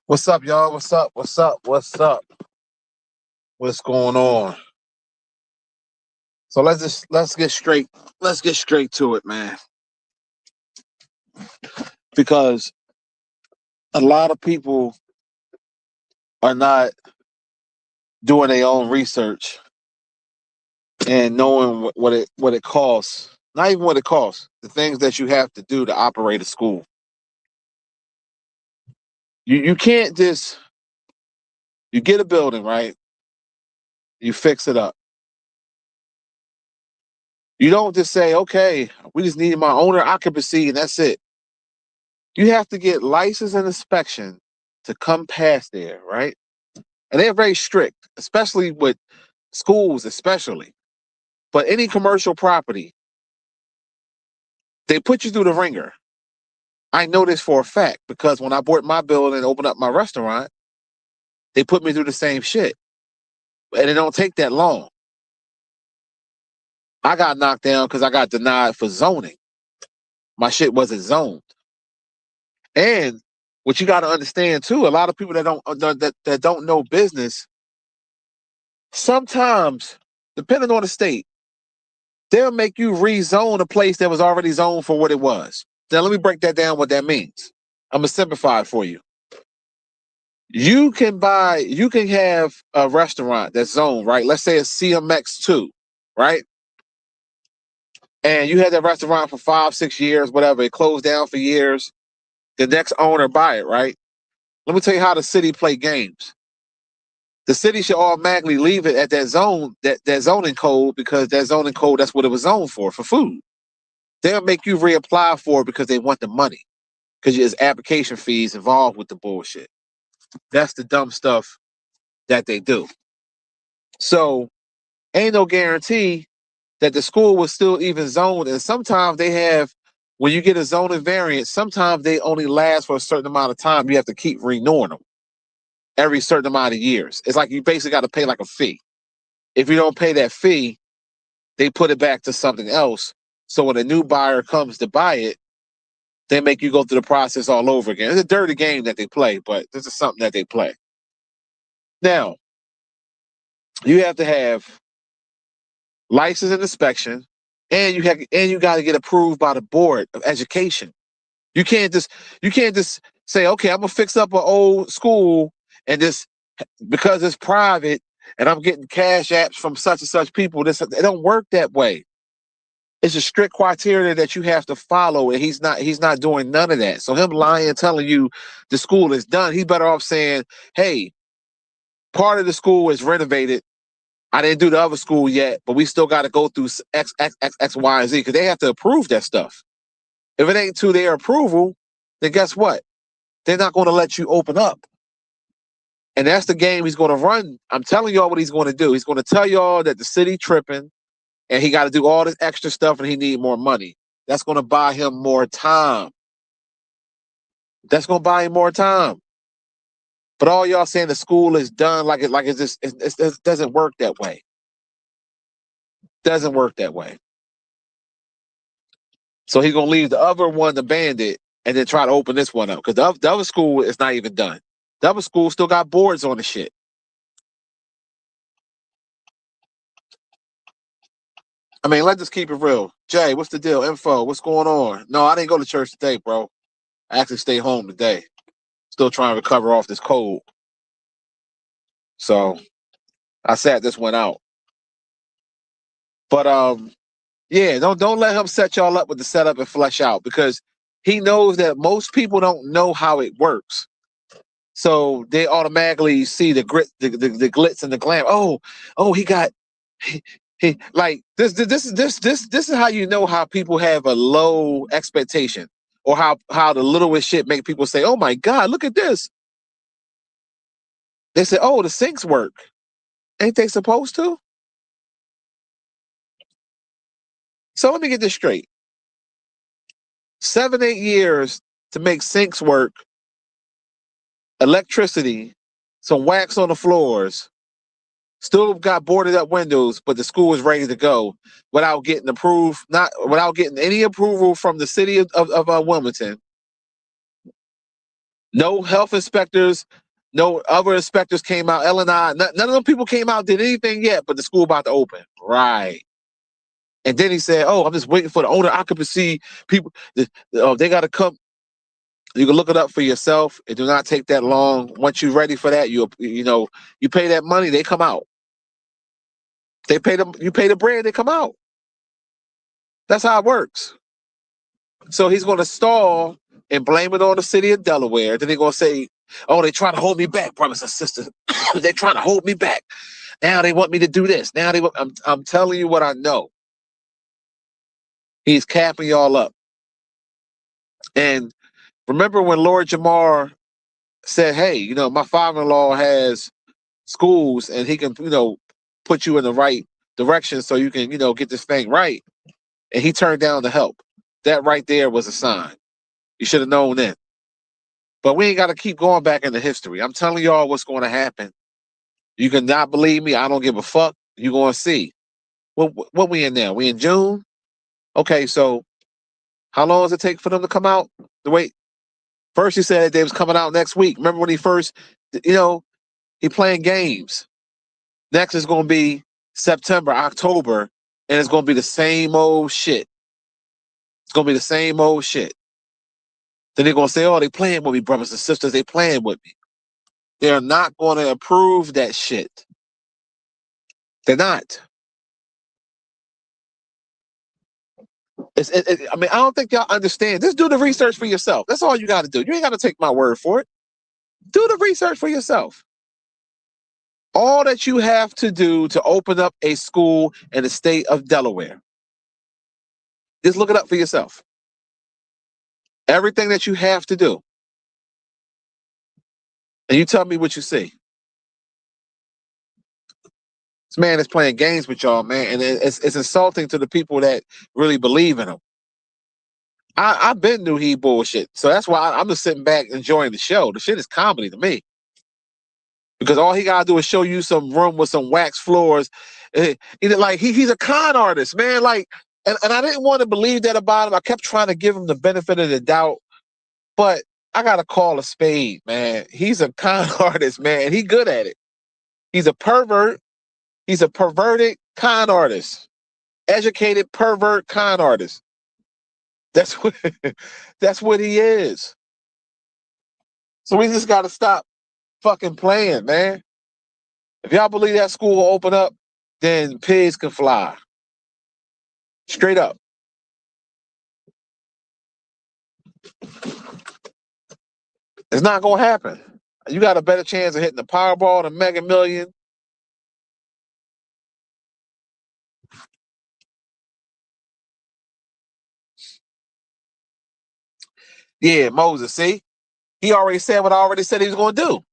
What's up, y'all? What's up? What's up? What's up? What's going on? So let's get straight to it, man. Because a lot of people are not doing their own research and knowing what it costs. Not even what it costs. The things that you have to do to operate a school. You can't just you get a building, right? You fix it up. You don't just say, okay, we just need my owner occupancy and that's it. You have to get license and inspection to come past there, right? And they're very strict, especially with schools, especially. But any commercial property, they put you through the ringer. I know this for a fact because when I bought my building and opened up my restaurant, they put me through the same shit. And it don't take that long. I got knocked down because I got denied for zoning. My shit wasn't zoned. And what you got to understand too, a lot of people that don't know business, sometimes, depending on the state, they'll make you rezone a place that was already zoned for what it was. Now let me break that down. What that means. I'm gonna simplify it for you. You can have a restaurant that's zoned, right? Let's say it's CMX2, right? And you had that restaurant for 5, 6 years, whatever. It closed down for years. The next owner buy it, right? Let me tell you how the city play games. The city should automatically leave it at that zone, that zoning code, because that zoning code, that's what it was zoned for food. They'll make you reapply for it because they want the money. Because there's application fees involved with the bullshit. That's the dumb stuff that they do. So ain't no guarantee that the school was still even zoned. And sometimes they have, when you get a zoning variance, sometimes they only last for a certain amount of time. You have to keep renewing them every certain amount of years. It's like you basically got to pay like a fee. If you don't pay that fee, they put it back to something else. So when a new buyer comes to buy it, they make you go through the process all over again. It's a dirty game that they play, but this is something that they play. Now, you have to have license and inspection, and you got to get approved by the board of education. You can't just say, okay, I'm gonna fix up an old school and just because it's private and I'm getting cash apps from such and such people. It don't work that way. It's a strict criteria that you have to follow, and he's not doing none of that. So him lying, telling you the school is done, he's better off saying, hey, part of the school is renovated. I didn't do the other school yet, but we still got to go through X, Y, and Z because they have to approve that stuff. If it ain't to their approval, then guess what? They're not going to let you open up. And that's the game he's going to run. I'm telling y'all what he's going to do. He's going to tell y'all that the city tripping and he got to do all this extra stuff and he need more money. That's going to buy him more time. That's going to buy him more time. But all y'all saying the school is done it doesn't work that way. Doesn't work that way. So he's going to leave the other one abandoned and then try to open this one up because the other school is not even done. The other school still got boards on the shit. I mean, let's just keep it real. Jay, what's the deal? Info, what's going on? No, I didn't go to church today, bro. I actually stayed home today. Still trying to recover off this cold. So I sat this one out. But yeah, don't let him set y'all up with the setup and flesh out because he knows that most people don't know how it works. So they automatically see the glitz and the glam. Oh, he like this is how you know how people have a low expectation or how the littlest shit make people say, "Oh my God, look at this." They say, "Oh, the sinks work." Ain't they supposed to? So let me get this straight. 7, 8 years to make sinks work, electricity, some wax on the floors, still got boarded up windows, but the school was ready to go without getting without getting any approval from the city of Wilmington. No health inspectors, no other inspectors came out. L&I, none of them people came out, did anything yet, but the school about to open. Right. And then he said, "Oh, I'm just waiting for the owner occupancy people. They got to come." You can look it up for yourself. It do not take that long. Once you're ready for that, you pay that money, they come out. They pay them. You pay the bread, they come out. That's how it works. So he's going to stall and blame it on the city of Delaware. Then they're going to say, "Oh, they trying to hold me back, brothers and sisters. They're trying to hold me back. Now they want me to do this. Now they want." I'm telling you what I know. He's capping y'all up. And remember when Lord Jamar said, "Hey, my father-in-law has schools, and he can, put you in the right direction so you can, get this thing right." And he turned down the help. That right there was a sign. You should have known then. But we ain't got to keep going back into history. I'm telling y'all what's going to happen. You can not believe me. I don't give a fuck. You're going to see. What we in now? We in June? Okay, so how long does it take for them to come out? Wait, first he said they was coming out next week. Remember when he first, he playing games. Next is going to be September, October, and it's going to be the same old shit. It's going to be the same old shit. Then they're going to say, "Oh, they playing with me, brothers and sisters. They playing with me." They're not going to approve that shit. They're not. I mean, I don't think y'all understand. Just do the research for yourself. That's all you got to do. You ain't got to take my word for it. Do the research for yourself. All that you have to do to open up a school in the state of Delaware, just look it up for yourself. Everything that you have to do. And you tell me what you see. This man is playing games with y'all, man, and it's insulting to the people that really believe in him. I've been knew he bullshit, so that's why I'm just sitting back enjoying the show. The shit is comedy to me, because all he gotta do is show you some room with some wax floors. Like he's a con artist, man. Like, and I didn't want to believe that about him. I kept trying to give him the benefit of the doubt, but I gotta call a spade, man. He's a con artist, man, and he good at it. He's a pervert. He's a perverted con artist. Educated pervert con artist. That's what that's what he is. So we just gotta stop fucking playing, man. If y'all believe that school will open up, then pigs can fly. Straight up. It's not gonna happen. You got a better chance of hitting the Powerball, the Mega Million. Yeah, Moses, see? He already said what I already said he was gonna do.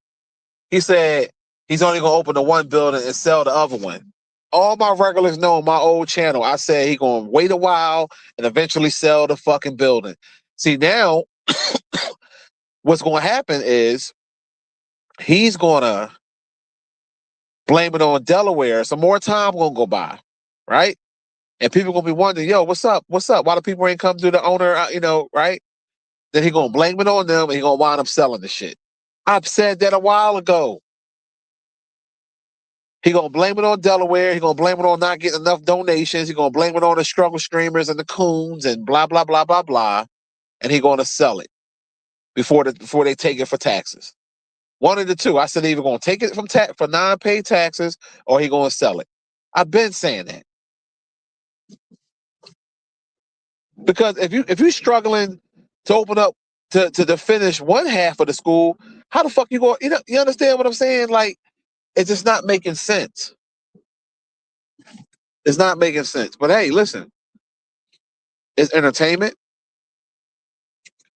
He said he's only gonna open the one building and sell the other one. All my regulars know on my old channel, I said he gonna wait a while and eventually sell the fucking building. See, now what's gonna happen is he's gonna blame it on Delaware. Some more time gonna go by, right? And people gonna be wondering, "Yo, what's up? What's up? Why the people ain't come to the owner?" Right? Then he gonna blame it on them, and he gonna wind up selling the shit. I've said that a while ago. He gonna blame it on Delaware. He gonna blame it on not getting enough donations. He gonna blame it on the struggle streamers and the coons and blah blah blah blah blah. And he gonna sell it before they take it for taxes. One of the two. I said either gonna take it for non-paid taxes or he gonna sell it. I've been saying that. Because if you're struggling to open up to finish one half of the school, how the fuck you going? You understand what I'm saying? Like, it's just not making sense. It's not making sense. But hey, listen, it's entertainment,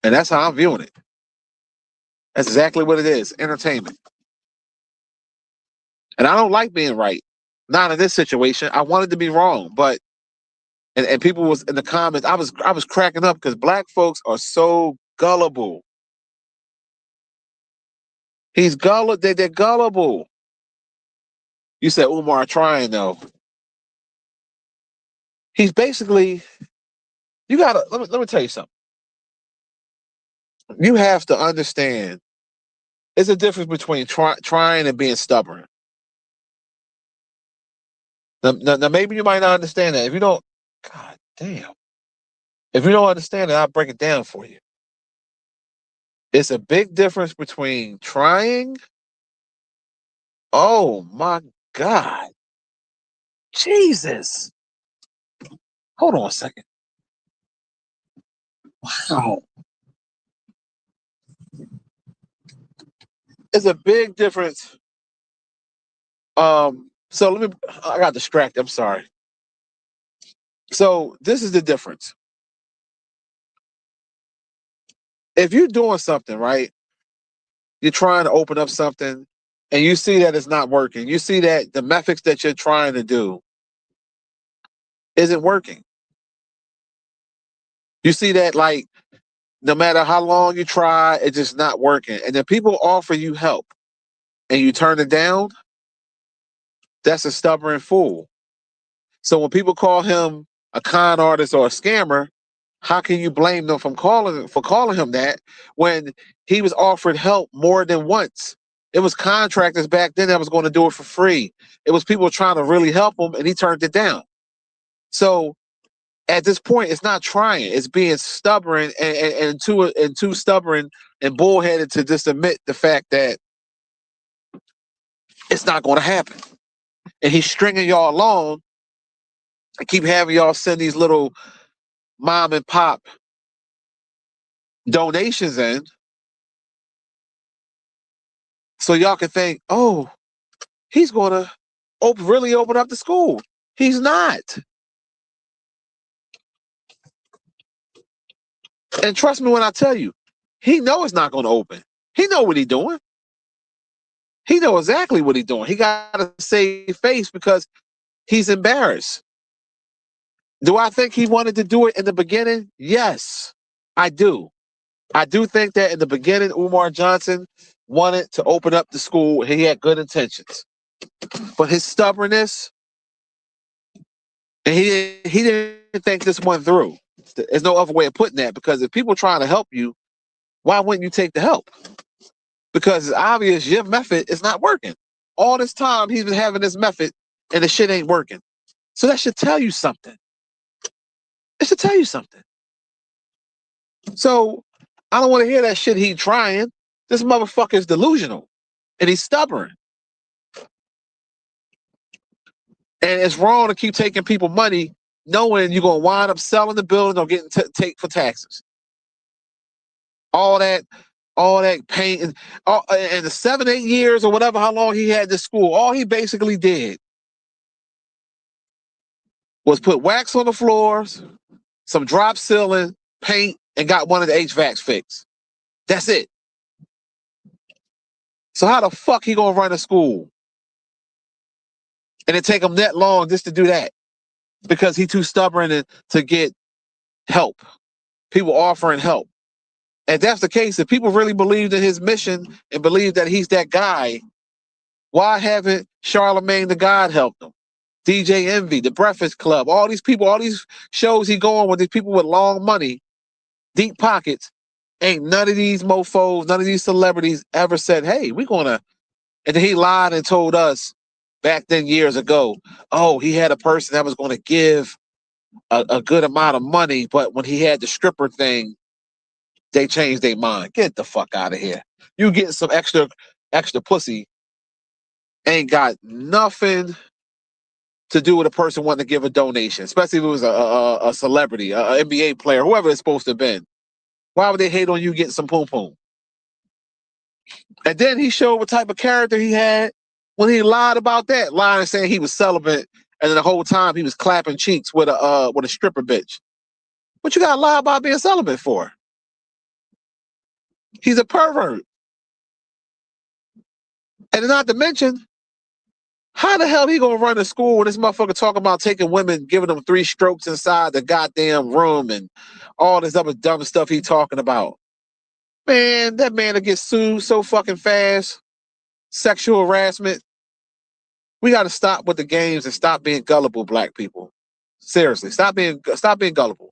and that's how I'm viewing it. That's exactly what it is, entertainment. And I don't like being right. Not in this situation. I wanted to be wrong, but and people was in the comments. I was cracking up because black folks are so gullible. He's gullible. They're gullible. You said Umar trying though. He's basically, you gotta let me tell you something. You have to understand It's a difference between trying and being stubborn. Now, maybe you might not understand that. If you don't, God damn. If you don't understand it, I'll break it down for you. It's a big difference between trying. Oh my God. Jesus. Hold on a second. Wow. It's a big difference. So I got distracted. I'm sorry. So this is the difference. If you're doing something, right? You're trying to open up something and you see that it's not working. You see that the methods that you're trying to do isn't working. You see that, like, no matter how long you try, it's just not working. And then people offer you help and you turn it down, that's a stubborn fool. So when people call him a con artist or a scammer, how can you blame them for calling him that when he was offered help more than once? It was contractors back then that was going to do it for free. It was people trying to really help him, and he turned it down. So at this point, it's not trying; it's being stubborn and too stubborn and bullheaded to just admit the fact that it's not going to happen. And he's stringing y'all along and keep having y'all send these little mom and pop donations in, so y'all can think, oh, he's going to really open up the school. He's not. And trust me when I tell you, he know it's not going to open. He know what he's doing. He know exactly what he's doing. He got to save face because he's embarrassed. Do I think he wanted to do it in the beginning? Yes, I do. I do think that in the beginning, Umar Johnson wanted to open up the school. He had good intentions. But his stubbornness, and he didn't think this went through. There's no other way of putting that, because if people are trying to help you, why wouldn't you take the help? Because it's obvious your method is not working. All this time he's been having this method and the shit ain't working. So that should tell you something. It should tell you something. So I don't want to hear that shit he trying. This motherfucker is delusional and he's stubborn. And it's wrong to keep taking people money knowing you're going to wind up selling the building or getting take for taxes. All that paint and the 7-8 years or whatever, how long he had this school, all he basically did was put wax on the floors, some drop ceiling, paint, and got one of the HVACs fixed. That's it. So how the fuck he gonna run a school? And it take him that long just to do that? Because he too stubborn to get help. People offering help. And if that's the case, if people really believed in his mission and believe that he's that guy, why haven't Charlemagne the God helped him? DJ Envy, The Breakfast Club, all these people, all these shows he go on with these people with long money, deep pockets, ain't none of these mofos, none of these celebrities ever said, hey, we're gonna, and then he lied and told us back then years ago, oh, he had a person that was gonna give a good amount of money, but when he had the stripper thing, they changed their mind. Get the fuck out of here. You getting some extra pussy ain't got nothing to do with a person wanting to give a donation, especially if it was a celebrity, an NBA player, whoever it's supposed to have been. Why would they hate on you getting some poom poom? And then he showed what type of character he had when he lied about that, lying saying he was celibate, and then the whole time he was clapping cheeks with a stripper bitch. What you got to lie about being celibate for? He's a pervert. And not to mention, how the hell he gonna run a school when this motherfucker talking about taking women, giving them 3 strokes inside the goddamn room and all this other dumb stuff he talking about? Man, that man will get sued so fucking fast. Sexual harassment. We got to stop with the games and stop being gullible, black people. Seriously, stop being gullible.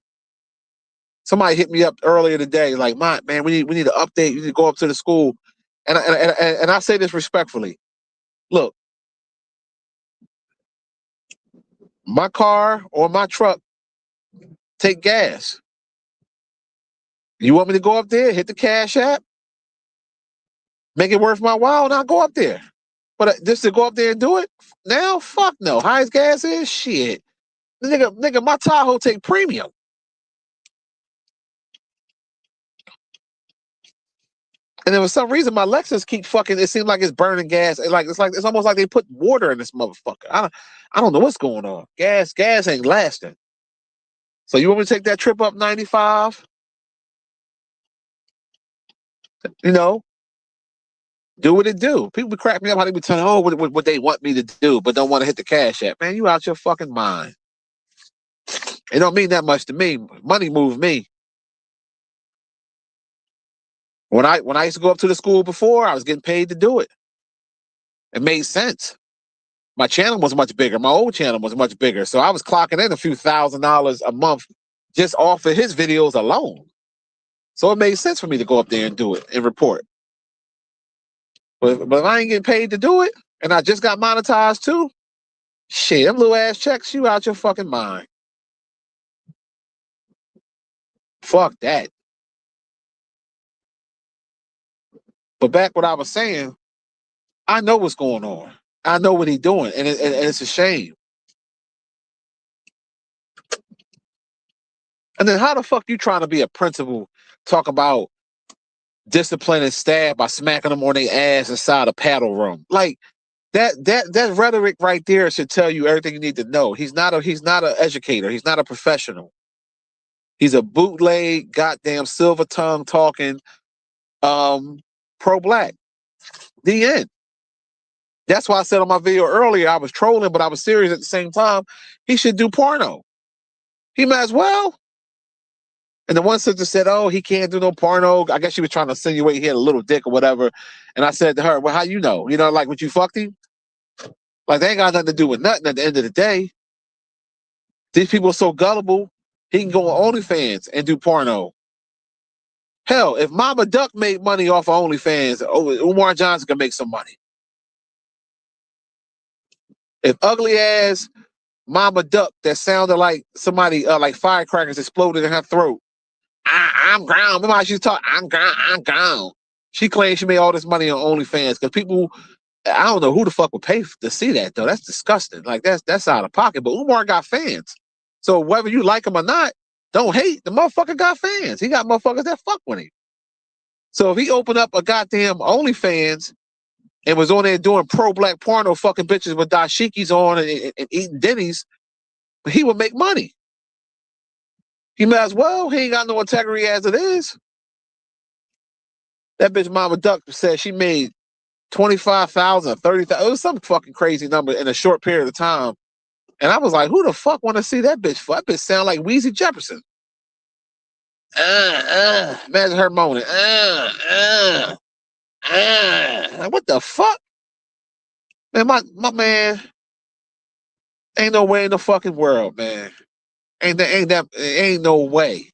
Somebody hit me up earlier today, like, man, we need to update. You need to go up to the school. And I say this respectfully. Look, my car or my truck take gas. You want me to go up there, hit the Cash App, make it worth my while, and I'll go up there. But just to go up there and do it now, fuck no. Highest gas is shit. Nigga, my Tahoe take premium. And then for some reason my Lexus keep fucking. It seems like it's burning gas. It's almost like they put water in this motherfucker. I don't know what's going on. Gas ain't lasting. So you want me to take that trip up 95? You know, do what it do. People be cracking me up how they be telling, oh, what they want me to do, but don't want to hit the Cash App. Man, you out your fucking mind. It don't mean that much to me. Money moves me. When I used to go up to the school before, I was getting paid to do it. It made sense. My channel was much bigger. My old channel was much bigger. So I was clocking in a few $1,000s a month just off of his videos alone. So it made sense for me to go up there and do it and report. But if I ain't getting paid to do it, and I just got monetized too, shit, them little ass checks, you out your fucking mind. Fuck that. But back what I was saying, I know what's going on. I know what he's doing, and it's a shame. And then how the fuck you trying to be a principal, talk about disciplining staff by smacking them on their ass inside a paddle room? Like that rhetoric right there should tell you everything you need to know. He's not an educator. He's not a professional. He's a bootleg, goddamn silver tongue talking pro-black. The end. That's why I said on my video earlier I was trolling, but I was serious at the same time. He should do porno. He might as well. And the one sister said, oh, he can't do no porno. I guess she was trying to insinuate he had a little dick or whatever. And I said to her, well, how you know? You know, like, what, you fucked him? Like, they ain't got nothing to do with nothing at the end of the day. These people are so gullible, he can go on OnlyFans and do porno. Hell, if Mama Duck made money off of OnlyFans, Umar Johnson can make some money. If ugly ass Mama Duck that sounded like somebody, like firecrackers exploded in her throat, I'm ground. Remember how she talk? I'm ground. She claims she made all this money on OnlyFans because people, I don't know who the fuck would pay to see that though. That's disgusting. Like that's out of pocket. But Umar got fans, so whether you like him or not, don't hate. The motherfucker got fans. He got motherfuckers that fuck with him. So if he opened up a goddamn OnlyFans and was on there doing pro-black porno, fucking bitches with dashikis on and eating Denny's, he would make money. He might as well. He ain't got no integrity as it is. That bitch Mama Duck said she made 25,000, 30,000. It was some fucking crazy number in a short period of time. And I was like, who the fuck want to see that bitch? That bitch sound like Weezy Jefferson. Imagine her moaning. Like, what the fuck? Man, my man, ain't no way in the fucking world, man. Ain't no way.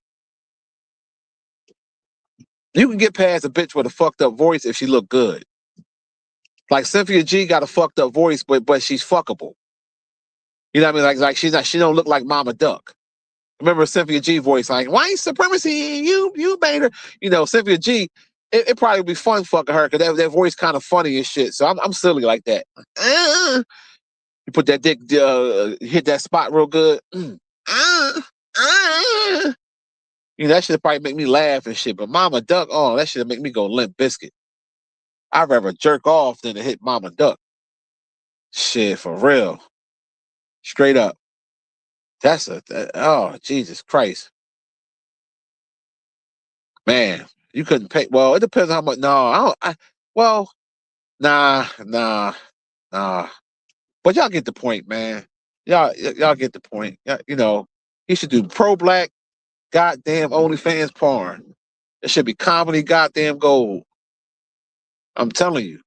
You can get past a bitch with a fucked up voice if she look good. Like Cynthia G got a fucked up voice, but she's fuckable. You know what I mean? Like she don't look like Mama Duck. Remember Cynthia G voice, like, white supremacy, you made her. You know, Cynthia G, it probably would be fun fucking her because that voice kind of funny and shit. So I'm silly like that. You put that dick, hit that spot real good. You know, that should probably make me laugh and shit. But Mama Duck, oh, that should make me go Limp Biscuit. I'd rather jerk off than to hit Mama Duck. Shit, for real. Straight up. Oh, Jesus Christ. Man, you couldn't pay. Well, it depends on how much. No, I don't. Well, nah. But y'all get the point, man. Y'all get the point. You know, he should do pro-black, goddamn OnlyFans porn. It should be comedy, goddamn gold. I'm telling you.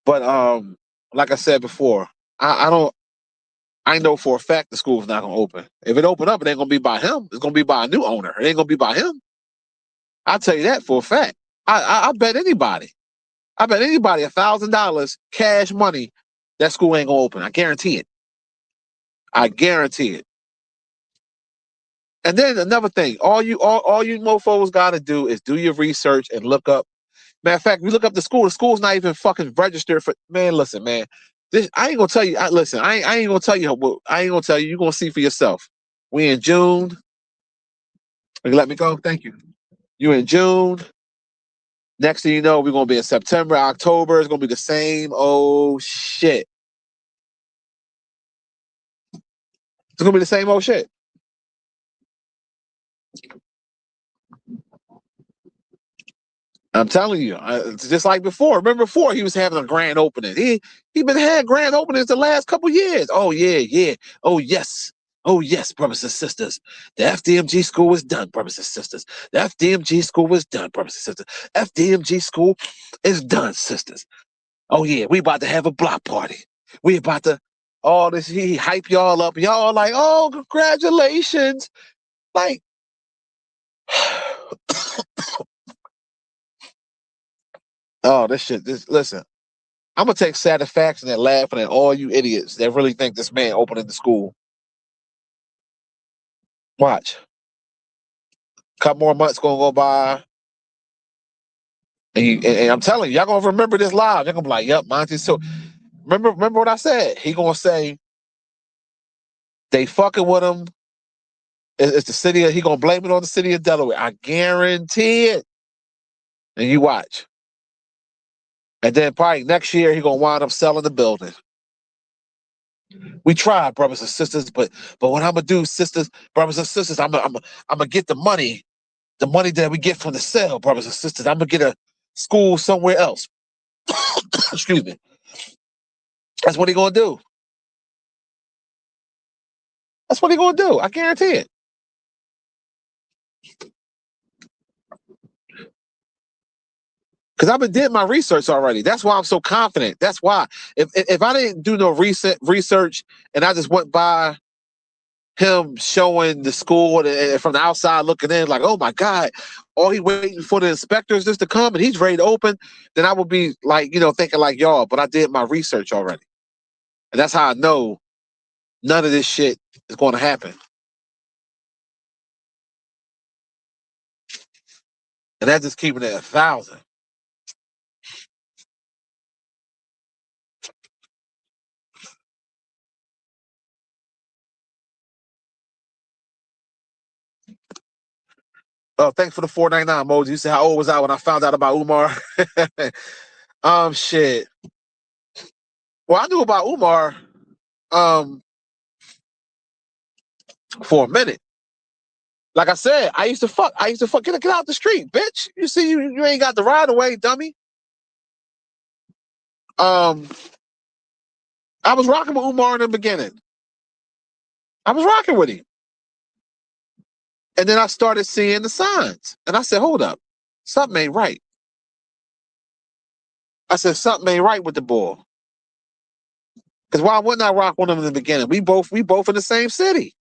But like I said before, I know for a fact the school's not gonna open. If it open up, it ain't gonna be by him. It's gonna be by a new owner. It ain't gonna be by him. I'll tell you that for a fact. I bet anybody. I bet anybody $1,000 cash money that school ain't gonna open. I guarantee it. I guarantee it. And then another thing, all you mofos gotta do is do your research and look up. Matter of fact, we look up the school's not even fucking registered for. Man, listen, man. This I ain't gonna tell you. Listen, I ain't gonna tell you. I ain't gonna tell you. You're gonna see for yourself. We in June. You let me go. Thank you. You in June. Next thing you know, we're gonna be in September, October. It's gonna be the same old shit. It's gonna be the same old shit. I'm telling you, it's just like before. Remember before he was having a grand opening. He been had grand openings the last couple years. Oh yeah, yeah. Oh yes. Oh yes, brothers and sisters. The FDMG school is done, brothers and sisters. The FDMG school is done, brothers and sisters. FDMG school is done, sisters. Oh yeah, we about to have a block party. We about to all this. He hype y'all up. Y'all like, oh, congratulations. Like, oh, this shit. Listen. I'm gonna take satisfaction at laughing at all you idiots that really think this man opening the school. Watch. A couple more months gonna go by, and I'm telling you, y'all gonna remember this live. Y'all gonna be like, "Yep, Monty." So remember what I said. He gonna say they fucking with him. It's the city. He gonna blame it on the city of Delaware. I guarantee it. And you watch. And then probably next year he gonna wind up selling the building. We tried, brothers and sisters, but what I'm gonna do, sisters, brothers and sisters, I'm gonna get the money that we get from the sale, brothers and sisters. I'm gonna get a school somewhere else. Excuse me. That's what he gonna do. That's what he gonna do. I guarantee it. Because I've been did my research already. That's why I'm so confident. That's why. If I didn't do no recent research and I just went by him showing the school and from the outside looking in, like, oh my God, all he waiting for the inspectors just to come and he's ready to open, then I would be like, thinking like y'all. But I did my research already, and that's how I know none of this shit is going to happen. And that's just keeping it 1,000. Oh, thanks for the 499 emoji. You said how old was I when I found out about Umar? Shit. Well, I knew about Umar um for a minute. Like I said, I used to fuck. Get out the street, bitch. You see, you ain't got the right of way, dummy. Um, I was rocking with Umar in the beginning. I was rocking with him. And then I started seeing the signs. And I said, hold up, something ain't right. I said, something ain't right with the boy. Because why wouldn't I rock with him in the beginning? We both in the same city.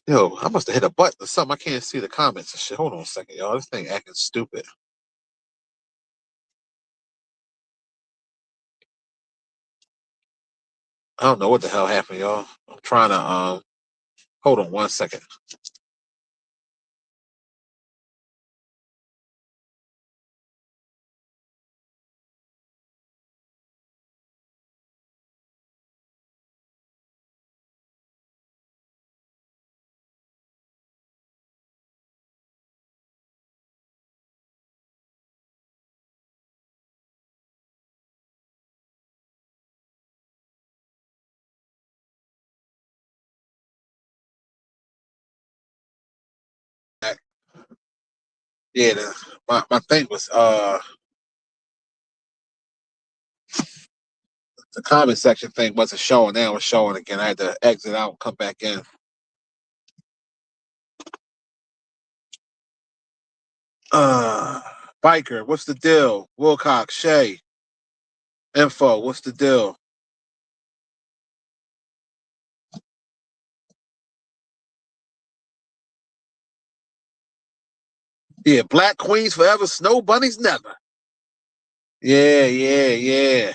Yo, I must have hit a button or something. I can't see the comments and shit. Hold on a second, y'all. This thing acting stupid. I don't know what the hell happened, y'all. I'm trying to hold on one second. Yeah, my thing was the comment section thing wasn't showing. Now it's showing again. I had to exit out and come back in. Uh Biker, what's the deal? Wilcox, Shay, Info, what's the deal? Yeah, black queens forever, snow bunnies never. Yeah, yeah, yeah.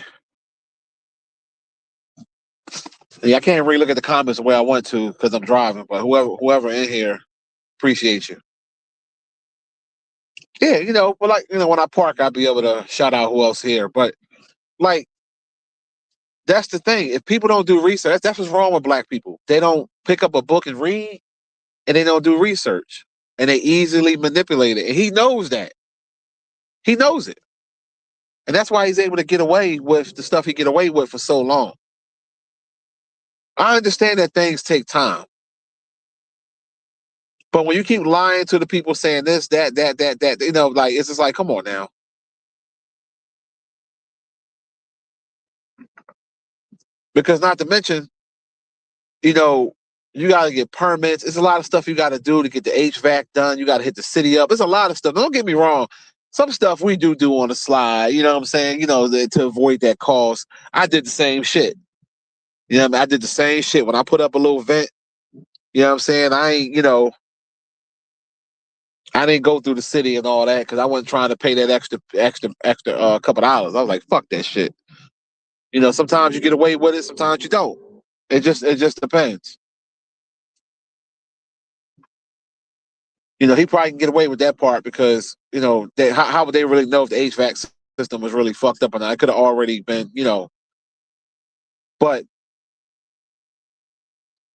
Yeah, I can't really look at the comments the way I want to because I'm driving. But whoever in here, appreciate you. Yeah, but like when I park, I'll be able to shout out who else here. But like that's the thing. If people don't do research, that's what's wrong with black people. They don't pick up a book and read, and they don't do research, and they easily manipulate it. And he knows that. He knows it, and that's why he's able to get away with the stuff he get away with for so long. I understand that things take time. But when you keep lying to the people saying this, that, like it's just like, come on now. Because not to mention, you know, you got to get permits. It's a lot of stuff you got to do to get the HVAC done. You got to hit the city up. It's a lot of stuff. Don't get me wrong. Some stuff we do on the slide. You know what I'm saying? To avoid that cost. I did the same shit. I did the same shit when I put up a little vent. You know what I'm saying? I didn't go through the city and all that because I wasn't trying to pay that extra couple dollars. I was like, fuck that shit. Sometimes you get away with it, sometimes you don't. It just depends. He probably can get away with that part because how would they really know if the HVAC system was really fucked up or not? It could have already been. But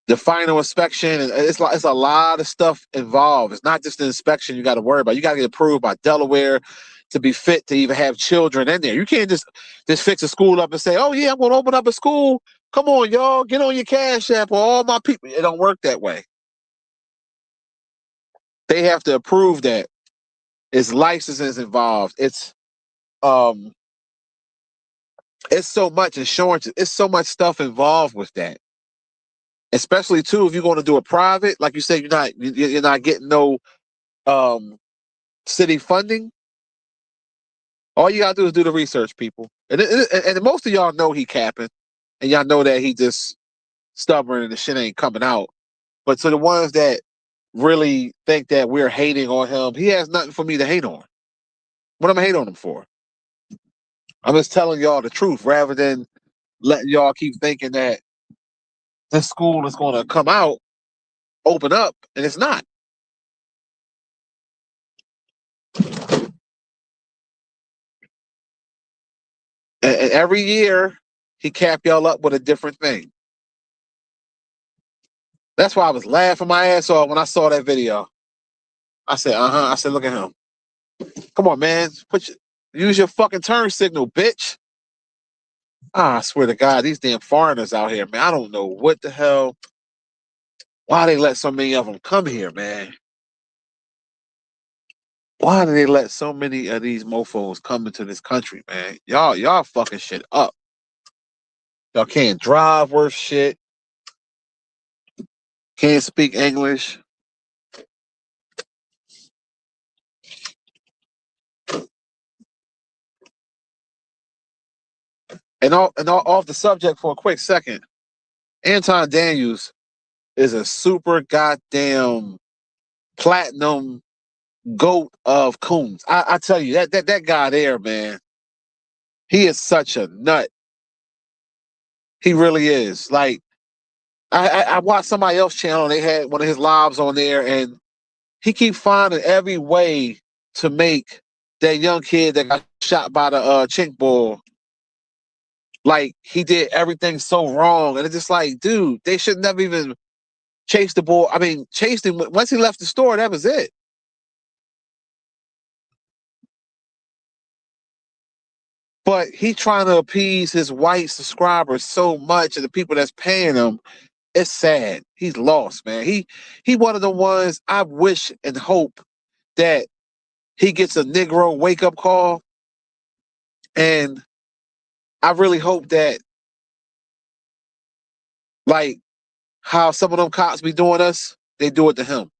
the final inspection, and it's a lot of stuff involved. It's not just the inspection you got to worry about. You got to get approved by Delaware to be fit to even have children in there. You can't just fix a school up and say, "Oh yeah, I'm going to open up a school. Come on, y'all, get on your Cash App or all my people." It don't work that way. They have to approve that. It's licenses involved. Um it's so much insurance. It's so much stuff involved with that. Especially too, if you're going to do a private, like you say, you're not getting no city funding. All you gotta do is do the research, people. And most of y'all know he capping, and y'all know that he just stubborn and the shit ain't coming out. But to the ones that really think that we're hating on him, he has nothing for me to hate on. What am I hate on him for? I'm just telling y'all the truth rather than letting y'all keep thinking that this school is going to come out, open up, and it's not. And every year, he cap y'all up with a different thing. That's why I was laughing my ass off when I saw that video. I said, I said, look at him. Come on, man. Use your fucking turn signal, bitch. I swear to God, these damn foreigners out here, man. I don't know what the hell. Why they let so many of them come here, man? Why do they let so many of these mofos come into this country, man? Y'all fucking shit up. Y'all can't drive worth shit. Can't speak English. And off the subject for a quick second, Anton Daniels is a super goddamn platinum goat of coons. I tell you that guy there, man. He is such a nut. He really is. Like I watched somebody else's channel. And they had one of his lives on there, and he keep finding every way to make that young kid that got shot by the chink ball. Like he did everything so wrong, and it's just like, dude, they should never even chase the ball. I mean, chased him once he left the store. That was it. But he trying to appease his white subscribers so much, and the people that's paying him. It's sad. He's lost, man. He one of the ones I wish and hope that he gets a Negro wake up call, and I really hope that like how some of them cops be doing us, they do it to him.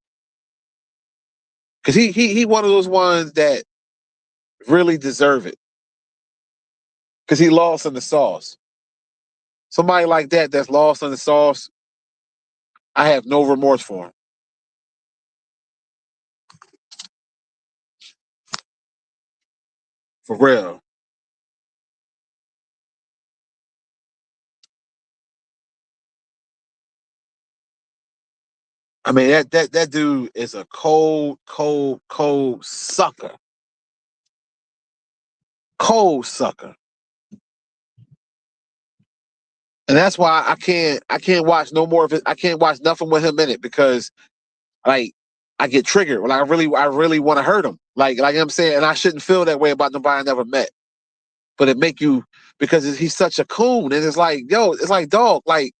Cause he one of those ones that really deserve it. Cause he lost in the sauce. Somebody like that's lost in the sauce, I have no remorse for him. For real. I mean, that dude is a cold sucker. Cold sucker. And that's why I can't watch no more of it. I can't watch nothing with him in it because like I get triggered. Like I really want to hurt him. Like I'm saying, and I shouldn't feel that way about nobody I never met. But it make you because he's such a coon, and it's like, yo, it's like dog, like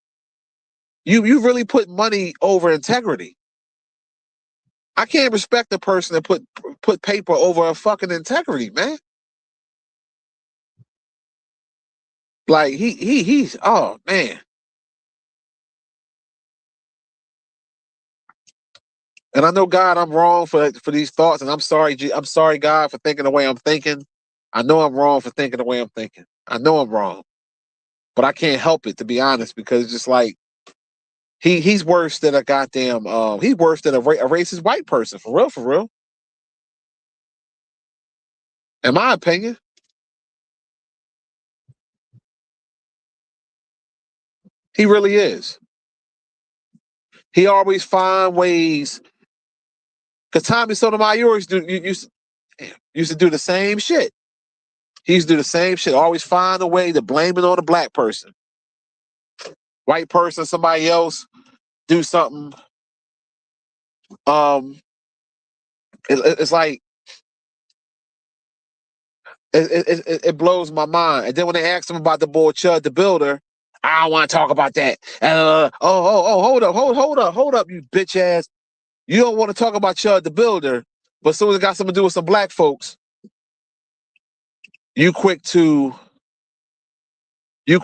you really put money over integrity. I can't respect a person that put paper over a fucking integrity, man. Like he's oh man. And I know God, I'm wrong for these thoughts, and I'm sorry, I'm sorry, God, for thinking the way I'm thinking. I know I'm wrong for thinking the way I'm thinking. I know I'm wrong, but I can't help it to be honest because it's just like he's worse than a goddamn he's worse than a racist white person for real, for real. In my opinion, he really is. He always find ways. Because Tommy Sotomayor used to do the same shit. He used to do the same shit. Always find a way to blame it on the black person, white person, somebody else do something. Um, it's like it blows my mind. And then when they asked him about the boy Chud the Builder, I don't want to talk about that. Hold up, you bitch ass. You don't want to talk about Chud the Builder, but as soon as it got something to do with some black folks, you quick to go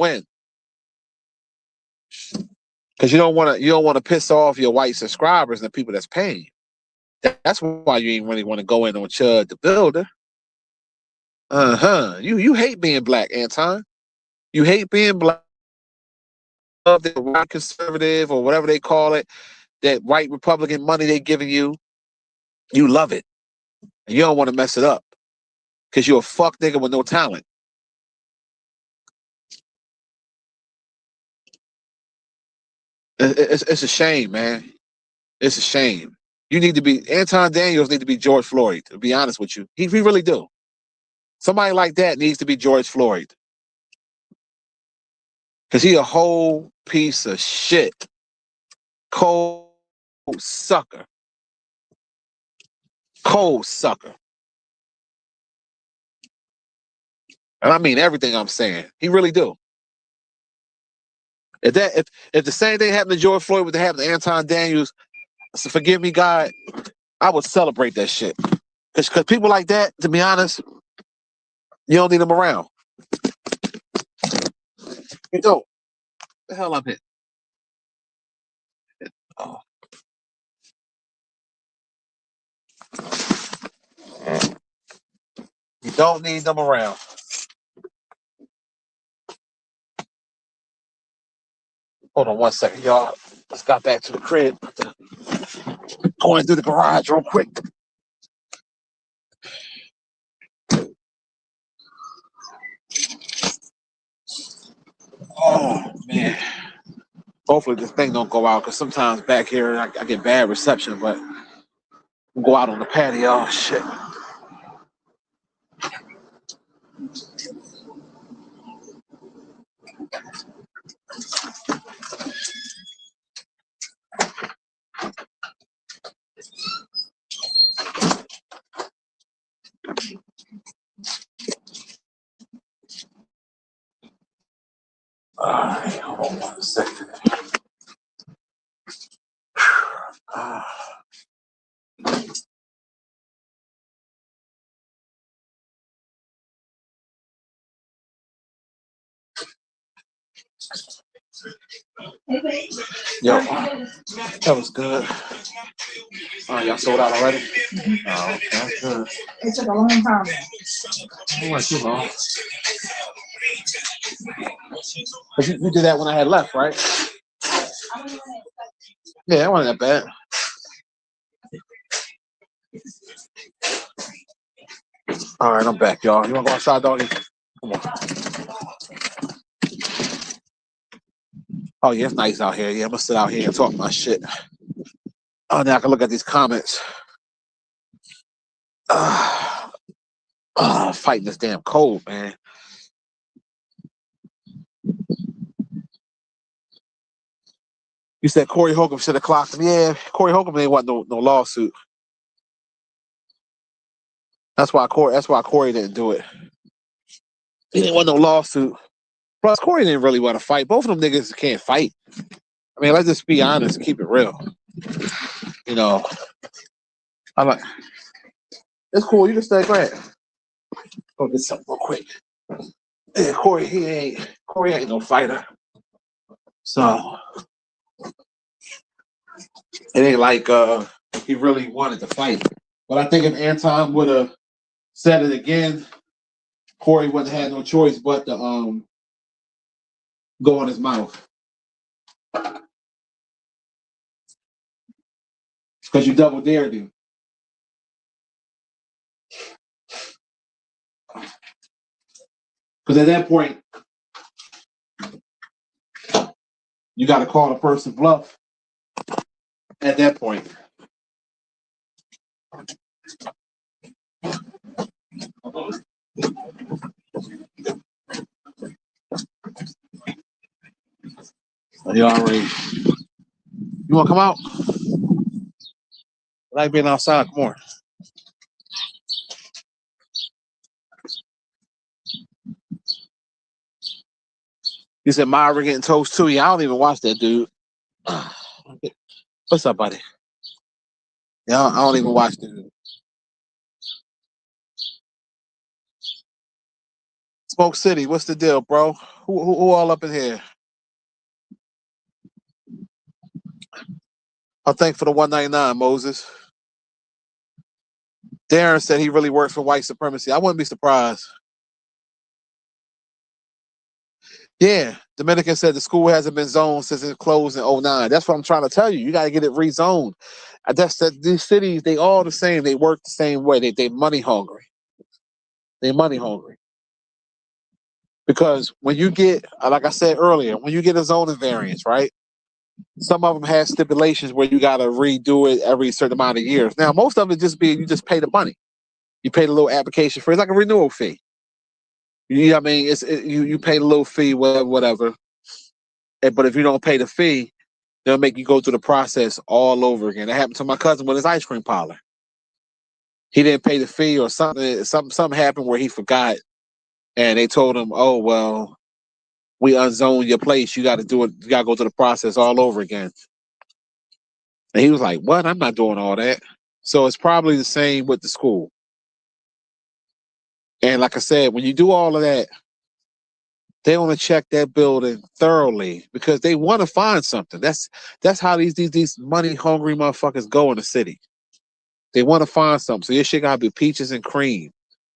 in because you don't want to piss off your white subscribers and the people that's paying. That's why you ain't really want to go in on Chud the Builder. You hate being black, Anton. You hate being black. Love that white conservative or whatever they call it, that white Republican money they giving you. You love it, and you don't want to mess it up because you're a fuck nigga with no talent. It's a shame, man. It's a shame. You need to be Anton Daniels need to be George Floyd. To be honest with you, he really do. Somebody like that needs to be George Floyd because he a whole piece of shit, cold sucker, cold sucker. And I mean everything I'm saying. He really do. If the same thing happened to George Floyd would happen to Anton Daniels, so forgive me, God, I would celebrate that shit. Because people like that, to be honest, you don't need them around. You don't. The hell I'm hit. Oh. You don't need them around. Hold on one second, y'all. Just got back to the crib. Going through the garage real quick. Oh man. Hopefully this thing don't go out because sometimes back here I get bad reception, but we'll go out on the patio. Shit. Alright, hold on 1 second. Yo, that was good. Y'all sold out already? Oh, okay, that's good. It took a long time. It wasn't too long. But you did that when I had left, right? Yeah, it wasn't that bad. All right, I'm back, y'all. You want to go outside, doggy? Come on. Oh, yeah, it's nice out here. Yeah, I'm going to sit out here and talk my shit. Oh, now I can look at these comments. Fighting this damn cold, man. You said Corey Holcomb should have clocked him. Yeah, Corey Holcomb ain't want no lawsuit. That's why Corey didn't do it. He didn't want no lawsuit. Plus, Corey didn't really want to fight. Both of them niggas can't fight. I mean, let's just be honest and keep it real. You know, I'm like, it's cool. You can stay. Go ahead. Go get something real quick. Yeah, Corey ain't no fighter. So it ain't like he really wanted to fight. But I think if Anton would have said it again, Corey wouldn't have had no choice but to go in his mouth. Because you double dared him. Because at that point, you got to call the person bluff. At that point. You already. You want to come out? I like being outside. Come on. You said Myra getting toast too. Yeah, I don't even watch that dude. What's up, buddy? Yeah, I don't even watch that dude. Smoke City, what's the deal, bro? Who all up in here? I'll thank for the 199, Moses. Darren said he really works for white supremacy. I wouldn't be surprised. Yeah, Dominican said the school hasn't been zoned since it closed in 2009. That's what I'm trying to tell you. You got to get it rezoned. That's that these cities, they all the same. They work the same way. They money hungry. They money hungry. Because when you get, like I said earlier, when you get a zoning variance, right? Some of them have stipulations where you got to redo it every certain amount of years. Now, most of it you just pay the money. You pay the little application fee. It's like a renewal fee. You know what I mean? You pay the little fee, whatever. But if you don't pay the fee, they'll make you go through the process all over again. That happened to my cousin with his ice cream parlor. He didn't pay the fee, or something happened where he forgot, and they told him, "Oh well, we unzoned your place. You got to do it. You got to go through the process all over again." And he was like, "What? I'm not doing all that." So it's probably the same with the school. And like I said, when you do all of that, they want to check that building thoroughly because they want to find something. That's how these money hungry motherfuckers go in the city. They want to find something. So your shit gotta be peaches and cream.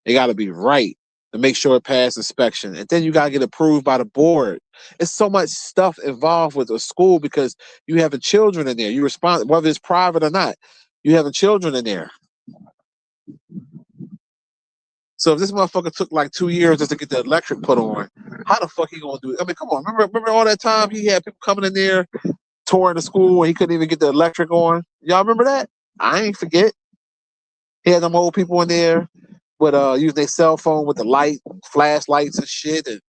They gotta be right to make sure it passes inspection. And then you gotta get approved by the board. It's so much stuff involved with a school because you have the children in there. You respond whether it's private or not. You have the children in there. So if this motherfucker took like 2 years just to get the electric put on, how the fuck he gonna do it? I mean, come on. Remember all that time he had people coming in there touring the school and he couldn't even get the electric on? Y'all remember that? I ain't forget. He had them old people in there with using their cell phone with the light, flashlights and shit, and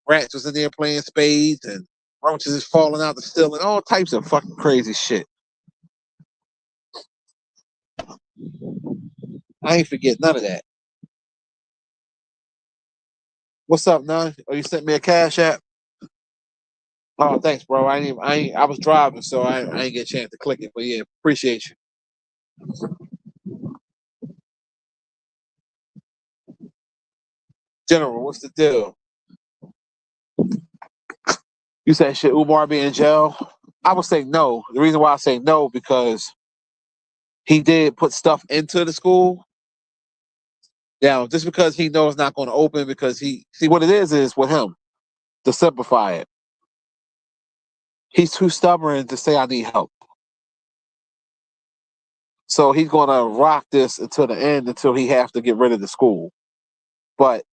rats was in there playing spades and roaches is falling out the ceiling, all types of fucking crazy shit. I ain't forget none of that. What's up, Nun? Oh, you sent me a cash app? Oh, thanks, bro. I was driving, so I ain't get a chance to click it. But yeah, appreciate you. General, what's the deal? You said should Umar be in jail? I would say no. The reason why I say no because he did put stuff into the school. Now, just because he knows it's not going to open, because he see what it is with him. To simplify it, he's too stubborn to say I need help. So he's going to rock this until the end, until he has to get rid of the school. But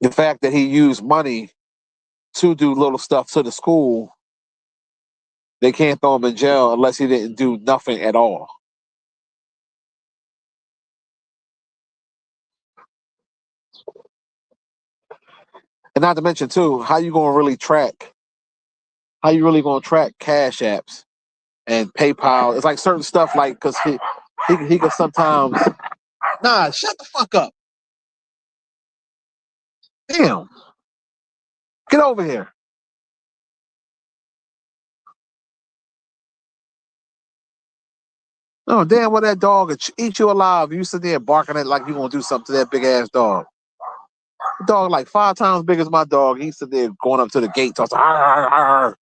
the fact that he used money to do little stuff to the school, they can't throw him in jail unless he didn't do nothing at all. And not to mention too, how you really going to track Cash Apps and PayPal? It's like certain stuff, like, because he could sometimes, nah, shut the fuck up. Damn, get over here. Oh, damn, well, that dog would eat you alive. You sit there barking at like you gonna do something to that big ass dog. The dog like 5 times big as my dog. He sit there going up to the gate, talks, "Arr, arr, arr."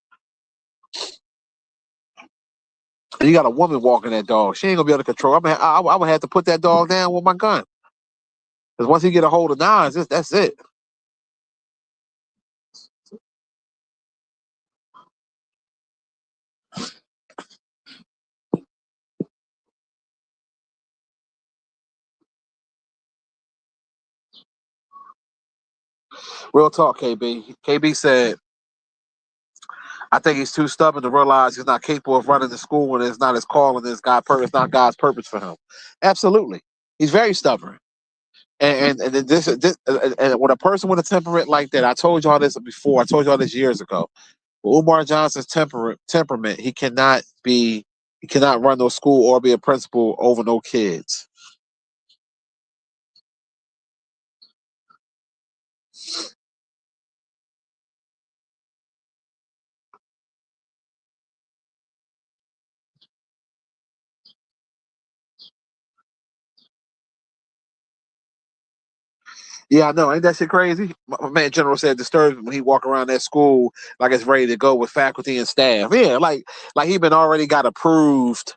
And you got a woman walking that dog. She ain't gonna be able to control. I would have to put that dog down with my gun. Because once he get a hold of knives, that's it. Real talk, KB. KB said, I think he's too stubborn to realize he's not capable of running the school and it's not his calling, it's not God's purpose for him. Absolutely. He's very stubborn. And when a person with a temperament like that, I told y'all this before, I told y'all this years ago. With Umar Johnson's temperament, he cannot run no school or be a principal over no kids. Yeah, I know. Ain't that shit crazy? My man General said disturbed when he walk around that school like it's ready to go with faculty and staff. Yeah, like he been already got approved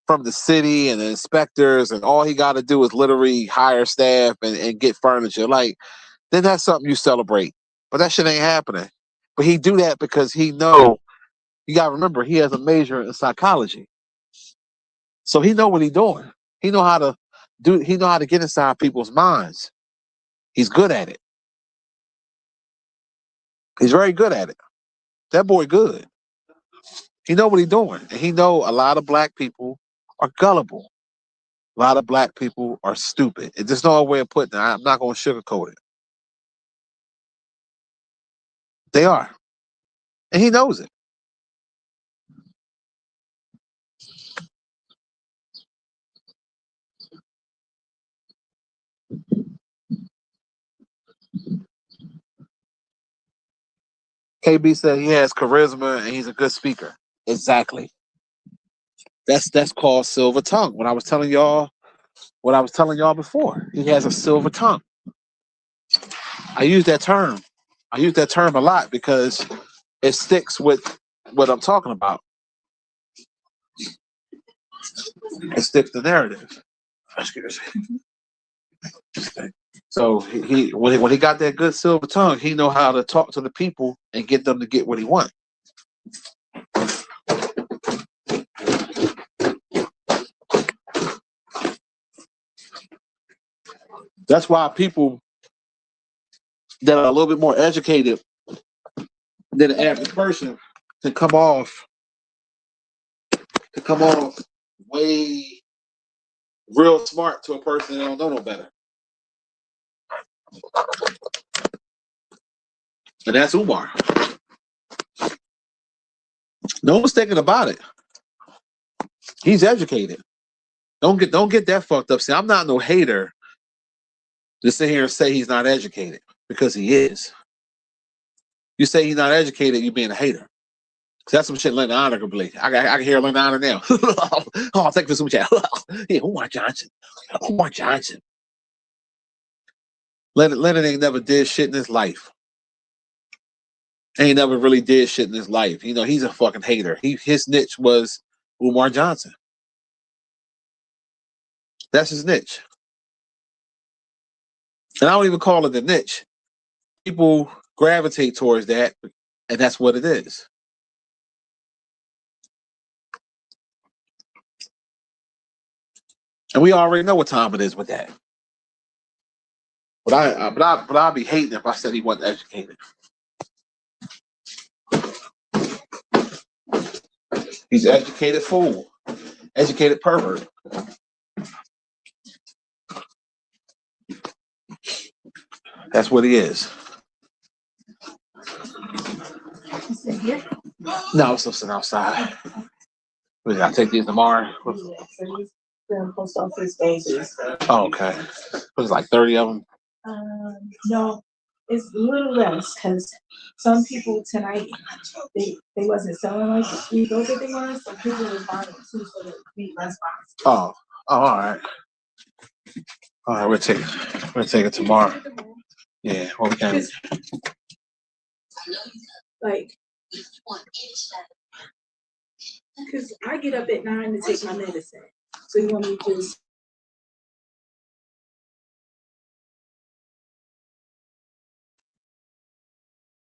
from the city and the inspectors, and all he got to do is literally hire staff and get furniture. Like, then that's something you celebrate. But that shit ain't happening. But he do that because he know, you got to remember, he has a major in psychology. So he know what he doing. He know how to he know how to get inside people's minds. He's good at it. He's very good at it. That boy good. He know what he doing. And he know a lot of black people are gullible. A lot of black people are stupid. There's no way of putting it. I'm not going to sugarcoat it. They are. And he knows it. KB said he has charisma and he's a good speaker. Exactly. That's called silver tongue. What I was telling y'all before. He has a silver tongue. I use that term. I use that term a lot because it sticks with what I'm talking about. It sticks the narrative. So when he got that good silver tongue, he know how to talk to the people and get them to get what he wants. That's why people that are a little bit more educated than the average person can come off way real smart to a person that don't know no better. And that's Umar. No mistaking about it. He's educated. Don't get that fucked up. See, I'm not no hater to sit here and say he's not educated, because he is. You say he's not educated, you being a hater. Cause that's some shit Linda Honor can believe. I can hear Linda Honor now. Oh, thank you for some chat. Yeah, Umar Johnson. Umar Johnson. Leonard ain't never did shit in his life. Ain't never really did shit in his life. You know, he's a fucking hater. His niche was Umar Johnson. That's his niche. And I don't even call it a niche. People gravitate towards that, and that's what it is. And we already know what time it is with that. But I'd be hating if I said he wasn't educated. He's an educated fool, educated pervert. That's what he is. No, I was listening outside. I take these tomorrow. Post office bases. Oh, okay. Was like 30 of them? No, it's a little less because some people tonight they wasn't selling like we thought that they were, so people were buying it too, so that we less boxes. Oh, all right. All right, we'll take it tomorrow. Yeah, well, we can. Like, because I get up at 9 to take my medicine, so you want me to just.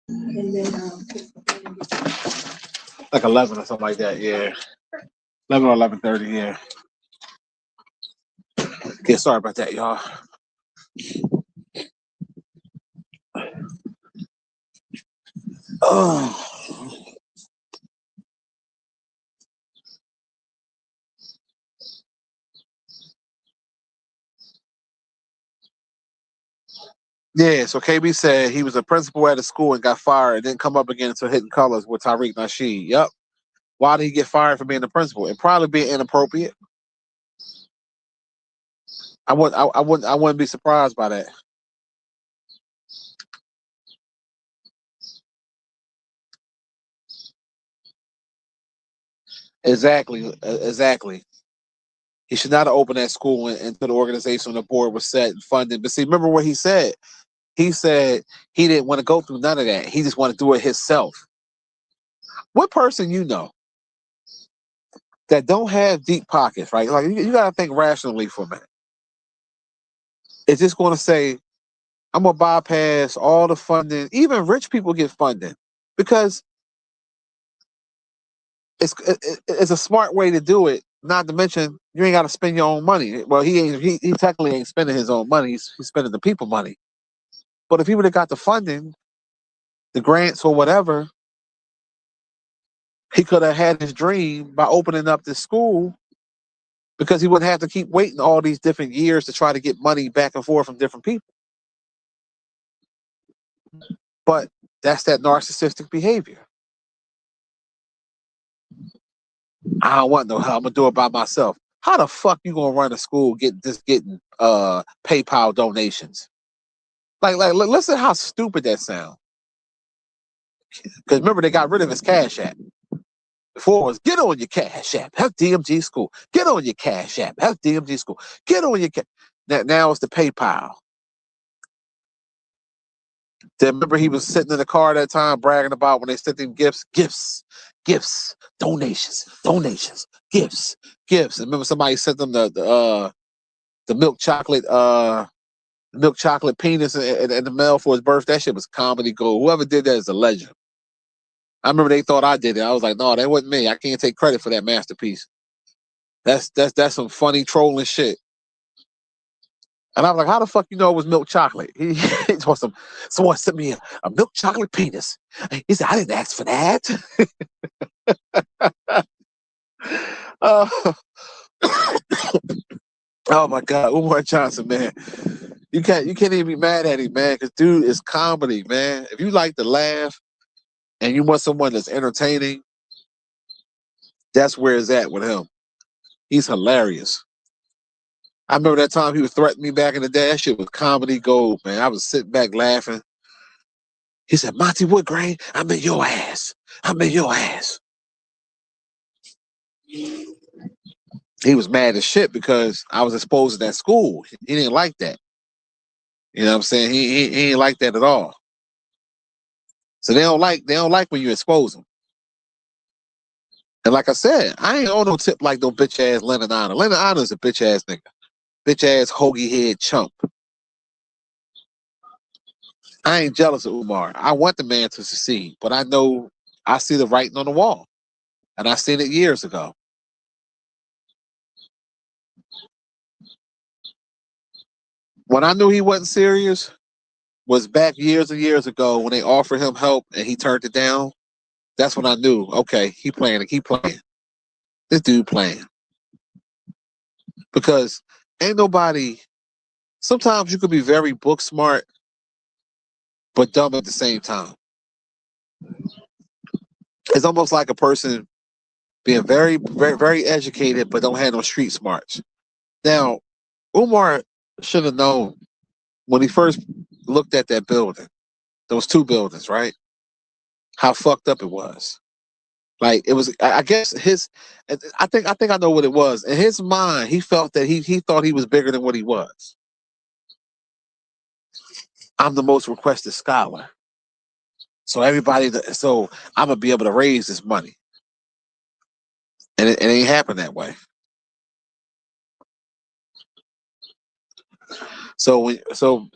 And then like 11 or something like that, yeah. 11 or 11:30, yeah. Yeah, sorry about that, y'all. Oh. Yeah, so KB said he was a principal at a school and got fired and didn't come up again until Hitting Colors with Tariq Nasheed. Yep. Why did he get fired for being the principal? It probably being inappropriate. I wouldn't be surprised by that. Exactly. He should not have opened that school until the organization on the board was set and funded. But see, remember what he said? He said he didn't want to go through none of that. He just wanted to do it himself. What person you know that don't have deep pockets, right? Like you got to think rationally for a minute. Is just going to say, I'm going to bypass all the funding. Even rich people get funding because it's a smart way to do it. Not to mention, you ain't got to spend your own money. Well, he technically ain't spending his own money. He's spending the people money. But if he would have got the funding, the grants or whatever, he could have had his dream by opening up this school because he wouldn't have to keep waiting all these different years to try to get money back and forth from different people. But that's that narcissistic behavior. I don't want no help. I'm gonna do it by myself. How the fuck you gonna run a school getting PayPal donations? Like listen how stupid that sounds. Because remember they got rid of his Cash App. Before it was get on your Cash App, help DMG school. Get on your Cash App, help DMG school. Get on your now it's the PayPal. Then remember he was sitting in the car that time bragging about when they sent him gifts, donations, gifts. And remember somebody sent them the milk chocolate penis in the mail for his birthday. That shit was comedy gold. Whoever did that is a legend. I remember they thought I did it. I was like, no, that wasn't me. I can't take credit for that masterpiece. That's some funny trolling shit. And I was like, how the fuck you know it was milk chocolate? He told someone sent me a milk chocolate penis. He said, I didn't ask for that. Oh my God, Umar Johnson, man. You can't even be mad at him, man, because dude is comedy, man. If you like to laugh and you want someone that's entertaining, that's where it's at with him. He's hilarious. I remember that time he was threatening me back in the day. That shit was comedy gold, man. I was sitting back laughing. He said, Monty Woodgrain, I'm in your ass. He was mad as shit because I was exposed at school. He didn't like that. You know what I'm saying? He ain't like that at all. So they don't like when you expose them. And like I said, I ain't on no tip like no bitch ass Lennon Honor. Lennon Honor is a bitch ass nigga. Bitch ass hoagie head chump. I ain't jealous of Umar. I want the man to succeed, but I know I see the writing on the wall. And I seen it years ago. When I knew he wasn't serious was back years and years ago when they offered him help and he turned it down. That's when I knew, okay, he playing to keep playing. This dude playing. Because ain't nobody, sometimes you could be very book smart, but dumb at the same time. It's almost like a person being very, very, very educated, but don't have no street smarts. Now, Umar should have known when he first looked at that building, those two buildings, right? How fucked up it was. Like it was, I guess his. I think I know what it was. In his mind, he felt that he thought he was bigger than what he was. I'm the most requested scholar, so so I'm gonna be able to raise this money, and it ain't happened that way. So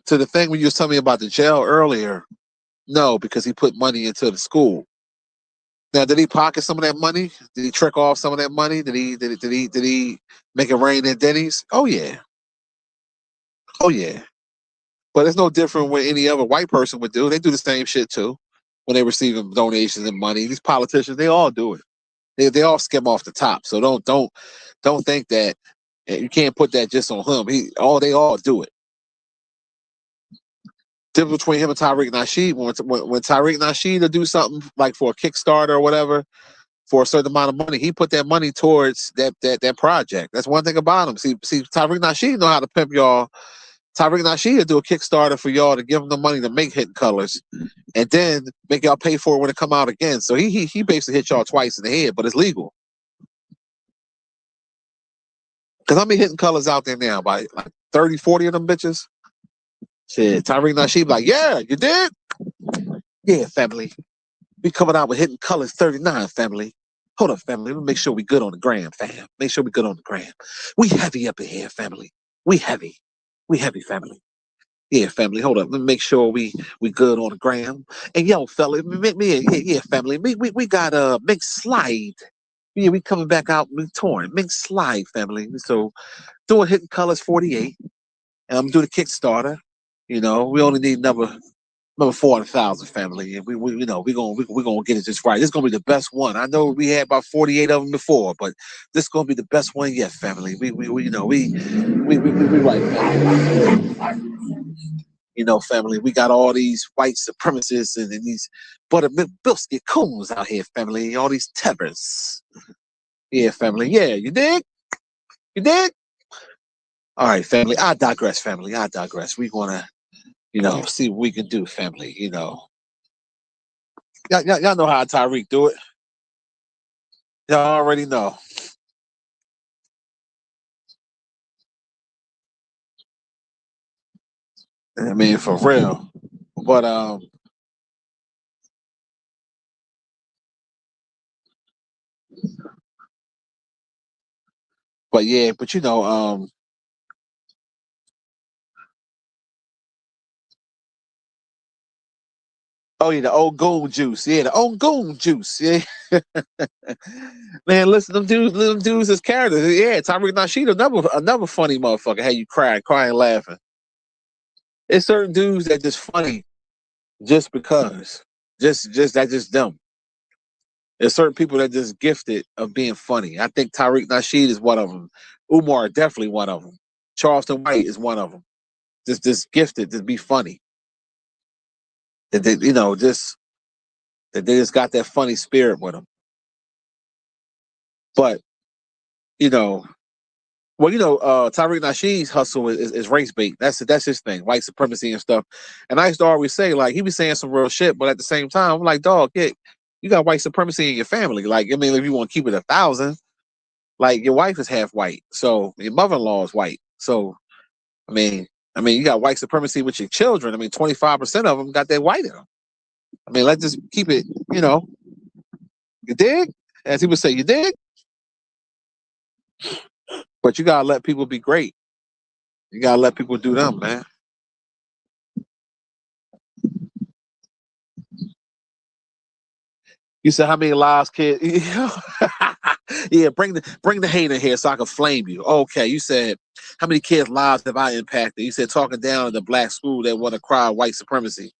to the thing when you was telling me about the jail earlier, no, because he put money into the school. Now, did he pocket some of that money? Did he trick off some of that money? Did he make it rain at Denny's? Oh yeah, oh yeah. But it's no different what any other white person would do. They do the same shit too when they receive donations and money. These politicians, they all do it. They all skim off the top. So don't think that you can't put that just on him. They all do it. Difference between him and Tariq Nasheed, when Tariq Nasheed will do something like for a Kickstarter or whatever for a certain amount of money, he put that money towards that project. That's one thing about him. See, Tariq Nasheed know how to pimp y'all. Tariq Nasheed will do a Kickstarter for y'all to give him the money to make Hidden Colors, and then make y'all pay for it when it come out again. So he basically hit y'all twice in the head, but it's legal. Because how many Hidden Colors out there now? By like 30, 40 of them bitches? Shit, Tariq Nasheed like, yeah, you did? Yeah, family. We coming out with Hidden Colors 39, family. Hold up, family. Let me make sure we good on the gram, fam. Make sure we good on the gram. We heavy up in here, family. We heavy. We heavy, family. Yeah, family. Hold up. Let me make sure we good on the gram. And yo, fella, yeah, family. We got Mink Slide. Yeah, we coming back out with torn. Mink Slide, family. So doing Hidden Colors 48. And I'm doing the Kickstarter. You know, we only need number 400,000, family, and we you know we gonna get it just right. This is gonna be the best one. I know we had about 48 of them before, but this is gonna be the best one yet, family. We you know we right, family. You know, family. We got all these white supremacists and these buttermilk biscuit coons out here, family. All these tethers. Yeah, family. Yeah, you dig? You dig? All right, family. I digress, family. I digress. We gonna see what we can do, family. Y'all know how Tyreek do it. Y'all already know. I mean, for real. But yeah, but oh yeah, the old goon juice. Yeah, the old goon juice. Yeah. Man, listen, them dudes as characters. Yeah, Tyreek Nasheed, another funny motherfucker. How you crying, laughing. It's certain dudes that just funny just because. Just that just them. There's certain people that just gifted of being funny. I think Tyreek Nasheed is one of them. Umar definitely one of them. Charleston White is one of them. Just gifted to be funny. That they, just that they just got that funny spirit with them. But you know, Tyreek Nasheed's hustle is race bait. That's his thing, white supremacy and stuff. And I used to always say, like, he be saying some real shit, but at the same time, I'm like, dog, yeah, you got white supremacy in your family. Like, I mean, if you want to keep it 1,000, like your wife is half white, so your mother-in-law is white. So I mean, you got white supremacy with your children. I mean, 25% of them got that white in them. I mean, let's just keep it, you dig? As he would say, you dig? But you gotta let people be great. You gotta let people do them, man. You said how many lives kids? Yeah, bring the hate in here so I can flame you. Okay, you said how many kids' lives have I impacted? You said talking down in the black school that want to cry white supremacy.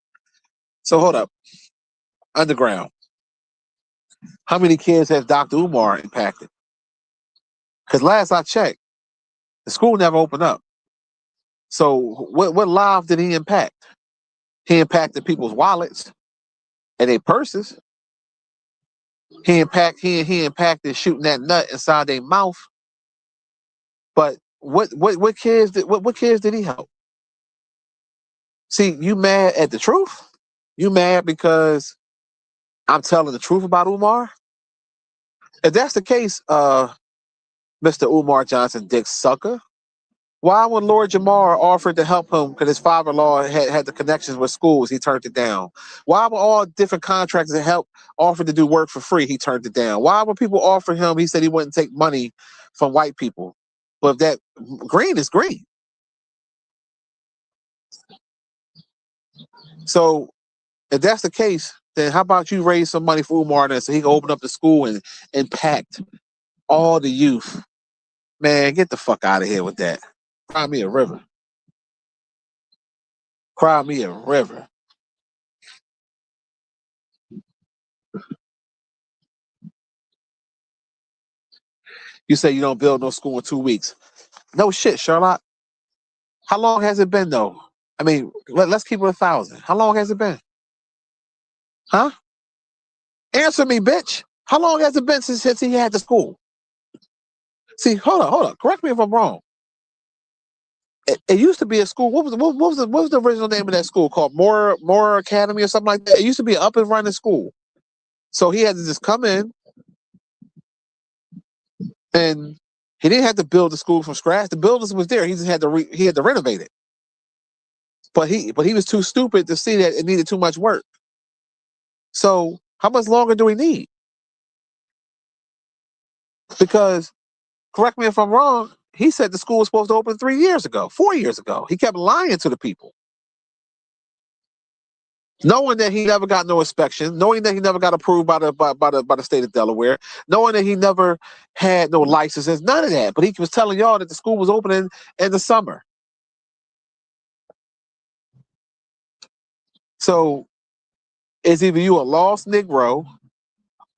So hold up, underground. How many kids has Dr. Umar impacted? Because last I checked, the school never opened up. So what lives did he impact? He impacted people's wallets and their purses. He impacted shooting that nut inside their mouth. But what kids what kids did he help? See, you mad at the truth? You mad because I'm telling the truth about Umar? If that's the case, Mr. Umar Johnson, Dick Sucker, why when Lord Jamar offered to help him because his father-in-law had the connections with schools, he turned it down? Why were all different contractors that help offered to do work for free, he turned it down? Why were people offering him, he said he wouldn't take money from white people? But if that green is green. So if that's the case, then how about you raise some money for Umar then so he can open up the school and impact all the youth? Man, get the fuck out of here with that. Cry me a river. Cry me a river. You say you don't build no school in 2 weeks. No shit, Sherlock. How long has it been though? I mean, let's keep it 1,000. How long has it been? Huh? Answer me, bitch. How long has it been since he had the school? See, hold on. Correct me if I'm wrong. It used to be a school. What was the original name of that school called? More Academy or something like that. It used to be an up and running school. So he had to just come in and he didn't have to build the school from scratch. The buildings was there. He just had to he had to renovate it. But he was too stupid to see that it needed too much work. So how much longer do we need? Because correct me if I'm wrong, he said the school was supposed to open 3 years ago, 4 years ago. He kept lying to the people. Knowing that he never got no inspection, knowing that he never got approved by the state of Delaware, knowing that he never had no licenses, none of that. But he was telling y'all that the school was opening in the summer. So it's either you a lost Negro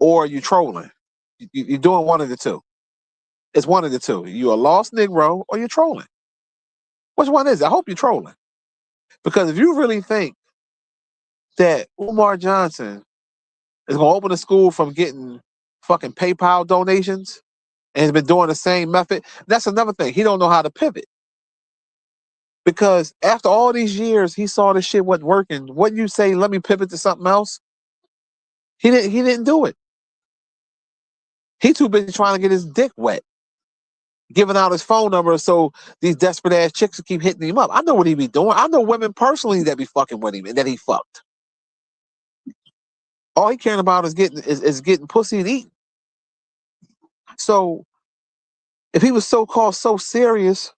or you trolling. You're doing one of the two. It's one of the two. You a lost Negro or you're trolling. Which one is it? I hope you're trolling. Because if you really think that Umar Johnson is going to open a school from getting fucking PayPal donations and has been doing the same method, that's another thing. He don't know how to pivot. Because after all these years, he saw this shit wasn't working. Wouldn't you say, let me pivot to something else? He didn't do it. He too busy trying to get his dick wet, giving out his phone number so these desperate ass chicks will keep hitting him up. I know what he be doing. I know women personally that be fucking with him and that he fucked. All he caring about is getting pussy and eating. So if he was so-called so serious,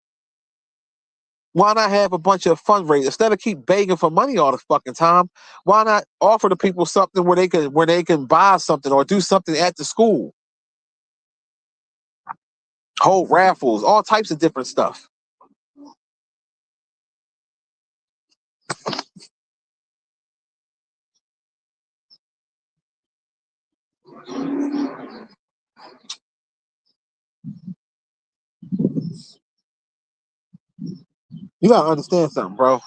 why not have a bunch of fundraisers instead of keep begging for money all the fucking time? Why not offer the people something where they can buy something or do something at the school? Hold raffles, all types of different stuff. You gotta understand something, bro.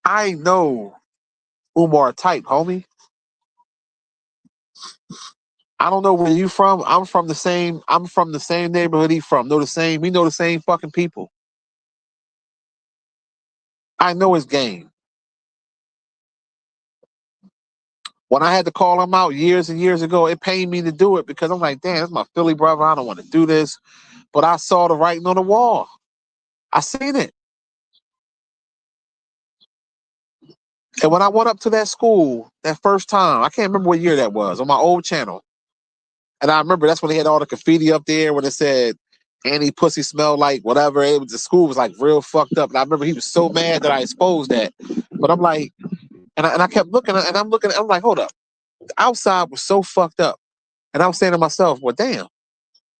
I know Umar type, homie. I don't know where you from. I'm from the same neighborhood he from. We know the same fucking people. I know his game. When I had to call him out years and years ago, it pained me to do it because I'm like, damn, that's my Philly brother. I don't want to do this. But I saw the writing on the wall. I seen it. And when I went up to that school that first time, I can't remember what year that was, on my old channel. And I remember that's when they had all the graffiti up there when it said Annie pussy smelled like whatever. The school was like real fucked up. And I remember he was so mad that I exposed that. But I'm like, and I kept looking and I'm like, hold up. The outside was so fucked up. And I was saying to myself, well, damn,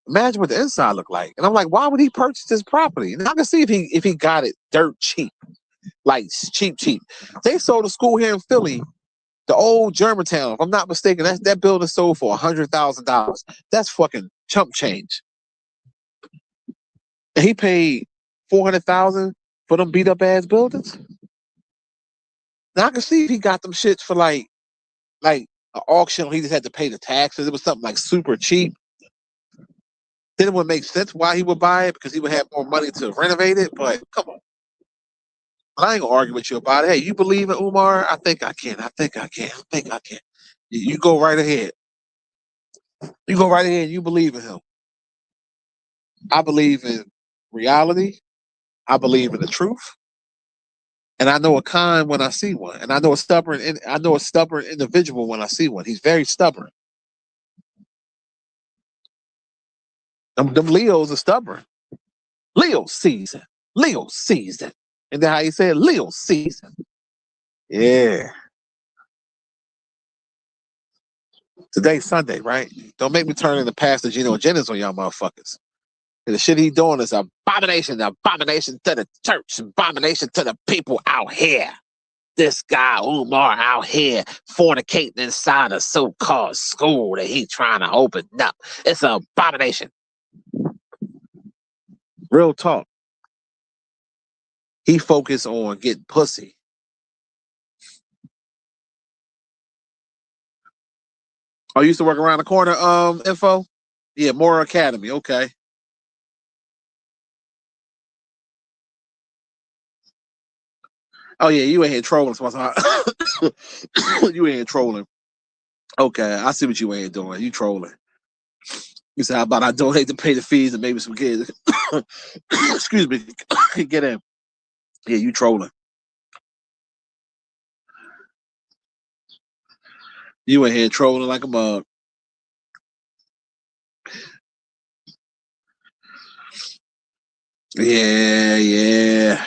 imagine what the inside looked like. And I'm like, why would he purchase this property? And I can see if he got it dirt cheap, like cheap. They sold a school here in Philly, the old Germantown. If I'm not mistaken, that building sold for $100,000. That's fucking chump change. And he paid $400,000 for them beat up ass buildings. Now I can see if he got them shits for like an auction. He just had to pay the taxes. It was something like super cheap. Then it would make sense why he would buy it because he would have more money to renovate it. But come on, I ain't gonna argue with you about it. Hey, you believe in Umar? I think I can. I think I can. I think I can. You go right ahead. You go right ahead. You believe in him. I believe in reality. I believe in the truth. And I know a con when I see one. And I know a stubborn individual when I see one. He's very stubborn. Them Leos are stubborn. Leo season. Leo season. And then how you say it? Leo season. Yeah. Today's Sunday, right? Don't make me turn into Pastor Geno Jennings on y'all motherfuckers. And the shit he doing is abomination to the church, abomination to the people out here. This guy, Umar, out here fornicating inside a so-called school that he trying to open up. It's an abomination. Real talk. He focused on getting pussy. I used to work around the corner, info. Yeah, Moore Academy. Okay. Oh yeah, you ain't here trolling. You ain't here trolling. Okay, I see what you ain't doing. You trolling. You said, how about I donate to pay the fees and maybe some kids, excuse me, get in. Yeah, you trolling. You ain't here trolling like a mug. Yeah.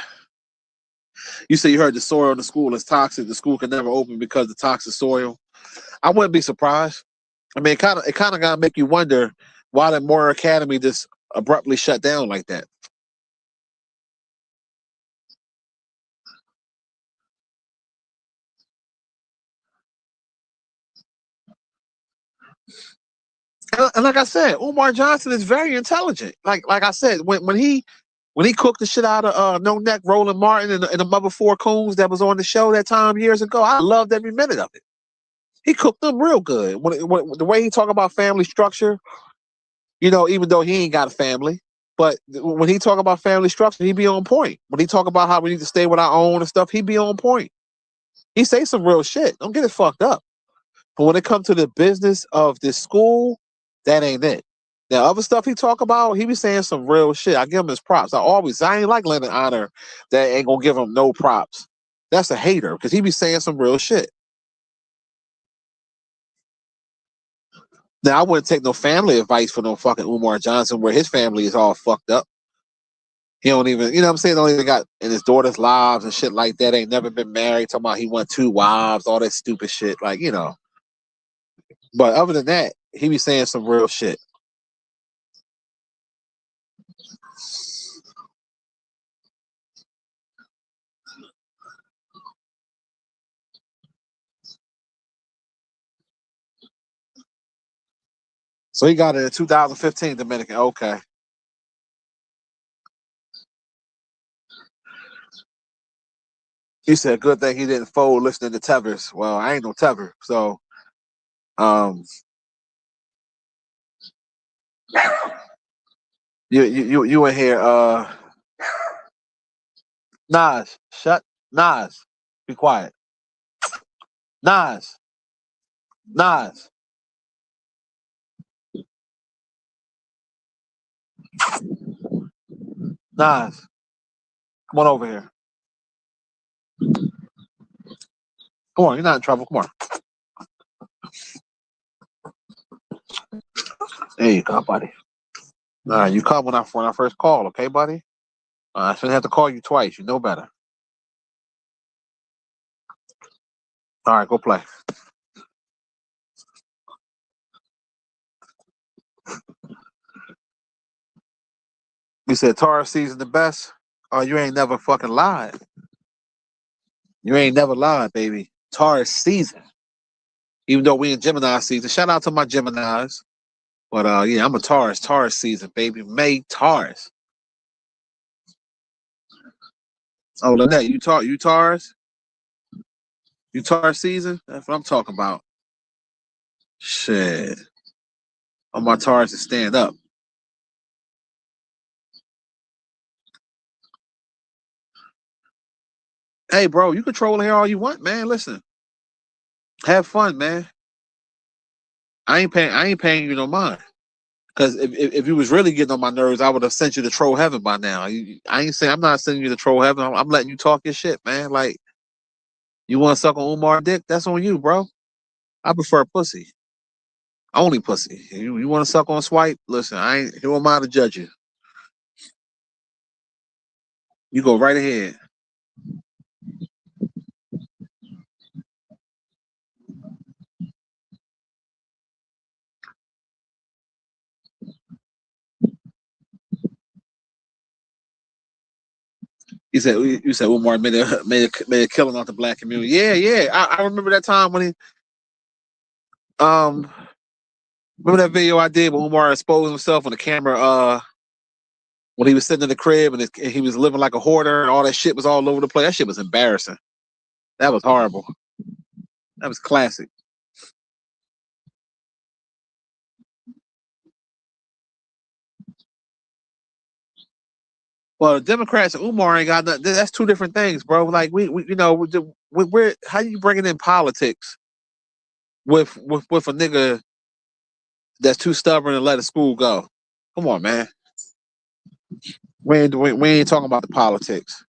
You say you heard the soil in the school is toxic. The school can never open because of the toxic soil. I wouldn't be surprised. I mean, it kind of gotta make you wonder why the Moore Academy just abruptly shut down like that. And like I said, Umar Johnson is very intelligent. Like I said, when he cooked the shit out of No Neck Roland Martin and the Mother Four Coons that was on the show that time years ago, I loved every minute of it. He cooked them real good. When the way he talk about family structure, even though he ain't got a family, but when he talk about family structure, he be on point. When he talk about how we need to stay with our own and stuff, he be on point. He say some real shit. Don't get it fucked up. But when it comes to the business of this school, that ain't it. Now, other stuff he talk about, he be saying some real shit. I give him his props. I ain't like Leonard Honor that ain't gonna give him no props. That's a hater because he be saying some real shit. Now, I wouldn't take no family advice for no fucking Umar Johnson where his family is all fucked up. He don't even, what I'm saying, don't even got in his daughter's lives and shit like that. Ain't never been married. Talking about he want 2 wives, all that stupid shit. Like. But other than that, he be saying some real shit. So he got it in 2015 Dominican. Okay. He said, good thing he didn't fold listening to Tevers. Well, I ain't no Tever. So, you in here, Nas, Nas, be quiet. Nas, Nas, Nas, come on over here. Come on, you're not in trouble. Come on. There you go, buddy. All right, you come when I first call, okay, buddy? I shouldn't have to call you twice. You know better. All right, go play. You said Taurus season the best? Oh, you ain't never fucking lied. You ain't never lied, baby. Taurus season. Even though we in Gemini season. Shout out to my Geminis. But yeah, I'm a Taurus. Taurus season, baby. May Taurus. Oh, Lynette, you Taurus? You Taurus season? That's what I'm talking about. Shit. On my Taurus to stand up. Hey, bro, you control here all you want, man. Listen. Have fun, man. I ain't paying you no mind. Because if you was really getting on my nerves, I would have sent you to troll heaven by now. I ain't saying I'm not sending you to troll heaven. I'm letting you talk your shit, man. Like, you want to suck on Umar dick? That's on you, bro. I prefer pussy. Only pussy. You want to suck on swipe? Listen, I ain't. Who am I to judge you? You go right ahead. You said Umar made a killing off the black community. Yeah, yeah. I remember that time when he um remember that video I did when Umar exposed himself on the camera when he was sitting in the crib and he was living like a hoarder and all that shit was all over the place. That shit was embarrassing. That was horrible. That was classic. Well, the Democrats and Umar ain't got nothing. That's two different things, bro. Like we you know, we're how you bringing in politics with a nigga that's too stubborn and let a school go? Come on, man. We ain't talking about the politics.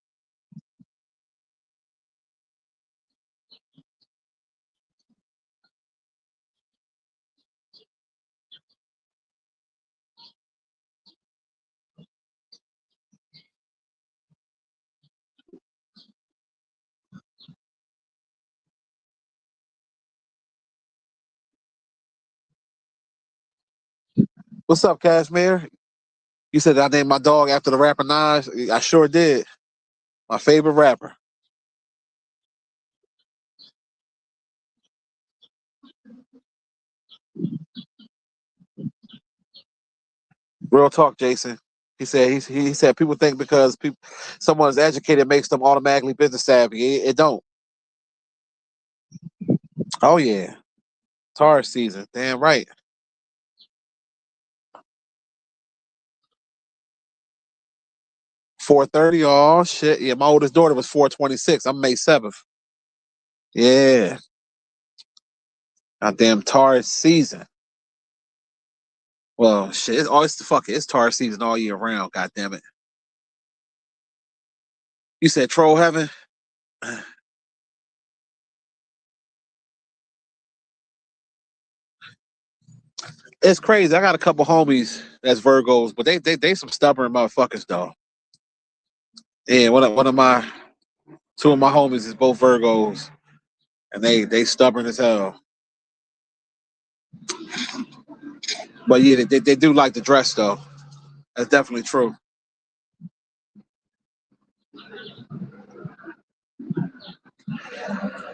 What's up, Cashmere? You said I named my dog after the rapper Nas. I sure did. My favorite rapper. Real talk, Jason. He said people think because someone's educated makes them automatically business savvy. It don't. Oh yeah, Taurus season. Damn right. 4:30. Oh shit. Yeah, my oldest daughter was 4:26. I'm May 7th. Yeah. Goddamn Taurus season. Well, shit. It's always fuck it. It's Taurus season all year round. God damn it. You said troll heaven. It's crazy. I got a couple homies that's Virgos, but they some stubborn motherfuckers though. Yeah, one of my two of my homies is both Virgos, and they stubborn as hell. But yeah, they do like to dress though. That's definitely true.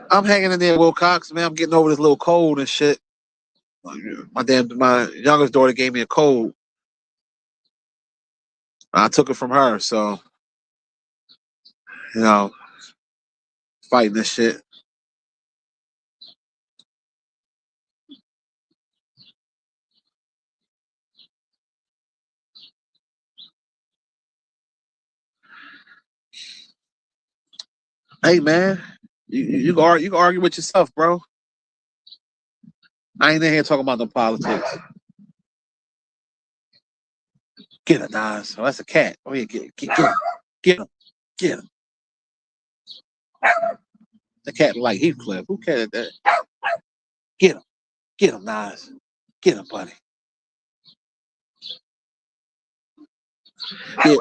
I'm hanging in there, Will Cox, man. I'm getting over this little cold and shit. My youngest daughter gave me a cold. I took it from her, so you know, fighting this shit. Hey man, you can argue with yourself, bro. I ain't in here talking about no politics. Get him, Nas. Oh, that's a cat. Oh yeah, get him, get him. The cat like Heathcliff. Who cat is that? Get him, get him, Nas. Get him, buddy. Yeah.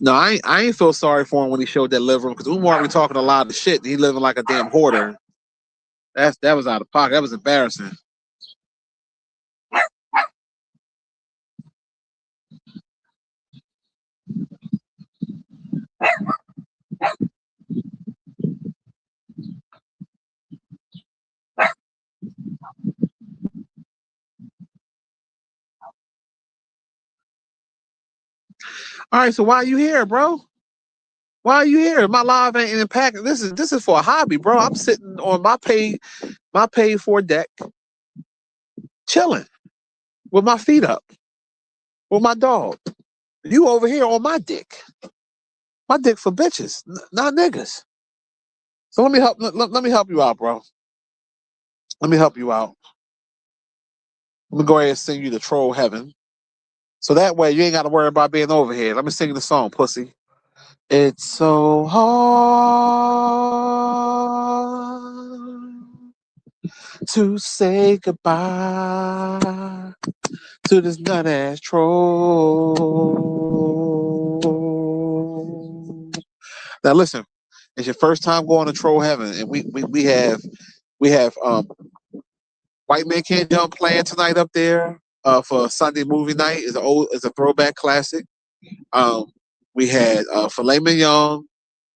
No, I ain't feel sorry for him when he showed that living room because Umar be talking a lot of shit. And he living like a damn hoarder. That was out of pocket. That was embarrassing. All right, so why are you here, bro? Why are you here? My live ain't impacted. This is for a hobby, bro. I'm sitting on my paid for deck, chilling with my feet up, with my dog. You over here on my dick. My dick for bitches, not niggas. So let me help you out, bro. Let me help you out. Let me go ahead and sing you the troll heaven. So that way you ain't got to worry about being over here. Let me sing the song, pussy. It's so hard to say goodbye to this nut ass troll. Now listen, it's your first time going to troll heaven, and we have White Man Can't Jump playing tonight up there for Sunday movie night. Is a throwback classic. Um, we had filet mignon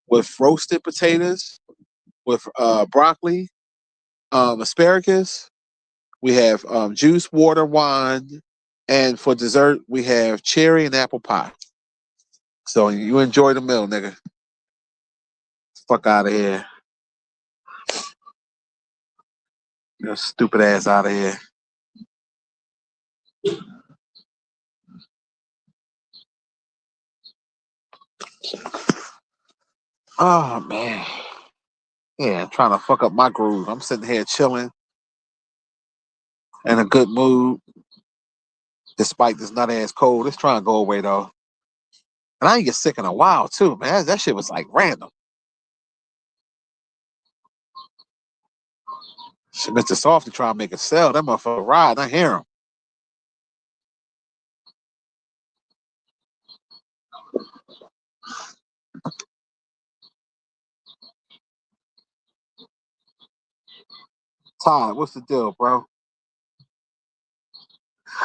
with roasted potatoes, with broccoli, asparagus. We have juice, water, wine, and for dessert we have cherry and apple pie. So you enjoy the meal, nigga. Fuck out of here. Your stupid ass out of here. Oh man. Yeah, trying to fuck up my groove. I'm sitting here chilling in a good mood, despite this nut ass cold. It's trying to go away though. And I ain't get sick in a while too, man. That shit was like random. Shit, Mr. Softy trying to make a sell. That motherfucker ride. I hear him. Todd, what's the deal, bro?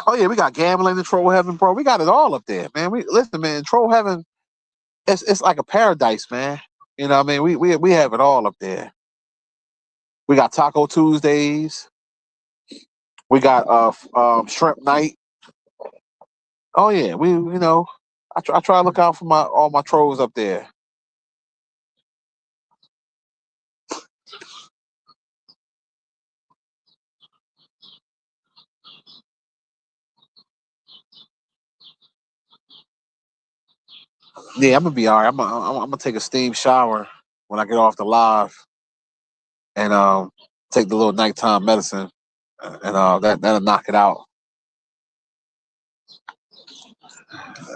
Oh yeah, we got gambling in Troll Heaven, bro. We got it all up there, man. We listen, man. Troll Heaven, it's like a paradise, man. You know what I mean? We have it all up there. We got Taco Tuesdays. We got shrimp night. Oh yeah, we you know I try to look out for my all my trolls up there. Yeah, I'm gonna be all right. I'm gonna take a steam shower when I get off the live and take the little nighttime medicine and that'll knock it out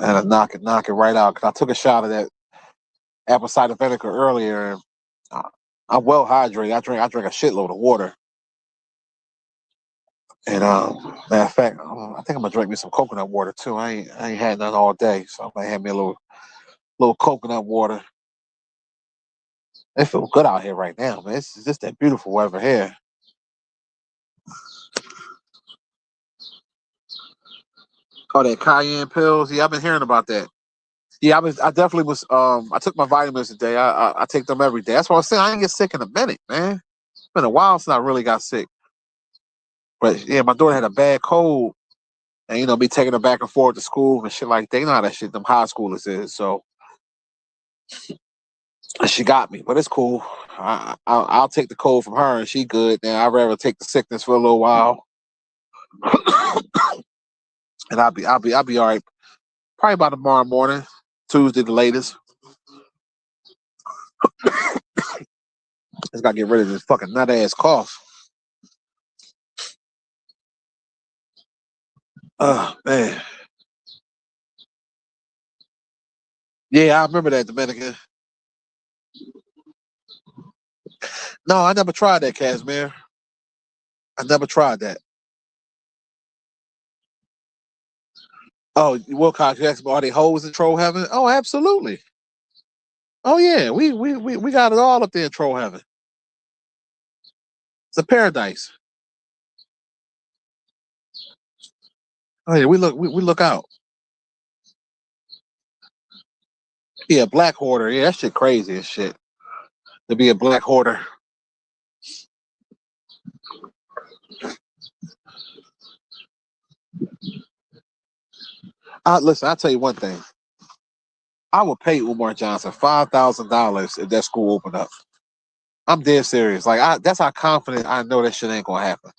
and knock it right out. Cause I took a shot of that apple cider vinegar earlier and uh, I'm well hydrated. I drink a shitload of water. And matter of fact, I think I'm gonna drink me some coconut water too. I ain't had none all day, so I'm gonna have me a little coconut water. It feels good out here right now, man. It's just that beautiful weather here. Oh, that cayenne pills. Yeah, I've been hearing about that. Yeah, I definitely was. I took my vitamins today. I take them every day. That's why I was saying I didn't get sick in a minute, man. It's been a while since I really got sick. But yeah, my daughter had a bad cold, and me taking her back and forth to school and shit like that. You know how that shit them high schoolers is. So she got me, but it's cool. I'll take the cold from her, and she good. Now I'd rather take the sickness for a little while, and I'll be all right. Probably by tomorrow morning, Tuesday the latest. Just gotta get rid of this fucking nut ass cough. Oh man, yeah, I remember that Dominican. No, I never tried that, Casimir. I never tried that. Oh, Wilcox, you asked me, are they hoes in troll heaven? Oh, absolutely. Oh yeah, we got it all up there in troll heaven. It's a paradise. Oh yeah, we look out. Yeah, black hoarder. Yeah, that shit crazy as shit. To be a black hoarder. Listen, I'll tell you one thing. I would pay Umar Johnson $5,000 if that school opened up. I'm dead serious. Like that's how confident I know that shit ain't gonna happen.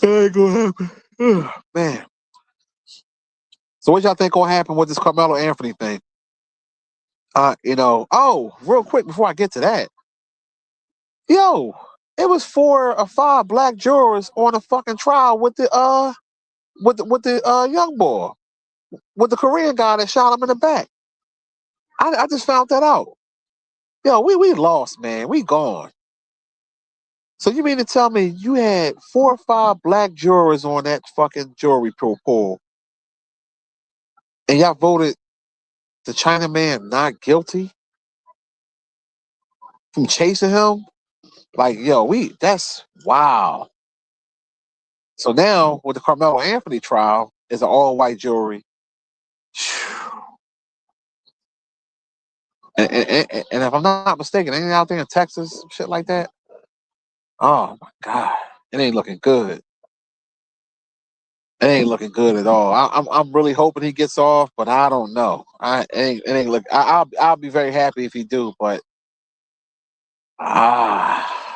It ain't gonna happen. Ugh, man. So what y'all think gonna happen with this Carmelo Anthony thing? Real quick before I get to that, yo, it was 4 or 5 black jurors on a fucking trial with the young boy, with the Korean guy that shot him in the back. I just found that out. Yo, we lost, man. We gone. So you mean to tell me you had 4 or 5 black jurors on that fucking jury pool, and y'all voted the Chinaman not guilty from chasing him? Like, yo, that's wow. So now with the Carmelo Anthony trial, it's an all-white jury. And if I'm not mistaken, ain't it out there in Texas, shit like that? Oh my God, it ain't looking good. It ain't looking good at all. I'm really hoping he gets off, but I don't know. It ain't look. I'll be very happy if he do, but ah,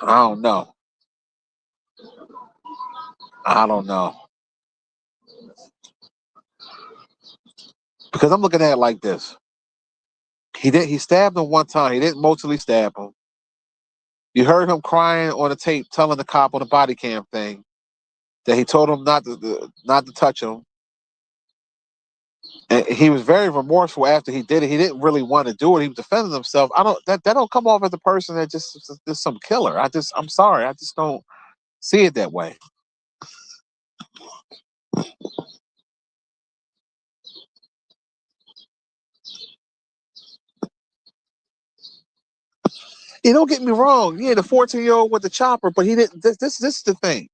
I don't know. I don't know because I'm looking at it like this. He stabbed him one time. He didn't mostly stab him. You heard him crying on the tape, telling the cop on the body cam thing that he told him not to touch him. And he was very remorseful after he did it. He didn't really want to do it. He was defending himself. That don't come off as a person that just is some killer. I'm sorry. I just don't see it that way. You don't get me wrong. Yeah, the 14-year-old with the chopper, but he didn't. This is the thing.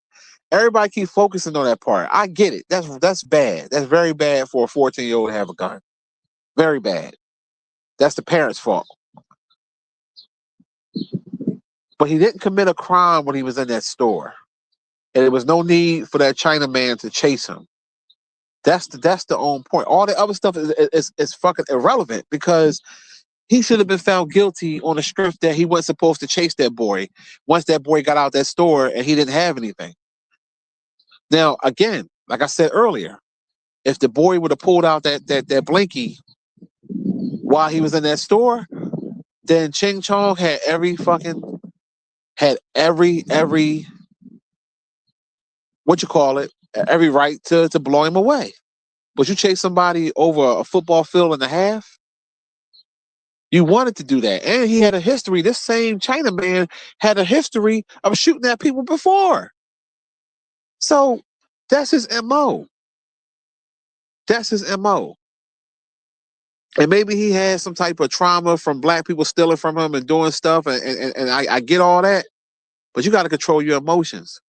Everybody keep focusing on that part. I get it. That's bad. That's very bad for a 14-year-old to have a gun. Very bad. That's the parents' fault. But he didn't commit a crime when he was in that store. And there was no need for that Chinaman to chase him. That's the own point. All the other stuff is fucking irrelevant because he should have been found guilty on the strength that he wasn't supposed to chase that boy once that boy got out that store and he didn't have anything. Now, again, like I said earlier, if the boy would have pulled out that blinky while he was in that store, then Ching Chong had every what you call it, every right to blow him away. But you chase somebody over a football field and a half, you wanted to do that. And he had a history. This same Chinaman had a history of shooting at people before. So that's his MO. That's his MO. And maybe he had some type of trauma from black people stealing from him and doing stuff. And I get all that. But you got to control your emotions.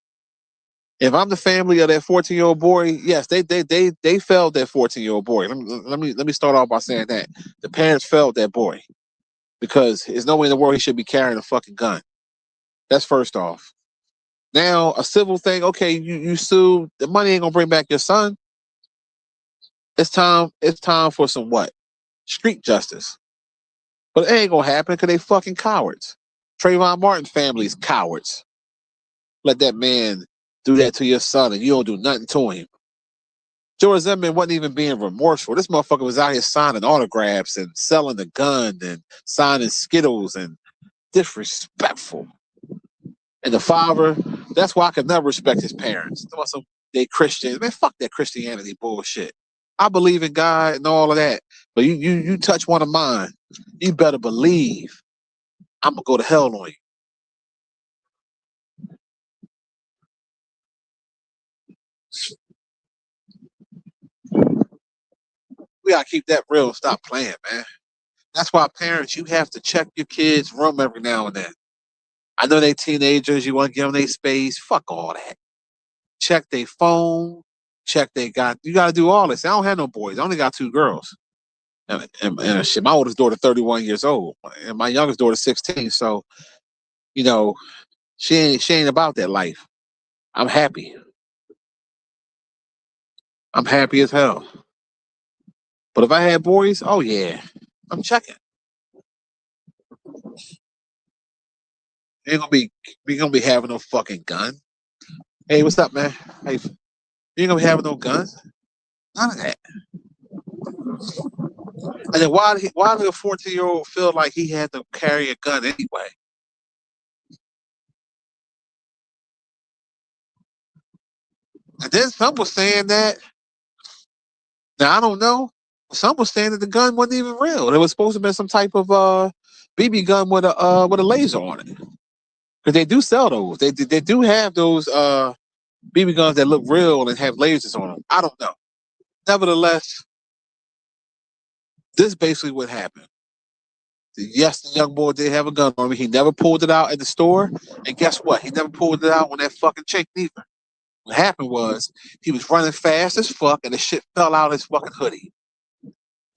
If I'm the family of that 14-year-old boy, yes, they failed that 14-year-old boy. Let me start off by saying that the parents failed that boy because there's no way in the world he should be carrying a fucking gun. That's first off. Now a civil thing, okay, you sue, the money ain't gonna bring back your son. It's time for some what? Street justice. But it ain't gonna happen because they fucking cowards. Trayvon Martin family's cowards. Let that man do that to your son and you don't do nothing to him. George Zimmerman wasn't even being remorseful. This motherfucker was out here signing autographs and selling the gun and signing Skittles and disrespectful. And the father, that's why I could never respect his parents. They Christians. Man, fuck that Christianity bullshit. I believe in God and all of that. But you touch one of mine, you better believe I'm gonna go to hell on you. We gotta keep that real and stop playing, man. That's why parents, you have to check your kids' room every now and then. I know they teenagers, you want to give them their space. Fuck all that. Check their phone. You got to do all this. I don't have no boys. I only got 2 girls. And shit, my oldest daughter 31 years old, and my youngest daughter 16. So, you know, she ain't about that life. I'm happy. I'm happy as hell. But if I had boys, oh yeah, I'm checking. Ain't gonna be we gonna be having no fucking gun. Hey, what's up, man? Hey, you ain't gonna be having no guns. None of that. And then why did a 14-year-old feel like he had to carry a gun anyway? And then some was saying that. Now I don't know. Some was saying that the gun wasn't even real. It was supposed to be some type of BB gun with a laser on it. Because they do sell those. They do have those BB guns that look real and have lasers on them. I don't know. Nevertheless, this is basically what happened. Yes, the young boy did have a gun on him. He never pulled it out at the store. And guess what? He never pulled it out on that fucking chick neither. What happened was he was running fast as fuck and the shit fell out his fucking hoodie.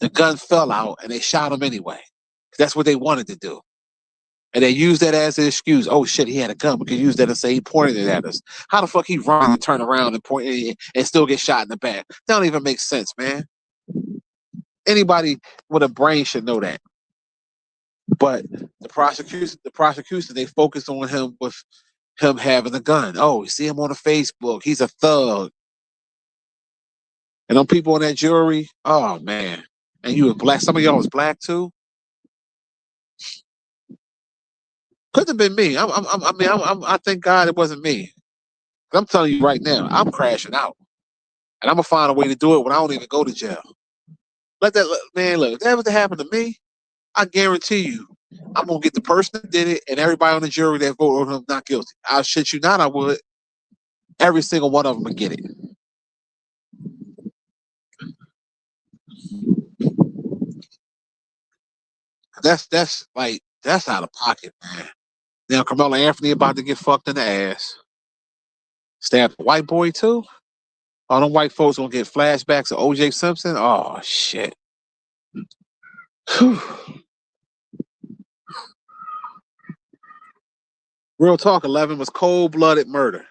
The gun fell out and they shot him anyway. That's what they wanted to do. And they used that as an excuse. Oh shit, he had a gun. We could use that and say he pointed it at us. How the fuck he run and turn around and point and still get shot in the back? That don't even make sense, man. Anybody with a brain should know that. But the prosecution, they focused on him with him having a gun. Oh, you see him on the Facebook. He's a thug. And them people in that jury, oh man. And you were black. Some of y'all was black too. Could have been me. I thank God it wasn't me. I'm telling you right now, I'm crashing out, and I'm gonna find a way to do it when I don't even go to jail. Man, look. If that was to happen to me, I guarantee you, I'm gonna get the person that did it and everybody on the jury that voted on him not guilty. I shit you not, I would. Every single one of them would get it. That's out of pocket, man. Now Carmelo Anthony about to get fucked in the ass. Stabbed a white boy too. All them white folks gonna get flashbacks of O.J. Simpson. Oh shit. Whew. Real talk. 11 was cold-blooded murder.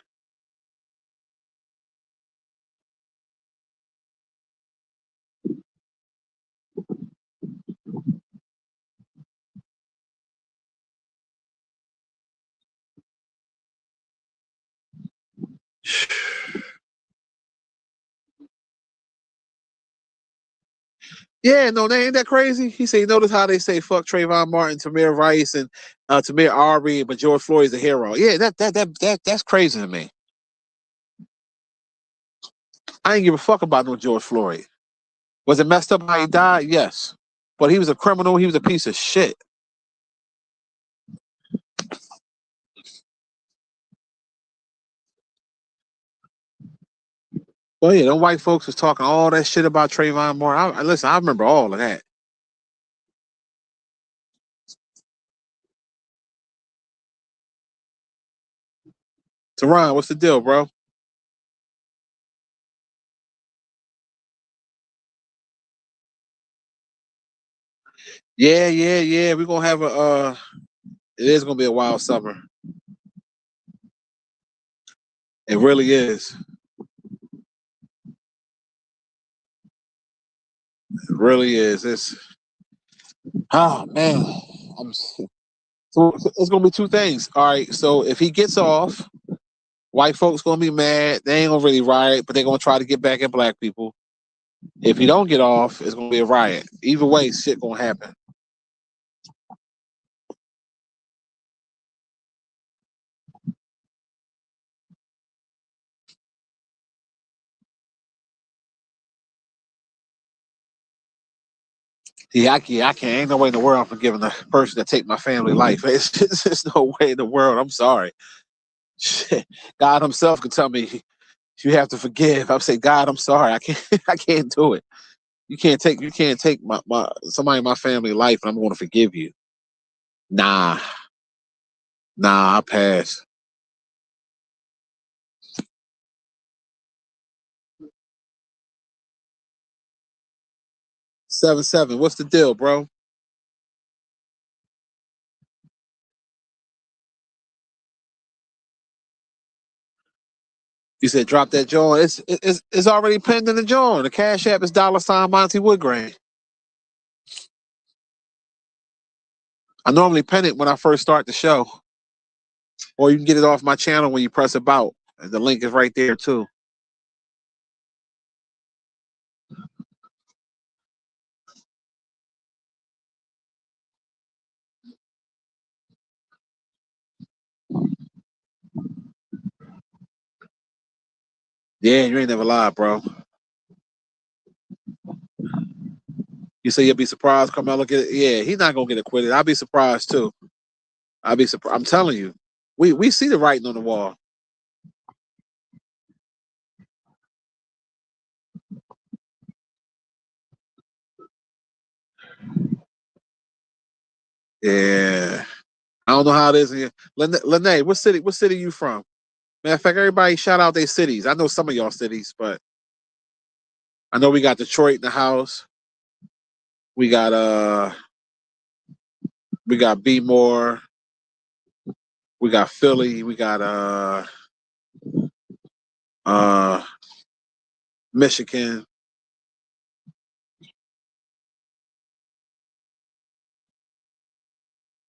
Yeah, no, they ain't that crazy. He said, notice how they say fuck Trayvon Martin, Tamir Rice, and Tamir Arbery, but George Floyd's a hero. Yeah, that's crazy to me. I ain't give a fuck about no George Floyd. Was it messed up how he died? Yes. But he was a criminal. He was a piece of shit. Well, yeah, them white folks was talking all that shit about Trayvon Martin. Listen, I remember all of that. Teron, what's the deal, bro? Yeah. We're gonna have it is gonna be a wild summer. It really is. It really is. Oh man. So it's gonna be two things. All right. So if he gets off, white folks gonna be mad. They ain't gonna really riot, but they're gonna try to get back at black people. If he don't get off, it's gonna be a riot. Either way, shit gonna happen. I can't. Ain't no way in the world I'm forgiving the person that take my family life. It's no way in the world. I'm sorry. Shit. God Himself could tell me you have to forgive. I'm saying, God, I'm sorry. I can't. I can't do it. You can't take my somebody in my family life, and I'm going to forgive you. Nah, I pass. 7-7. What's the deal, bro? You said drop that joint. It's already pinned in the joint. The Cash App is $ Monty Woodgrain. I normally pin it when I first start the show, or you can get it off my channel when you press about. And the link is right there too. Yeah, you ain't never lied, bro. You say you'll be surprised. Come out look at it. Yeah, he's not gonna get acquitted. I'll be surprised too. I'll be surprised. I'm telling you, we see the writing on the wall. Yeah, I don't know how it is in here. Lene, what city? What city you from? Matter of fact, everybody shout out their cities. I know some of y'all cities, but I know we got Detroit in the house. We got B More. We got Philly. We got uh Michigan.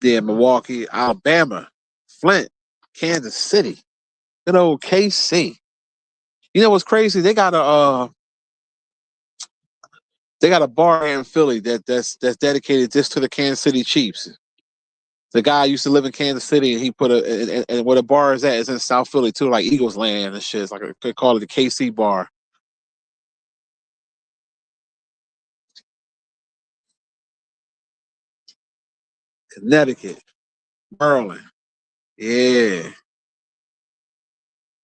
Yeah, Milwaukee, Alabama, Flint, Kansas City. Good old KC. You know what's crazy? They got a bar in Philly that's dedicated just to the Kansas City Chiefs. The guy used to live in Kansas City, and he put and where the bar is at is in South Philly too, like Eagles Land and shit. It's like they call it the KC bar. Connecticut, Maryland, yeah,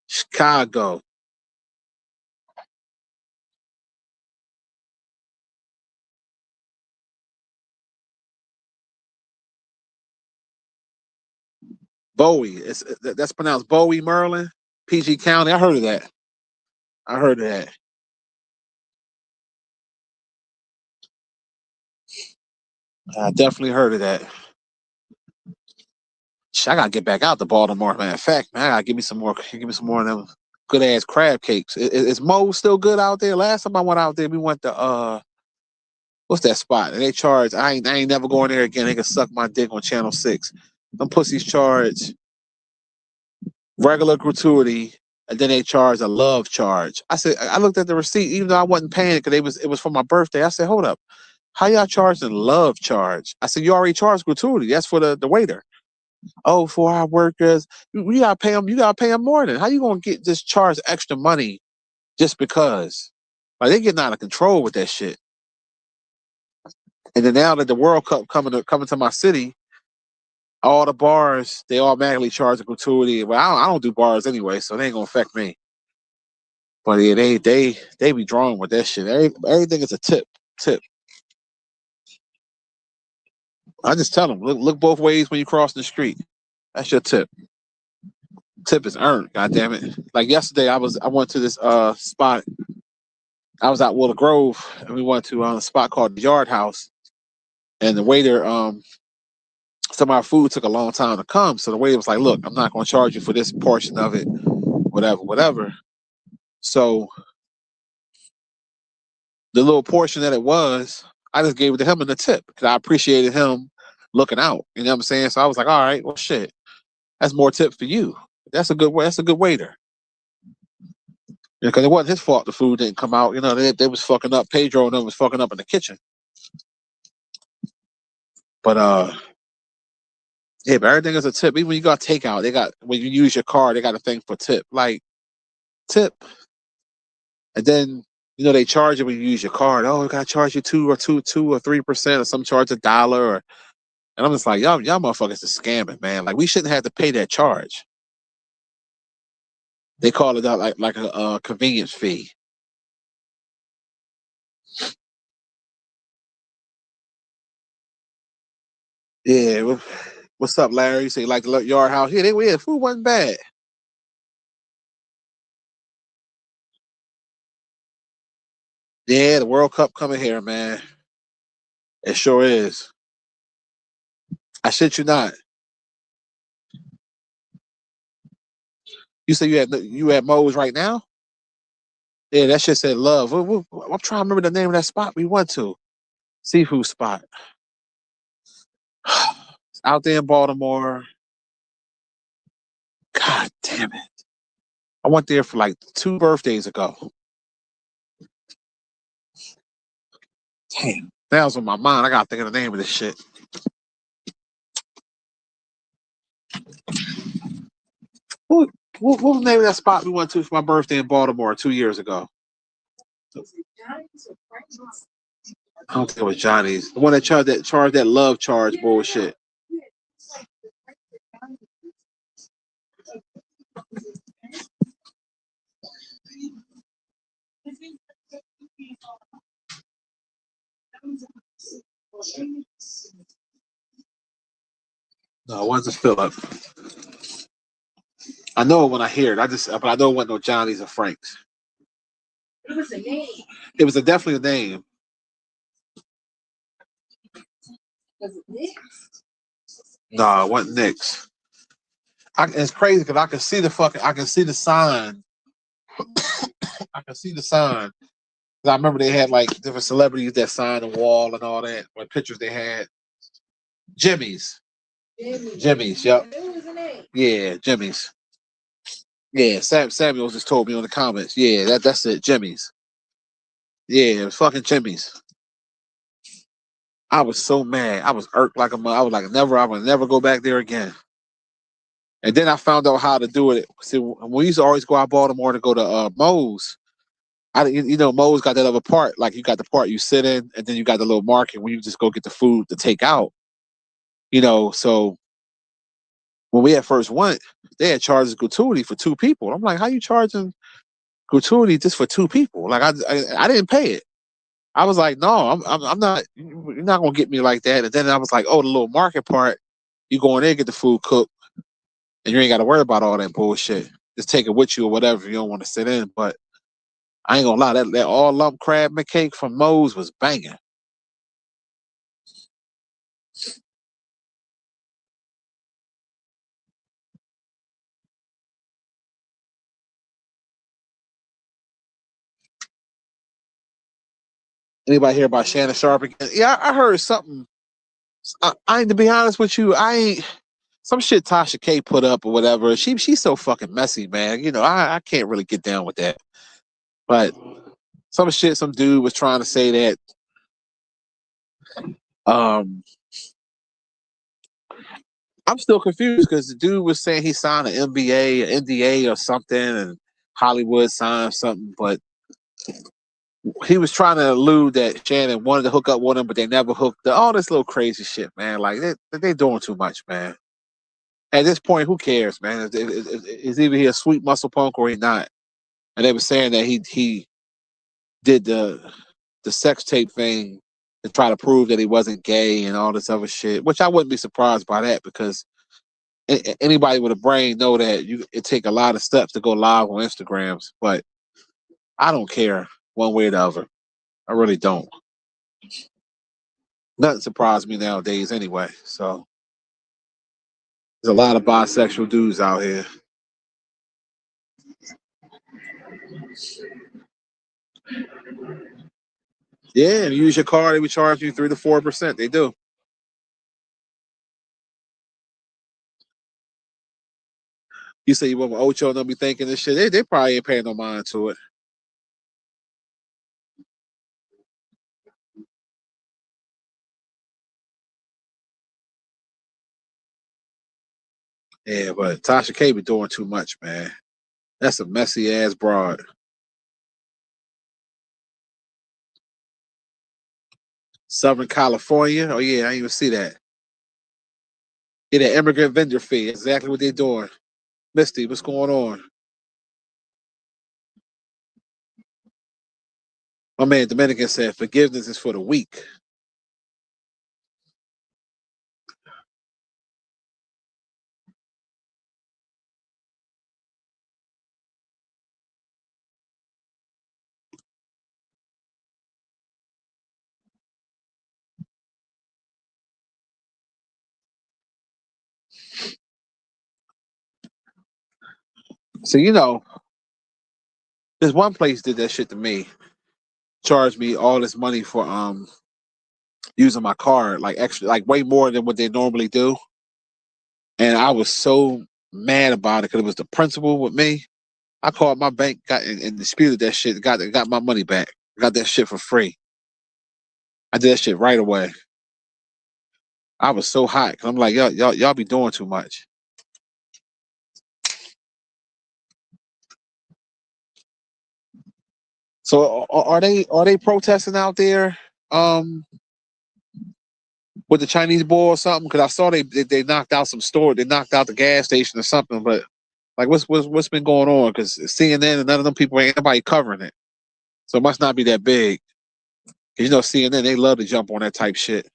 Chicago, Bowie. That's pronounced Bowie, Maryland, PG County. I heard of that. I heard of that. I definitely heard of that. Shit, I gotta get back out to Baltimore. Matter of fact, man, I gotta give me some more. Give me some more of them good ass crab cakes. Is Mo still good out there? Last time I went out there, we went to what's that spot? And they charge. I ain't never going there again. They can suck my dick on Channel 6. Them pussies charge regular gratuity, and then they charge a love charge. I said I looked at the receipt, even though I wasn't paying it because it was for my birthday. I said, hold up, how y'all charging love charge? I said, you already charged gratuity. That's for the waiter. Oh, for our workers, you gotta pay them. You gotta pay them more than. How you gonna get just charge extra money just because? Like they getting out of control with that shit. And then now that the World Cup coming to my city, all the bars they automatically charge a gratuity. Well, I don't do bars anyway, so they ain't gonna affect me. But yeah, they be drawn with that shit. Everything is a tip. I just tell them look both ways when you cross the street. That's your tip. Tip is earned. God damn it! Like yesterday, I went to this spot. I was at Willow Grove, and we went to a spot called the Yard House. And the waiter, some of our food took a long time to come, so the waiter was like, "Look, I'm not going to charge you for this portion of it, whatever." So the little portion that it was, I just gave it to him in the tip because I appreciated him looking out. You know what I'm saying? So I was like, "All right, well, shit, that's more tip for you. That's a good way. That's a good waiter." Because it wasn't his fault the food didn't come out. You know, they was fucking up. Pedro and them was fucking up in the kitchen. But yeah, but everything is a tip. Even when you got takeout, they got when you use your card, they got a thing for tip. Like tip. And then they charge you when you use your card. Oh, we gotta charge you 2 or 3%, or some charge $1 or and I'm just like, y'all motherfuckers are scamming, man. Like we shouldn't have to pay that charge. They call it out like a convenience fee. Yeah, what's up, Larry? You say you like the Yard House? Yeah, food wasn't bad. Yeah, the World Cup coming here, man. It sure is. I shit you not. You say you at Moe's right now? Yeah, that shit said love. I'm trying to remember the name of that spot we went to. Seafood spot. Out there in Baltimore. God damn it. I went there for like 2 birthdays ago. Damn. That was on my mind. I gotta think of the name of this shit. What, what was the name of that spot we went to for my birthday in Baltimore 2 years ago? I don't think it was Johnny's. The one that charged that love charge bullshit. No, it wasn't Philip. I know it when I hear it. But I know it wasn't no Johnny's or Frank's. It was a name. It was definitely a name. Was it Nick's? No, it wasn't Nick's. It's crazy because I can see the sign. I can see the sign. I remember they had like different celebrities that signed the wall and all that. What pictures they had. Jimmy's. Jimmy's, yep. Yeah, Jimmy's. Yeah, Samuels just told me on the comments. Yeah, that's it, Jimmy's. Yeah, it was fucking Jimmy's. I was so mad. I was irked like a mother. I was like, I would never go back there again. And then I found out how to do it. See, we used to always go out Baltimore to go to Moe's. Moe's got that other part. Like you got the part you sit in, and then you got the little market where you just go get the food to take out. So when we at first went, they had charged gratuity for 2 people. I'm like, how you charging gratuity just for 2 people? Like I didn't pay it. I was like, no, I'm not. You're not gonna get me like that. And then I was like, oh, the little market part, you go in there get the food cooked, and you ain't got to worry about all that bullshit. Just take it with you or whatever if you don't want to sit in. But I ain't gonna lie, that all lump crab McCake from Moe's was banging. Anybody hear about Shannon Sharp again? Yeah, I heard something. I ain't to be honest with you, I ain't some shit Tasha K put up or whatever. She's so fucking messy, man. I can't really get down with that. But some dude was trying to say that um I'm still confused because the dude was saying he signed an NBA, an NDA or something, and Hollywood signed something, but he was trying to allude that Shannon wanted to hook up with him, but they never hooked up. All this little crazy shit, man. Like they doing too much, man. At this point, who cares, man? Is either he a sweet muscle punk or he not. And they were saying that he did the sex tape thing to try to prove that he wasn't gay and all this other shit, which I wouldn't be surprised by that because anybody with a brain know that it take a lot of steps to go live on Instagrams, but I don't care one way or the other. I really don't. Nothing surprises me nowadays anyway. So there's a lot of bisexual dudes out here. Yeah, and you use your card, they would charge you 3 to 4%. They do. You say you want Ocho and they'll be thinking this shit. They probably ain't paying no mind to it. Yeah, but Tasha K be doing too much, man. That's a messy ass broad. Southern California. Oh yeah, I didn't even see that. Yeah, that immigrant vendor fee. Exactly what they doing. Misty, what's going on? My man Dominican said forgiveness is for the weak. So there's one place did that shit to me, charged me all this money for using my card, like extra, like way more than what they normally do. And I was so mad about it because it was the principal with me. I called my bank, got and disputed that shit, got my money back, got that shit for free. I did that shit right away. I was so hot because I'm like, y'all be doing too much. So are they protesting out there with the Chinese boy or something? Because I saw they knocked out some store, they knocked out the gas station or something. But like, what's been going on? Because CNN and none of them people ain't nobody covering it, so it must not be that big. 'Cause CNN, they love to jump on that type shit.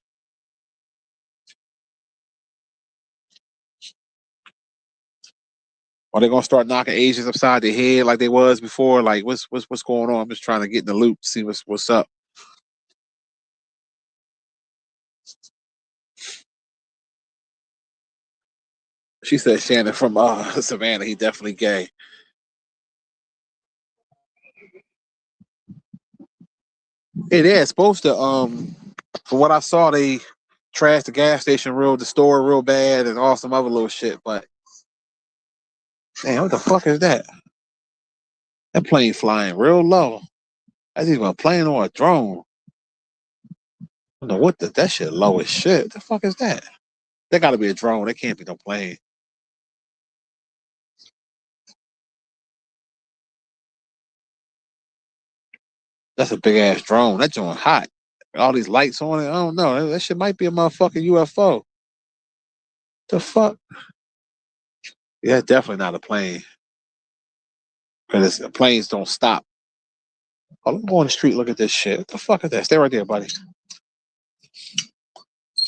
Are they gonna start knocking Asians upside the head like they was before? Like, what's going on? I'm just trying to get in the loop, see what's up. She said Shannon from Savannah. He definitely gay. It is supposed to. From what I saw, they trashed the gas station the store real bad, and all some other little shit. But damn, what the fuck is that? That plane flying real low. That's either a plane or a drone. I don't know that shit low as shit. The fuck is that? That got to be a drone. That can't be no plane. That's a big ass drone. That joint hot. All these lights on it. I don't know. That shit might be a motherfucking UFO. The fuck? Yeah, definitely not a plane. Because planes don't stop. Oh, let me go on the street. Look at this shit. What the fuck is that? Stay right there, buddy.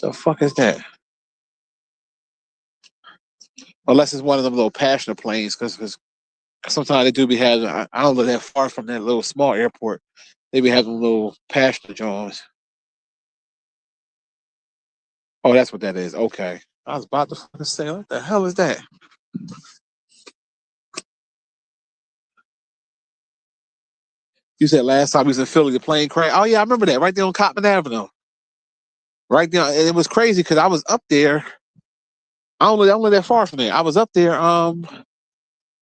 The fuck is that? Unless it's one of them little passenger planes, because sometimes they do be having. I don't live that far from that little small airport. They be having little passenger drones. Oh, that's what that is. Okay. I was about to fucking say, what the hell is that? You said last time we was in Philly, the plane crash. Oh yeah, I remember that. Right there on Cottman Avenue. Right there. And it was crazy because I was up there. I don't live that far from there. I was up there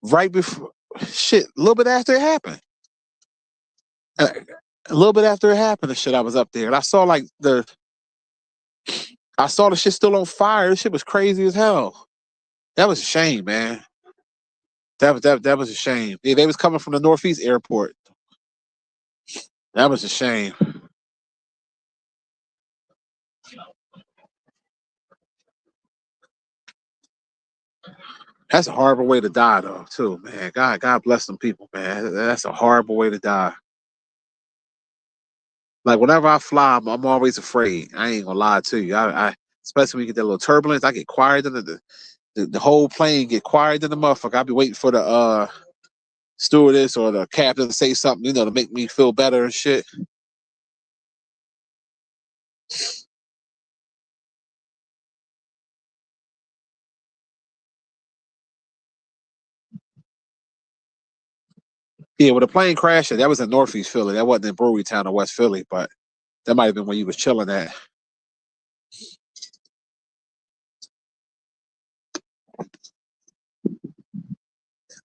right before shit, a little bit after it happened. A little bit after it happened, the shit, I was up there. And I saw the shit still on fire. This shit was crazy as hell. That was a shame, man. That was a shame. Yeah, they was coming from the Northeast airport. That was a shame. That's a horrible way to die, though, too, man. God bless them people, man. That's a horrible way to die. Like whenever I fly, I'm always afraid. I ain't gonna lie to you. I especially when you get that little turbulence, I get quiet in the whole plane get quiet in the motherfucker. I'll be waiting for the stewardess or the captain to say something, to make me feel better and shit. Yeah, well, the plane crashed. That was in Northeast Philly. That wasn't in Brewery Town or West Philly, but that might have been when you was chilling at.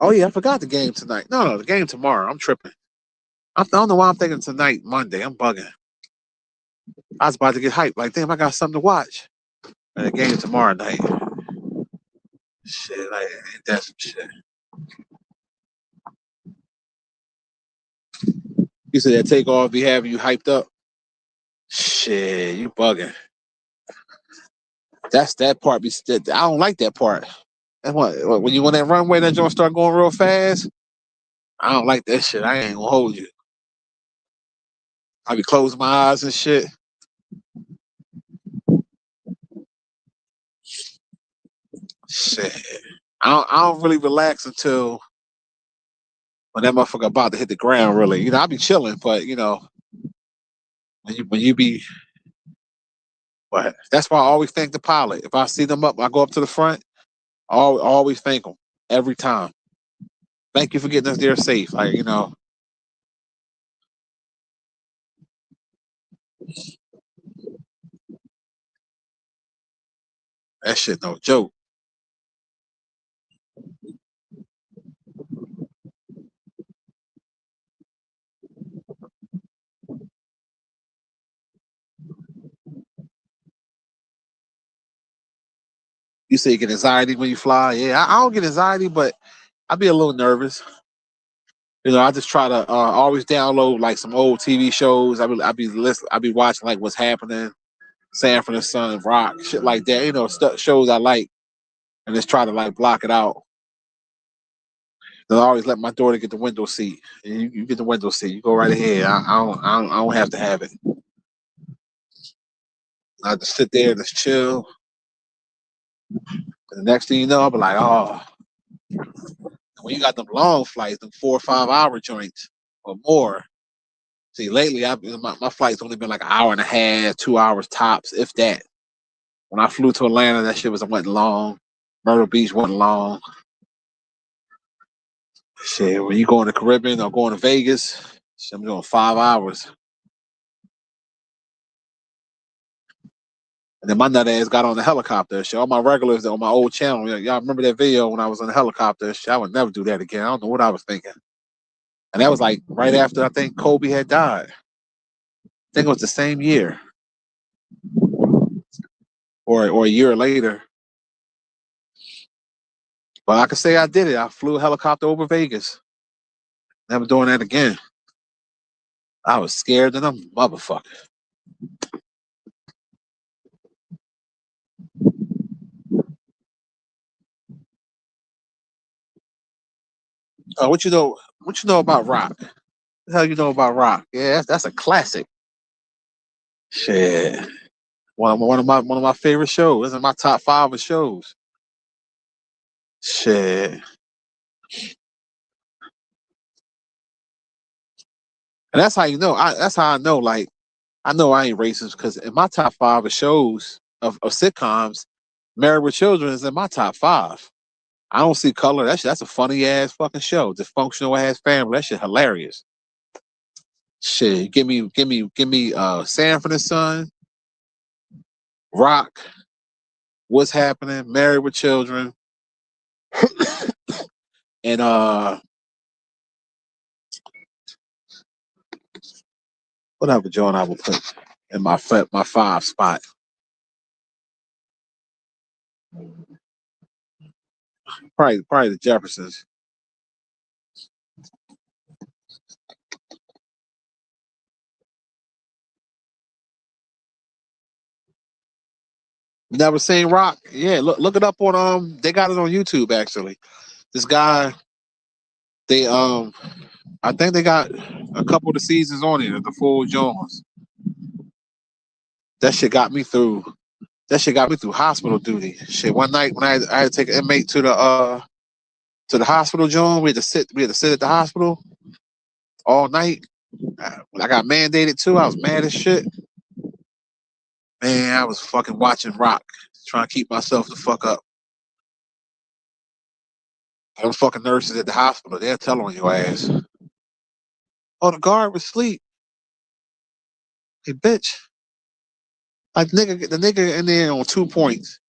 Oh yeah, I forgot the game tonight. No, the game tomorrow. I'm tripping. I don't know why I'm thinking tonight, Monday. I'm bugging. I was about to get hyped. Like, damn, I got something to watch. And the game tomorrow night. Shit, like, ain't that some shit? You said that takeoff be having you hyped up. Shit, you bugging. That part. I don't like that part. That's what when you on that runway, that joint start going real fast. I don't like that shit. I ain't gonna hold you. I be closing my eyes and shit. Shit. I don't really relax until when that motherfucker about to hit the ground. Really, I be chilling, but when you be. But that's why I always thank the pilot. If I see them up, I go up to the front. I always thank them every time. Thank you for getting us there safe. Like, that shit no joke. You say you get anxiety when you fly. Yeah, I don't get anxiety, but I be a little nervous. I just try to always download like some old TV shows. I be watching like what's happening, Sanford and Son, Rock, shit like that. Shows I like, and just try to like block it out. And I always let my daughter get the window seat. And you get the window seat. You go right ahead. I don't have to have it. I just sit there and just chill. And the next thing you know, I'll be like, oh. When you got them long flights, them 4 or 5 hour joints or more. See, lately, my flight's only been like an hour and a half, 2 hours tops, if that. When I flew to Atlanta, that shit wasn't long. Myrtle Beach wasn't long. Shit, when you go in the Caribbean or going to Vegas, shit, I'm doing 5 hours. And then my nut ass got on the helicopter. Shit, all my regulars on my old channel. Y'all remember that video when I was on the helicopter? Shit, I would never do that again. I don't know what I was thinking. And that was like right after I think Kobe had died. I think it was the same year. Or a year later. But I can say I did it. I flew a helicopter over Vegas. Never doing that again. I was scared than a motherfucker. What you know? What you know about Rock? What the hell you know about Rock? Yeah, that's a classic. Shit, one of my favorite shows. This is my top 5 of shows. Shit, and that's how you know. That's how I know. Like, I know I ain't racist because in my top 5 of shows of sitcoms, Married with Children is in my top 5. I don't see color. That's a funny ass fucking show. Dysfunctional ass family. That shit hilarious. Shit, give me Sanford and Son, Rock, What's Happening, Married with Children, and whatever joint I would put in my 5 spot. Probably the Jeffersons. Never seen Rock? Yeah, look it up on they got it on YouTube actually. This guy, they I think they got a couple of the seasons on it, the full Jones. That shit got me through. That shit got me through hospital duty. Shit, one night when I had to take an inmate to the hospital, John, we had to sit at the hospital all night. I got mandated too. I was mad as shit. Man, I was fucking watching Rock, trying to keep myself the fuck up. Them fucking nurses at the hospital, they're telling on your ass. Oh, the guard was asleep. Hey, bitch. Like the nigga in there on 2 points.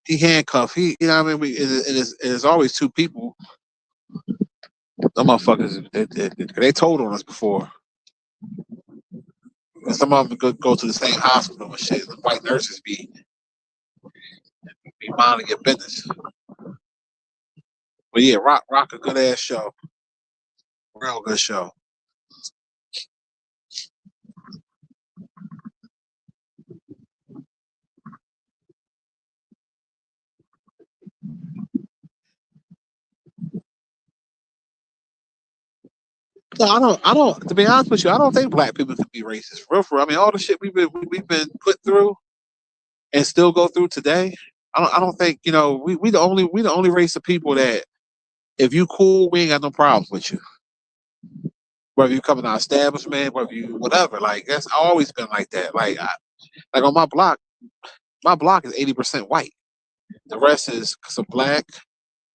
He handcuffed. You know what I mean? It is always 2 people. Some motherfuckers, they told on us before. And some of them go to the same hospital and shit. The white nurses be minding your business. But yeah, Rock a good ass show. Real good show. No, I don't. To be honest with you, I don't think black people can be racist. For real. I mean, all the shit we've been put through and still go through today. I don't think we the only race of people that if you cool, we ain't got no problems with you. Whether you come in our establishment, whether you whatever, like that's always been like that. Like on my block is 80% white. The rest is some black,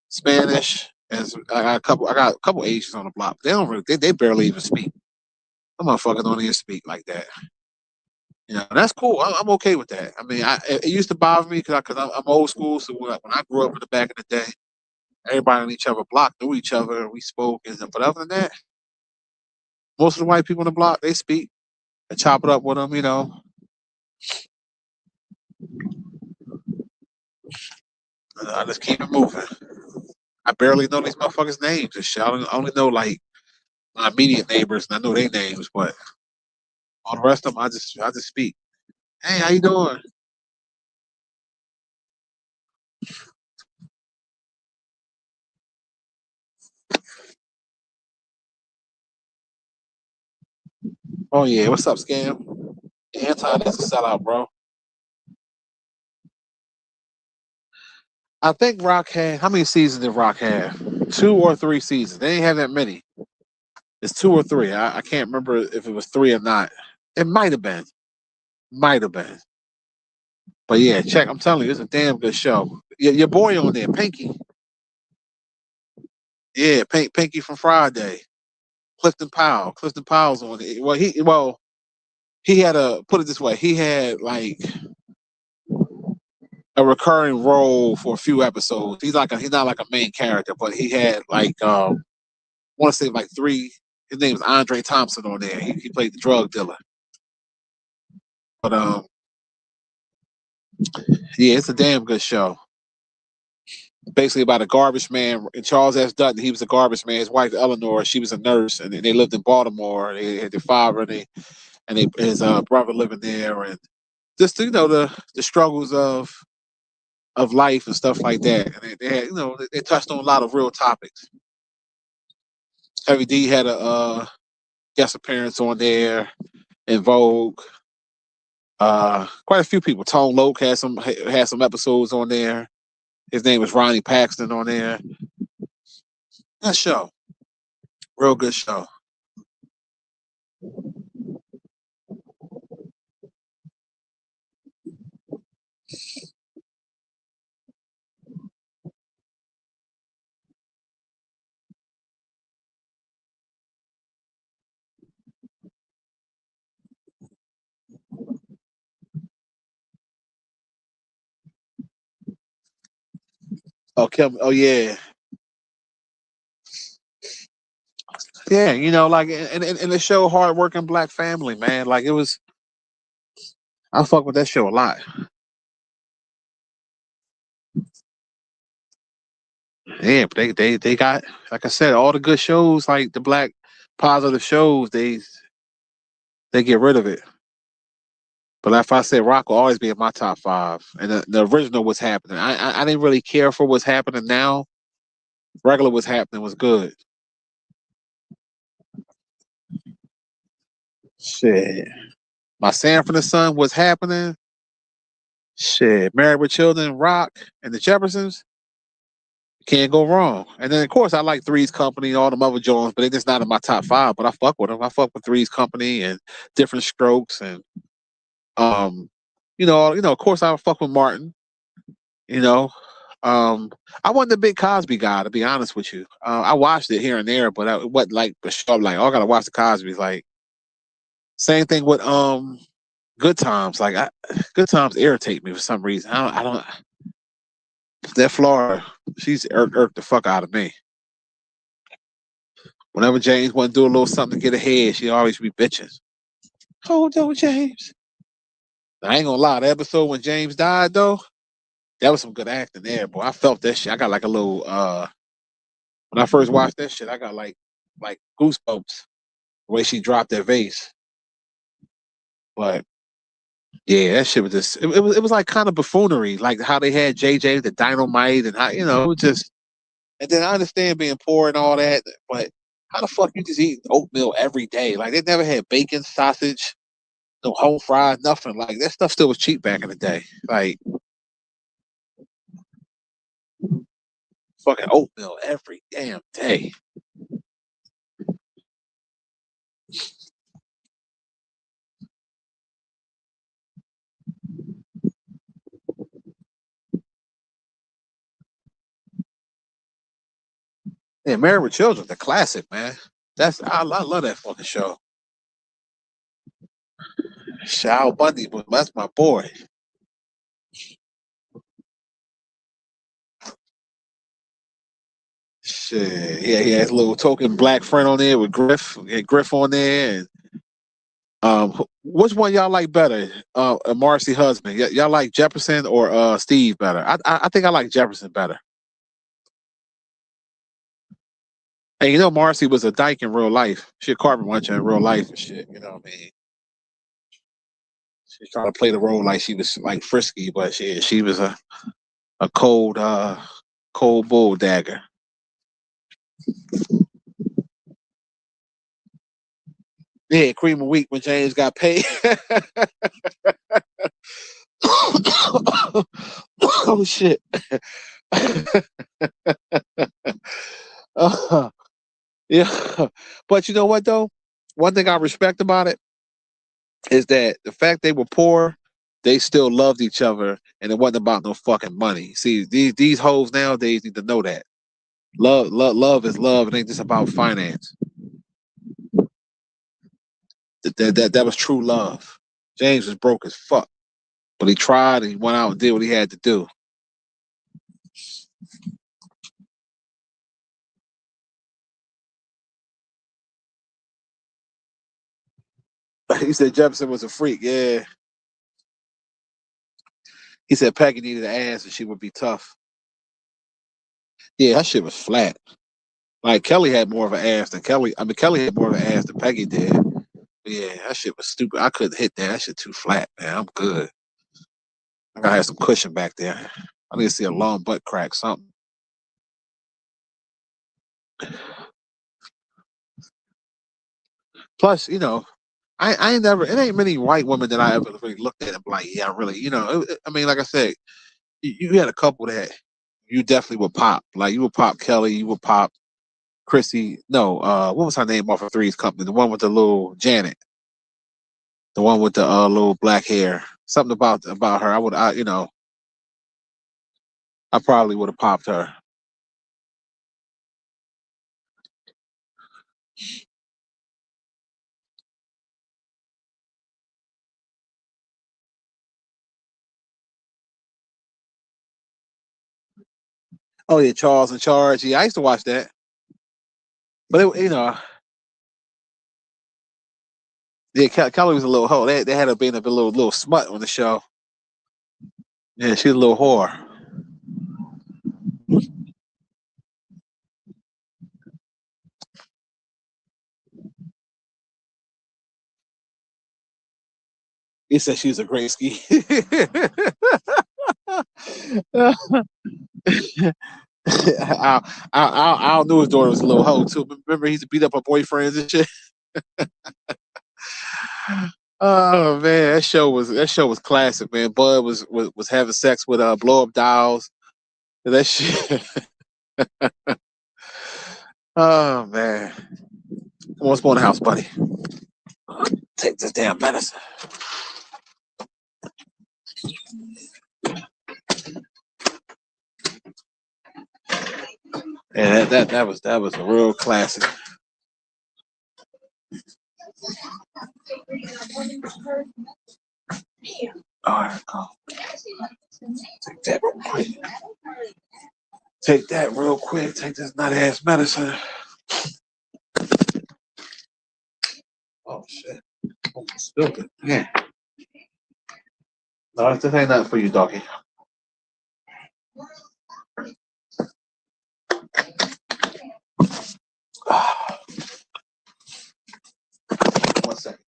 Spanish, As I got a couple Asians on the block. They don't really, they barely even speak. Some motherfuckers don't even speak like that. You know, that's cool. I'm okay with that. I mean, it used to bother me because I'm old school. So when I grew up in the back of the day, everybody on each other block knew each other. We spoke, but other than that, most of the white people on the block they speak. I chop it up with them. You know, I just keep it moving. I barely know these motherfuckers' names and shit. I only know like my immediate neighbors, and I know their names, but all the rest of them, I just speak. Hey, how you doing? Oh yeah, what's up, Scam? Anton is a sellout, bro. I think Rock had how many seasons did Rock have? 2 or 3 seasons. They ain't have that many. It's 2 or 3. I can't remember if it was 3 or not. It might have been. Might have been. But yeah, check. I'm telling you, it's a damn good show. Your boy on there, Pinky. Yeah, Pinky from Friday. Clifton Powell. Clifton Powell's on it. He had a put it this way. He had like a recurring role for a few episodes. He's not like a main character, but he had like I want to say like 3. His name was Andre Thompson on there. He played the drug dealer. But yeah, it's a damn good show. Basically about a garbage man. And Charles S. Dutton, he was a garbage man. His wife Eleanor, she was a nurse, and they lived in Baltimore. They had their father his brother living there, and just the struggles of life and stuff like that. And they had they touched on a lot of real topics. Heavy D had a guest appearance on there. In Vogue, quite a few people. Tone Loc had some episodes on there. His name was Ronnie Paxton on there. Good show, real good show. Oh, Kim. Oh, yeah, yeah. Like and the show, hardworking black family, man. Like it was. I fuck with that show a lot. Yeah, but they got like I said, all the good shows, like the black positive shows, they get rid of it. But if I said Rock will always be in my top 5, and the original was happening. I didn't really care for what's happening now. Regular was happening was good. Shit. My Sanford and Son was happening. Shit. Married with Children, Rock, and the Jeffersons. Can't go wrong. And then of course I like Three's Company, all the other Jones, but they're just not in my top 5. But I fuck with them. I fuck with Three's Company and Different Strokes and um, of course I fuck with Martin. You know, I wasn't a big Cosby guy to be honest with you. I watched it here and there, but it wasn't like the show. I'm like, oh, I gotta watch the Cosby's. Like same thing with Good Times. Like Good Times irritate me for some reason. I don't. That Florida, she's irked the fuck out of me. Whenever James want to do a little something to get ahead, she always be bitching. Hold on, James. I ain't gonna lie, the episode when James died though, that was some good acting there, boy. I felt that shit. I got like a little when I first watched that shit, I got like goosebumps the way she dropped that vase. But yeah, that shit was just it was like kind of buffoonery, like how they had JJ the dynamite and how it was just. And then I understand being poor and all that, but how the fuck you just eat oatmeal every day? Like they never had bacon, sausage, no home fries, nothing. Like that stuff still was cheap back in the day. Like fucking oatmeal every damn day. Yeah, Married with Children, the classic, man. I love that fucking show. Shao Bundy, that's my boy. Shit, yeah, he has a little token black friend on there with Griff. He had Griff on there, and which one y'all like better? Marcy husband. Y'all like Jefferson or Steve better? I think I like Jefferson better. And you know, Marcy was a dyke in real life. She a carpet muncher in real life and shit. You know what I mean? She tried to play the role like she was like frisky, but she was a cold bull dagger. Yeah, cream of wheat when James got paid. Oh shit. uh, yeah, but you know what though? One thing I respect about it is that the fact they were poor, they still loved each other, and it wasn't about no fucking money. See, these hoes nowadays need to know that love is love. It ain't just about finance. That was true love. James was broke as fuck, but he tried and he went out and did what he had to do. He said Jefferson was a freak. Yeah, he said Peggy needed an ass and she would be tough. Yeah, that shit was flat. Like Kelly had more of an ass than Kelly. I mean, Kelly had more of an ass than Peggy did. Yeah, that shit was stupid. I couldn't hit that. That shit too flat, man. I'm good. I gotta have some cushion back there. I need to see a long butt crack, something. Plus, I ain't never. It ain't many white women that I ever really looked at and be like, yeah, I really, I mean, like I said, you had a couple that you definitely would pop. Like you would pop Kelly, you would pop Chrissy. No, what was her name off of Three's Company? The one with the little Janet, the one with the little black hair. Something about her. I probably would have popped her. Oh yeah, Charles in Charge. Yeah, I used to watch that. But yeah, Kelly was a little hoe. They had her being a little smut on the show. Yeah, she's a little whore. He said she was a great ski. I knew his daughter was a little hoe too. Remember, he used to beat up her boyfriends and shit. Oh man, that show was classic, man. Bud was having sex with blow up dolls. That shit. Oh man, come on, let's go in the house, buddy. Take this damn medicine. Yeah, that was a real classic. All right, go. Take that real quick. Take that real quick. Take this nut ass medicine. Oh shit. Oh, stupid. Yeah. No, this ain't nothing for you, doggy. One second.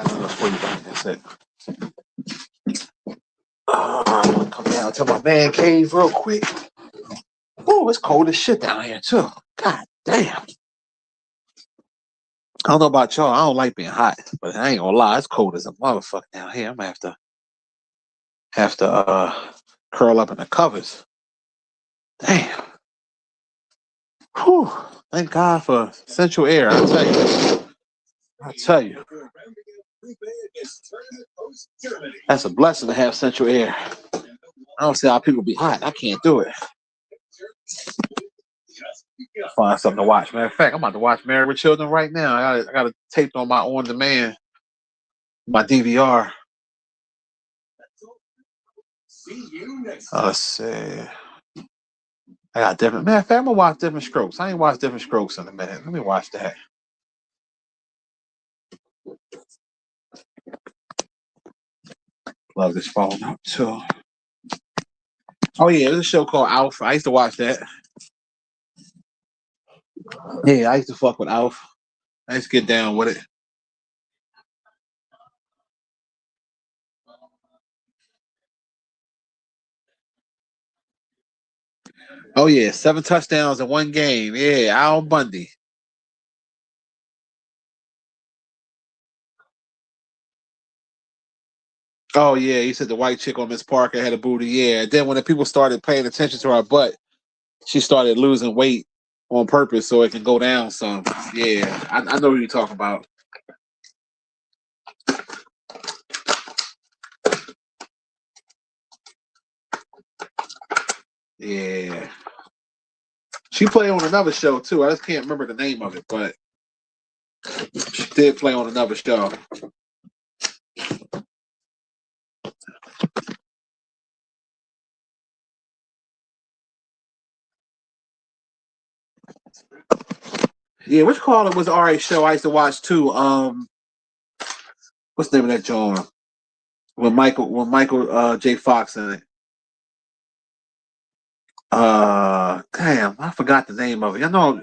Before you back, that's it. Come down to my man cave real quick. Oh, it's cold as shit down here too. God damn. I don't know about y'all. I don't like being hot, but I ain't gonna lie, it's cold as a motherfucker down here. I'm gonna have to curl up in the covers. Damn. Whew. Thank God for central air. I tell you. I tell you. That's a blessing to have central air. I don't see how people be hot. I can't do it. Find something to watch. Matter of fact, I'm about to watch Married with Children right now. I got it taped on my on demand, my DVR. Let's see. I got different. Matter of fact, I'm gonna watch Different Strokes. I ain't watched Different Strokes in a minute. Let me watch that. Plug this phone up too. Oh yeah, there's a show called Alf. I used to watch that. Yeah, I used to fuck with Alf. I used to get down with it. Oh yeah, 7 touchdowns in one game. Yeah, Al Bundy. Oh yeah, you said the white chick on Miss Parker had a booty. Yeah, and then when the people started paying attention to her butt, she started losing weight on purpose so it can go down some. Yeah, I know what you're talking about. Yeah, she played on another show too. I just can't remember the name of it, but she did play on another show. Yeah, which call it was an alright show I used to watch too. What's the name of that joint? When Michael J. Fox in it. Damn, I forgot the name of it. I know.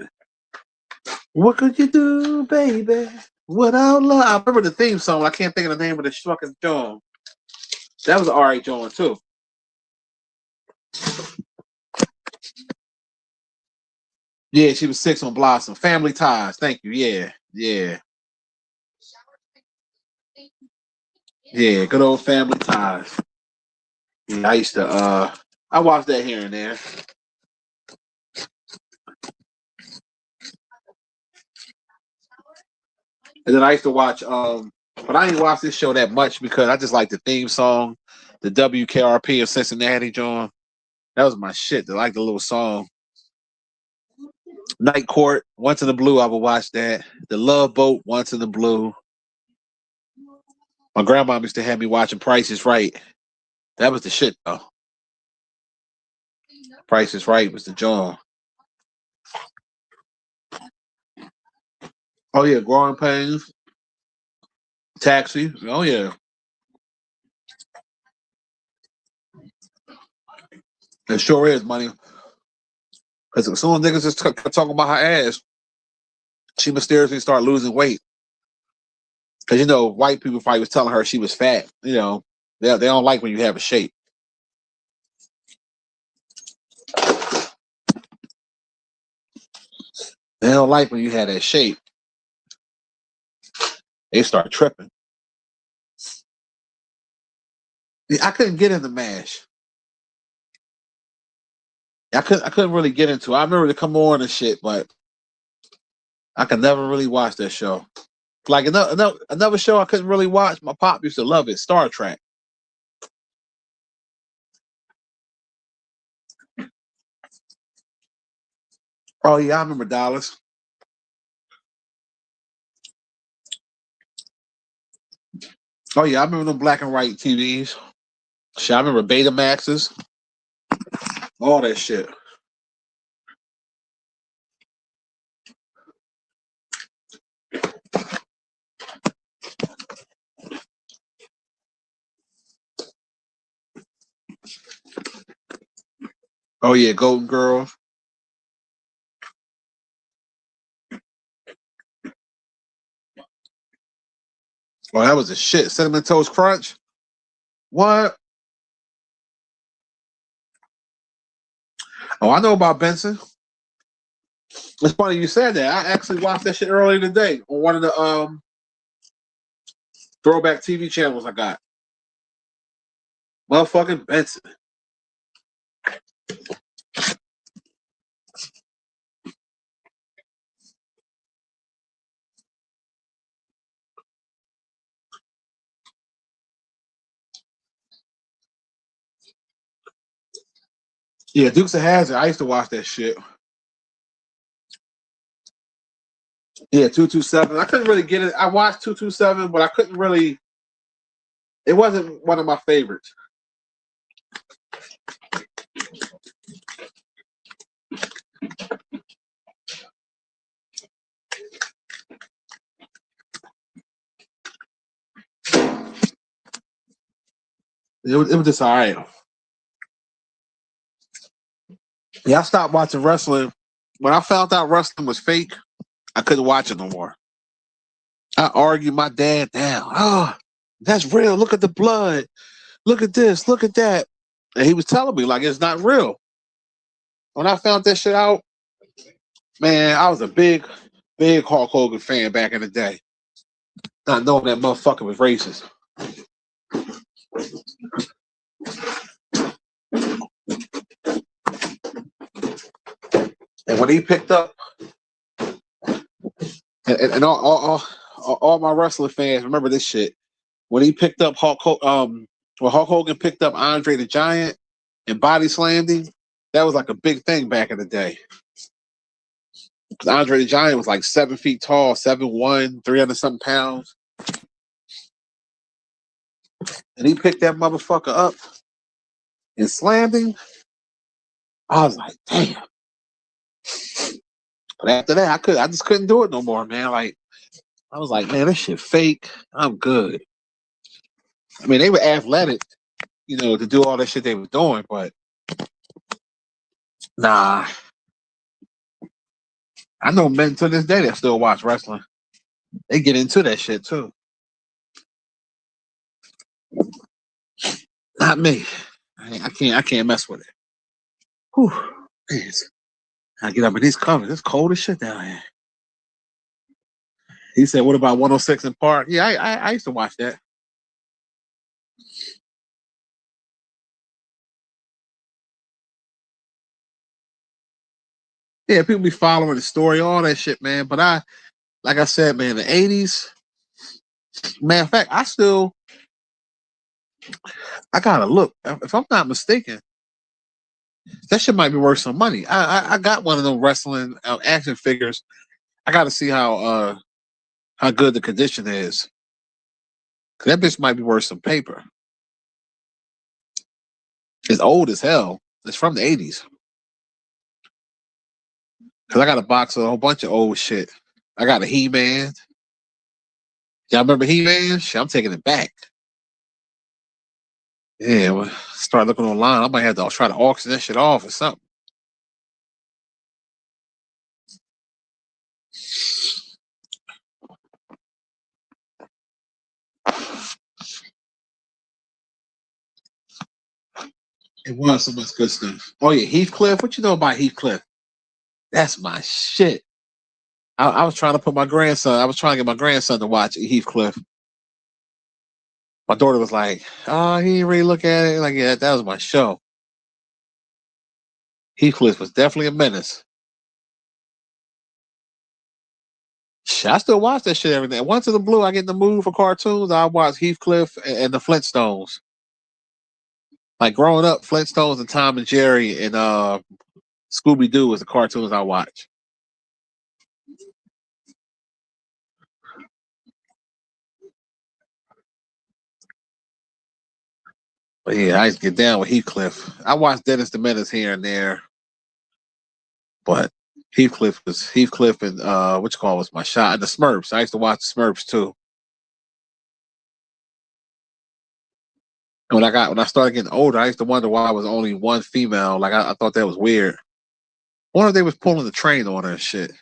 What could you do, baby? Without love. I remember the theme song. I can't think of the name of the fucking joint. That was an alright joint too. Yeah, she was 6 on Blossom. Family Ties. Thank you. Yeah, yeah, yeah. Good old Family Ties. Yeah, I used to. I watched that here and there, and then I used to watch. But I didn't watch this show that much because I just like the theme song, the WKRP of Cincinnati, John. That was my shit. I like the little song. Night Court, Once in the Blue. I would watch that. The Love Boat, Once in the Blue. My grandma used to have me watching Price is Right. That was the shit though. Price is Right was the John. Oh yeah, Growing Pains, Taxi. Oh yeah, it sure is money. Because as soon as niggas just talking about her ass, she mysteriously started losing weight. Because white people probably was telling her she was fat. They don't like when you have a shape. They don't like when you have that shape. They start tripping. I couldn't get into MASH. I couldn't really get into it. I remember to come on and shit, but I could never really watch that show. Like another show I couldn't really watch. My pop used to love it. Star Trek. Oh yeah, I remember Dallas. Oh yeah, I remember them black and white TVs. Shit, I remember Betamaxes. All that shit. Oh yeah, Golden Girls. Oh, that was a shit. Cinnamon Toast Crunch. What? Oh, I know about Benson. It's funny you said that. I actually watched that shit earlier today on one of the throwback TV channels I got. Motherfucking Benson. Yeah, Dukes of Hazzard. I used to watch that shit. Yeah, 227. I couldn't really get it. I watched 227, but I couldn't really. It wasn't one of my favorites. It was just all right. Yeah, I stopped watching wrestling. When I found out wrestling was fake, I couldn't watch it no more. I argued my dad down. Oh, that's real. Look at the blood. Look at this. Look at that. And he was telling me, like, it's not real. When I found that shit out, man, I was a big Hulk Hogan fan back in the day. Not knowing that motherfucker was racist. And when he picked up, and all my wrestling fans remember this shit. When he picked up when Hulk Hogan picked up Andre the Giant and body slammed him, that was like a big thing back in the day. Because Andre the Giant was like 7 feet tall, 7'1", 300 something pounds. And he picked that motherfucker up and slammed him. I was like, damn. But after that, I just couldn't do it no more, man. Like, I was like, man, this shit fake. I'm good. I mean, they were athletic, to do all that shit they were doing, but nah. I know men to this day that still watch wrestling. They get into that shit too. Not me. I can't mess with it. Whew. Man, I get up in these covers. It's cold as shit down here. He said, "What about 106 in Park?" Yeah, I used to watch that. Yeah, people be following the story, all that shit, man. But like I said, man, the '80s. Matter of fact, I gotta look. If I'm not mistaken, that shit might be worth some money. I got one of them wrestling action figures. I got to see how good the condition is. Cause that bitch might be worth some paper. It's old as hell. It's from the '80s. Cause I got a box of a whole bunch of old shit. I got a He-Man. Y'all remember He-Man? Shit, I'm taking it back. Yeah, well, start looking online. I might have to try to auction that shit off or something. It was so much good stuff. Oh yeah, Heathcliff. What you know about Heathcliff? That's my shit. I was trying to put my grandson. I was trying to get my grandson to watch Heathcliff. My daughter was like, "Oh, he didn't really look at it." Like, yeah, that was my show. Heathcliff was definitely a menace. Shit, I still watch that shit every day. Once in the blue, I get in the mood for cartoons. I watch Heathcliff and the Flintstones. Like growing up, Flintstones and Tom and Jerry and Scooby Doo was the cartoons I watch. But yeah, I used to get down with Heathcliff. I watched Dennis the Menace here and there, but Heathcliff and what you call was my shot, and the Smurfs. I used to watch the Smurfs too. And when I started getting older, I used to wonder why I was only one female. Like I thought that was weird. I wonder if they was pulling the train on her and shit.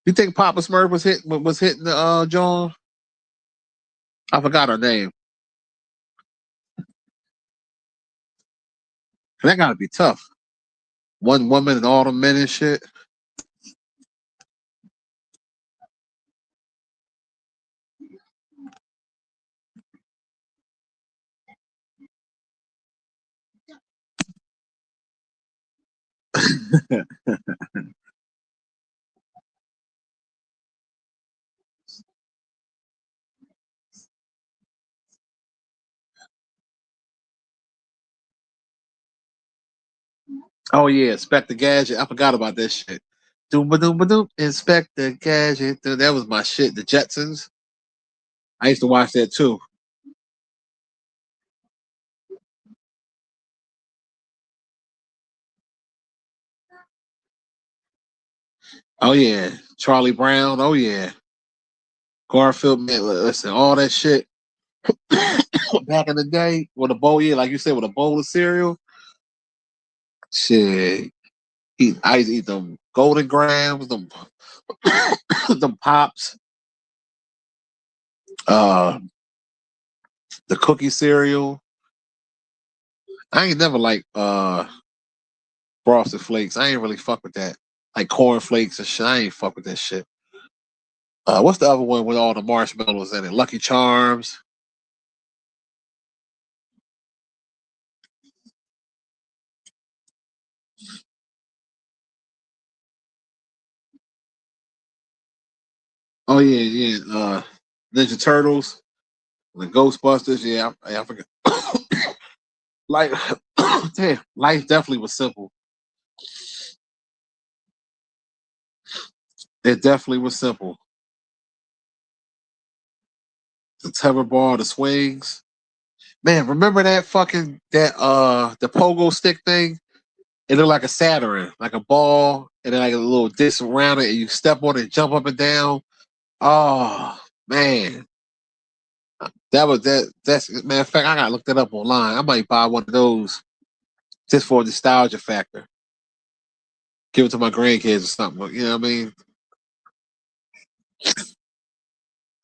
You think Papa Smurf was hitting the John? I forgot her name. That gotta be tough. One woman and all the men and shit. Oh yeah, Inspector Gadget. I forgot about that shit. Doom ba doom ba doom. Inspector Gadget. Dude, that was my shit. The Jetsons. I used to watch that too. Oh yeah, Charlie Brown. Oh yeah, Garfield. Man, listen, all that shit back in the day with a bowl. Yeah, like you said, with a bowl of cereal. Shit, I used to eat them Golden Grams, them them pops, uh, the cookie cereal. I ain't never like Frosted Flakes. I ain't really fuck with that. Like corn flakes and shit. I ain't fuck with that shit. What's the other one with all the marshmallows in it? Lucky Charms. Oh yeah, yeah. Ninja Turtles, the Ghostbusters. Yeah, I forgot. Like, damn, life definitely was simple. It definitely was simple. The tetherball, the swings. Man, remember that fucking the pogo stick thing? It looked like a Saturn, like a ball, and then like a little disc around it, and you step on it and jump up and down. Oh man, that was that. That's matter of fact, I gotta look that up online. I might buy one of those just for a nostalgia factor. Give it to my grandkids or something. You know what I mean?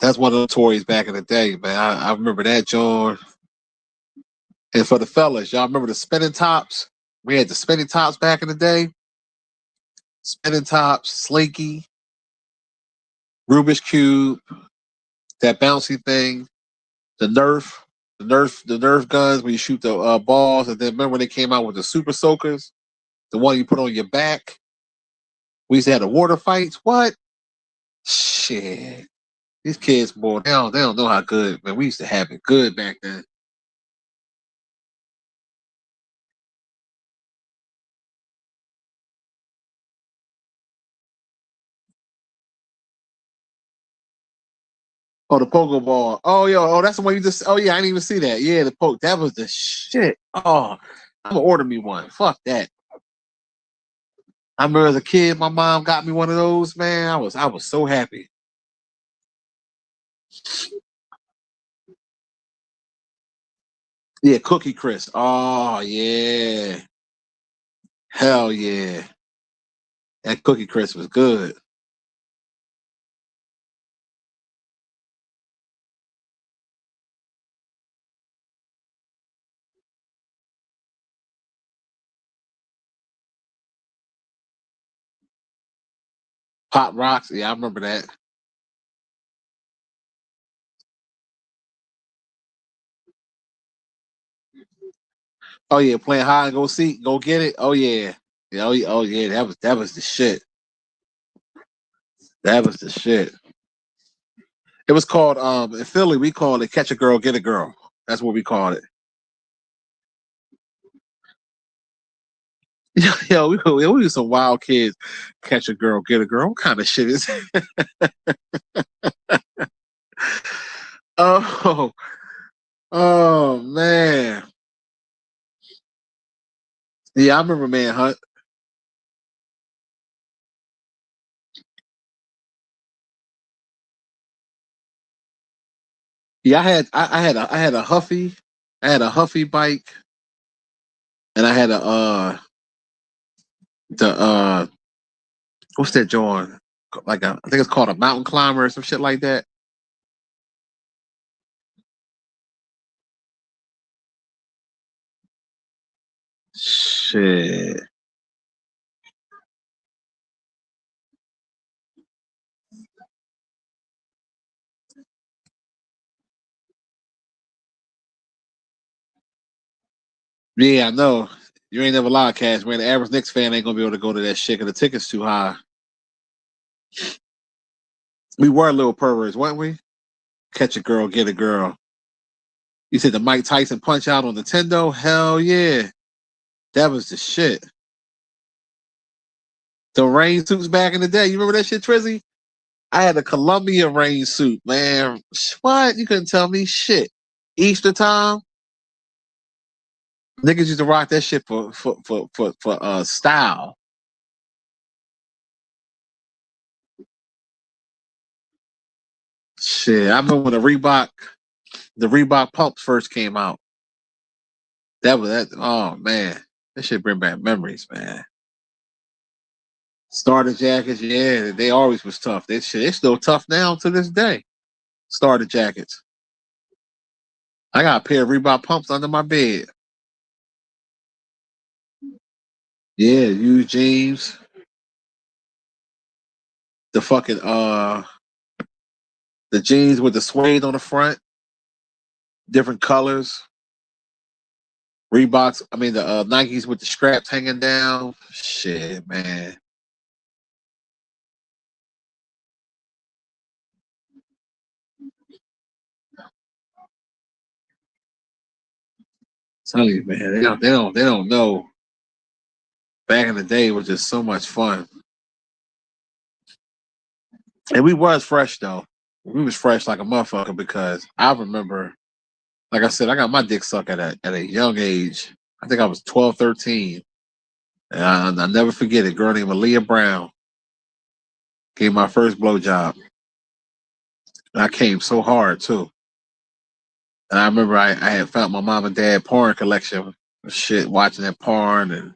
That's one of the toys back in the day, man. I remember that, John. And for the fellas, y'all remember the spinning tops? We had the spinning tops back in the day. Spinning tops, Slinky, Rubik's Cube, that bouncy thing, the Nerf guns when you shoot the balls. And then remember when they came out with the Super Soakers, the one you put on your back. We used to have the water fights. What? Shit. These kids, boy, they don't know how good, man. We used to have it good back then. Oh, the pogo ball. Oh, yo, oh, that's the one you just. Oh, yeah, I didn't even see that. Yeah, the poke. That was the shit. Oh, I'm gonna order me one. Fuck that. I remember as a kid, my mom got me one of those. Man, I was so happy. Yeah, Cookie Crisp. Oh yeah, hell yeah. That Cookie Crisp was good. Pop Rocks. Yeah, I remember that. Oh yeah, playing hide and go seek, go get it. Oh yeah. Yeah, oh yeah, that was the shit. That was the shit. It was called in Philly. We called it Catch a Girl, Get a Girl. That's what we called it. Yo, we were some wild kids. Catch a girl, get a girl. What kind of shit is? Oh, oh man. Yeah, I remember Manhunt. Yeah, I had a Huffy. I had a Huffy bike, and I had a the what's that joint? Like I think it's called a mountain climber or some shit like that. Shit. Yeah, I know. You ain't never lied, Cash, man. The average Knicks fan ain't gonna be able to go to that shit because the ticket's too high. We were little perverts, weren't we? Catch a girl, get a girl. You said the Mike Tyson punch out on Nintendo? Hell yeah. That was the shit. The rain suits back in the day. You remember that shit, Trizzy? I had a Columbia rain suit, man. What? You couldn't tell me shit. Easter time, niggas used to rock that shit for style. Shit, I remember when the Reebok pumps first came out. That was that. Oh man, that shit bring back memories, man. Starter jackets, yeah, they always was tough. They shit, it's still tough now to this day. Starter jackets. I got a pair of Reebok pumps under my bed. Yeah, used jeans. The fucking the jeans with the suede on the front, different colors. Reeboks, I mean the Nikes with the straps hanging down. Shit, man. Tell you, man, they don't know. Back in the day, it was just so much fun, and we was fresh though. We was fresh like a motherfucker because I remember, like I said, I got my dick sucked at a young age. I think I was 12, 13. And I never forget it. Girl named Aaliyah Brown gave my first blowjob. And I came so hard too. And I remember I had found my mom and dad porn collection, shit, watching that porn, and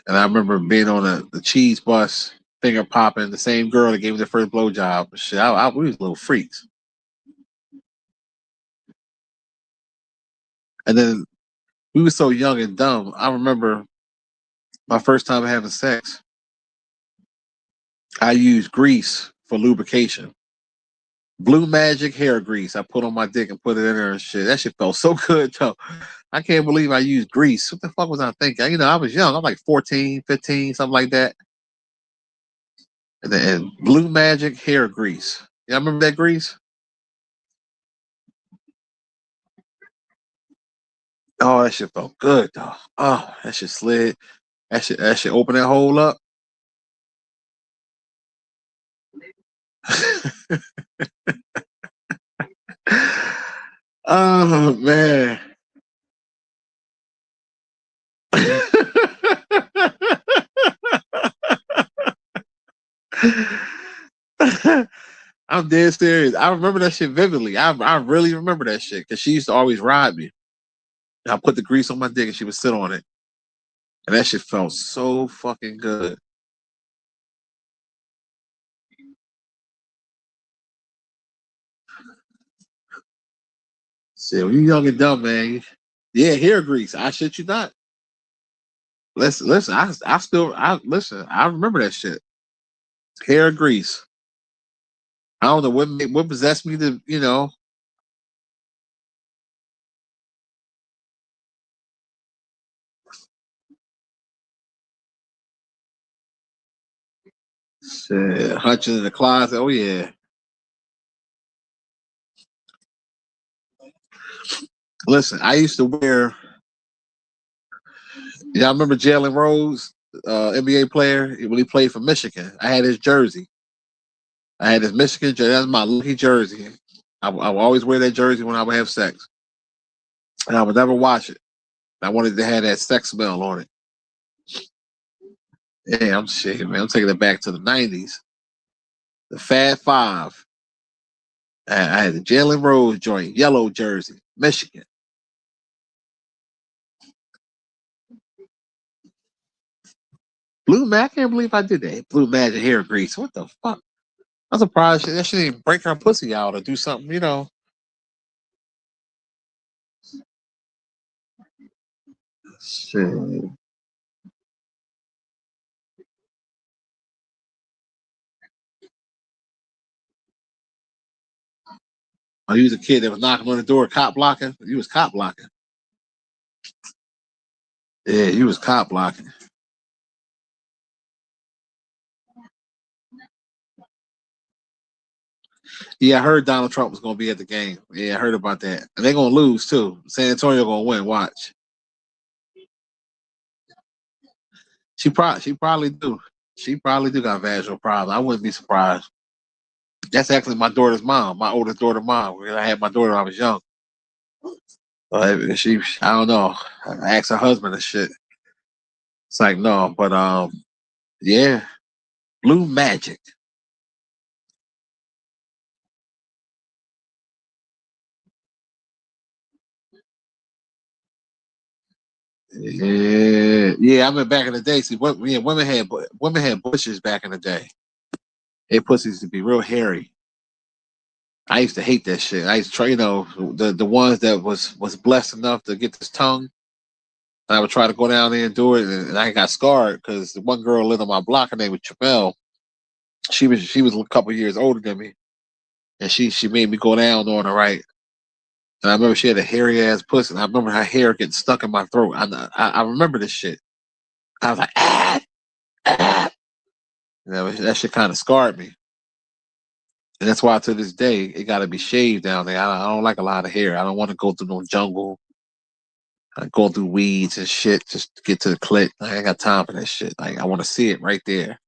I remember being on the cheese bus, finger popping, the same girl that gave me the first blowjob. Shit, we was little freaks. And then we were so young and dumb. I remember my first time having sex. I used grease for lubrication. Blue Magic hair grease. I put on my dick and put it in there and shit. That shit felt so good though. I can't believe I used grease. What the fuck was I thinking? You know, I was young. I'm like 14, 15, something like that. And Blue Magic hair grease. Yeah, I remember that grease. Oh, that shit felt good though. Oh, that shit slid. That shit opened that hole up. Oh man. I'm dead serious. I remember that shit vividly. I really remember that shit because she used to always ride me. I put the grease on my dick and she would sit on it. And that shit felt so fucking good. Shit, when you young and dumb, man. Yeah, hair grease. I shit you not. Listen. I listen. I remember that shit. Hair grease. I don't know what possessed me to, shit, hunching in the closet. Oh yeah. Listen, I used to wear. Yeah, I remember Jalen Rose, NBA player when he played for Michigan. I had his jersey. I had his Michigan jersey. That's my lucky jersey. I would always wear that jersey when I would have sex, and I would never wash it. I wanted to have that sex smell on it. Yeah, I'm shaking, man. I'm taking it back to the '90s. The Fat Five. I had the Jalen Rose joint, yellow jersey, Michigan. Blue Magic. I can't believe I did that. Blue Magic hair grease. What the fuck? I'm surprised that she didn't break her pussy out or do something. Shit. Oh, you was a kid that was knocking on the door, cop blocking. You was cop blocking. Yeah, you was cop blocking. Yeah, I heard Donald Trump was gonna be at the game. Yeah, I heard about that. And they're gonna lose too. San Antonio gonna win. Watch. She probably do. She probably do got vaginal problems. I wouldn't be surprised. That's actually my daughter's mom, my oldest daughter's mom. When I had my daughter when I was young. I don't know. I asked her husband and shit. It's like no, but yeah, blue magic. Yeah, yeah. I mean, back in the day, see, yeah, women had bushes back in the day. Their pussies used to be real hairy. I used to hate that shit. I used to try, the ones that was blessed enough to get this tongue. And I would try to go down there and do it, and I got scarred because the one girl lived on my block. Her name was Jamel. She was a couple years older than me, and she made me go down on her, right. And I remember she had a hairy ass pussy, and I remember her hair getting stuck in my throat. I remember this shit. I was like, ah, ah. That shit kind of scarred me. And that's why to this day it got to be shaved down there. I don't like a lot of hair. I don't want to go through no jungle. I go through weeds and shit just to get to the clit. I ain't got time for that shit. Like I want to see it right there.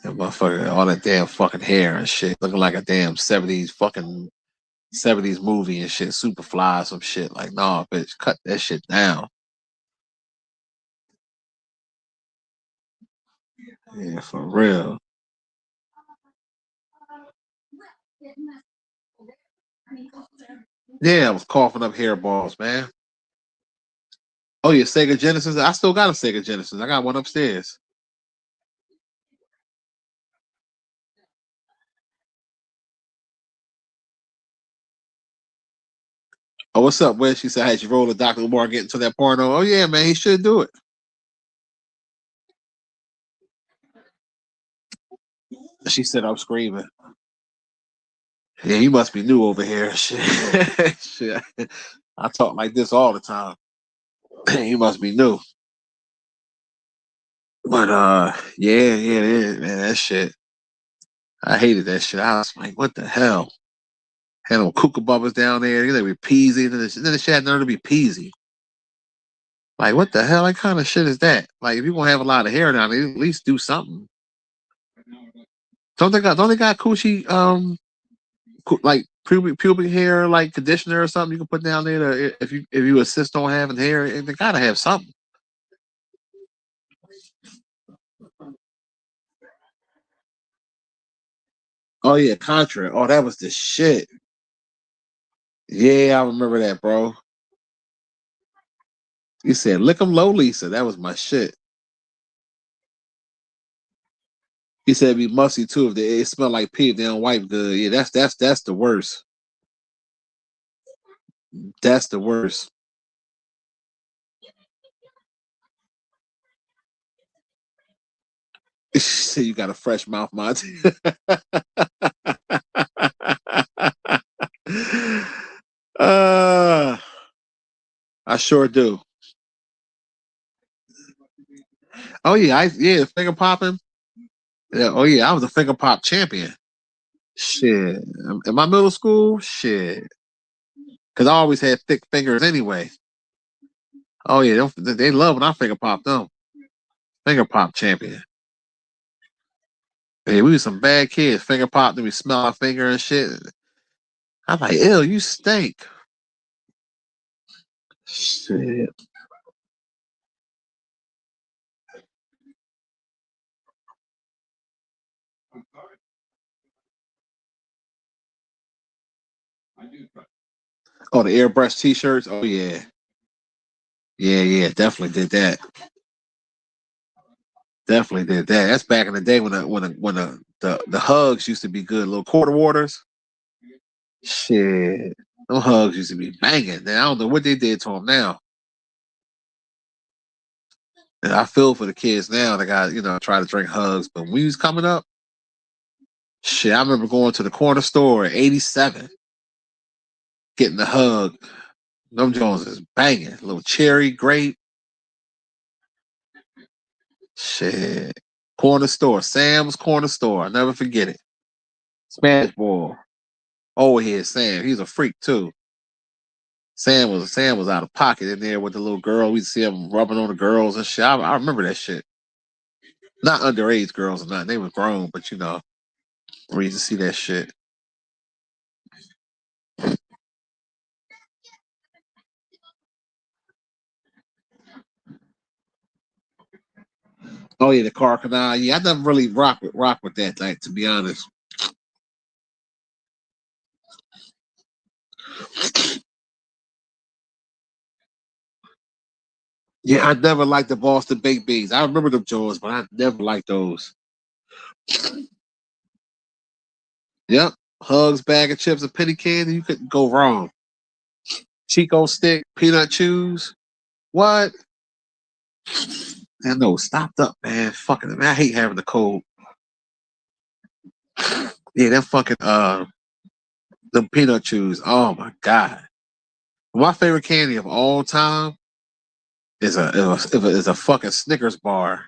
That motherfucker, all that damn fucking hair and shit, looking like a damn '70s movie and shit. Superfly, some shit. Like, nah, bitch, cut that shit down. Yeah, for real. Yeah, I was coughing up hairballs, man. Oh yeah, Sega Genesis. I still got a Sega Genesis. I got one upstairs. Oh, what's up, Wes? She said, "Had you roll a Dr. Umar get into that porno?" Oh yeah, man, he should do it. She said, "I'm screaming." Yeah, he must be new over here. Shit, shit. I talk like this all the time. He must be new. But yeah, yeah, yeah, man, that shit. I hated that shit. I was like, what the hell? Had them kookaburras down there. They be peasy. Then the shit had none to be peasy. Like, what the hell? What kind of shit is that? Like, if you're gonna have a lot of hair down there, at least do something. Don't they got coochie like pubic hair like conditioner or something you can put down there if you insist on having hair? They gotta have something. Oh yeah, Contra. Oh, that was the shit. Yeah, I remember that, bro. You said lick 'em low, Lisa. That was my shit. He said it'd be musty too if it smelled like pee if they don't wipe good. Yeah, that's the worst. That's the worst. So you got a fresh mouth, Monty. uh, I sure do. Oh yeah, yeah, finger popping. Yeah, oh yeah, I was a finger pop champion. Shit, in my middle school, shit, because I always had thick fingers anyway. Oh yeah, they love when I finger pop them. Finger pop champion. Hey, we was some bad kids. Finger pop, then we smell our finger and shit. I'm like, ew, you stink. Shit. Oh, the airbrush t-shirts. Oh yeah. Yeah, yeah, definitely did that. Definitely did that. That's back in the day when the hugs used to be good, little quarter waters. Shit. Them hugs used to be banging. Now I don't know what they did to them now. And I feel for the kids now that got, try to drink hugs. But when we was coming up, shit, I remember going to the corner store at 87, getting the hug. Them Jones is banging. A little cherry, grape. Shit. Corner store. Sam's corner store. I'll never forget it. Spanish boy. Oh, here, Sam. He's a freak too. Sam was out of pocket in there with the little girl. We'd see him rubbing on the girls and shit. I remember that shit. Not underage girls or nothing. They were grown, but we used to see that shit. Oh yeah, the car canal. Yeah, I never really rock with that, like, to be honest. Yeah, I never liked the Boston baked beans. I remember them Jones, but I never liked those. Yep. Hugs, bag of chips, and penny candy. You couldn't go wrong. Chico stick, peanut chews. What? I know, stopped up, man. Fucking, man, I hate having the cold. Yeah, that fucking the peanut chews. Oh my god. My favorite candy of all time is a fucking Snickers bar.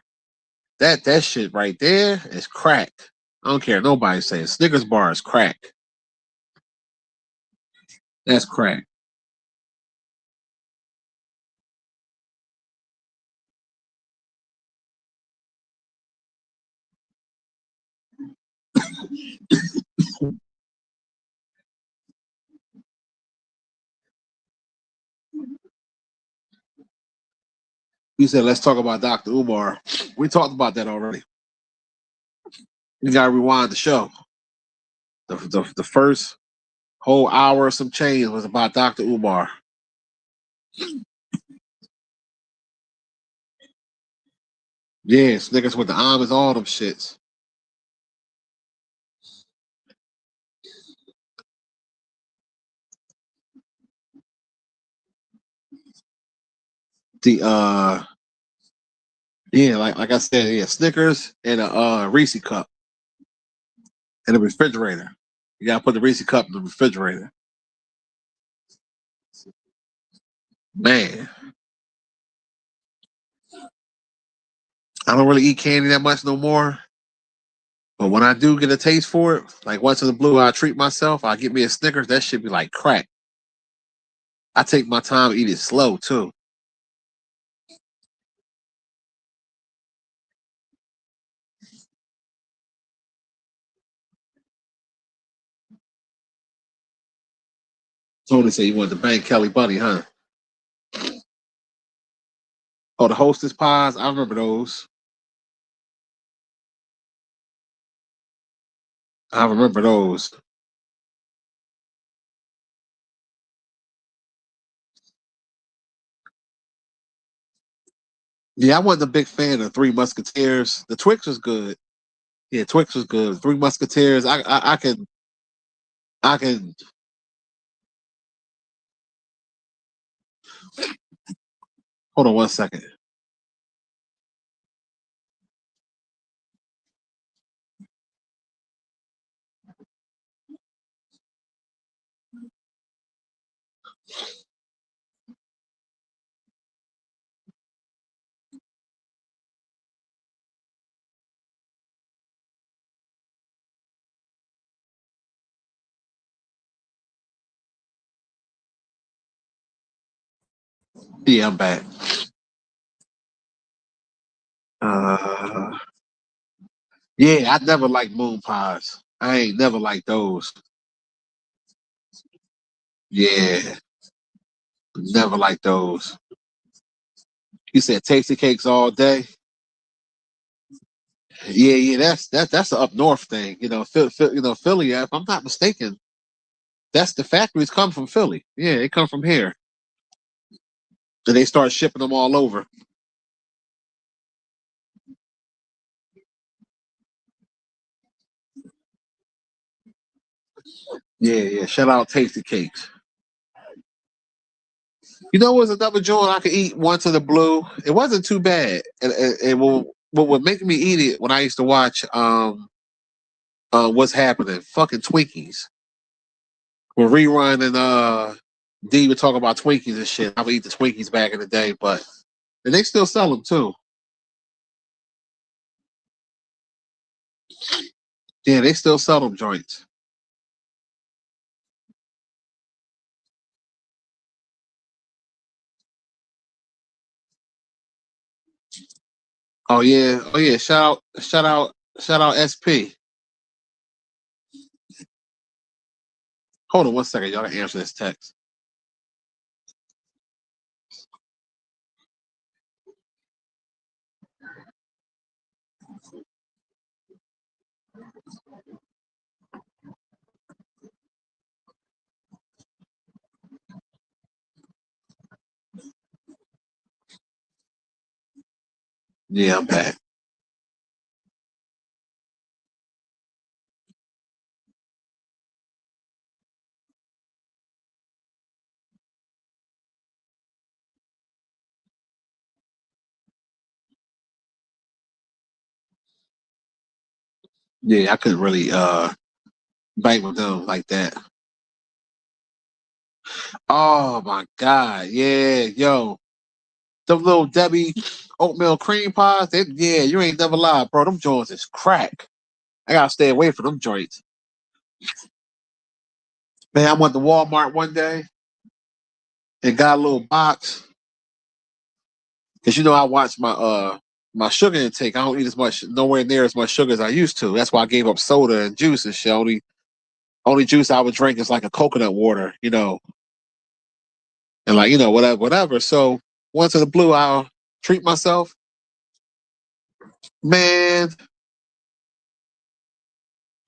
That shit right there is crack. I don't care. Nobody saying Snickers bar is crack. That's crack. You said let's talk about Dr. Umar. We talked about that already. You gotta rewind the show. The first whole hour or some change was about Dr. Umar. Yeah, Snickers with the almonds, all them shits. The yeah, like I said, yeah, Snickers and a Reese cup in the refrigerator. You gotta put the Reese cup in the refrigerator. Man, I don't really eat candy that much no more. But when I do get a taste for it, like once in the blue, I treat myself. I get me a Snickers. That should be like crack. I take my time, eat it slow too. Tony said you wanted to bang Kelly Bunny, huh? Oh, the Hostess pies. I remember those. I remember those. Yeah, I wasn't a big fan of Three Musketeers. The Twix was good. Yeah, Twix was good. Three Musketeers. I can. Hold on 1 second. Yeah, I'm back. Uh, yeah, I never liked moon pies. I ain't never liked those. Yeah, never liked those. You said tasty cakes all day. Yeah, yeah, that's the up north thing. Philly. If I'm not mistaken, that's the factories come from Philly. Yeah, they come from here, and they start shipping them all over. Yeah, yeah. Shout out Tasty Cakes. You know, what's another joint I could eat once in the blue? It wasn't too bad, and what would make me eat it when I used to watch What's Happening? Fucking Twinkies. When rerun and D would talk about Twinkies and shit. I would eat the Twinkies back in the day, but and they still sell them too. Yeah, they still sell them joints. Oh yeah, oh yeah. Shout out SP. Hold on one second, y'all. Gotta answer this text. Yeah, I'm back. Yeah, I couldn't really bang with them like that. Oh my god, yeah, yo. Them little Debbie oatmeal cream pies, yeah, you ain't never lied, bro. Them joints is crack. I gotta stay away from them joints. Man, I went to Walmart one day and got a little box. Cause you know I watch my sugar intake. I don't eat as much, nowhere near as much sugar as I used to. That's why I gave up soda and juice and shit. Only juice I would drink is like a coconut water, and like, whatever. So once in the blue, I'll treat myself. Man,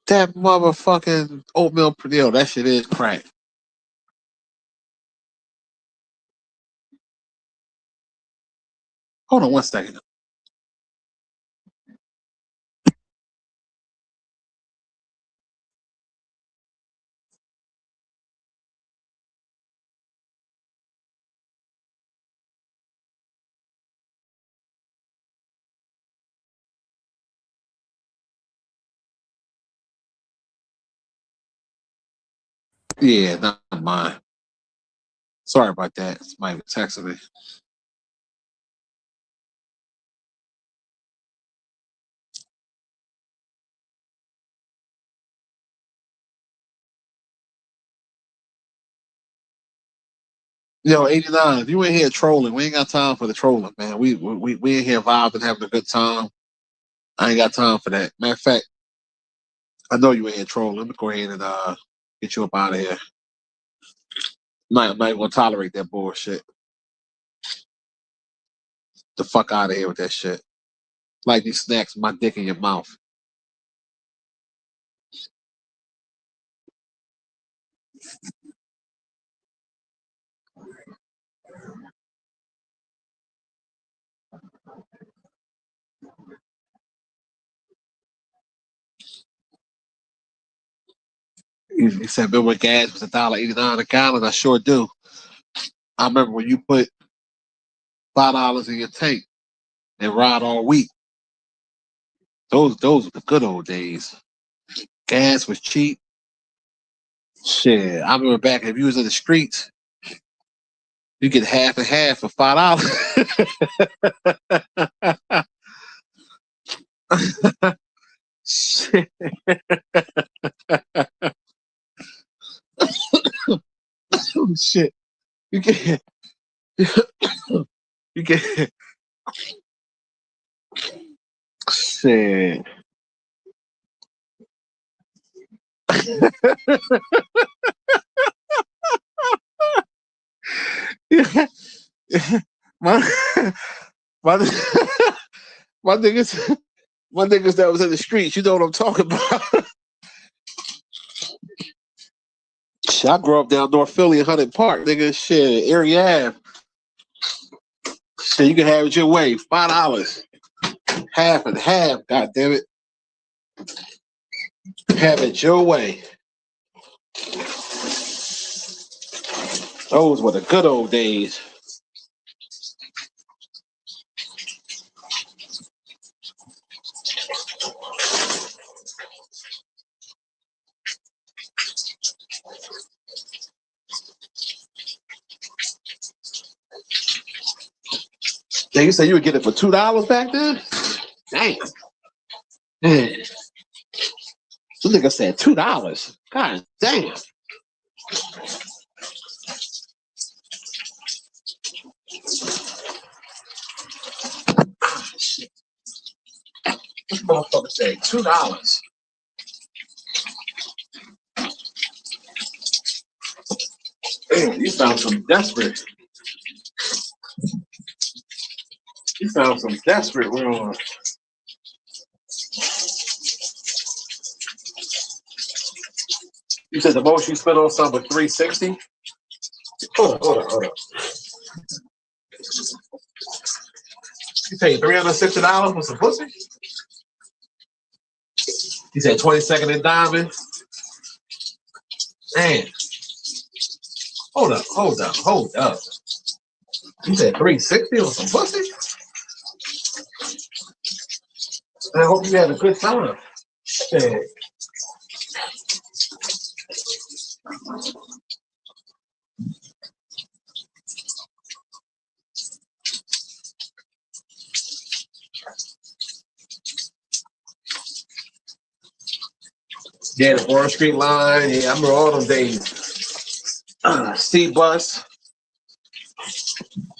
that motherfucking oatmeal, that shit is crack. Hold on one second. Yeah, not mine. Sorry about that. Somebody was texting me. Yo, 89, if you ain't here trolling, we ain't got time for the trolling, man. We in here vibing, having a good time. I ain't got time for that. Matter of fact, I know you ain't here trolling. Let me go ahead and get you up out of here. I'm not even gonna tolerate that bullshit. The fuck out of here with that shit. Like these snacks, my dick in your mouth. You said remember when gas was $1.89 a gallon? I sure do. I remember when you put $5 in your tank and ride all week. Those were the good old days. Gas was cheap. Shit, I remember back if you was in the streets, you get half and half for $5. Shit. Shit. You get you get shit. my my my niggas my niggas that was in the streets, you know what I'm talking about. Shit, I grew up down North Philly in Hunting Park, nigga. Shit, Erie Ave. Shit, you can have it your way. $5. Half and half, god damn it. Have it your way. Those were the good old days. Now you said you would get it for $2 back then? Dang. Man. Some nigga said $2. God damn. Shit. This motherfucker said $2. Damn, you found some desperate. You found some desperate ones. You said the most you spent on something was $360? Hold on. You paid $360 for some pussy? You said 22nd and Diamond? Man. Hold up. You said $360 on some pussy? I hope you had a good time. Yeah. Yeah, the Orange Street line. Yeah, I remember all them days. C-Bus.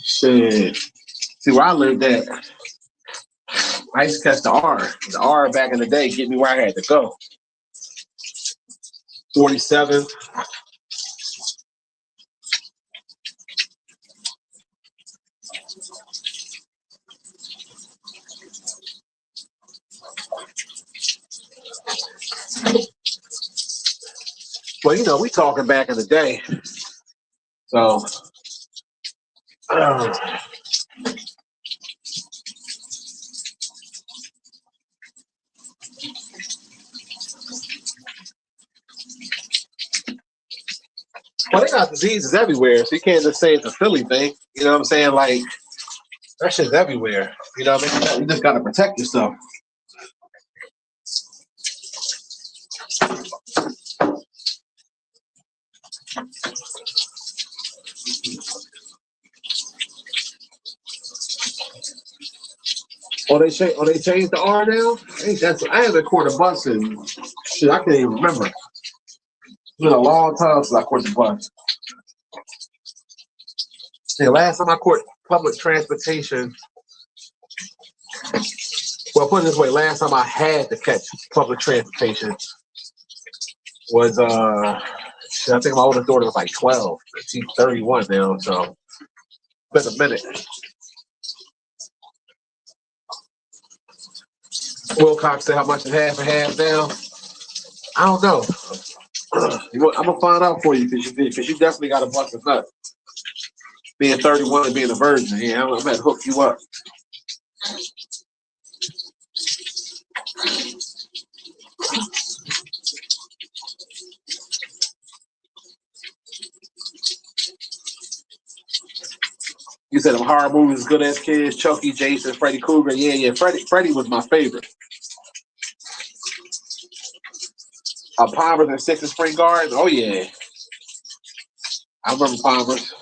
Shit. See, where I lived at, I used to catch the R. The R back in the day get me where I had to go. 47. Well, you know, we talking back in the day. So, well, they got diseases everywhere, so you can't just say it's a Philly thing. You know what I'm saying? Like, that shit's everywhere. You know what I mean? You just got to protect yourself. They changed the R now? I haven't caught a bus in shit, I can't even remember. It's been a long time since I caught the bus. The last time I caught public transportation, well, put it this way, last time I had to catch public transportation was I think my oldest daughter was like 12. She's 31 now, so it's been a minute. Wilcox said how much is half and half now? I don't know. I'm gonna find out for you because you definitely got a bunch of nuts. Being 31 and being a virgin, yeah, I'm gonna hook you up. You said them horror movies good as kids, Chucky, Jason, Freddy Krueger. Yeah. Freddy was my favorite. Palmer's and Six and Spring Gardens. Oh yeah. I remember Palmer's.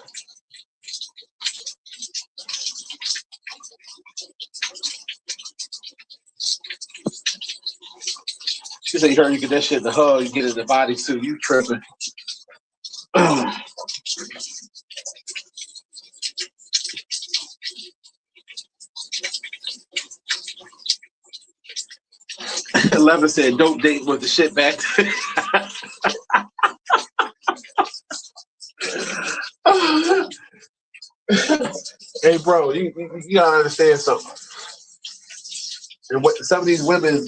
She said you heard you get that shit in the hug, you get it in the body too. You tripping. Levin said, "Don't date with the shit back." Hey, bro, you gotta understand something. And what some of these women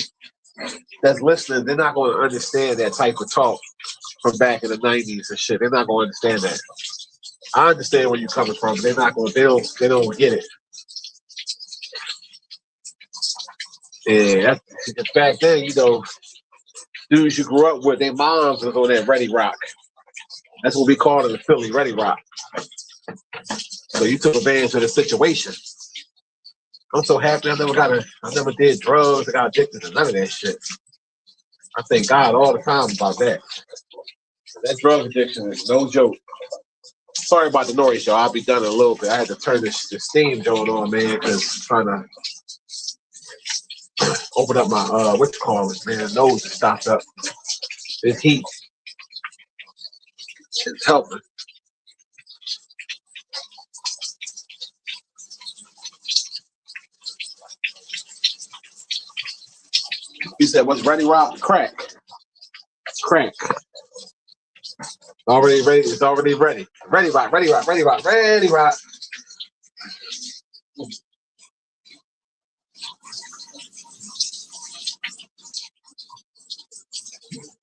that's listening, they're not going to understand that type of talk from back in the 90s and shit. They're not going to understand that. I understand where you're coming from, but they're not going to. They don't get it. Yeah, that's back then. You know, dudes you grew up with, their moms was on that Ready Rock. That's what we called it in Philly, Ready Rock. So you took advantage of the situation. I'm so happy I never did drugs. I got addicted to none of that shit. I thank God all the time about that. That drug addiction is no joke. Sorry about the noise, y'all. I'll be done in a little bit. I had to turn the steam joint on, man, because trying to open up my what you call it, man. Nose is stopped up. This heat is helping. You said what's ready, Rock? Crack. Crack. Already ready. It's already ready. Ready, Rock. Ready, Rock. Ready, Rock. Ready, Rock.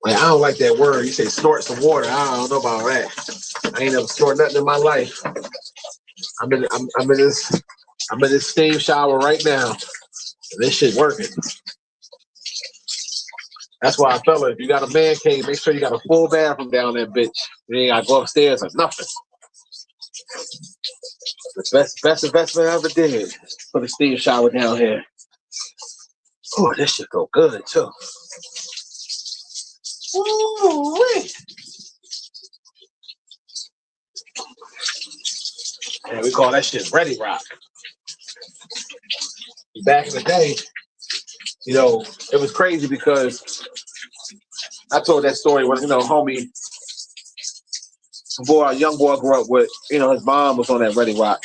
Man, I don't like that word. You say snort some water. I don't know about that. I ain't never snorted nothing in my life. I'm in this steam shower right now. And this shit working. That's why I felt it. If you got a man cave, make sure you got a full bathroom down there, bitch. You ain't gotta go upstairs or nothing. The best investment I ever did. Put a steam shower down here. Oh, this shit go good too. Ooh-wee. Yeah, we call that shit Ready Rock. Back in the day, you know, it was crazy because I told that story when, you know, homie, a young boy I grew up with, you know, his mom was on that Ready Rock.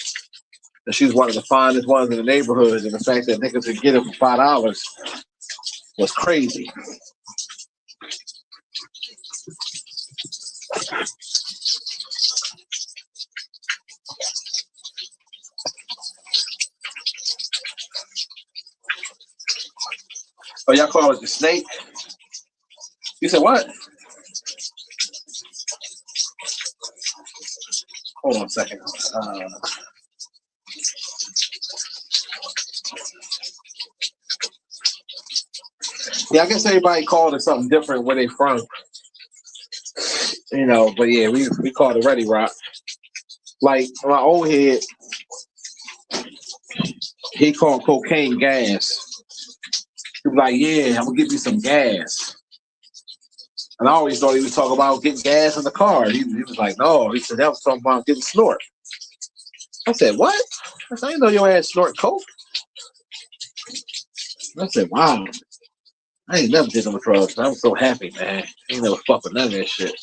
And she was one of the finest ones in the neighborhood. And the fact that niggas could get it for $5 was crazy. Oh, y'all call it the snake? You said what? Hold on a second. Yeah, I guess everybody called it something different where they from. You know, but yeah, we called it Ready Rock. Like my old head, he called cocaine gas. He was like, yeah, I'm gonna give you some gas. And I always thought he was talking about getting gas in the car. He was like, no, he said that was talking about getting snort. I said, what? I said, I didn't know your ass snort coke. I said, wow. I ain't never did no drugs. I was so happy, man. I ain't never fuck with none of that shit.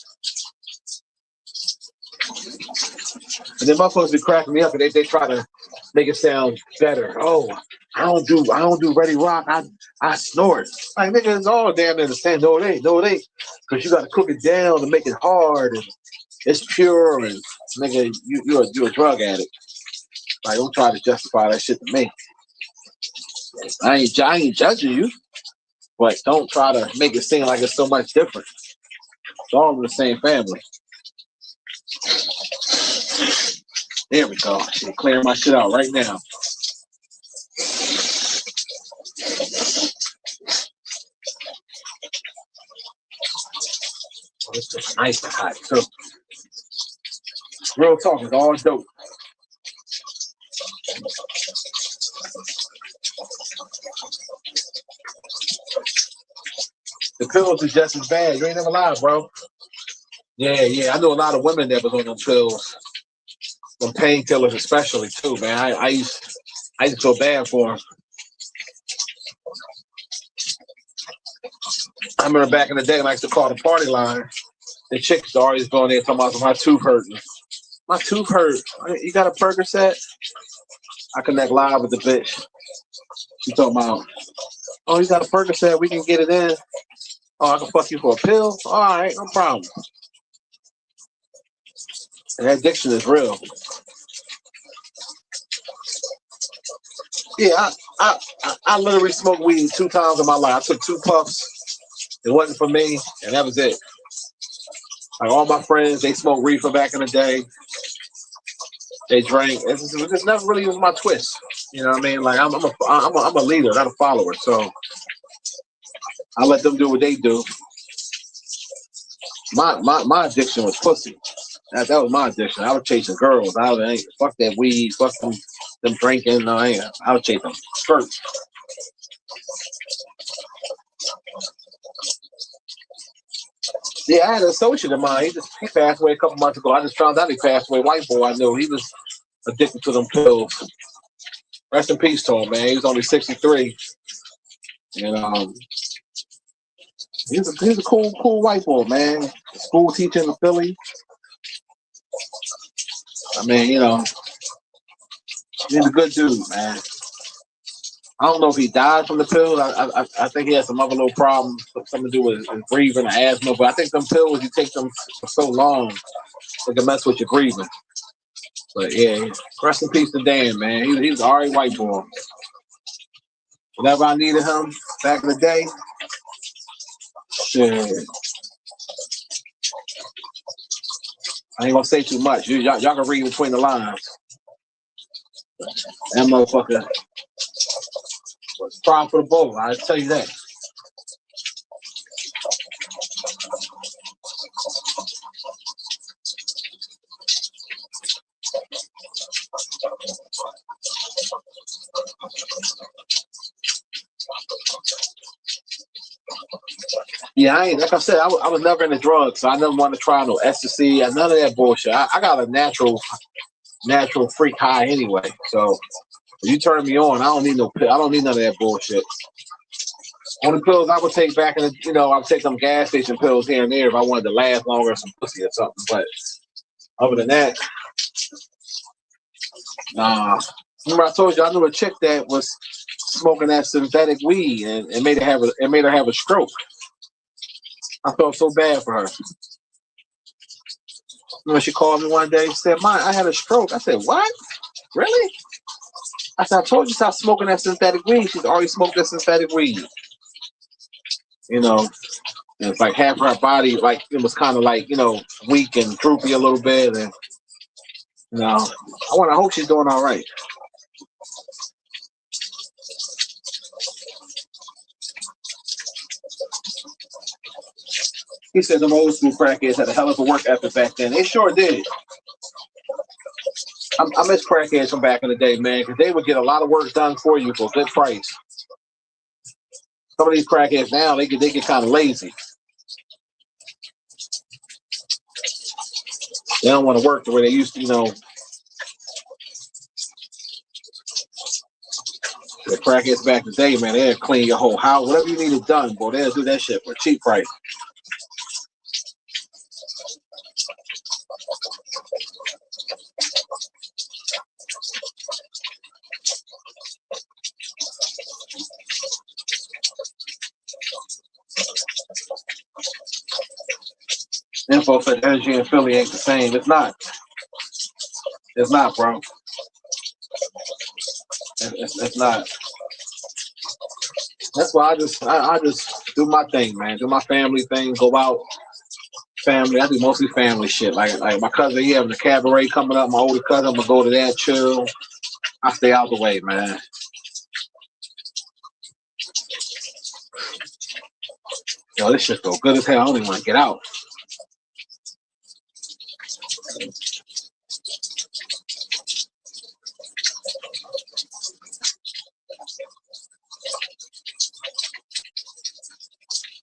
And then motherfuckers be cracking me up, and they try to make it sound better. Oh, I don't do Ready Rock. I snort. Like nigga, it's all damn near the same. No, it ain't. Because you got to cook it down to make it hard, and it's pure. And nigga, you're a drug addict. Like don't try to justify that shit to me. I ain't judging you, but don't try to make it seem like it's so much different. It's all in the same family. There we go. I'm clearing my shit out right now. Oh, it's just nice and hot too. Real talk is all dope. The pills is just as bad. You ain't never lied, bro. Yeah. I know a lot of women that was on them pills, them painkillers especially too, man. I used to feel bad for them. I remember back in the day, when I used to call the party line. The chicks always going there talking about my tooth hurting. My tooth hurt. You got a Percocet? I connect live with the bitch. She talking about, oh, you got a Percocet? We can get it in. Oh, I can fuck you for a pill? All right, no problem. And that addiction is real. Yeah, I literally smoked weed 2 times in my life. I took 2 puffs. It wasn't for me, and that was it. Like all my friends, they smoked reefer back in the day. They drank. This never really was my twist. You know what I mean? Like I'm a leader, not a follower. So I let them do what they do. My addiction was pussy. That was my addiction. I was chasing girls. I ain't fuck that weed, fuck them drinking. No, I was chasing skirts. Yeah, I had an associate of mine. He passed away a couple months ago. I just found out he passed away. White boy I knew. He was addicted to them pills. Rest in peace to him, man. He was only 63. And he's a cool white boy, man. School teacher in Philly. I mean, he's a good dude, man. I don't know if he died from the pills. I think he had some other little problems, something to do with his breathing or asthma. But I think them pills, you take them for so long, they can mess with your breathing. But yeah, rest in peace to Dan, man. He was already white boy. Whenever I needed him back in the day, shit. I ain't gonna say too much. Y'all can read between the lines. That motherfucker was profitable. I tell you that. Yeah, I ain't like I said. I was never into drugs, so I never wanted to try no ecstasy. None of that bullshit. I got a natural freak high anyway. So if you turn me on, I don't need no pill. I don't need none of that bullshit. Only pills I would take back in the, I would take some gas station pills here and there if I wanted to last longer, some pussy or something. But other than that, nah. Remember I told you I knew a chick that was smoking that synthetic weed and it made her have a stroke. I felt so bad for her. When she called me one day, she said, "Mine, I had a stroke." I said, "What? Really?" I said, "I told you stop smoking that synthetic weed." She's already smoked that synthetic weed. And it's like half of her body, like it was kind of like, weak and droopy a little bit. And I hope she's doing all right. He said them old school crackheads had a hell of a work ethic back then. They sure did. I miss crackheads from back in the day, man, because they would get a lot of work done for you for a good price. Some of these crackheads now, they get kind of lazy. They don't want to work the way they used to, The crackheads back in the day, man, they'll clean your whole house. Whatever you needed done, boy, they'll do that shit for a cheap price. Info said energy in Philly ain't the same. It's not. It's not, bro. It's not. That's why I just do my thing, man. Do my family thing. Go out, family. I do mostly family shit. Like my cousin, he having a cabaret coming up. My older cousin, I'm gonna go to that, chill. I stay out the way, man. This shit feel good as hell. I don't even want to get out.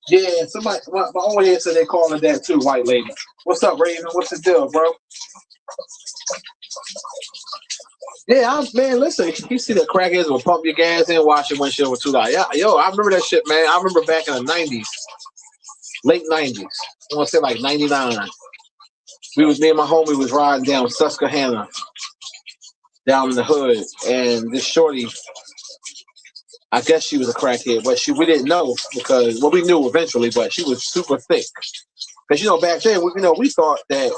Yeah, somebody, my old head said they calling that too, white lady. What's up, Raven? What's the deal, bro? Yeah, man, listen, you see the crackheads will pump your gas and wash your windshield with $2. Yeah, yo, I remember that shit, man. I remember back in the 90s, late 90s. I want to say like 99. Me and my homie was riding down Susquehanna, down in the hood, and this shorty, I guess she was a crackhead, but we didn't know because, we knew eventually, but she was super thick. Because, back then, we thought that,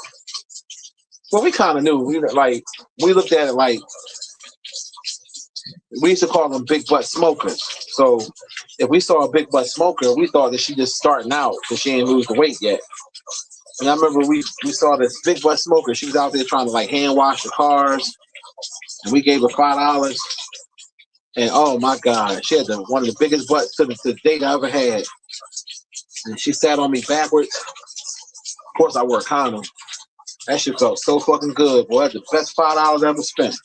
we kind of knew. We looked at it like, we used to call them big butt smokers. So if we saw a big butt smoker, we thought that she just starting out because she ain't lose the weight yet. And I remember we saw this big butt smoker. She was out there trying to hand wash the cars, and we gave her $5. And oh my God, she had one of the biggest butts to the date I ever had. And she sat on me backwards. Of course, I wore a condom. That shit felt so fucking good, boy. That's the best $5 I ever spent.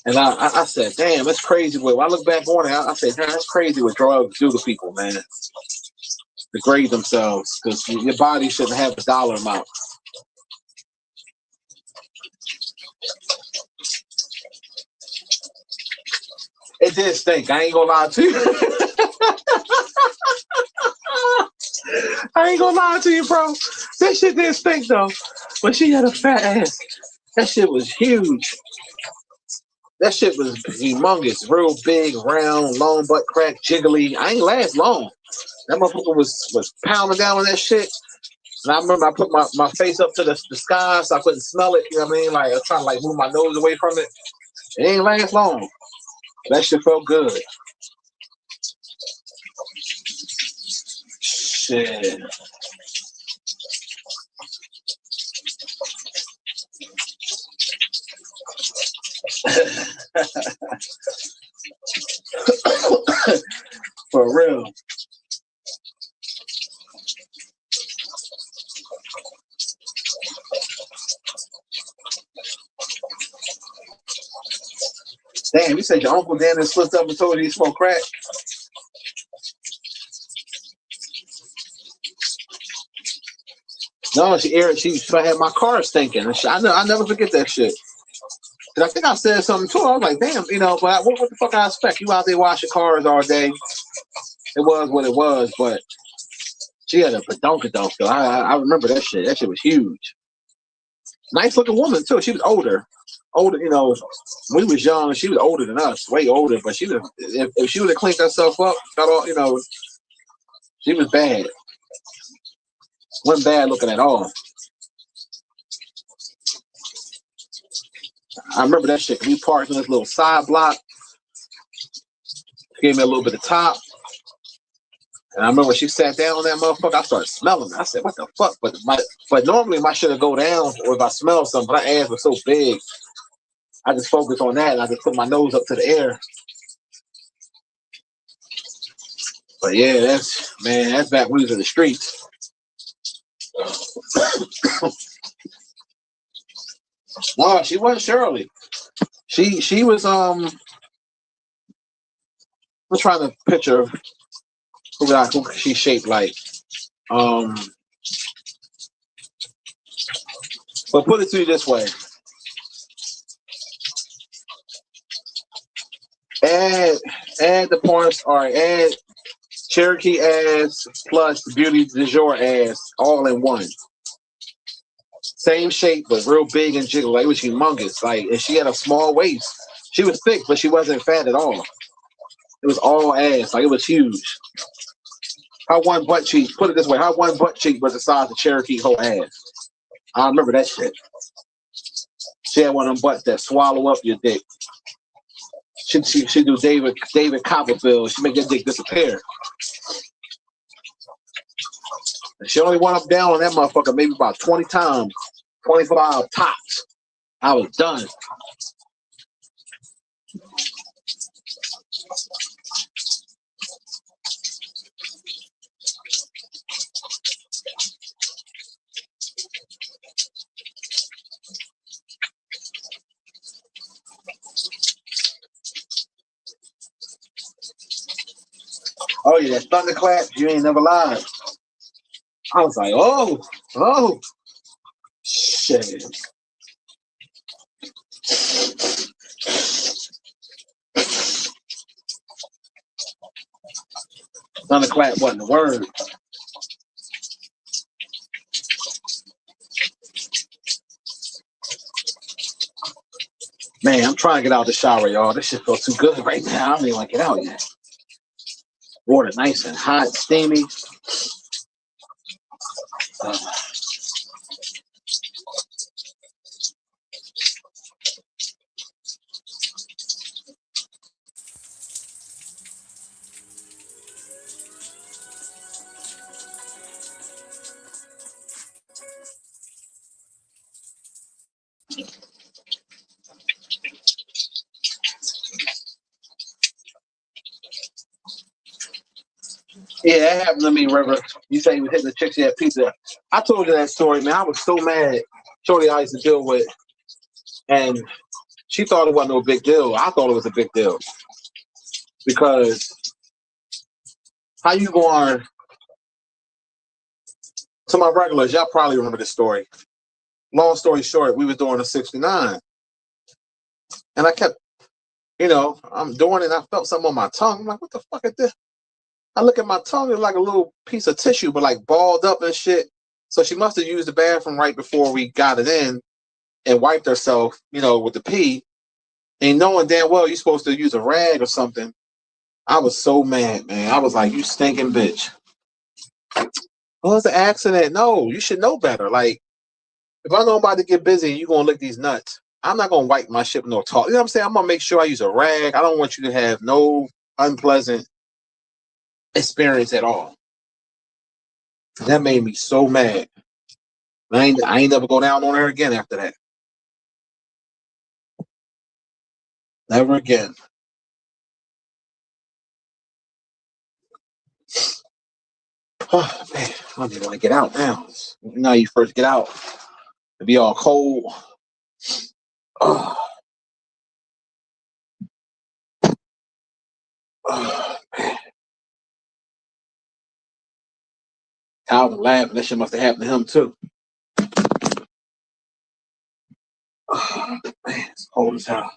And I said, damn, that's crazy. When I look back on it, I said, damn, that's crazy what drugs do to people, man. degrade themselves because your body shouldn't have a dollar amount. It did stink. I ain't gonna lie to you. I ain't gonna lie to you, bro. That shit did stink though. But she had a fat ass. That shit was huge. That shit was humongous, real big, round, long butt crack, jiggly. I ain't last long. That motherfucker was pounding down on that shit. And I remember I put my face up to the sky so I couldn't smell it. You know what I mean? Like I was trying to like move my nose away from it. It ain't last long. That shit felt good. Shit. For real. Damn, you said your uncle Dan slipped up and told you he smoked crack? No, she had my car stinking. I never forget that shit. Cause I think I said something to her. I was like, damn, you know, but what the fuck I expect? You out there washing cars all day. It was what it was, but she had a badonkadonk though. I remember that shit. That shit was huge. Nice looking woman too. She was older, you know. When we was young, she was older than us, way older. But she was, if she would have cleaned herself up, got all, you know, she was bad. Wasn't bad looking at all. I remember that shit. We parked in this little side block. She gave me a little bit of top. And I remember when she sat down on that motherfucker, I started smelling it. I said, what the fuck? But normally my shit would go down or if I smell something, but her ass was so big. I just focused on that and I just put my nose up to the air. But yeah, that's back when we was in the streets. No, she wasn't Shirley. She was I'm trying to picture who she shaped like. But put it to you this way. Add the points or add Cherokee ass plus Beauty du Jour ass all in one. Same shape, but real big and jiggle. Like, it was humongous. Like, and she had a small waist. She was thick, but she wasn't fat at all. It was all ass. Like, it was huge. Her one butt cheek, put it this way, her one butt cheek was the size of Cherokee whole ass. I remember that shit. She had one of them butts that swallow up your dick. She do David Copperfield. She make your dick disappear. And she only went up down on that motherfucker maybe about 20 times. 25 tops. I was done. Oh yeah, thunderclap, you ain't never lied. I was like, oh, shit. Thunderclap wasn't the word. Man, I'm trying to get out of the shower, y'all. This shit feels too good right now. I don't even want to get out yet. Water nice and hot, steamy. Yeah, that happened to me, River. You say you was hitting the chicks at pizza. I told you that story, man. I was so mad. Shorty I used to deal with, and she thought it wasn't no big deal. I thought it was a big deal because how you going To my regulars, y'all probably remember this story. Long story short, we was doing a 69. And I kept, I'm doing it and I felt something on my tongue. I'm like, what the fuck is this? I look at my tongue, it's like a little piece of tissue, but like balled up and shit. So she must have used the bathroom right before we got it in and wiped herself, with the pee. And knowing damn well you're supposed to use a rag or something. I was so mad, man. I was like, you stinking bitch. Well, it's an accident. No, you should know better. Like, if I know I'm about to get busy and you're going to lick these nuts, I'm not going to wipe my shit with no talk. You know what I'm saying? I'm going to make sure I use a rag. I don't want you to have no unpleasant experience at all. That made me so mad. I ain't never go down on her again after that. Never again. Oh, man, I don't even want to get out now. Now you first get out, it'd be all cold. Oh, oh man. Calvin laughing. That shit must have happened to him too. Oh, man, it's cold as hell.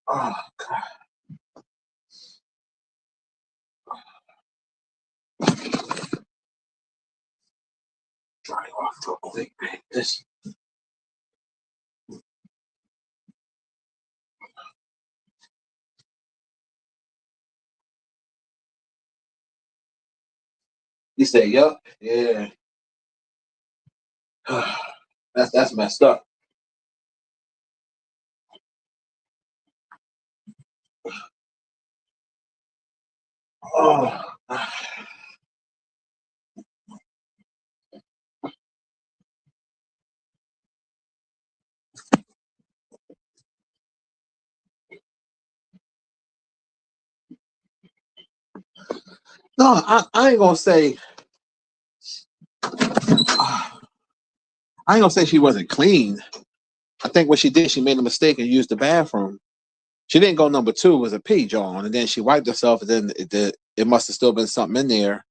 Oh, God. Dry off real quick, man. This. He said, "Yup, yeah." That's messed up. Oh. No, I ain't gonna say. I ain't gonna say she wasn't clean. I think what she did, she made a mistake and used the bathroom. She didn't go number two, it was a pee, John, and then she wiped herself, and then it must have still been something in there,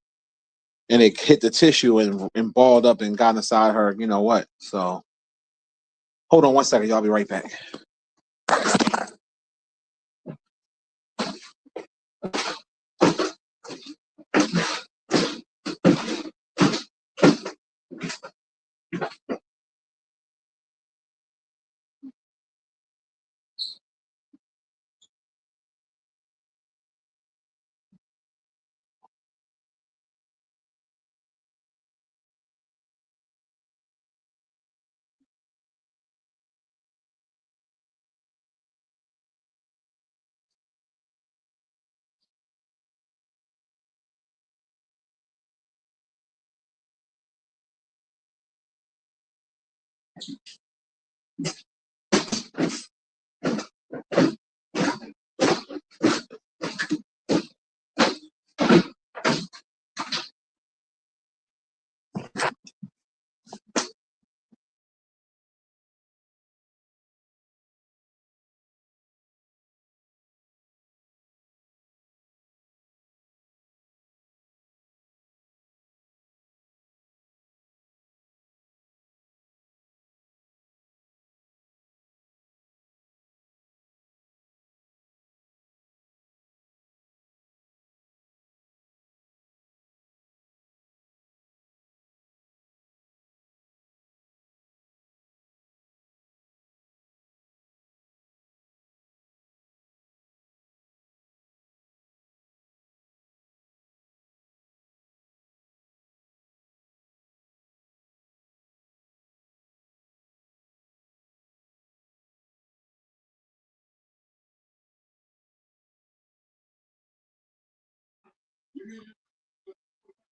and it hit the tissue and balled up and got inside her. You know what? So hold on one second, y'all. Be right back.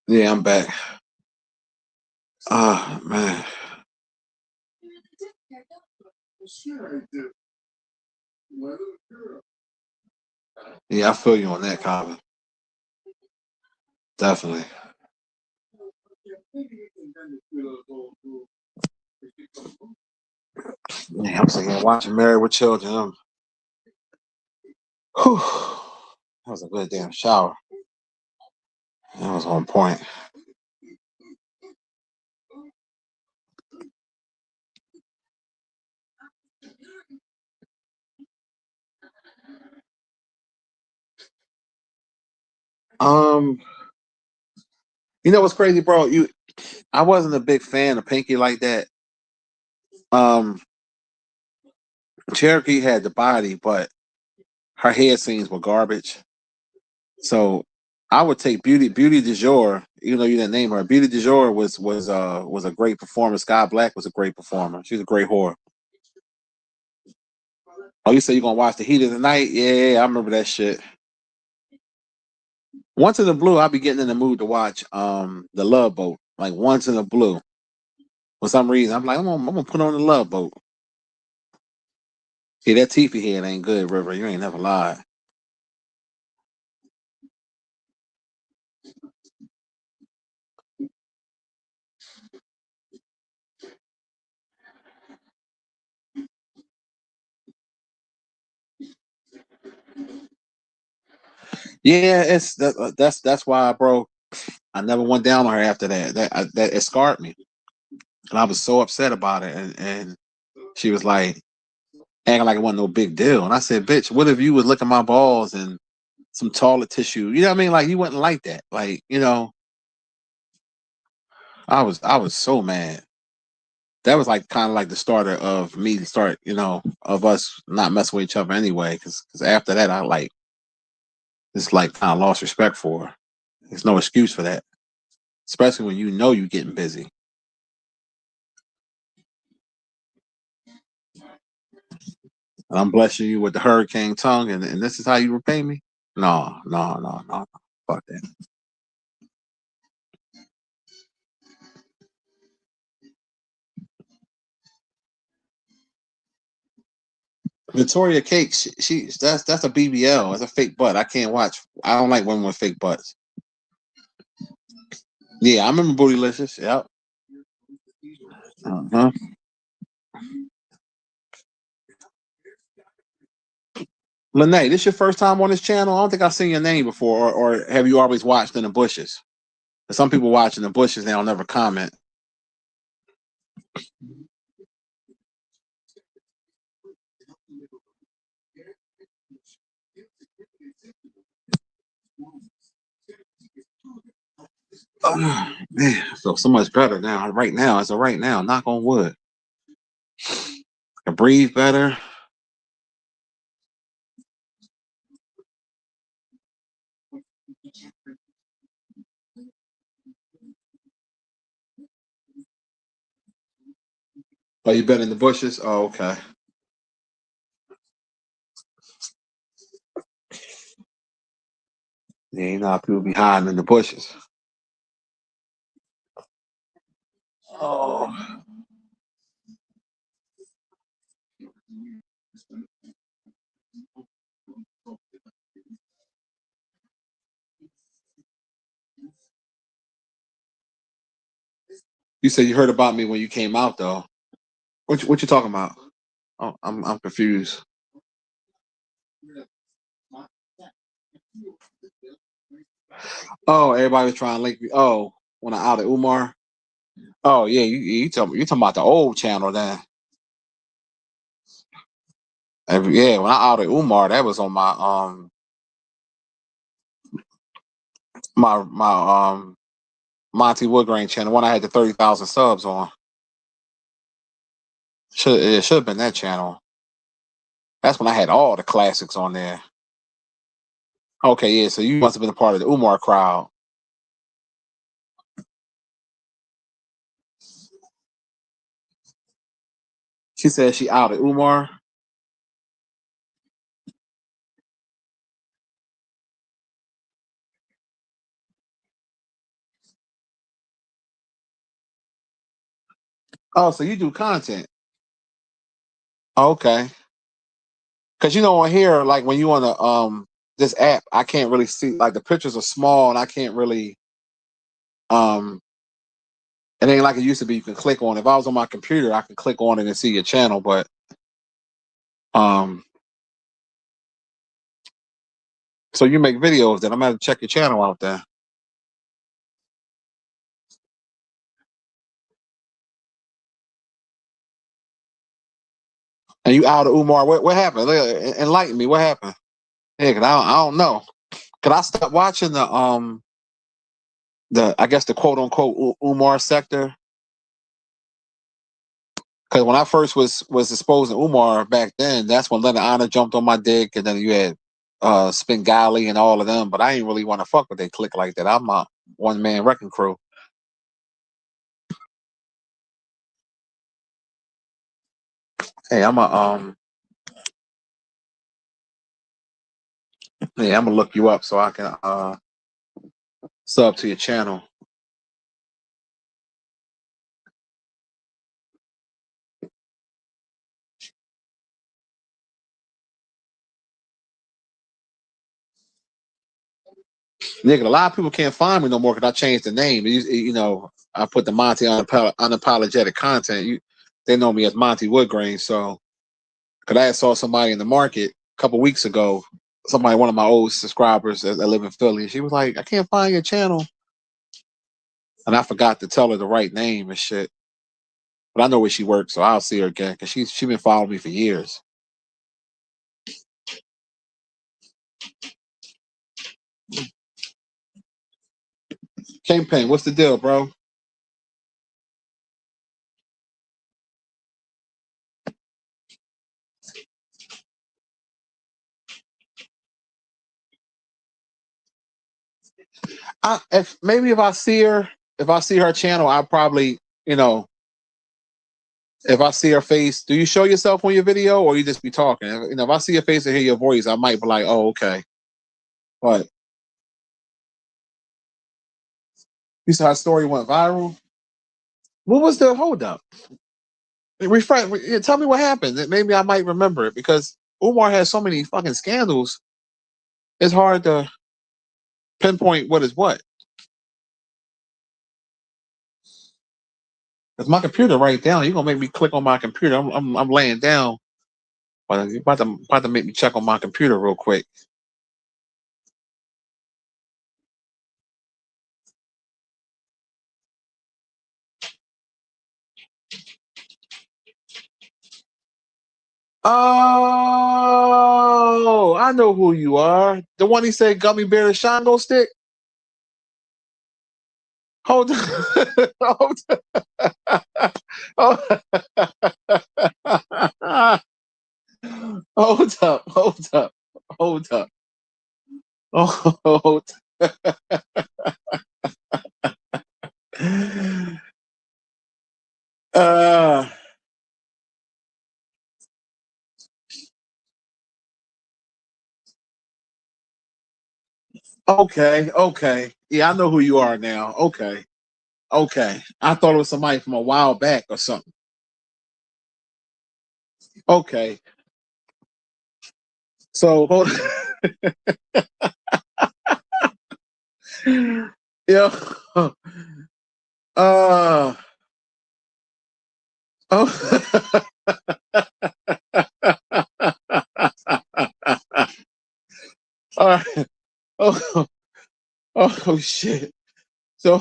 Yeah, I'm back. Ah, man. Yeah, I feel you on that, Calvin. Definitely. Yeah, I'm sitting here watching Married with Children. Whew, that was a good damn shower. That was on point. Um, you know what's crazy, bro? I wasn't a big fan of Pinky like that. Um, Cherokee had the body, but her head scenes were garbage. So I would take Beauty du Jour, even though you didn't name her. Beauty du Jour was a great performer. Sky Black was a great performer. She's a great whore. Oh, you say you're gonna watch The Heat of the Night? Yeah, I remember that shit. Once in the blue, I'll be getting in the mood to watch The Love Boat. Like once in the blue. For some reason, I'm like, I'm gonna put on The Love Boat. Yeah, that Tiffy head ain't good, River. You ain't never lied. Yeah, that's why, bro. I never went down on her after that. That it scarred me, and I was so upset about it. And she was like acting like it wasn't no big deal. And I said, "Bitch, what if you was licking my balls and some toilet tissue? You know what I mean? Like you wouldn't like that. Like you know, I was so mad. That was like kind of like the starter of me to start, of us not messing with each other anyway. Because after that, I like just like kind of lost respect for her. There's no excuse for that, especially when you know you're getting busy. And I'm blessing you with the hurricane tongue, and this is how you repay me? No, no, no, no, no. Fuck that. Victoria Cake, she that's a BBL. It's a fake butt. I can't watch. I don't like women with fake butts. Yeah, I remember Bootylicious. Yep. Uh-huh. Lene, this your first time on this channel? I don't think I've seen your name before, or have you always watched In the Bushes? Some people watch In the Bushes, they'll never comment. Oh, man, I feel so much better now. Right now, as of right now, knock on wood. I can breathe better. Oh, you been in the bushes? Oh, okay. Yeah, you know how people be hiding in the bushes. Oh, you said you heard about me when you came out, though. What you talking about? Oh, I'm confused. Oh, everybody was trying to link me. Oh, when I outed Umar. Oh yeah, you talking about the old channel then? Yeah, when I outed Umar, that was on my Monty Woodgrain channel. When I had the 30,000 subs on. It should have been that channel. That's when I had all the classics on there. Okay, yeah. So you must have been a part of the Umar crowd. She said she outed Umar. Oh, so you do content? Okay. Because on here, like when you on the this app, I can't really see, like the pictures are small and I can't really um It ain't like it used to be. You can click on. If I was on my computer, I could click on it and see your channel. But um, so you make videos. Then I'm gonna check your channel out there. And you out of Umar? What happened? Enlighten me. What happened? Yeah, cause I don't know. Could I stop watching the I guess the quote unquote Umar sector? Because when I first was exposed to Umar back then, that's when Leonard Honor jumped on my dick, and then you had Spengali and all of them. But I ain't really want to fuck with they click like that. I'm a one man wrecking crew. Hey, I'm gonna look you up so I can sub to your channel. Nigga, a lot of people can't find me no more because I changed the name. You know, I put the Monty unapologetic content. They know me as Monty Woodgrain. So, because I saw somebody in the market a couple weeks ago, one of my old subscribers that live in Philly. She was like, "I can't find your channel," and I forgot to tell her the right name and shit. But I know where she works, so I'll see her again because she been following me for years. Kingpin, what's the deal, bro? If I see her channel, I probably, you know, if I see her face, do you show yourself on your video or you just be talking? You know, if I see your face and hear your voice, I might be like, oh, okay. But you saw her story went viral. What was the holdup? Tell me what happened. Maybe I might remember it because Umar has so many fucking scandals. It's hard to pinpoint what is what. Cause my computer right down. You're gonna make me click on my computer. I'm laying down, but you're about to make me check on my computer real quick. Oh, I know who you are. The one he said gummy bear and shango stick. Hold on. Hold on. Hold up. Hold up. Hold up. Hold uh okay, okay. Yeah, I know who you are now. Okay. Okay. I thought it was somebody from a while back or something. Okay. So hold yeah. Uh oh. All right. Oh, oh shit. So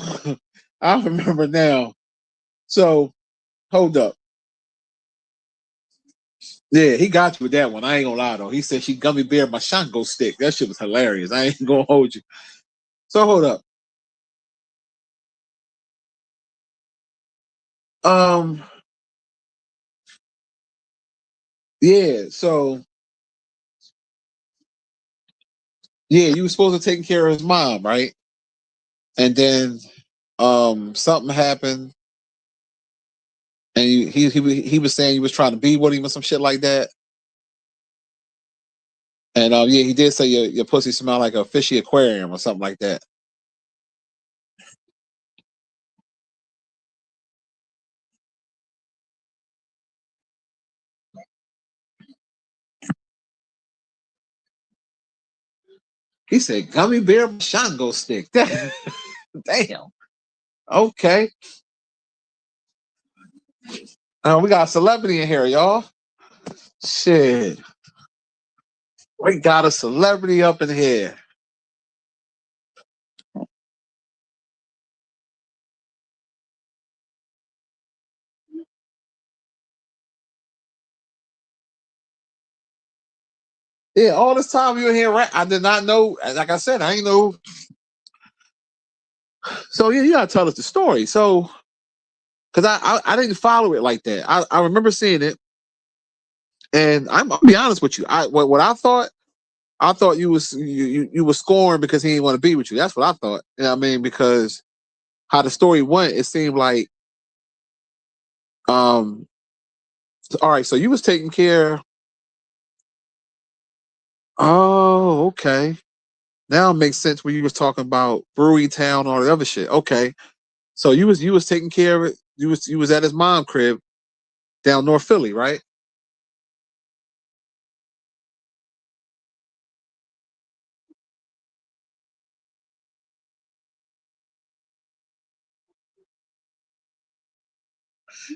I remember now. So hold up. Yeah, he got you with that one. I ain't gonna lie though. He said she gummy bear my shango stick. That shit was hilarious. I ain't gonna hold you. So hold up. Um, yeah, so yeah, you were supposed to take care of his mom, right? And then something happened and he was saying you was trying to be with him or some shit like that. And yeah, he did say your pussy smelled like a fishy aquarium or something like that. He said gummy bear shango stick. Damn. Okay. We got a celebrity in here, y'all. Shit. We got a celebrity up in here. Yeah, all this time you were here, right? I did not know. Like I said, I ain't know. So yeah, you gotta tell us the story. So, because I didn't follow it like that. I remember seeing it, and I'll be honest with you. What I thought you was scoring because he didn't want to be with you. That's what I thought. You know what I mean? Because how the story went, it seemed like um. All right, so you was taking care. Oh, okay. Now it makes sense when you was talking about Brewery Town, all the other shit. Okay, so you was taking care of it. You was at his mom crib down North Philly, right?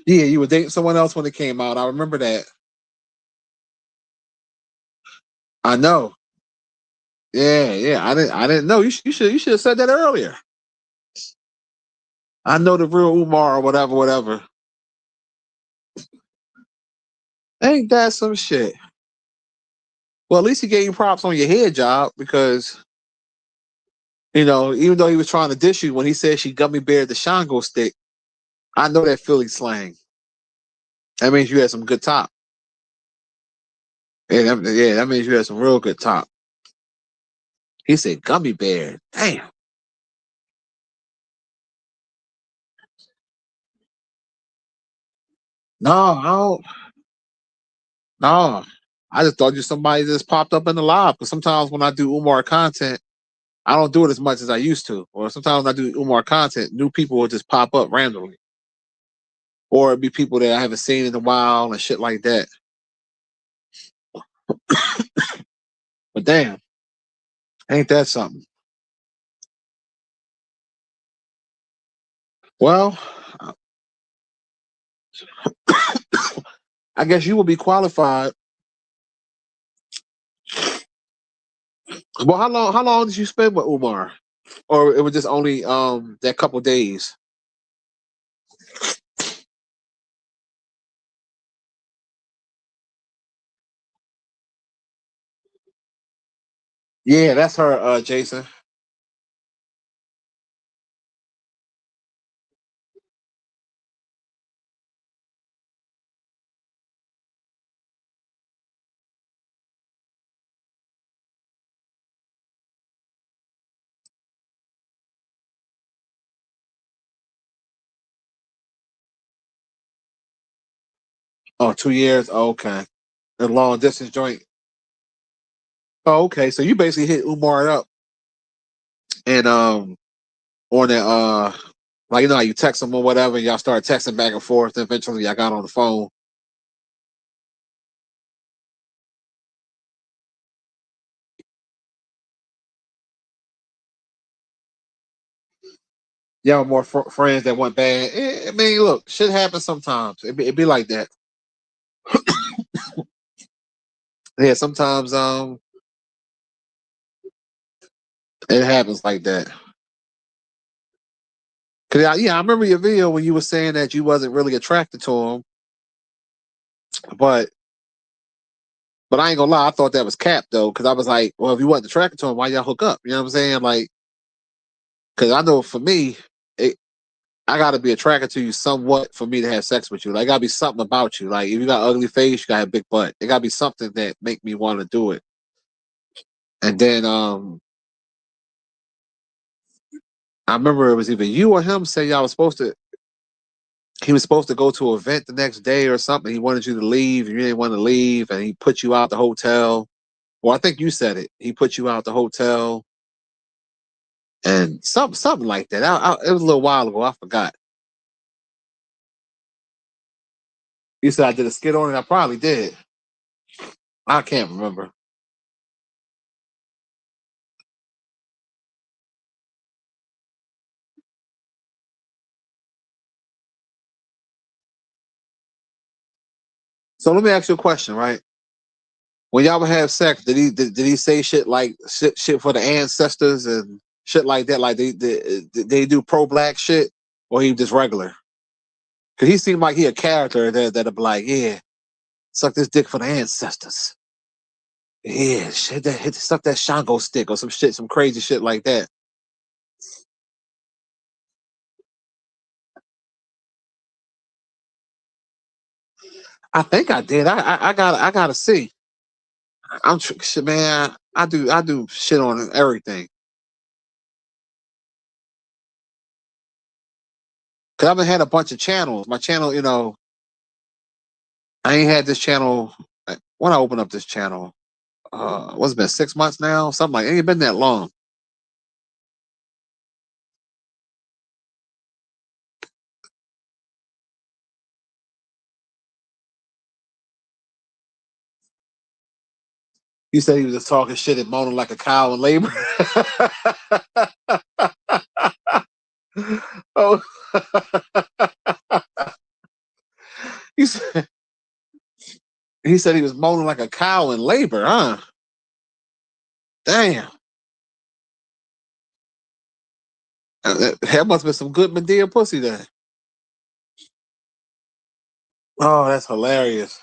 Yeah, you were dating someone else when it came out. I remember that. I know. Yeah, yeah. I didn't know. You should have said that earlier. I know the real Umar or whatever, whatever. Ain't that some shit? Well, at least he gave you props on your head job because even though he was trying to dish you when he said she gummy bear the Shango stick, I know that Philly slang. That means you had some good top. Yeah, that means you had some real good top. He said gummy bear. Damn. No, I don't. No. I just thought you somebody just popped up in the live. Because sometimes when I do Umar content, I don't do it as much as I used to. Or sometimes when I do Umar content, new people will just pop up randomly. Or it'd be people that I haven't seen in a while and shit like that. But damn, ain't that something? Well, I guess you will be qualified. Well, how long did you spend with Umar? Or it was just only that couple days? Yeah, that's her, Jason. Oh, 2 years. Oh, okay. A long distance joint. Oh, okay. So you basically hit Umar up and on that like how you text him or whatever, and y'all start texting back and forth, and eventually I got on the phone. Y'all more friends that went bad. I mean, look, shit happens sometimes. It be like that. Yeah, sometimes it happens like that. Yeah, I remember your video when you were saying that you wasn't really attracted to him, but I ain't gonna lie, I thought that was cap though, because I was like, well, if you wasn't attracted to him, why y'all hook up? You know what I'm saying? Like, because I know for me, it, I got to be attracted to you somewhat for me to have sex with you. Like, got to be something about you. Like, if you got ugly face, you got a big butt. It got to be something that make me want to do it. And then I remember it was either you or him say y'all was supposed to. He was supposed to go to an event the next day or something. He wanted you to leave. You didn't want to leave, and he put you out the hotel. Well, I think you said it. He put you out the hotel and something like that. It was a little while ago. I forgot. You said I did a skit on it. I probably did. I can't remember. So let me ask you a question, right? When y'all would have sex, did he say shit like shit for the ancestors and shit like that? Like they do pro black shit, or he just regular? Cause he seemed like he a character that'll be like, yeah, suck this dick for the ancestors. Yeah, shit that hit suck that Shango stick or some shit, some crazy shit like that. I think I did. I gotta see. Shit, man. I do shit on everything. Cause I've been had a bunch of channels. My channel, I ain't had this channel when I opened up this channel. What's it been 6 months now? Something like it ain't been that long. He said he was just talking shit and moaning like a cow in labor. Oh, he said he was moaning like a cow in labor, huh? Damn. That must have been some good Medea pussy then. Oh, that's hilarious.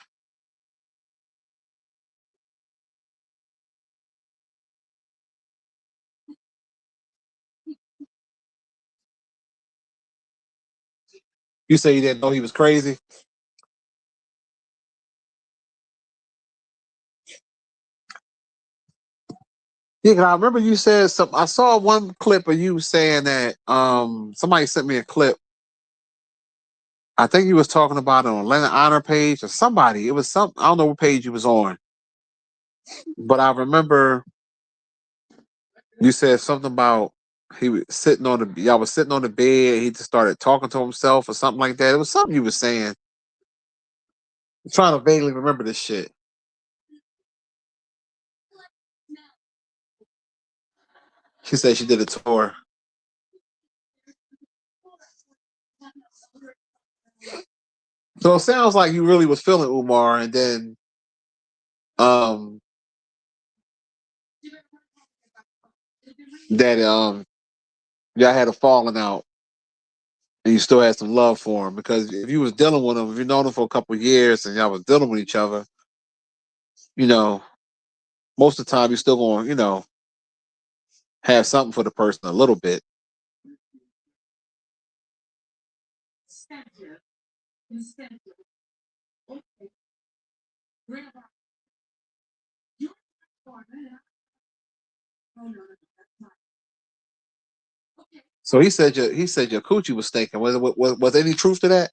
You say you didn't know he was crazy? Yeah, 'cause I remember you said something. I saw one clip of you saying that somebody sent me a clip. I think you was talking about it on Leonard Honor page or somebody. It was some I don't know what page you was on. But I remember you said something about he was sitting on the y'all was sitting on the bed, he just started talking to himself or something like that. It was something you was saying. I'm trying to vaguely remember this shit. She said she did a tour. So it sounds like you really was feeling Umar and then um that y'all had a falling out and you still had some love for him because if you was dealing with him, if you known him for a couple of years and y'all was dealing with each other, you know, most of the time you're still going, have something for the person a little bit. So he said your coochie was stinking. Was any truth to that,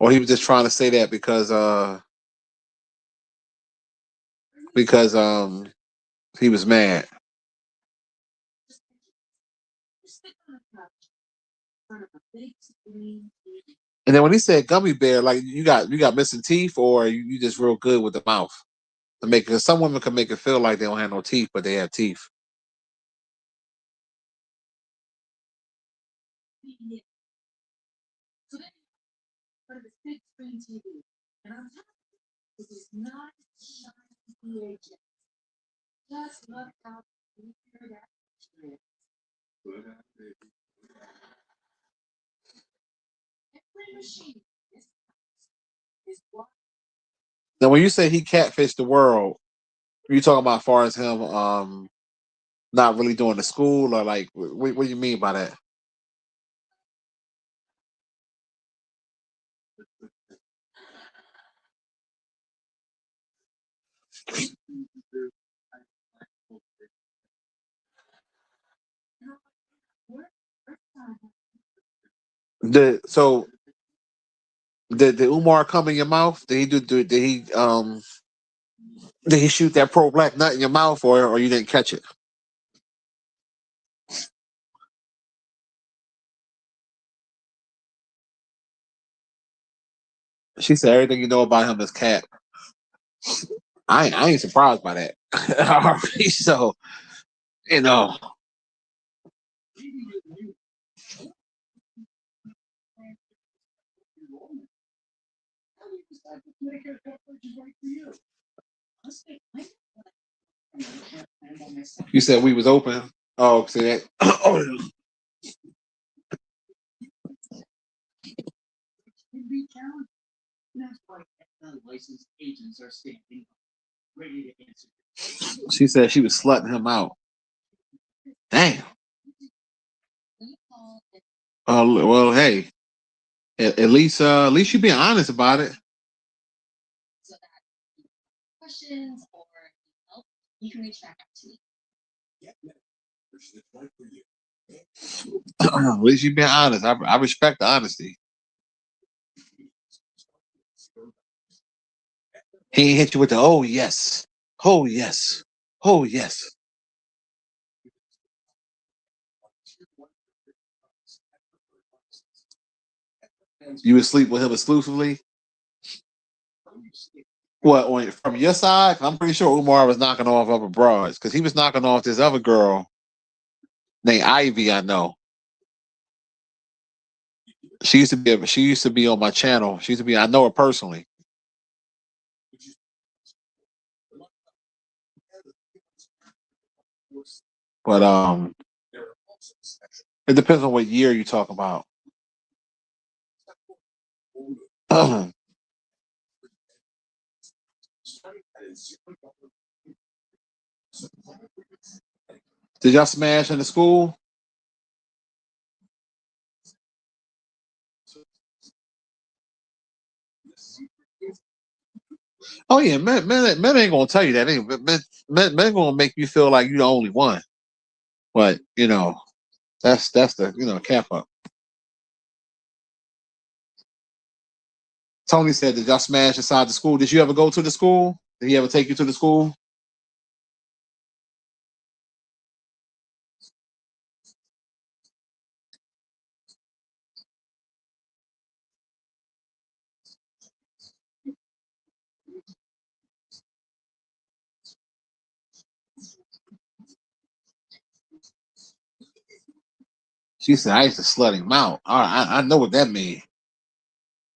or he was just trying to say that because he was mad. And then when he said gummy bear, like you got missing teeth, or you just real good with the mouth to make. Because some women can make it feel like they don't have no teeth, but they have teeth. Now, when you say he catfished the world, you talking about as far as him not really doing the school or like what do you mean by that? So did Umar come in your mouth? Did he shoot that pro black nut in your mouth or you didn't catch it? She said everything you know about him is cat. I ain't surprised by that. Already, so you know. You said we was open. Oh, see that? Oh, she said she was slutting him out. Damn. Well, hey, at least you being honest about it. At least you being honest. I respect the honesty. He ain't hit you with the oh yes, oh yes, oh yes. You would sleep with him exclusively. What from your side? I'm pretty sure Umar was knocking off other broads because he was knocking off this other girl named Ivy. I know she used to be on my channel. She used to be. I know her personally, but it depends on what year you talk about. Did y'all smash in the school? Oh yeah, men ain't gonna tell you that. Men gonna make you feel like you're the only one. But that's the cap up. Tony said, "Did y'all smash inside the school? Did you ever go to the school? Did he ever take you to the school?" She said, "I used to slut him out." All right, I know what that means.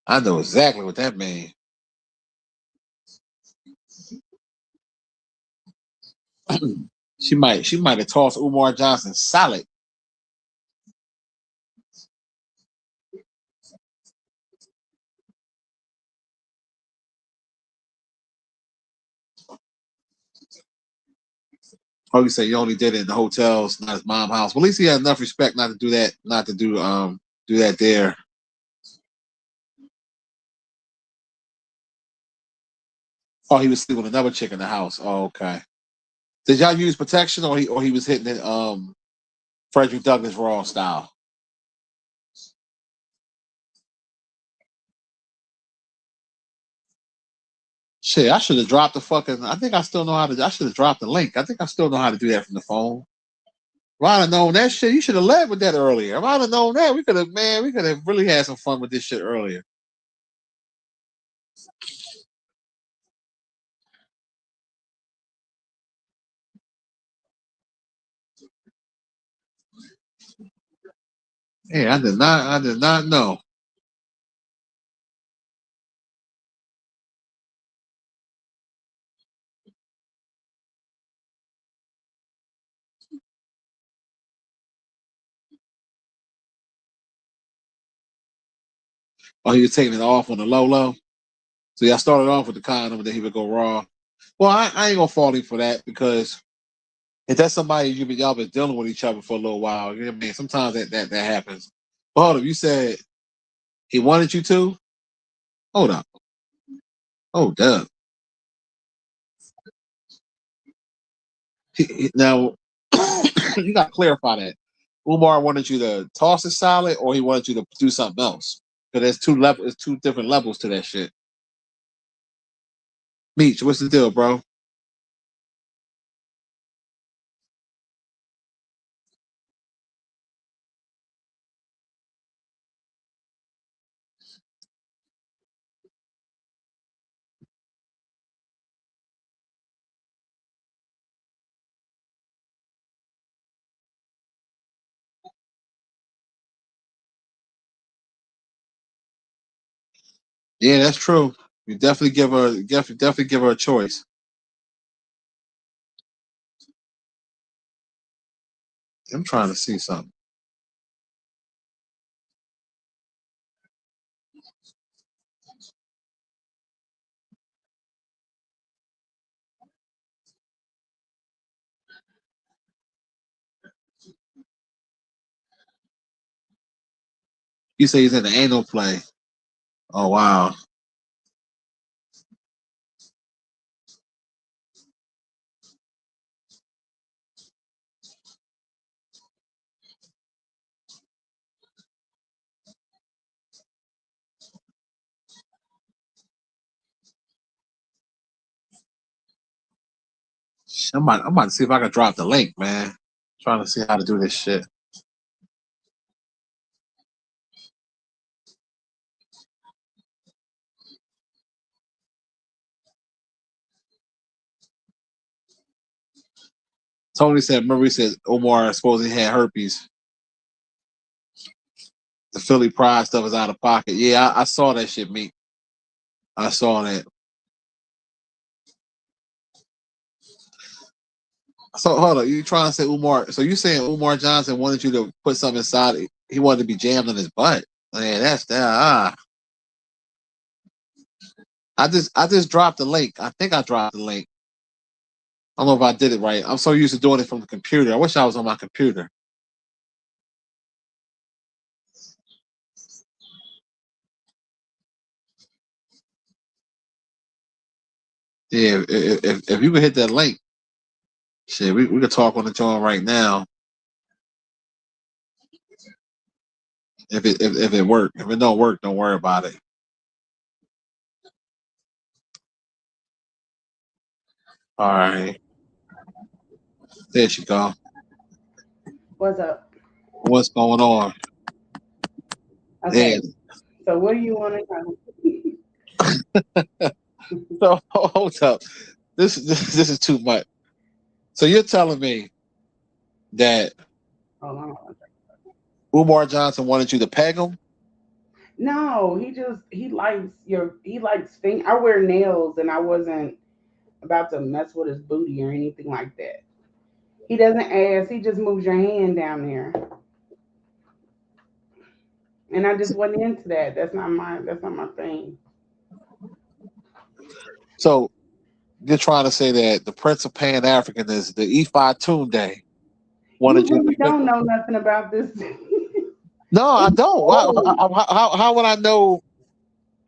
I know exactly what that means. She might have tossed Umar Johnson solid. Oh, you say you only did it in the hotels, not his mom's house. Well, at least he had enough respect not to do that, not to do that there. Oh, he was sleeping with another chick in the house. Oh, okay. Did y'all use protection, or he was hitting it Frederick Douglass Raw style? Shit, I should have dropped the fucking. I think I still know how to. I should have dropped the link. I think I still know how to do that from the phone. If I'd have known that shit, you should have led with that earlier. If I'd have known that, we could have really had some fun with this shit earlier. Yeah, I did not know. Oh, he was taking it off on the low low. So y'all started off with the condom, and then he would go raw. Well, I ain't gonna fault him for that because if that's somebody y'all been dealing with each other for a little while, you know what I mean. Sometimes that happens. But hold up, you said he wanted you to. Hold up. Oh, duh. Now you got to clarify that. Umar wanted you to toss a salad, or he wanted you to do something else. Because there's two levels. There's two different levels to that shit. Meech, what's the deal, bro? Yeah, that's true. You definitely definitely give her a choice. I'm trying to see something. You say he's in the anal play. Oh wow. I'm about to see if I can drop the link, man. Trying to see how to do this shit. Tony said, remember he said Omar supposedly had herpes. The Philly Pride stuff is out of pocket. Yeah, I saw that shit, me. I saw that. So hold on, you trying to say Umar? So you saying Umar Johnson wanted you to put something inside? He wanted to be jammed in his butt. Man, that's that. I just dropped the link. I think I dropped the link. I don't know if I did it right. I'm so used to doing it from the computer. I wish I was on my computer. Yeah, if you could hit that link, shit, we could talk on the joint right now. If it work, if it don't work, don't worry about it. All right, there you go. What's up? What's going on? Okay. Yeah. So what do you want to So hold up. This is too much. So you're telling me that Hold on. Umar Johnson wanted you to peg him? No, he likes thing. I wear nails and I wasn't about to mess with his booty or anything like that. He doesn't ask, he just moves your hand down there. And I just wasn't into that. That's not my thing. So you're trying to say that the Prince of Pan African is the E5 Tune Day You wanted you to really pick don't him? know nothing about this. No, I don't. Oh, How would I know?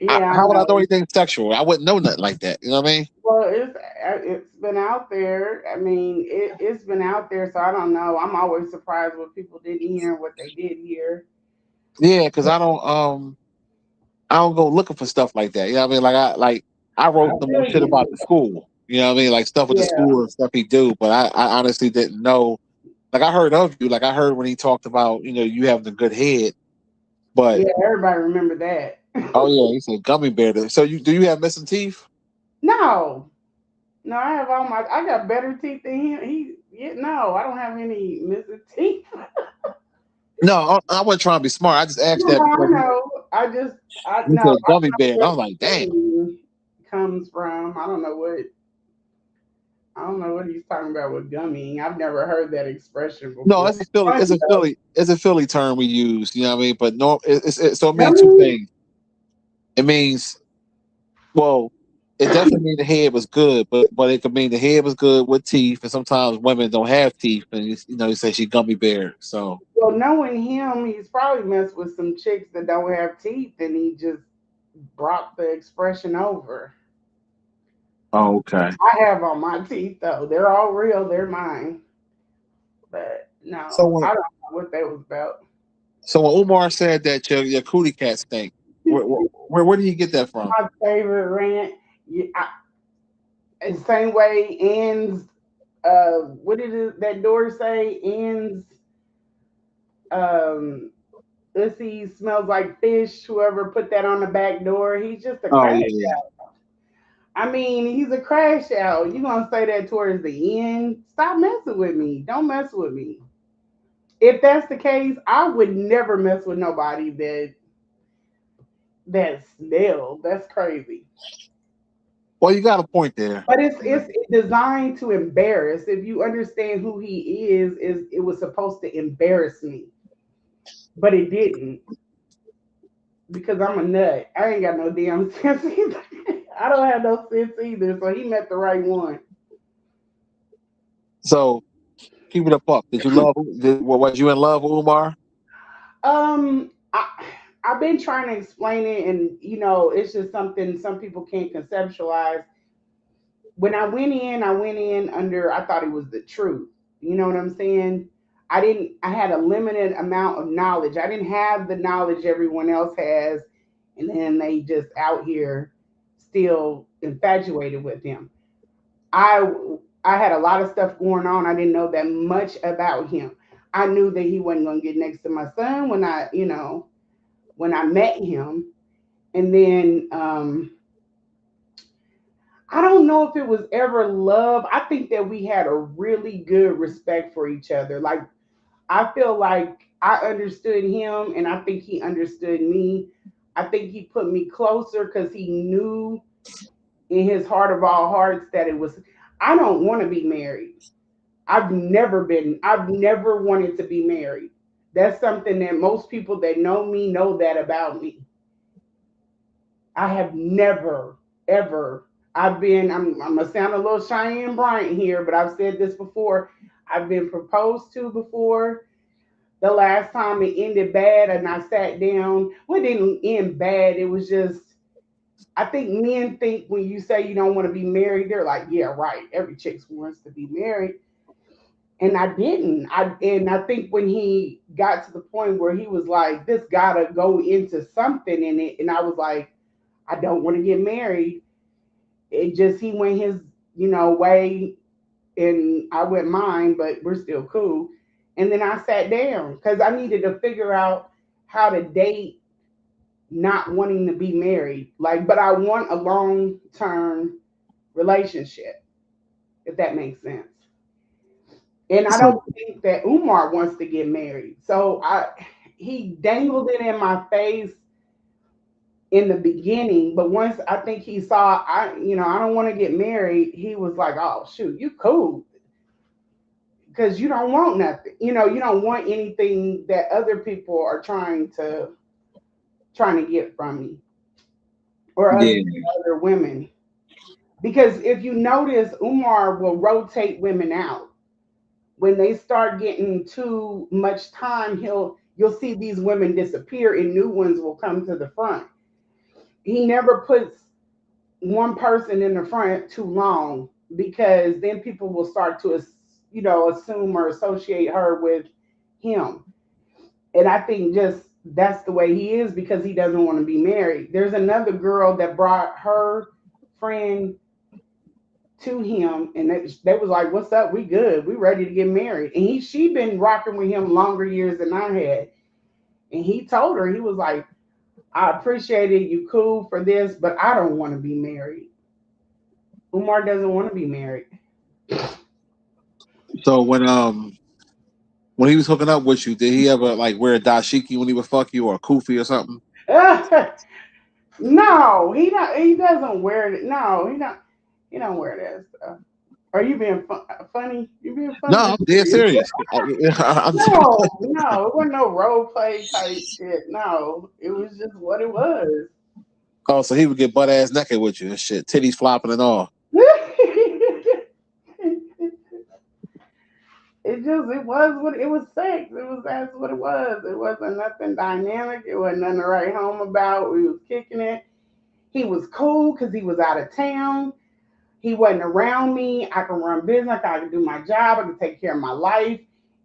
yeah, I How would I know know. anything sexual? I wouldn't know nothing like that. You know what I mean? Well, it's been out there. I mean, it's been out there, so I don't know. I'm always surprised what people didn't hear and what they did hear. Yeah, because I don't go looking for stuff like that. You know what I mean? I I wrote the more feel shit about you. the school. You know what I mean? Like stuff with the Yeah, school and stuff he do, but I honestly didn't know. Like I heard of you. Like I heard when he talked about you having a good head, but yeah. Everybody remember that. oh yeah, he said gummy bear. So you have missing teeth? No, no. I have all my. I got better teeth than him. Yeah, no, I don't have any missing teeth. No, I wasn't trying to be smart. I just asked No, that I because know. I he no. said I gummy don't know bear, and I where was like, damn. gummy comes from. I don't know what. I don't know what he's talking about with gummy. I've never heard that expression No, before. It's funny though. It's a Philly term we use. You know what I mean? But no, so it means two Gummy? things. It means well, it definitely mean the head was good, but it could mean the head was good with teeth, and sometimes women don't have teeth, and you say she gummy bear. So Well, knowing him, he's probably messed with some chicks that don't have teeth, and he just brought the expression over. oh, okay. I have all my teeth though; they're all real, they're mine. But So no, when I don't know what that was about. so when Umar said that your cootie cat stink, where did he get that from? My favorite rant. Yeah, the same way ends. What did that door say? Ends. Um, Ussy smells like fish. Whoever put that on the back door, he's just a Oh crash. yeah, I mean, he's a crash out. You gonna say that towards the end? Stop messing with me. Don't mess with me. If that's the case, I would never mess with nobody that smelled. That's crazy. Well, you got a point there. But it's designed to embarrass. If you understand who he is it was supposed to embarrass me, but it didn't because I'm a nut. I ain't got no damn sense either. I don't have no sense either. So he met the right one. So keep it a buck. Did you love? Was you in love with Umar? I've been trying to explain it, and it's just something some people can't conceptualize. When I went in under, I thought it was the truth. You know what I'm saying? I had a limited amount of knowledge. I didn't have the knowledge everyone else has, and then they just out here still infatuated with him. I I had a lot of stuff going on. I didn't know that much about him. I knew that he wasn't going to get next to my son when I met him, and then I don't know if it was ever love. I think that we had a really good respect for each other. Like I feel like I understood him, and I think he understood me. I think he put me closer because he knew in his heart of all hearts that it was. I don't want to be married. I've never wanted to be married. That's something that most people that know me know that about me. I have never, ever. I'm gonna sound a little Cheyenne Bryant here, but I've said this before. I've been proposed to before. The last time it ended bad, and I sat down. Well, it didn't end bad. It was just, I think men think when you say you don't want to be married, they're like, yeah, right. Every chick wants to be married. And I didn't. I think when he got to the point where he was like, this gotta go into something in it, and I was like, I don't want to get married. It just he went his way, and I went mine, but we're still cool. And then I sat down because I needed to figure out how to date, not wanting to be married. Like, but I want a long term relationship, if that makes sense. And I So don't think that Umar wants to get married. So he dangled it in my face in the beginning, but once I think he saw I don't want to get married, he was like, "Oh shoot, you cool because you don't want nothing. You don't want anything that other people are trying to get from me or yeah, other women." Because if you notice, Umar will rotate women out when they start getting too much time. You'll see these women disappear and new ones will come to the front. He never puts one person in the front too long because then people will start to assume or associate her with him. And I think just that's the way he is because he doesn't want to be married. There's another girl that brought her friend to him, and they was like, "What's up? We good. We ready to get married." And she been rocking with him longer years than I had. And he told her, he was like, "I appreciate it. You cool for this, but I don't want to be married." Umar doesn't want to be married. so when he was hooking up with you, did he ever like wear a dashiki when he would fuck you or a kufi or something? No, he not. He doesn't wear it. No, he not. He don't wear that stuff. Are you being funny? You being funny No, or I'm dead serious? serious. No, no, it wasn't no role play type shit. No, it was just what it was. Oh, so he would get butt ass naked with you and shit, titties flopping and all. It was what it was sex. It was That's what it was. It wasn't nothing dynamic. It wasn't nothing to write home about. We was kicking it. He was cool because he was out of town. He wasn't around me. I could run business. I could do my job. I could take care of my life.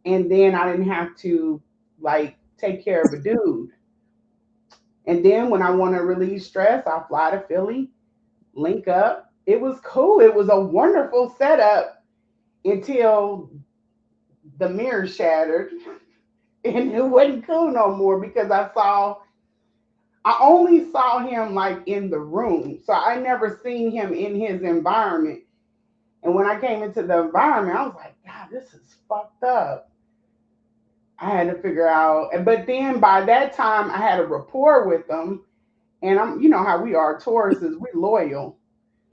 And then I didn't have to like take care of a dude. And then when I want to release stress, I fly to Philly, link up. It was cool. It was a wonderful setup until the mirror shattered and it wasn't cool no more because I only saw him like in the room. So I never seen him in his environment. And when I came into the environment, I was like, God, this is fucked up. I had to figure out, but then by that time, I had a rapport with them, and you know how we are, Tauruses, we loyal.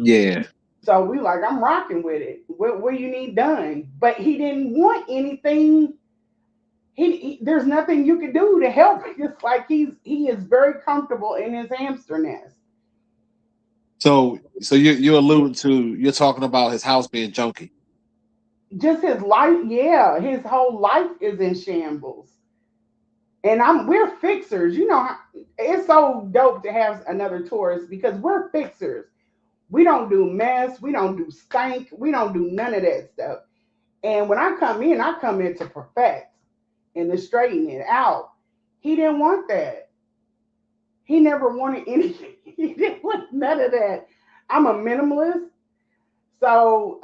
Yeah. So we like, I'm rocking with it. What you need done? But he didn't want anything. There's nothing you can do to help. It's like he is very comfortable in his hamster nest. So you alluding to you're talking about his house being junky. Just his life, yeah, his whole life is in shambles. And we're fixers. It's so dope to have another tourist because we're fixers. We don't do mess, we don't do stank, we don't do none of that stuff. And when I come in to perfect and to straighten it out. He didn't want that. He never wanted anything. He didn't want none of that. I'm a minimalist. So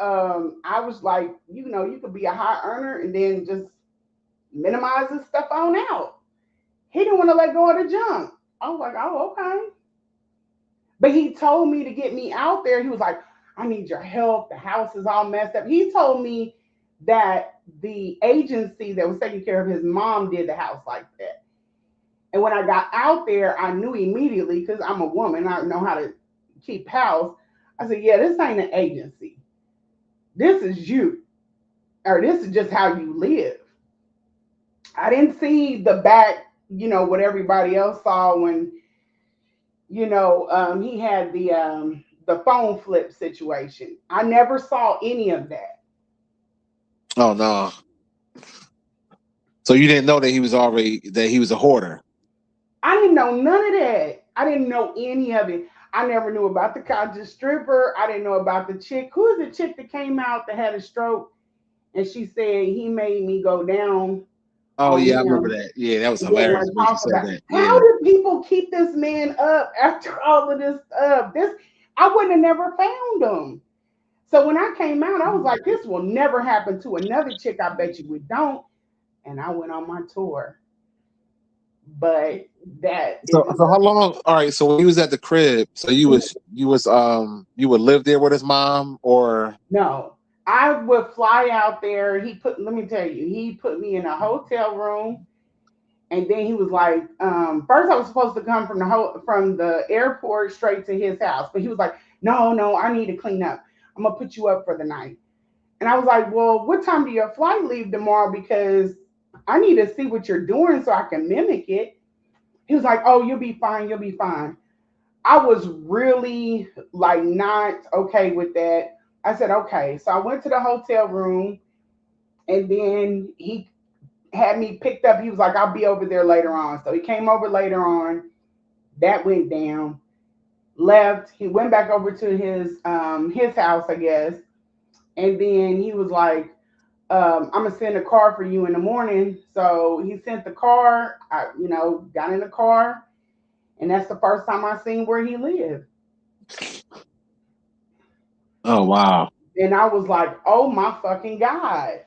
I was like, you could be a high earner and then just minimize this stuff on out. He didn't want to let go of the junk. I was like, oh, okay. But he told me to get me out there. He was like, I need your help. The house is all messed up. He told me that the agency that was taking care of his mom did the house like that. And when I got out there, I knew immediately because I'm a woman, I know how to keep house. I said, yeah, this ain't an agency. This is you, or this is just how you live. I didn't see the back, what everybody else saw when, he had the phone flip situation. I never saw any of that. Oh no. So you didn't know that he was a hoarder. I didn't know none of that. I didn't know any of it. I never knew about the college stripper. I didn't know about the chick. Who is the chick that came out that had a stroke and she said he made me go down Oh on yeah, I remember him that. Yeah, that was and then hilarious like when she talk said about that. how Yeah. do people keep this man up after all of this stuff? I wouldn't have never found him. So when I came out, I was like, this will never happen to another chick. I bet you we don't. And I went on my tour. But that So is so how long? All right. So when you was at the crib, so you would live there with his mom or no. I would fly out there. Let me tell you, he put me in a hotel room. And then he was like, first I was supposed to come from the airport straight to his house. But he was like, no, no, I need to clean up. I'm going to put you up for the night. And I was like, well, what time do your flight leave tomorrow? Because I need to see what you're doing so I can mimic it. He was like, oh, you'll be fine. You'll be fine. I was really like not okay with that. I said, okay. So I went to the hotel room and then he had me picked up. He was like, I'll be over there later on. So he came over later on. That went down. Left. He went back over to his house, I guess. And then he was like, I'm gonna send a car for you in the morning. So he sent the car. I, got in the car, and that's the first time I seen where he lived. oh wow. And I was like, oh my fucking god,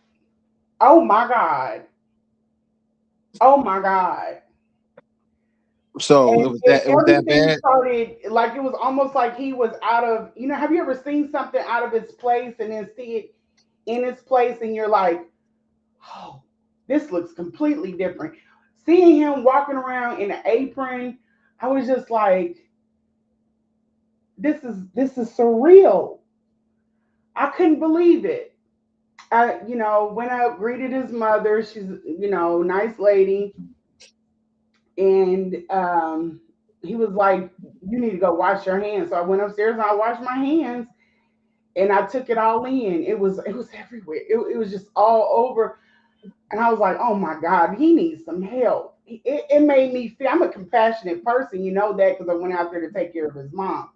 oh my god, oh my god. So And, it was that everything bad? started like it was almost like he was out of, have you ever seen something out of its place and then see it in its place and you're like, oh, this looks completely different. Seeing him walking around in an apron, I was just like, this is surreal. I couldn't believe it. I, went up, greeted his mother. She's, nice lady. And he was like, you need to go wash your hands. So I went upstairs and I washed my hands and I took it all in. It was everywhere. It was just all over. And I was like, oh my God, he needs some help. It made me feel, I'm a compassionate person, you know that, because I went out there to take care of his mom.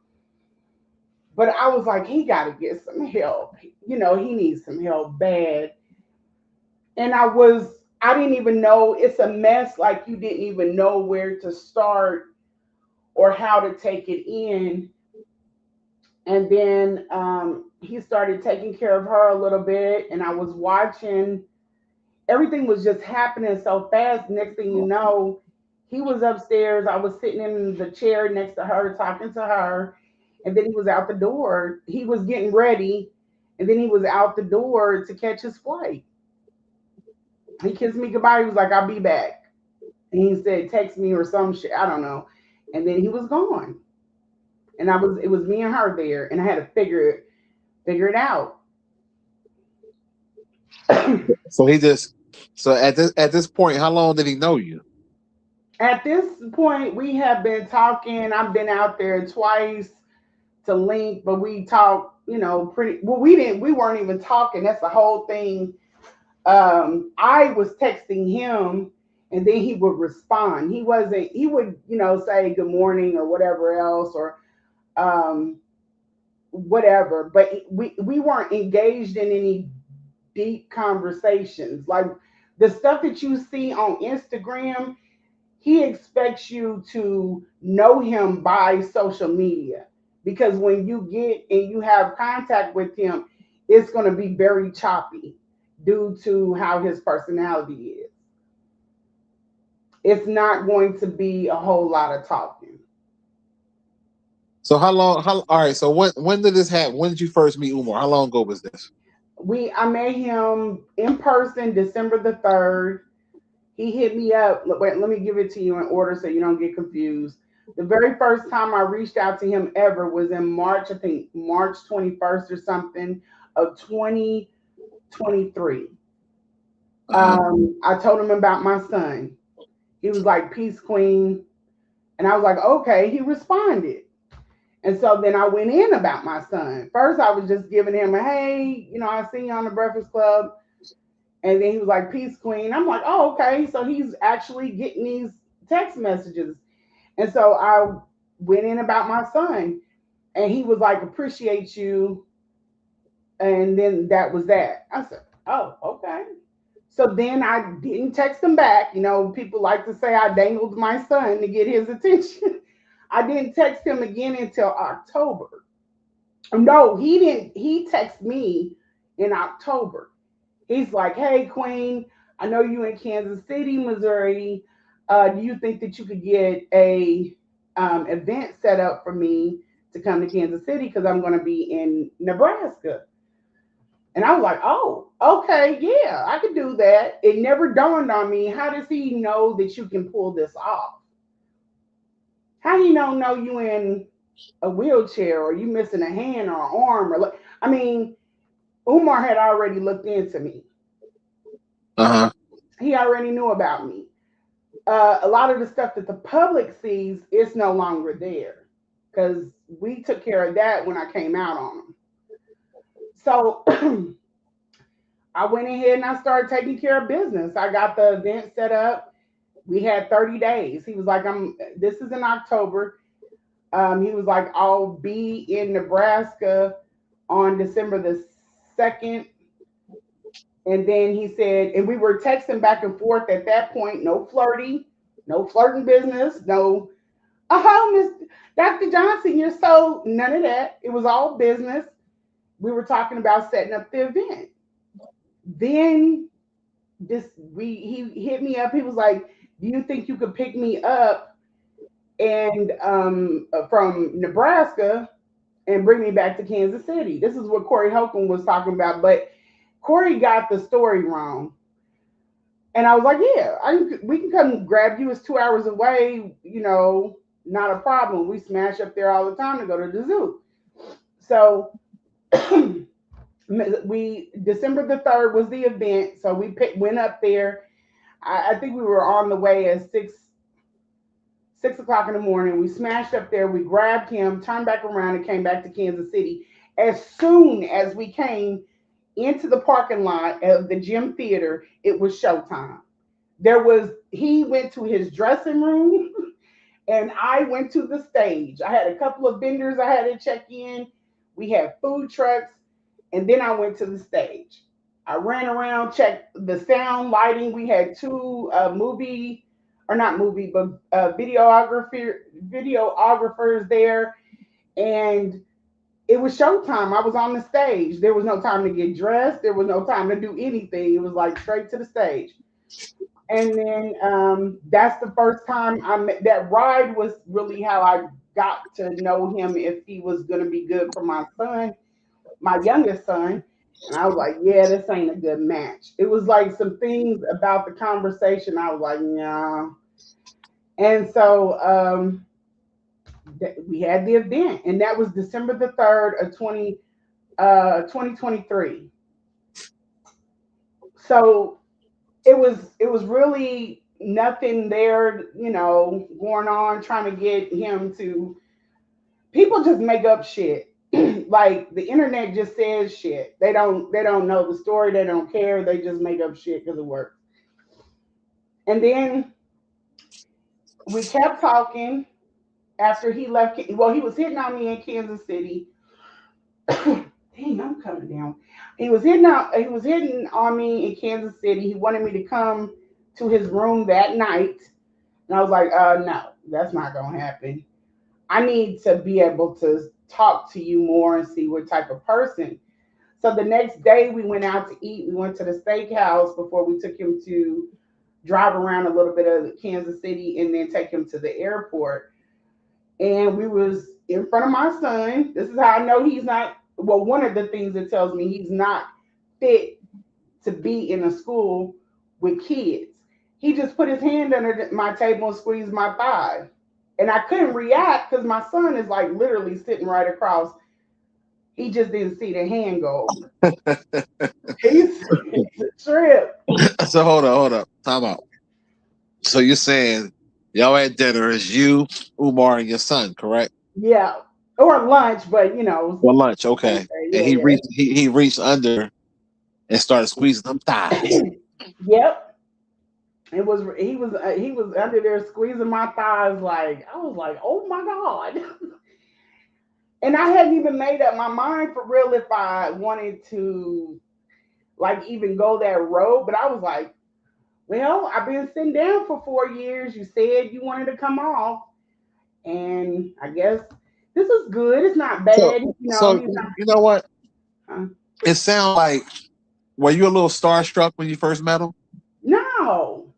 But I was like, he got to get some help. He needs some help bad. And I didn't even know it's a mess. Like you didn't even know where to start or how to take it in. And then he started taking care of her a little bit. And I was watching, everything was just happening so fast. Next thing you know, he was upstairs. I was sitting in the chair next to her, talking to her. And then he was out the door. He was getting ready. And then he was out the door to catch his flight. He kissed me goodbye. He was like, I'll be back. And he said, text me or some shit. I don't know. And then he was gone. and it was me and her there, and I had to figure it out. So he just so at this point, how long did he know you? At this point, we have been talking. I've been out there twice to link, but we talk, pretty well. We weren't even talking. That's the whole thing. I was texting him, and then he would respond. He would, say good morning or whatever else, or um, whatever, but we weren't engaged in any deep conversations. Like the stuff that you see on Instagram, he expects you to know him by social media, because when you get and you have contact with him, it's going to be very choppy due to how his personality is. It's not going to be a whole lot of talking. So how long? How all right? So when did this happen? When did you first meet Umar? How long ago was this? I met him in person December the 3rd. He hit me up. Wait, let me give it to you in order so you don't get confused. The very first time I reached out to him ever was in March, I think March 21st or something of 2023. Uh-huh. I told him about my son. He was like, "Peace, Queen." And I was like, "Okay." He responded. And so then I went in about my son. First, I was just giving him a, "Hey, I see you on the Breakfast Club." And then he was like, "Peace, Queen." I'm like, "Oh, okay." So he's actually getting these text messages. And so I went in about my son, and he was like, "Appreciate you." And then that was that. I said, "Oh, okay." So then I didn't text him back. People like to say I dangled my son to get his attention. I didn't text him again until October. No, he didn't. He texted me in October. He's like, "Hey, Queen, I know you in Kansas City, Missouri. Do you think that you could get a event set up for me to come to Kansas City, because I'm going to be in Nebraska?" And I was like, "Oh, okay, yeah, I could do that." It never dawned on me, how does he know that you can pull this off? How he don't know you in a wheelchair, or you missing a hand or an arm, I mean, Umar had already looked into me. Uh-huh. He already knew about me. A lot of the stuff that the public sees is no longer there, because we took care of that when I came out on them. So I went ahead and I started taking care of business. I got the event set up. We had 30 days. He was like, this is in October. He was like, "I'll be in Nebraska on December the 2nd." And then he said, and we were texting back and forth at that point, no flirting business, no, "Oh, Miss Dr. Johnson, you're so," none of that. It was all business. We were talking about setting up the event. Then he hit me up. He was like, "Do you think you could pick me up and from Nebraska and bring me back to Kansas City?" This is what Corey Holcomb was talking about, but Corey got the story wrong. And I was like, "Yeah, we can come grab you. It's 2 hours away. Not a problem. We smash up there all the time to go to the zoo." So we December the 3rd was the event. So we went up there. I think we were on the way at 6 o'clock in the morning. We smashed up there. We grabbed him, turned back around, and came back to Kansas City. As soon as we came into the parking lot of the gym theater, it was showtime. He went to his dressing room and I went to the stage. I had a couple of vendors I had to check in. We had food trucks, and then I went to the stage. I ran around, checked the sound, lighting. We had two movie, or not movie, but videographers there, and it was showtime. I was on the stage. There was no time to get dressed. There was no time to do anything. It was like straight to the stage. And then that's the first time I met. That ride was really how I got to know him, if he was going to be good for my son, my youngest son. And I was like, "Yeah, this ain't a good match." It was like some things about the conversation. I was like, "Nah." And so we had the event, and that was December the 3rd of 2023. So it was really nothing there, going on trying to get him to. People just make up shit. Like the internet just says shit. They don't know the story. They don't care. They just make up shit because it works. And then we kept talking after he left. Well, he was hitting on me in Kansas City. Dang, I'm coming down. He was hitting out. He was hitting on me in Kansas City. He wanted me to come to his room that night, and I was like, no, that's not gonna happen. I need to be able to talk to you more and see what type of person. So the next day we went out to eat. We went to the steakhouse before we took him to drive around a little bit of Kansas City and then take him to the airport. And we was in front of my son. This is how I know he's not. Well, one of the things that tells me he's not fit to be in a school with kids. He just put his hand under my table and squeezed my thigh. And I couldn't react because my son is like literally sitting right across. He just didn't see the hand go. It's a trip. So hold up, time out. So you're saying y'all at dinner is you, Umar, and your son, correct? Yeah. Or lunch, but Well, lunch, okay. yeah, And he reached under and started squeezing them thighs. Yep. He was under there squeezing my thighs like I was like, oh my God. And I hadn't even made up my mind for real if I wanted to like even go that road. But I was like, well, I've been sitting down for 4 years. You said you wanted to come off. And I guess this is good. It's not bad. So He's not, you know what? huh? It sounds like, were you a little starstruck when you first met him? No.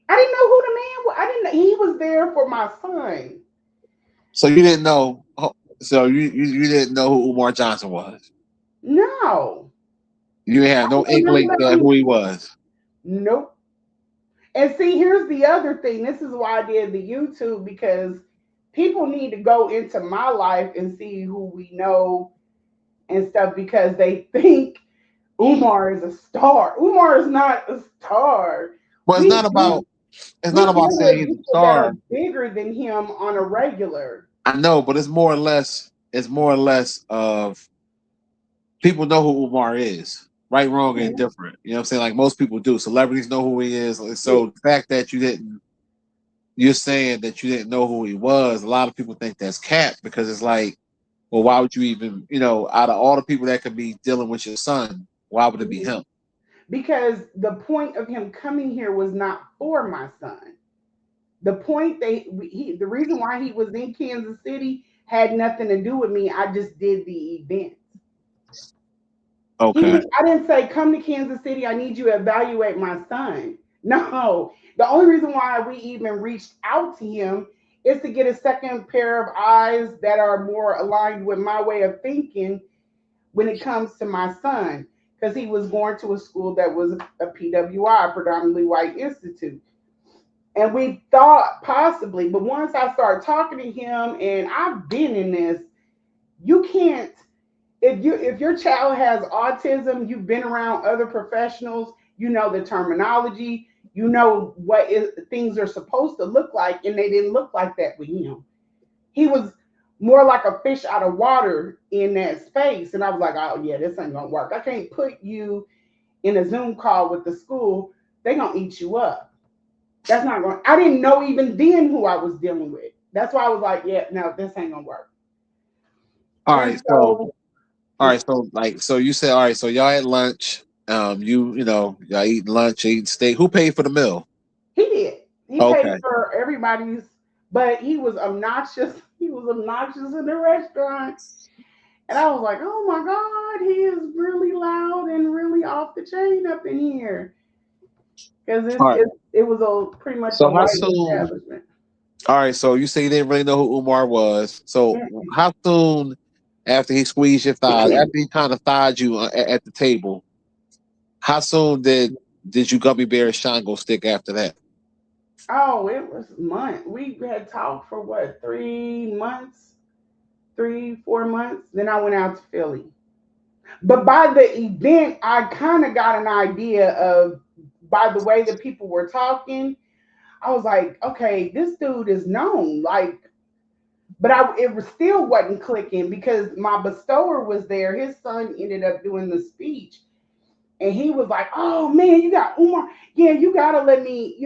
I didn't know who the man was. I didn't know he was there for my son. So you didn't know. So you didn't know who Umar Johnson was. No. You had I no remember inkling that him. who he was. Nope. And see, here's the other thing. This is why I did the YouTube because people need to go into my life and see who we know and stuff because they think Umar is a star. Umar is not a star. Well, We deal it's not we about deal saying with he's a people that are star. bigger than him on a regular. I know, but it's more or less of people know who Umar is. Right, wrong, and Mhm. different. You know what I'm saying? Like most people do. Celebrities know who he is. Yeah. So the fact that you're saying that you didn't know who he was, a lot of people think that's cap because it's like, well, why would you even, out of all the people that could be dealing with your son, why would it be Mhm. him? Because the point of him coming here was not for my son. The point the reason why he was in Kansas City had nothing to do with me. I just did the event. Okay. I didn't say come to Kansas City. I need you to evaluate my son. No, the only reason why we even reached out to him is to get a second pair of eyes that are more aligned with my way of thinking when it comes to my son, because he was going to a school that was a PWI, predominantly white institute. And we thought possibly, but once I started talking to him, and I've been in this, you can't if your child has autism, you've been around other professionals, you know the terminology, you know things are supposed to look like, and they didn't look like that with him. He was more like a fish out of water in that space, and I was like, oh yeah, this ain't gonna work. I can't put you in a Zoom call with the school. They're gonna eat you up. That's not going. I didn't know even then who I was dealing with. That's why I was like, yeah, no, this ain't gonna work. All And right. So, so, all right. So, so you said, all right. So y'all at lunch. Y'all eating lunch, eating steak. Who paid for the meal? he did. He paid Okay. for everybody's, but he was obnoxious. He was obnoxious in the restaurant. And I was like, oh my God, he is really loud and really off the chain up in here. Because All right. it was a pretty much a So how white soon? establishment. All right. So you say you didn't really know who Umar was. So how soon after he squeezed your thighs, after he kind of thighed you at the table, how soon did you gummy bear Shango stick after that? Oh, it was month. We had talked for what, 3 months, 4 months. Then I went out to Philly. But by the event, I kind of got an idea of, by the way that people were talking, I was like, okay, this dude is known. Like, but it was still wasn't clicking because my bestower was there. His son ended up doing the speech, and he was like, "Oh man, you got Umar. Yeah, you gotta let me,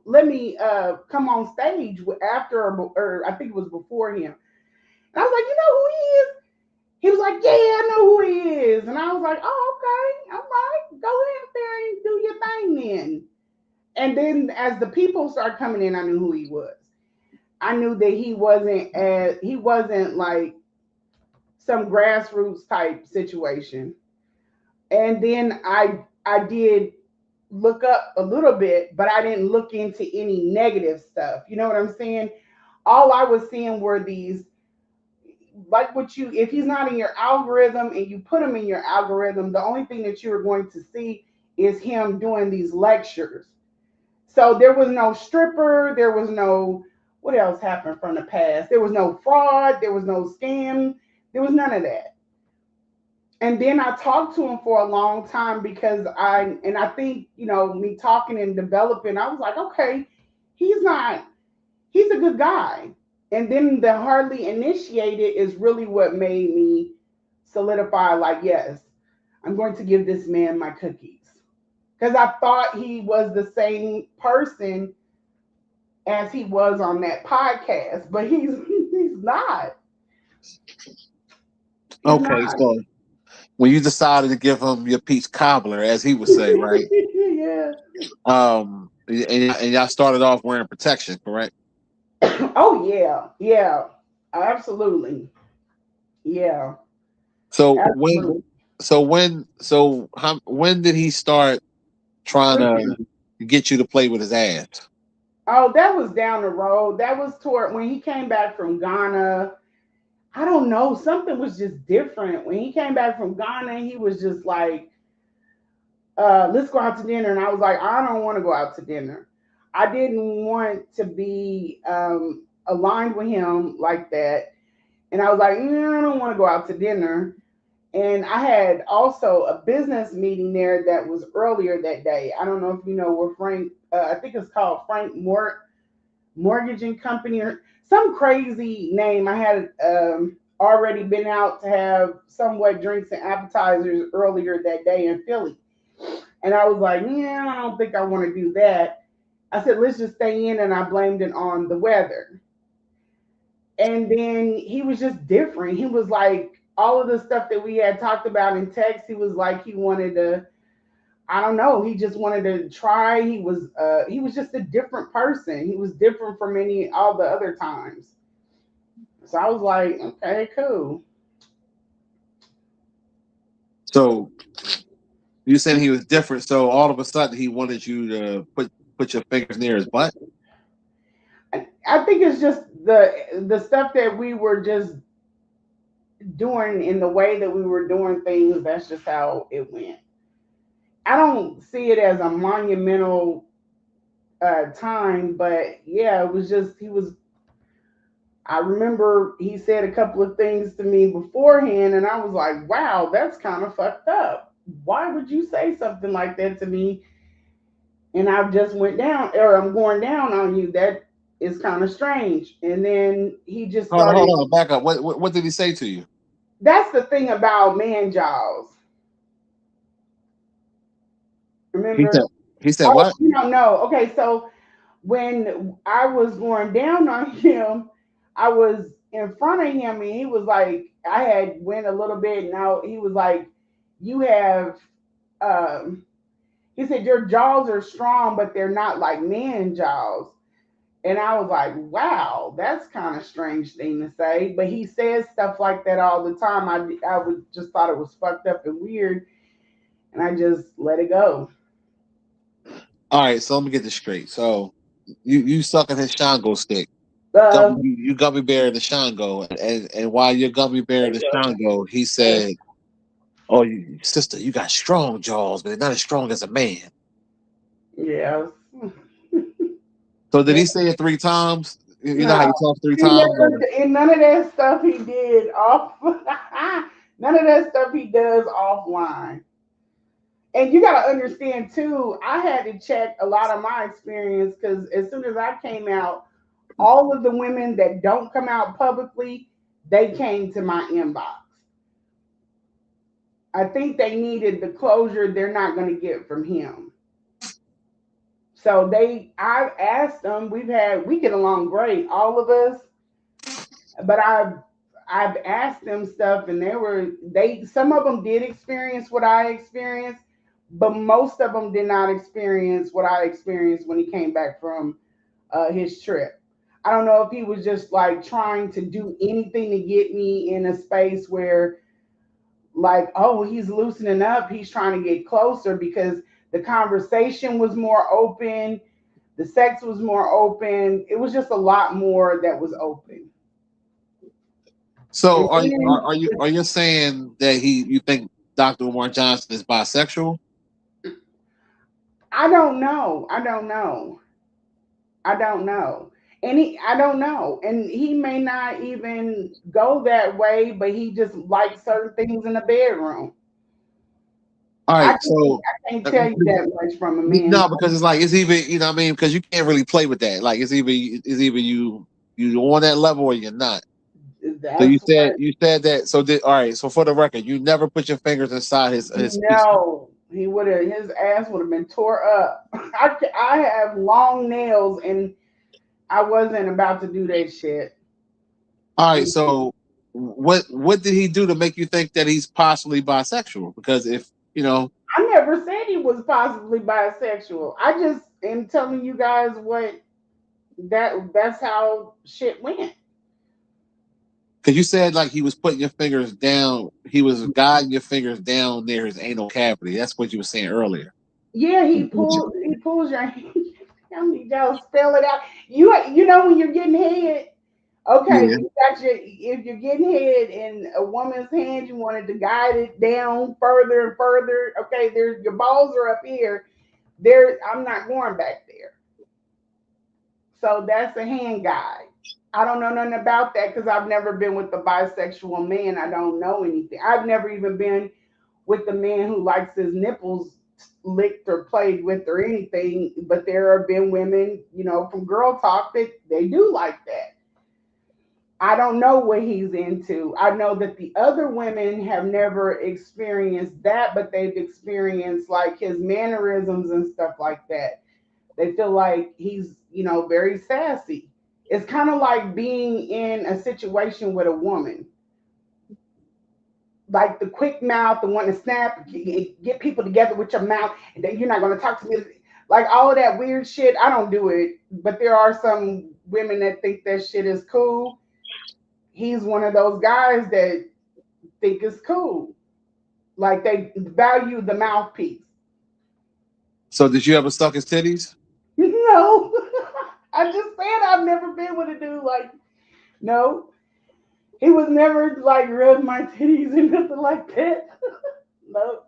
let me come on stage after or I think it was before him." And I was like, "You know who he is?" He was like, "Yeah, I know who he is." And I was like, "Oh, okay, all right, go ahead there and do your thing then." And then as the people started coming in, I knew who he was. I knew that he wasn't like some grassroots type situation. And then I did look up a little bit, but I didn't look into any negative stuff. You know what I'm saying? All I was seeing were these, like, what you, if he's not in your algorithm and you put him in your algorithm, the only thing that you're going to see is him doing these lectures. So there was no stripper, there was no, what else happened from the past? There was no fraud, there was no scam, there was none of that. And then I talked to him for a long time because I think, me talking and developing, I was like, okay, he's not, he's a good guy. And then the hardly initiated is really what made me solidify, like, yes, I'm going to give this man my cookies. Because I thought he was the same person as he was on that podcast, but he's not. He's Okay, not. so when you decided to give him your peach cobbler, as he would say, right? Yeah. And y'all started off wearing protection, correct? Oh yeah, yeah, absolutely, yeah, So when, absolutely. when did he start trying Freaking. to get you to play with his ass? Oh, that was down the road. That was toward when he came back from Ghana. I don't know. Something was just different when he came back from Ghana. He was just like, "Let's go out to dinner," and I was like, "I don't want to go out to dinner." I didn't want to be aligned with him like that, and I was like, I don't want to go out to dinner. And I had also a business meeting there that was earlier that day. I don't know if you know where Frank, I think it's called Frank Mortgage and Company or some crazy name. I had already been out to have somewhat drinks and appetizers earlier that day in Philly. And I was like, yeah, I don't think I want to do that. I said, let's just stay in. And I blamed it on the weather. And then he was just different. He was like all of the stuff that we had talked about in text. He was like he wanted to. I don't know. He just wanted to try. He was just a different person. He was different from any all the other times. So I was like, okay, cool. So you said he was different. So all of a sudden he wanted you to put your fingers near his butt. I think it's just the stuff that we were just doing in the way that we were doing things. That's just how it went. I don't see it as a monumental time, but yeah, it was just he was. I remember he said a couple of things to me beforehand, and I was like, "Wow, that's kind of fucked up. Why would you say something like that to me?" And I just went down, or I'm going down on you. That is kind of strange. And then he just Hold started. on, back up. What did he say to you? That's the thing about man jaws. He said Remember? he said Oh, what? you don't know. Okay, so when I was going down on him, I was in front of him, and he was like, I had went a little bit. Now he was like, "You have," um, he said, "Your jaws are strong, but they're not like man jaws." And I was like, "Wow, that's kind of strange thing to say." But he says stuff like that all the time. I would just thought it was fucked up and weird, and I just let it go. All right, so let me get this straight. So you sucking his Shango stick. Uh, You gummy bear the Shango, and while you're gummy bear the Shango, he said, "Oh, sister, you got strong jaws, but they're not as strong as a man." yeah. So did he say it 3 times? You know how No, you talk three he times? never, and none of that stuff he did off. None of that stuff he does offline. And you got to understand too, I had to check a lot of my experience because as soon as I came out, all of the women that don't come out publicly, they came to my inbox. I think they needed the closure they're not going to get from him. So I've asked them. We get along great, all of us. But I've asked them stuff, and some of them did experience what I experienced, but most of them did not experience what I experienced when he came back from his trip. I don't know if he was just like trying to do anything to get me in a space where, like, oh, he's loosening up, he's trying to get closer because the conversation was more open, the sex was more open. It was just a lot more that was open. And So then are you saying that you think Dr. Umar Johnson is bisexual? I don't know. I don't know. I don't know. I don't know. And he may not even go that way, but he just likes certain things in the bedroom. All I right, can't, so I can't tell you that much from a man. no, because it's like it's either you know what I mean because you can't really play with that. Like it's either you on that level or you're not. So That's what, you said that. So all right. So for the record, you never put your fingers inside his piece. no, his ass would have been tore up. I have long nails and I wasn't about to do that shit. All right. So what did he do to make you think that he's possibly bisexual? Because if you know, I never said he was possibly bisexual. I just am telling you guys what that's how shit went. because you said like he was putting your fingers down, he was guiding your fingers down near his anal cavity. That's what you were saying earlier. Yeah, he pulls your hand. I need y'all to spell it out. You know when you're getting head. Okay, Yeah. you got if you're getting head in a woman's hand, you wanted to guide it down further and further. Okay, there's your balls are up here. I'm not going back there. So that's a hand guide. I don't know nothing about that because I've never been with a bisexual man. I don't know anything. I've never even been with the man who likes his nipples licked or played with or anything. But there have been women, from Girl Talk that they do like that. I don't know what he's into. I know that the other women have never experienced that, but they've experienced like his mannerisms and stuff like that. They feel like he's, very sassy. It's kind of like being in a situation with a woman, like the quick mouth, the one to snap, get people together with your mouth, and then you're not going to talk to me. Like all of that weird shit. I don't do it, but there are some women that think that shit is cool. He's one of those guys that think it's cool. Like they value the mouthpiece. So did you ever suck his titties? No, I just said I've never been with a dude like no. He was never like rub my titties and nothing like that. No.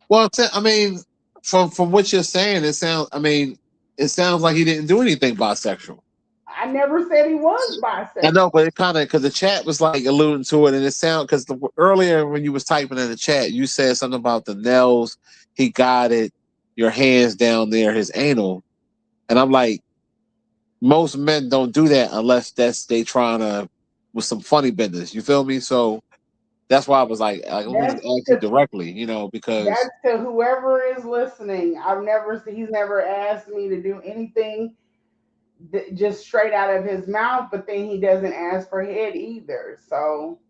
Well, I mean, from what you're saying, it sounds like he didn't do anything bisexual. I never said he was I bisexual. know, but it kind of because the chat was like alluding to it, and it sound because earlier when you was typing in the chat, you said something about the nails. He got it, your hands down there, his anal, and I'm like, most men don't do that unless they trying to with some funny business. You feel me? So that's why I was like, let me just That's ask you to directly, because that's to whoever is listening. He's never asked me to do anything just straight out of his mouth, but then he doesn't ask for head either. So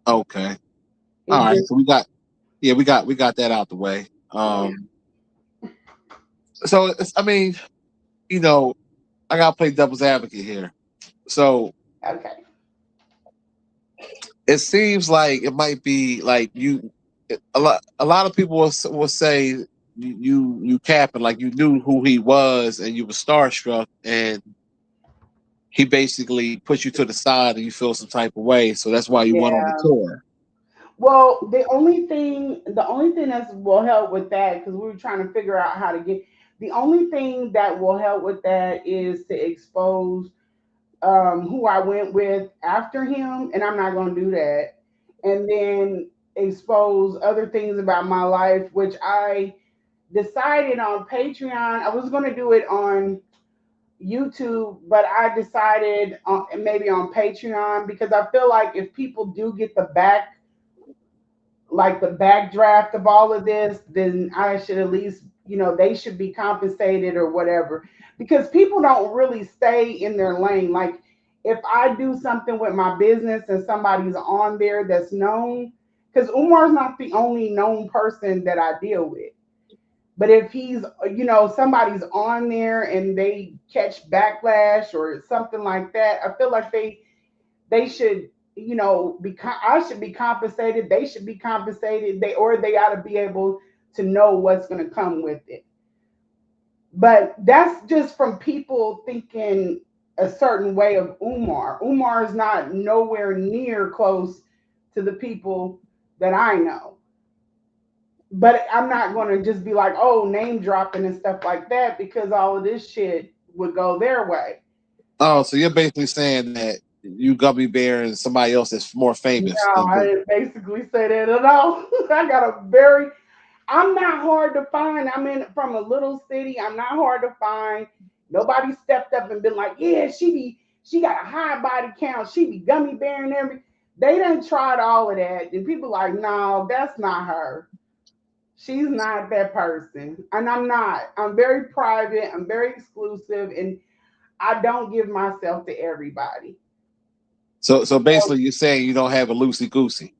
okay, all it right. just So we got that out the way. yeah. So I mean, you know, I gotta play devil's advocate here. So Okay. it seems like it might be like a lot of people will say you capping like you knew who he was and you were starstruck and he basically put you to the side and you feel some type of way, so that's why you went on the Yeah. tour. Well, the only thing that will help with that because we were trying to figure out how to get The only thing that will help with that is to expose who I went with after him, and I'm not going to do that. And then expose other things about my life, which I decided on Patreon. I was going to do it on YouTube, but I decided on maybe on Patreon because I feel like if people do get the backdraft of all of this, then I should at least, they should be compensated or whatever. Because people don't really stay in their lane. Like if I do something with my business and somebody's on there that's known, because Umar's not the only known person that I deal with. But if he's, somebody's on there and they catch backlash or something like that, I feel like they should, I should be compensated. They should be compensated. They ought to be able to know what's going to come with it. But that's just from people thinking a certain way of Umar. Umar is not nowhere near close to the people that I know. But I'm not going to just be like, oh, name dropping and stuff like that because all of this shit would go their way. Oh, so you're basically saying that you gummy bear and somebody else that's more famous No, than I you. didn't basically say that at all. I'm not hard to find. I'm in from a little city. I'm not hard to find. Nobody stepped up and been like, yeah, she got a high body count. She be gummy bearing every. They done tried all of that. And people like, no, that's not her. She's not that person. And I'm not. I'm very private. I'm very exclusive. And I don't give myself to everybody. So basically, you're saying you don't have a loosey goosey.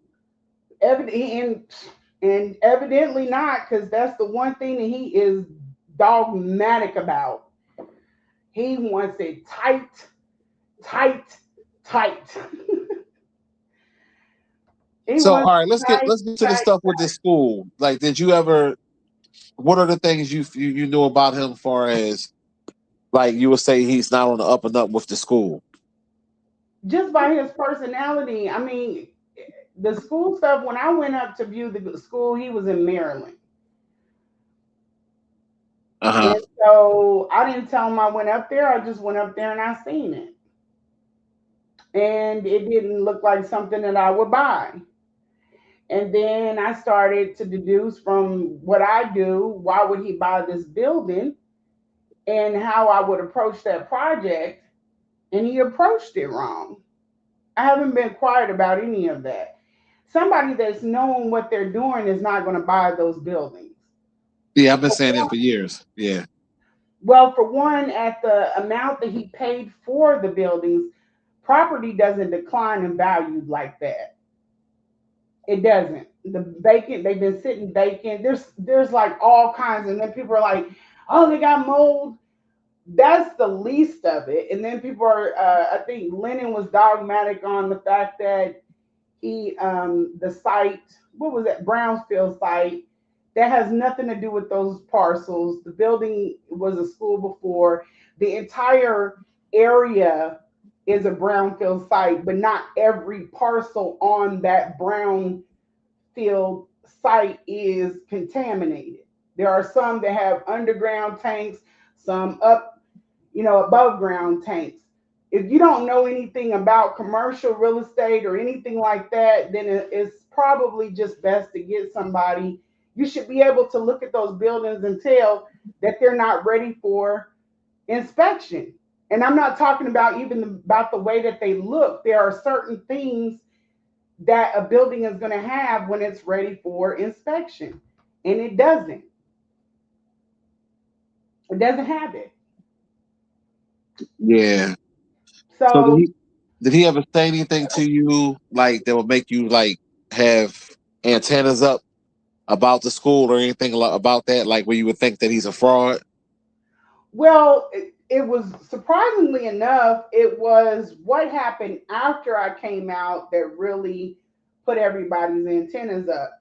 And evidently not, because that's the one thing that he is dogmatic about. He wants it tight, tight, tight. He So all wants right, it tight, let's get to the tight. stuff with this school. Like, did you ever? What are the things you knew about him? Far as like you would say he's not on the up and up with the school. Just by his personality. I mean, the school stuff, when I went up to view the school, he was in Maryland. Uh huh. And so I didn't tell him I went up there. I just went up there and I seen it. And it didn't look like something that I would buy. And then I started to deduce from what I do, why would he buy this building and how I would approach that project. And he approached it wrong. I haven't been quiet about any of that. Somebody that's knowing what they're doing is not going to buy those buildings. Yeah, I've been saying that for years. Yeah. Well, for one, at the amount that he paid for the buildings, property doesn't decline in value like that. It doesn't. The vacant, they've been sitting vacant. There's like all kinds, and then people are like, oh, they got mold. That's the least of it. And then people are, I think Lennon was dogmatic on the fact that the site, what was that, Brownsfield site, that has nothing to do with those parcels. The building was a school before. The entire area is a brownfield site, but not every parcel on that brownfield site is contaminated. There are some that have underground tanks, some above ground tanks. If you don't know anything about commercial real estate or anything like that, then it's probably just best to get somebody. You should be able to look at those buildings and tell that they're not ready for inspection. And I'm not talking about even about the way that they look. There are certain things that a building is going to have when it's ready for inspection, and it doesn't. It doesn't have it. Yeah. So So did he ever say anything to you like that would make you like have antennas up about the school or anything about that? Like where you would think that he's a fraud? Well, it was surprisingly enough, it was what happened after I came out that really put everybody's antennas up.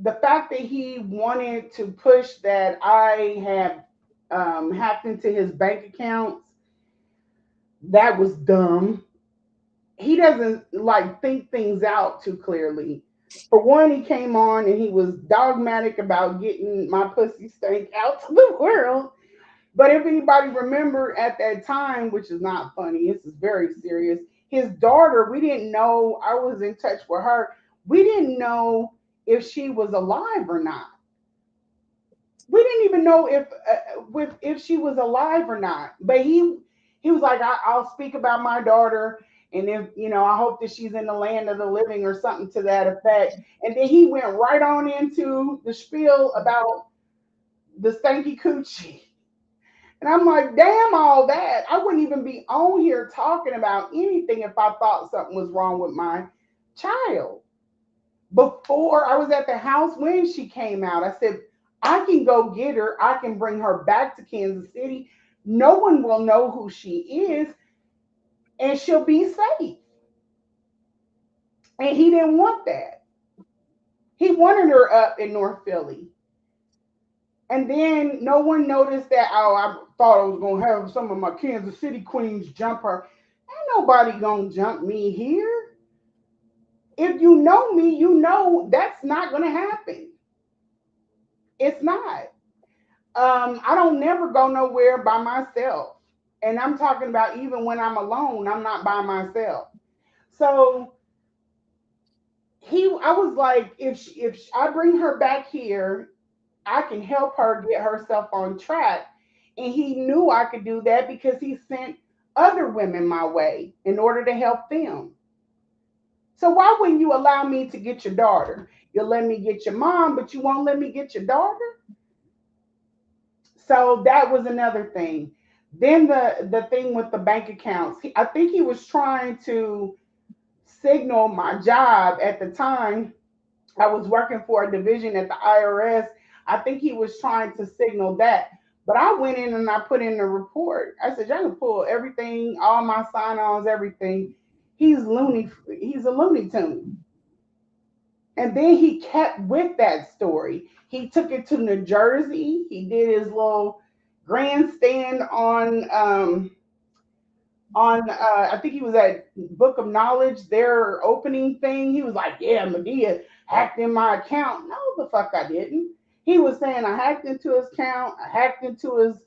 The fact that he wanted to push that I had hacked into his bank accounts, that was dumb. He doesn't like think things out too clearly. For one, he came on and he was dogmatic about getting my pussy stank out to the world. But if anybody remember at that time, which is not funny, this is very serious. His daughter, we didn't know. I was in touch with her. We didn't know if she was alive or not. We didn't even know if she was alive or not. But he was like, I'll speak about my daughter, and if I hope that she's in the land of the living or something to that effect. And then he went right on into the spiel about the stanky coochie. And I'm like, damn, all that. I wouldn't even be on here talking about anything if I thought something was wrong with my child. Before I was at the house when she came out, I said, I can go get her. I can bring her back to Kansas City. No one will know who she is, and she'll be safe. And he didn't want that. He wanted her up in North Philly. And then no one noticed that, oh, I thought I was going to have some of my Kansas City queens jump her. Ain't nobody going to jump me here. If you know me, you know that's not going to happen. It's not. I don't never go nowhere by myself. And I'm talking about even when I'm alone, I'm not by myself. So I was like, if I bring her back here, I can help her get herself on track. And he knew I could do that because he sent other women my way in order to help them. So why wouldn't you allow me to get your daughter? You'll let me get your mom, but you won't let me get your daughter? So that was another thing. Then the thing with the bank accounts. I think he was trying to signal my job at the time. I was working for a division at the IRS. I think he was trying to signal that. But I went in and I put in the report. I said, y'all can pull everything, all my sign-ons, everything. He's loony. He's a Looney Tune. And then he kept with that story. He took it to New Jersey. He did his little grandstand on I think he was at Book of Knowledge, their opening thing. He was like, yeah, Medea hacked in my account. No, the fuck I didn't. He was saying I hacked into his account, I hacked into his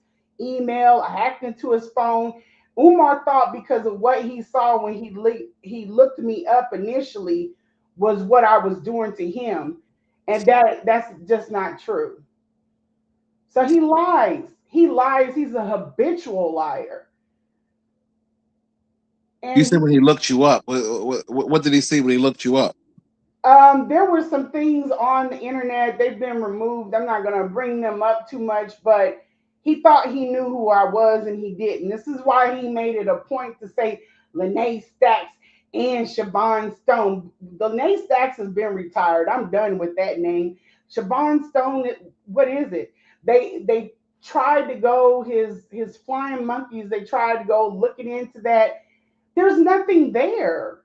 email, I hacked into his phone. Umar thought because of what he saw when he looked me up initially was what I was doing to him. And that's just not true. So he lies. He lies. He's a habitual liar. You And said when he looked you up, what did he see when he looked you up? There were some things on the internet. They've been removed. I'm not gonna bring them up too much, but he thought he knew who I was and he didn't. This is why he made it a point to say Lene Stacks and Siobhan Stone. Lene Stacks has been retired. I'm done with that name. Siobhan Stone, what is it? They tried to go his flying monkeys. They tried to go looking into that. There's nothing there.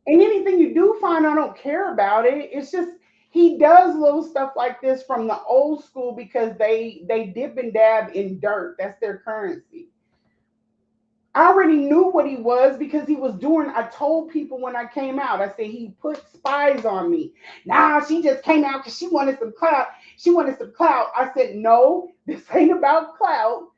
And anything you do find, I don't care about it. It's just he does little stuff like this from the old school because they dip and dab in dirt. That's their currency. I already knew what he was because he was doing. I told people when I came out, I said he put spies on me. Nah, she just came out because she wanted some clout. She wanted some clout. I said, no, this ain't about clout.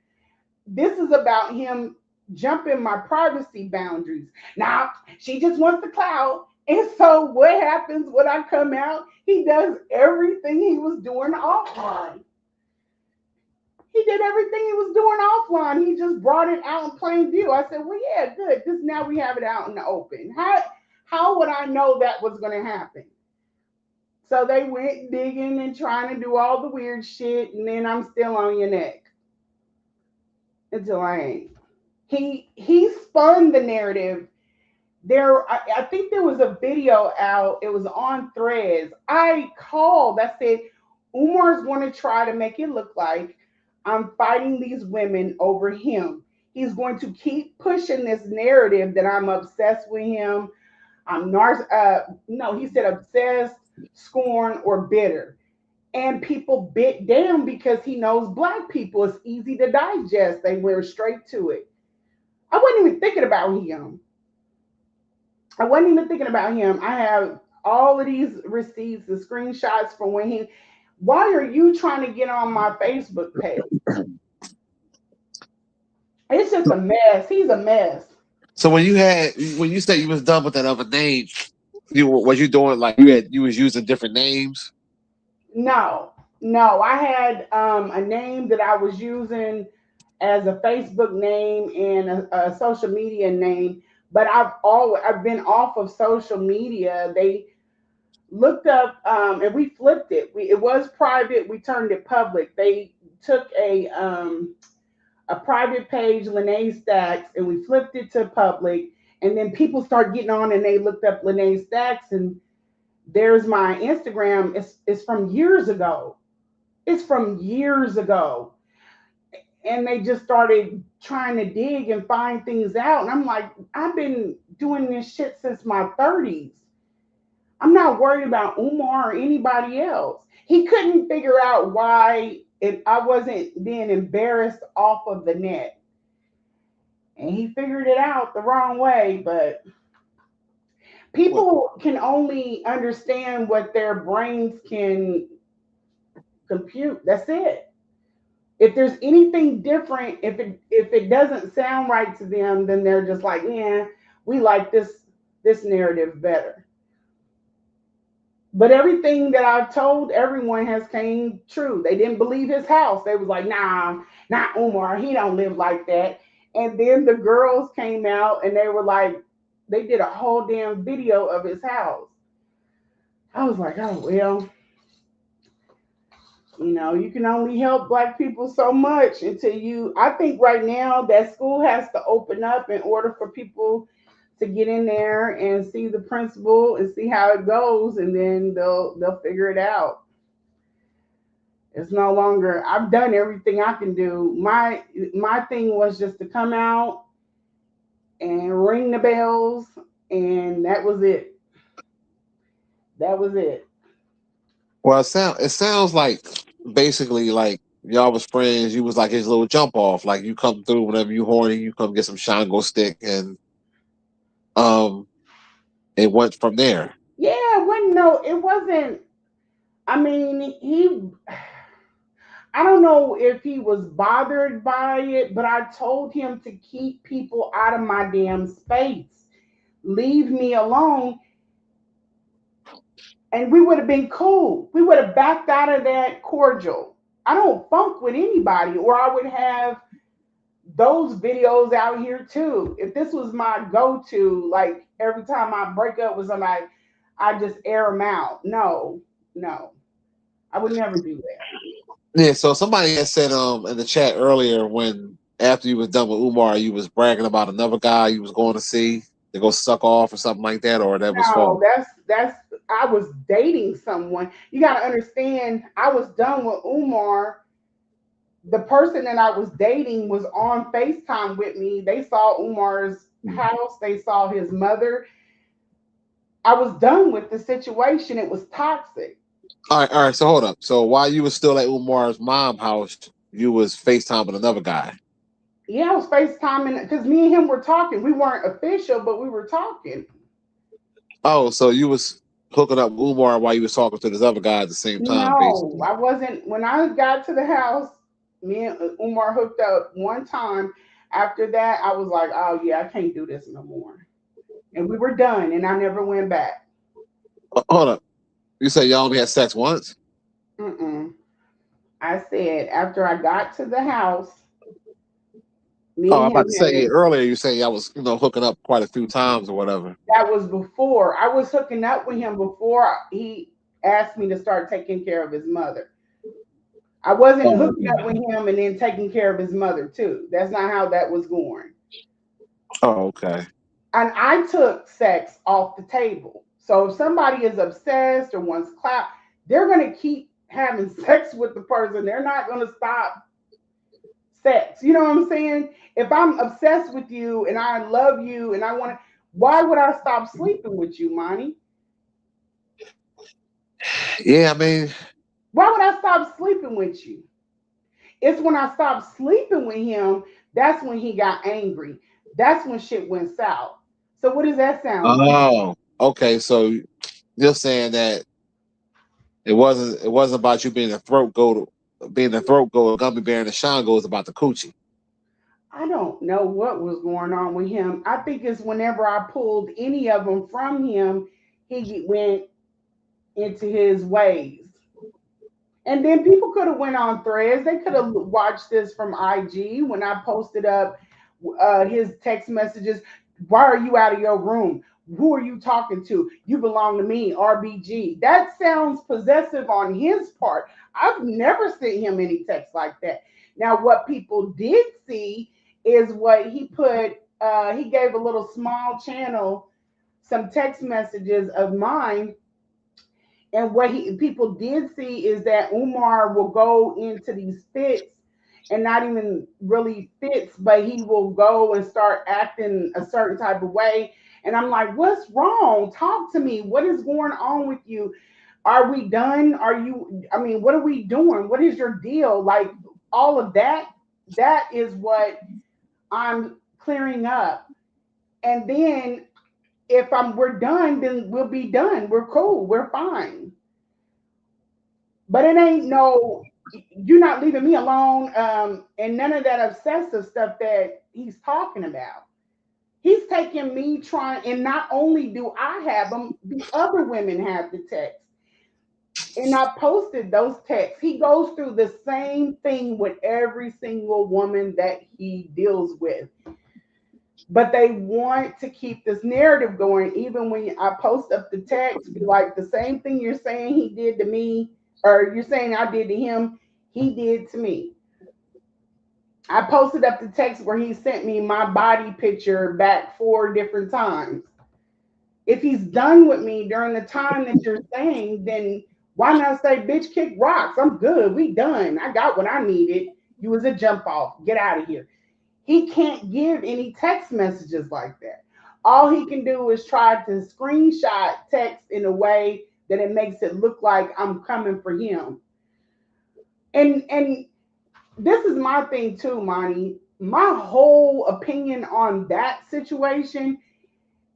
This is about him jumping my privacy boundaries. Now, she just wants the clout. And so what happens when I come out? He does everything he was doing offline. He did everything he was doing offline. He just brought it out in plain view. I said, well, yeah, good. Because now we have it out in the open. How would I know that was going to happen? So they went digging and trying to do all the weird shit. And then I'm still on your neck until I ain't. He spun the narrative. I think there was a video out. It was on Threads. I called. I said Umar's going to try to make it look like I'm fighting these women over him. He's going to keep pushing this narrative that I'm obsessed with him. I'm no, he said obsessed, scorn, or bitter. And people bit down because he knows black people. It's easy to digest. They went straight to it. I wasn't even thinking about him. I wasn't even thinking about him. I have all of these receipts, the screenshots from when he. Why are you trying to get on my Facebook page? It's just a mess. He's a mess. So when you said you was done with that other name, was you doing like you was using different names? No, no. I had a name that I was using as a Facebook name and a social media name, but I've been off of social media. They looked up and we flipped it. It was private. We turned it public. They took a private page, Lene Stacks, and we flipped it to public. And then people start getting on and they looked up Lene Stacks and there's my Instagram. It's from years ago. It's from years ago. And they just started trying to dig and find things out. And I'm like, I've been doing this shit since my 30s. I'm not worried about Umar or anybody else. He couldn't figure out why I wasn't being embarrassed off of the net. And he figured it out the wrong way, but What? people can only understand what their brains can compute. That's it. If there's anything different, if it doesn't sound right to them, then they're just like, yeah, we like this narrative better. But everything that I've told everyone has came true. They didn't believe his house. They was like, nah, not Umar. He don't live like that. And then the girls came out and they were like, they did a whole damn video of his house. I was like, oh well, you can only help black people so much until I think right now that school has to open up in order for people to get in there and see the principal and see how it goes, and then they'll figure it out. It's no longer, I've done everything I can do. My thing was just to come out and ring the bells, and that was it. That was it. Well, it sounds like basically like y'all was friends. You was like his little jump off. Like you come through whenever you horny, you come get some Shango stick, and um, it went from there. Yeah, it wasn't. I mean, I don't know if he was bothered by it, but I told him to keep people out of my damn space. Leave me alone. And we would have been cool. We would have backed out of that cordial. I don't funk with anybody, or I would have those videos out here too. If this was my go to, like every time I break up with somebody, I just air them out. No, no, I would never do that. Yeah. So somebody had said in the chat earlier when after you was done with Umar, you was bragging about another guy you was going to see to go suck off or something like that, or that was No, false. that's I was dating someone. You got to understand, I was done with Umar. The person that I was dating was on FaceTime with me. They saw Umar's house, they saw his mother. I was done with the situation. It was toxic. All right. So hold up. So while you was still at Umar's mom house, you was FaceTime with another guy. Yeah, I was FaceTiming because me and him were talking. We weren't official, but we were talking. Oh, so you was hooking up with Umar while you was talking to this other guy at the same time, No, basically. I wasn't. When I got to the house, me and Umar hooked up one time. After that, I was like, oh, yeah, I can't do this no more. And we were done, and I never went back. Hold up. You say y'all only had sex once? Mm-mm. I said, after I got to the house, me Oh, I'm and about him to had say it earlier. You say y'all was hooking up quite a few times or whatever. that was before. I was hooking up with him before he asked me to start taking care of his mother. I wasn't Oh, hooking up okay. with him and then taking care of his mother too. That's not how that was going. Oh, okay. And I took sex off the table. So if somebody is obsessed or wants clout, they're going to keep having sex with the person. They're not going to stop sex. You know what I'm saying? If I'm obsessed with you and I love you and I want to, why would I stop sleeping with you, Monty? Yeah, I mean, Why would I stop sleeping with you? It's when I stopped sleeping with him, that's when he got angry. That's when shit went south. So what does that sound like? oh, okay. So You're saying that it wasn't about you being the throat goat, gummy bear, and the Shango. It's about the coochie. I don't know what was going on with him. I think it's whenever I pulled any of them from him, he went into his ways. And then people could have went on threads. They could have watched this from IG when I posted up his text messages. Why are you out of your room? Who are you talking to? You belong to me, RBG. That sounds possessive on his part. I've never sent him any text like that. Now, what people did see is what he put. He gave a little small channel some text messages of mine, and what people did see is that Umar will go into these fits, and not even really fits, but he will go and start acting a certain type of way. And I'm like, what's wrong? Talk to me. What is going on with you? Are we done? I mean, what are we doing? What is your deal? Like all of that, that is what I'm clearing up. And then if we're done, then we'll be done. We're cool. We're fine. But it ain't no, you're not leaving me alone, and none of that obsessive stuff that he's talking about. He's taking me trying, and not only do I have them, the other women have the text. And I posted those texts. He goes through the same thing with every single woman that he deals with. But they want to keep this narrative going, even when I post up the text, be like, the same thing you're saying he did to me, or you're saying I did to him, he did to me. I posted up the text where he sent me my body picture back 4 different times. If he's done with me during the time that you're saying, then why not say, bitch, kick rocks? I'm good. We done. I got what I needed. You was a jump off. Get out of here. He can't give any text messages like that. All he can do is try to screenshot text in a way that it makes it look like I'm coming for him. And this is my thing too, Monty. My whole opinion on that situation,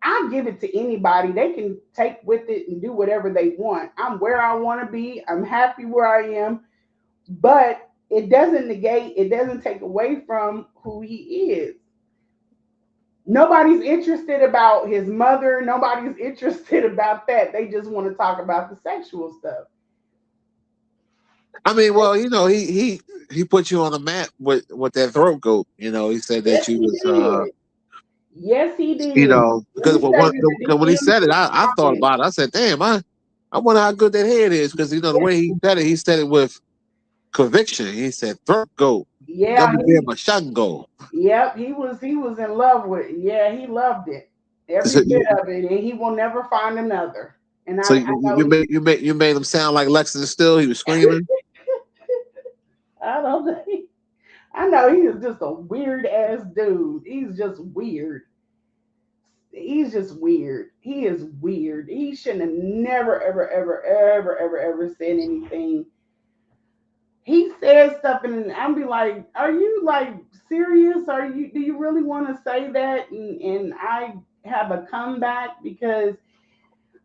I give it to anybody. They can take with it and do whatever they want. I'm where I want to be. I'm happy where I am. But it doesn't negate, it doesn't take away from who he is. Nobody's interested about his mother. Nobody's interested about that. They just want to talk about the sexual stuff. I mean, well, he put you on the map with that throat goat. He said that Yes, you he was did. Yes, he did. Let because me tell you when the he said it, I thought comment. about it. I said, damn, I wonder how good that head is, because the way he said it with conviction. He said throat goat, Yeah, gummy bear, mashango. yep, he was in love with it. Yeah, he loved it. Every So, bit of it, and he will never find another. And so I know you made him sound like Lexington Still. He was screaming. I don't know. I know he is just a weird ass dude. He's just weird. He's just weird. He is weird. He shouldn't have never, ever, ever, ever, ever, ever said anything. He says stuff, and I'll be like, "Are you like serious? Are you? Do you really want to say that?" And I have a comeback because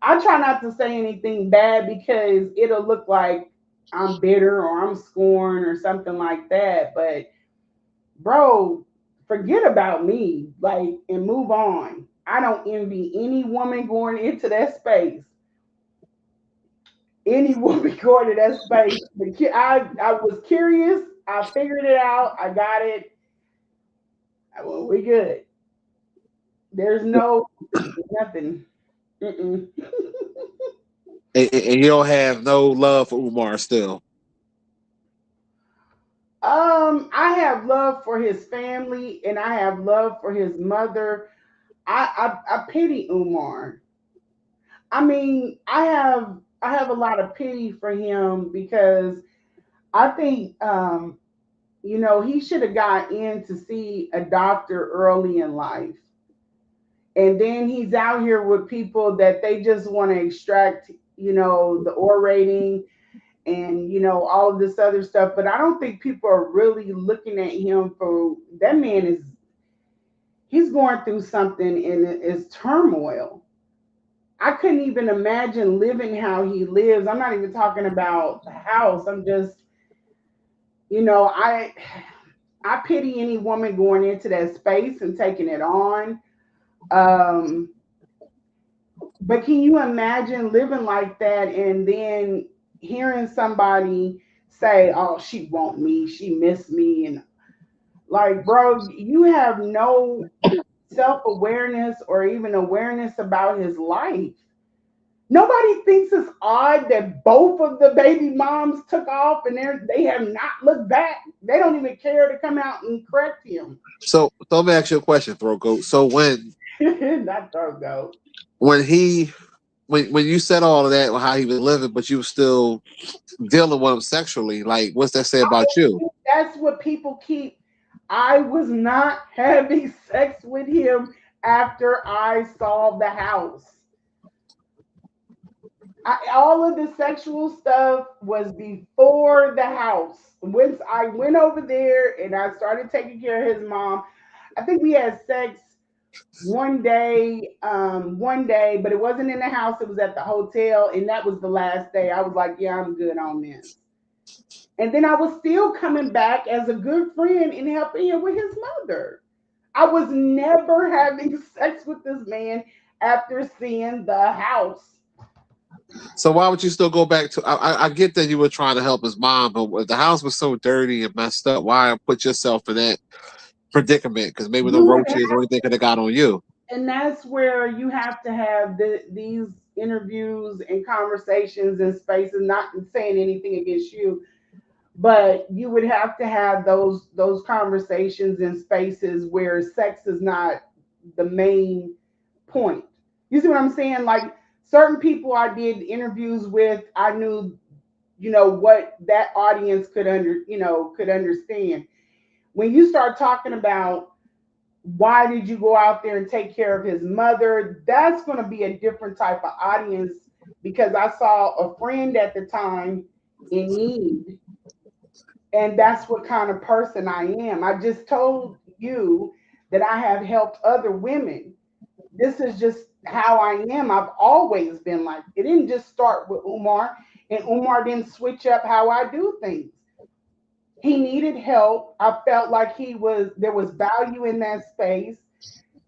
I try not to say anything bad because it'll look like I'm bitter or I'm scorned or something like that. But bro, forget about me, like, and move on. I don't envy any woman going into that space. Any woman going to that space. I was curious. I figured it out. I got it. Well, we good. There's no nothing. Mm-mm. And you don't have no love for Umar still. I have love for his family and I have love for his mother. I pity Umar. I mean, I have a lot of pity for him because I think he should have got in to see a doctor early in life. And then he's out here with people that they just want to extract, the orating and all of this other stuff. But I don't think people are really looking at him for that man he's going through something and it's turmoil. I couldn't even imagine living how he lives. I'm not even talking about the house. I'm just, you know, I pity any woman going into that space and taking it on. Um, but can you imagine living like that and then hearing somebody say, "Oh, she want me, she miss me," and like, bro, you have no self awareness or even awareness about his life. Nobody thinks it's odd that both of the baby moms took off and they have not looked back. They don't even care to come out and correct him. So let me ask you a question, Throat Goat. So Not throw go. when he when you said all of that, how he was living, but you were still dealing with him sexually, like what's that say about you? That's what people keep. I was not having sex with him after I saw the house. All of the sexual stuff was before the house. Once I went over there and I started taking care of his mom, I think we had sex one day, but it wasn't in the house, it was at the hotel, and that was the last day. I was like, yeah, I'm good on this. And then I was still coming back as a good friend and helping him with his mother. I was never having sex with this man after seeing the house. So why would you still go back to? I get that you were trying to help his mom, but if the house was so dirty and messed up, why put yourself in that predicament? Because maybe the You would roaches or anything could have got on you. And that's where you have to have these interviews and conversations and spaces, not saying anything against you, but you would have to have those conversations in spaces where sex is not the main point. You see what I'm saying? Like certain people I did interviews with, I knew, what that audience could understand. When you start talking about why did you go out there and take care of his mother, that's going to be a different type of audience, because I saw a friend at the time in need, and that's what kind of person I am. I just told you that I have helped other women. This is just how I am. I've always been like, it didn't just start with Umar, and Umar didn't switch up how I do things. He needed help. I felt like there was value in that space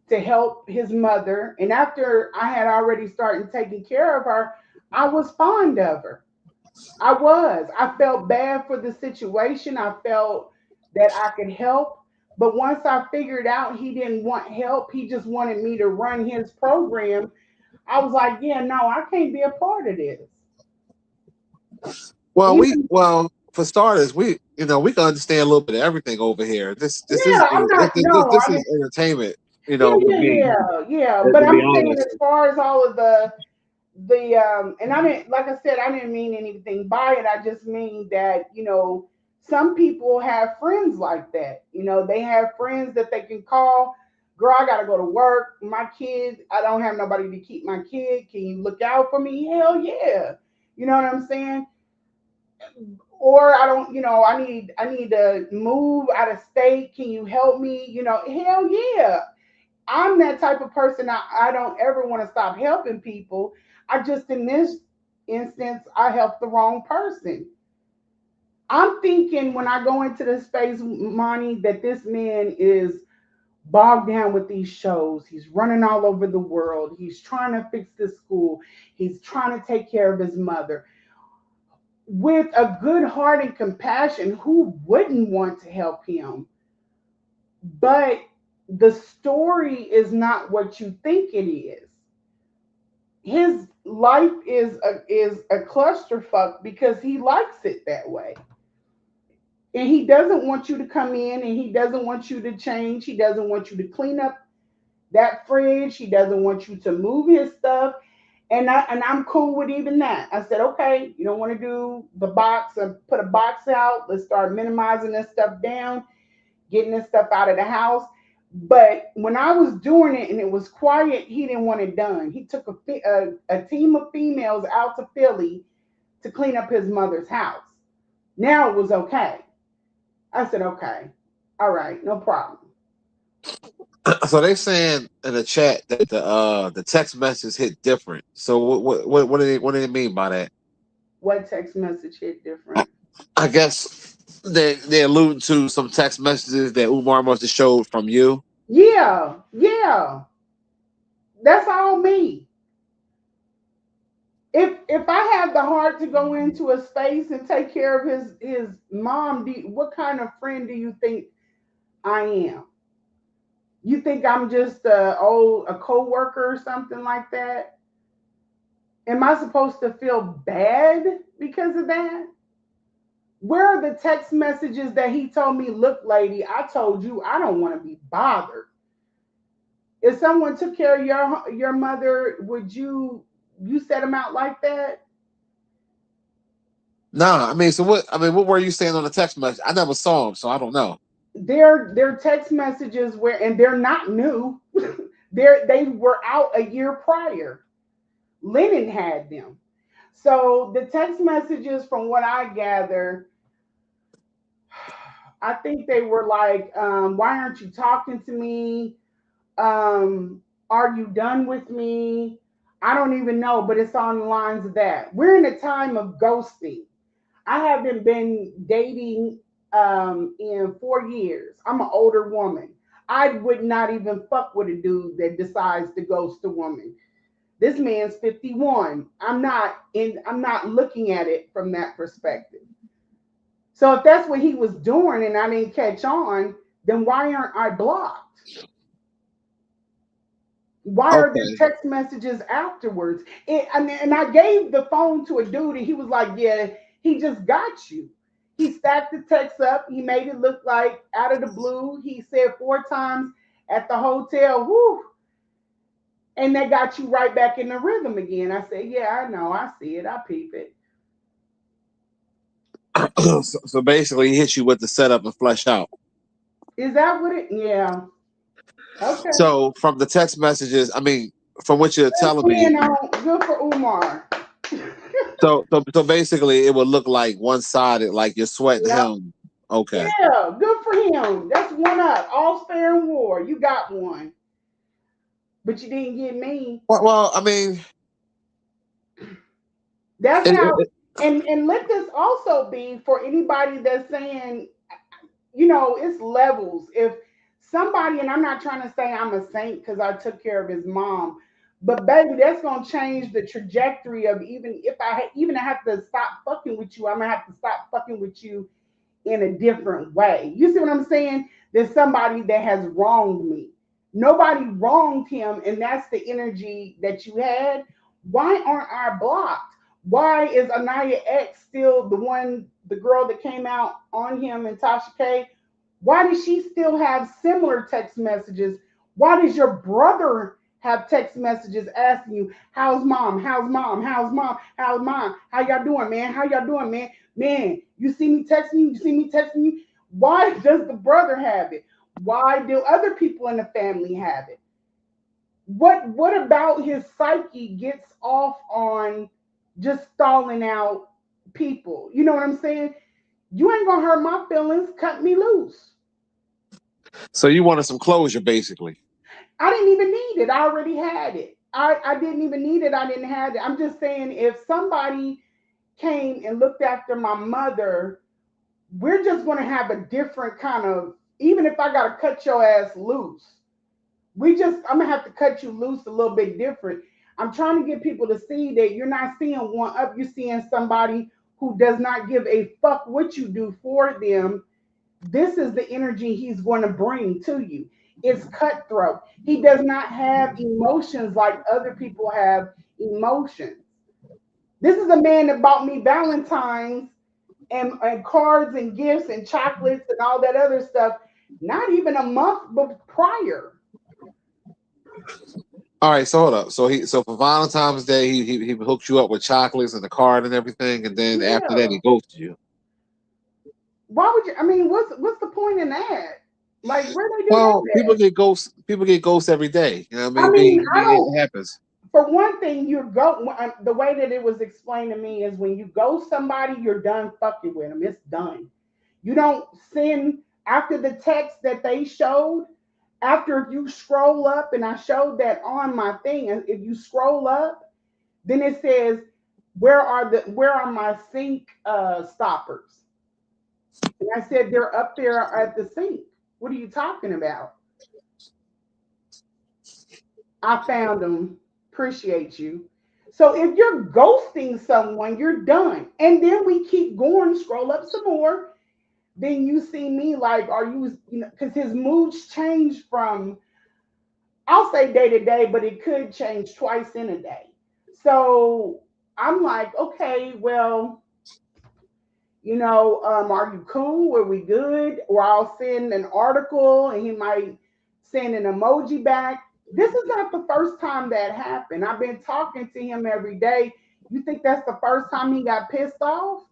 to help his mother. And after I had already started taking care of her, I was fond of her. I was. I felt bad for the situation. I felt that I could help. But once I figured out he didn't want help, he just wanted me to run his program. I was like, yeah, no, I can't be a part of this. Even Well, for starters, we can understand a little bit of everything over here. This is yeah, I'm not no, this I is entertainment, yeah, for yeah, me. yeah. But To be I'm saying honest. as far as all of the and I didn't, like I said, I didn't mean anything by it. I just mean that, some people have friends like that. They have friends that they can call. Girl, I gotta go to work. My kid, I don't have nobody to keep my kid. Can you look out for me? Hell yeah. You know what I'm saying? Or I don't, I need to move out of state. Can you help me? Hell yeah. I'm that type of person. I don't ever want to stop helping people. I just, in this instance, I helped the wrong person. I'm thinking when I go into this space, Monty, that this man is bogged down with these shows. He's running all over the world. He's trying to fix the school. He's trying to take care of his mother. With a good heart and compassion, who wouldn't want to help him? But the story is not what you think it is. His life is a clusterfuck because he likes it that way. And he doesn't want you to come in, and he doesn't want you to change. He doesn't want you to clean up that fridge. He doesn't want you to move his stuff. And I'm cool with even that. I said, okay, you don't want to do the box and put a box out. Let's start minimizing this stuff down, getting this stuff out of the house. But when I was doing it and it was quiet, he didn't want it done. He took a team of females out to Philly to clean up his mother's house. Now it was okay. I said, okay, all right, no problem. So they saying in the chat that the text message hit different. So what do they mean by that? What text message hit I, different? I guess they're alluding to some text messages that Umar must have showed from you. Yeah, yeah. That's all me. If I have the heart to go into a space and take care of his mom, what kind of friend do you think I am? You think I'm just a coworker or something like that? Am I supposed to feel bad because of that? Where are the text messages that he told me, look, lady, I told you I don't want to be bothered. If someone took care of your mother, would you set them out like that? Nah, I mean, so what? I mean, what were you saying on the text message? I never saw them, so I don't know. They're text messages where, and they're not new. They were out a year prior. Lennon had them. So the text messages, from what I gather, I think they were like, "Why aren't you talking to me? Are you done with me?" I don't even know, but it's on the lines of that. We're in a time of ghosting. I haven't been dating in 4 years. I'm an older woman. I would not even fuck with a dude that decides to ghost a woman. This man's 51. I'm not looking at it from that perspective. So if that's what he was doing and I didn't catch on, then why aren't I blocked? Why are there Okay. text messages afterwards? And I gave the phone to a dude, and he was like, "Yeah, he just got you." He stacked the text up. He made it look like out of the blue. He said 4 times at the hotel, "Whoo," and they got you right back in the rhythm again. I said, "Yeah, I know. I see it. I peep it." So basically, he hit you with the setup and flesh out. Is that what it? Yeah. Okay. So from the text messages, I mean, from what you're telling me, Good for Umar. so basically, it would look like one sided, like you're sweating Yep. him. Okay. Yeah. Good for him. That's one up. All's fair in war. You got one. But you didn't get me. Well, I mean, That's it, how. it, And let this also be for anybody that's saying, it's levels. If somebody, and I'm not trying to say I'm a saint because I took care of his mom, but baby, that's gonna change the trajectory of, even if even have to stop fucking with you, I'm gonna have to stop fucking with you in a different way. You see what I'm saying? There's somebody that has wronged me. Nobody wronged him, and that's the energy that you had. Why aren't I blocked? Why is Anaya X still the girl that came out on him and Tasha K? Why does she still have similar text messages? Why does your brother have text messages asking you, "How's mom? How's mom? How's mom? How's mom? How y'all doing, man? How y'all doing, man? Man, you see me texting you? You see me texting you?" Why does the brother have it? Why do other people in the family have it? What about his psyche gets off on just stalling out people? You know what I'm saying? You ain't gonna hurt my feelings. Cut me loose. so you wanted some closure, basically. I didn't even need it. I already had it. I didn't even need it. I didn't have it. I'm just saying, if somebody came and looked after my mother, we're just going to have a different kind of, even if I got to cut your ass loose, I'm going to have to cut you loose a little bit different. I'm trying to get people to see that you're not seeing one up, you're seeing somebody who does not give a fuck what you do for them. This is the energy he's going to bring to you. It's cutthroat. He does not have emotions like other people have emotions. This is a man that bought me Valentine's and cards and gifts and chocolates and all that other stuff, not even a month prior. All right, so hold up. So for Valentine's Day, he hooked you up with chocolates and the card and everything, and then after that, Yeah. he ghosted you. Why would you? I mean, what's the point in that? Like, where they do Well, that at? People get ghosts every day. You know what I I mean? mean, I It don't. happens. For one thing, the way that it was explained to me is when you ghost somebody, you're done fucking with them. It's done. You don't send after the text that they showed. After you scroll up, and I showed that on my thing, and if you scroll up, then it says, where are my sync stoppers? And I said, they're up there at the sink. What are you talking about? I found them. Appreciate you. So if you're ghosting someone, you're done. And then we keep going, scroll up some more. Then you see me like, are you know, because his moods change from, I'll say day to day, but it could change twice in a day. So I'm like, okay, well, are you cool? Are we good? Or I'll send an article and he might send an emoji back. This is not the first time that happened. I've been talking to him every day. You think that's the first time he got pissed off?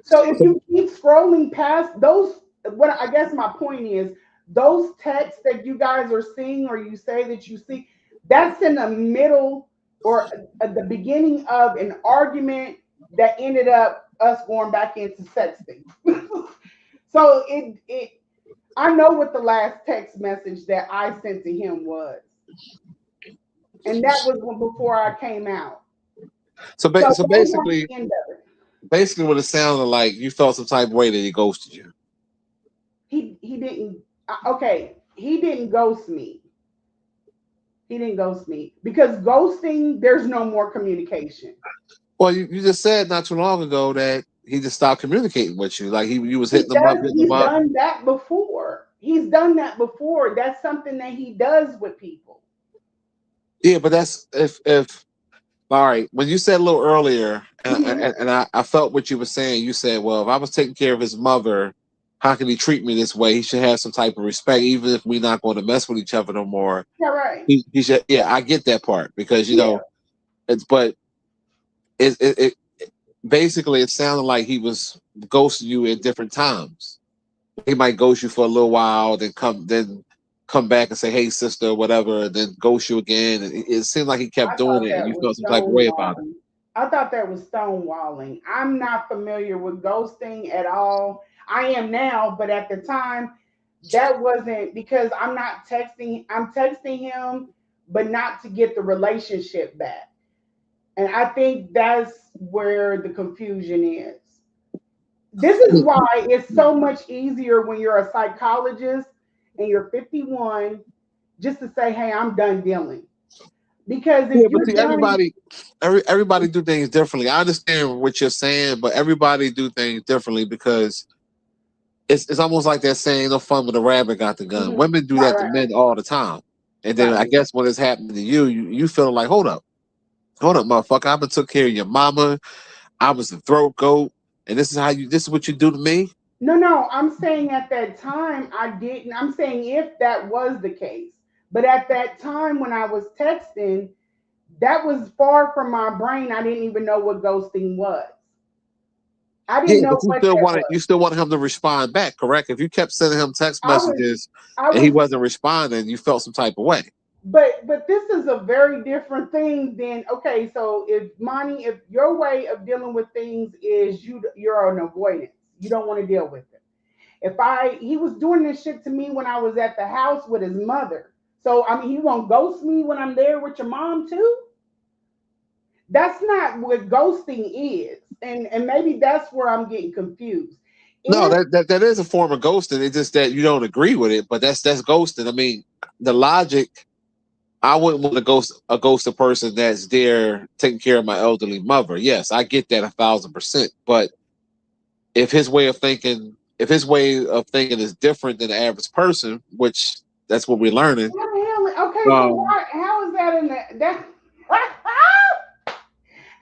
So if you keep scrolling past those, what I guess my point is, those texts that you guys are seeing or you say that you see, that's in the middle or at the beginning of an argument that ended up us going back into sexting. So it I know what the last text message that I sent to him was, and that was before I came out. So, So so that was basically, the end of it. what it sounded like, you felt some type of way that he ghosted you. He didn't. Okay, he didn't ghost me. He didn't ghost me because ghosting, there's no more communication. Well, you just said not too long ago that he just stopped communicating with you. Like you was hitting him up, hitting him He's up. done that before. He's done that before. That's something that he does with people. Yeah, but that's if all right. When you said a little earlier, Mhm. and I felt what you were saying. You said, well, if I was taking care of his mother, how can he treat me this way? He should have some type of respect, even if we're not going to mess with each other no more. Yeah, right. He should. Yeah, I get that part because Yeah. it's but it basically it sounded like he was ghosting you at different times. He might ghost you for a little while, then come back and say, "Hey, sister," whatever, and then ghost you again. And it seemed like he kept I doing thought it, and that you was felt some type of way about it. stonewalling. I thought that was stonewalling. I'm not familiar with ghosting at all. I am now, but at the time, that wasn't because I'm not texting. I'm texting him, but not to get the relationship back. And I think that's where the confusion is. This is why it's so much easier when you're a psychologist and you're 51 just to say, hey, I'm done dealing. Because if Yeah, but you're see, done, everybody do things differently. I understand what you're saying, but everybody do things differently because it's almost like that saying, "No fun with a rabbit got the gun." mhm, Women do right, that to right, men all the time, and then I right. guess when it's happening to you, you feel like, hold up, motherfucker, I've been took care of your mama. I was the throat goat, and this is what you do to me. No, no, I'm saying at that time I didn't. I'm saying if that was the case, but at that time when I was texting, that was far from my brain. I didn't even know what ghosting was. I Yeah, didn't know but what that you was. still wanted him to respond back, correct? If you kept sending him text I was, messages I and he was, wasn't responding, you felt some type of way. but this is a very different thing than okay. So if Monty, if your way of dealing with things is you're an avoidance, you don't want to deal with it. If he was doing this shit to me when I was at the house with his mother. So I mean, he won't ghost me when I'm there with your mom too. That's not what ghosting is, and maybe that's where I'm getting confused. No, If that is a form of ghosting. It's just that you don't agree with it, but that's ghosting. I mean, the logic. I wouldn't want to ghost a person that's there taking care of my elderly mother. Yes, I get that 1,000%. But if his way of thinking is different than the average person, which that's what we're learning. what the hell? Okay, so Um, why? How is that in that?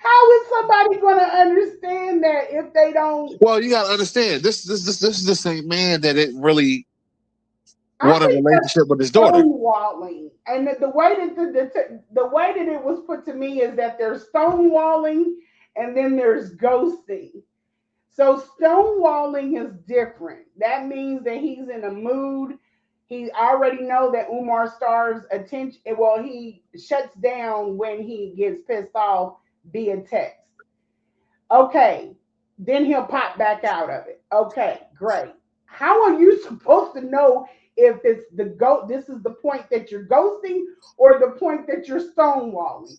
How is somebody going to understand that if they don't? well, you got to understand this is the same man that it really I wanted a think that's relationship with his daughter. stonewalling, and the way that the way that it was put to me is that there's stonewalling, and then there's ghosting. So stonewalling is different. That means that he's in a mood. He already know that Umar Star's attention. Well, he shuts down when he gets pissed off via text. Okay, then he'll pop back out of it. Okay, great. How are you supposed to know if it's this is the point that you're ghosting or the point that you're stonewalling.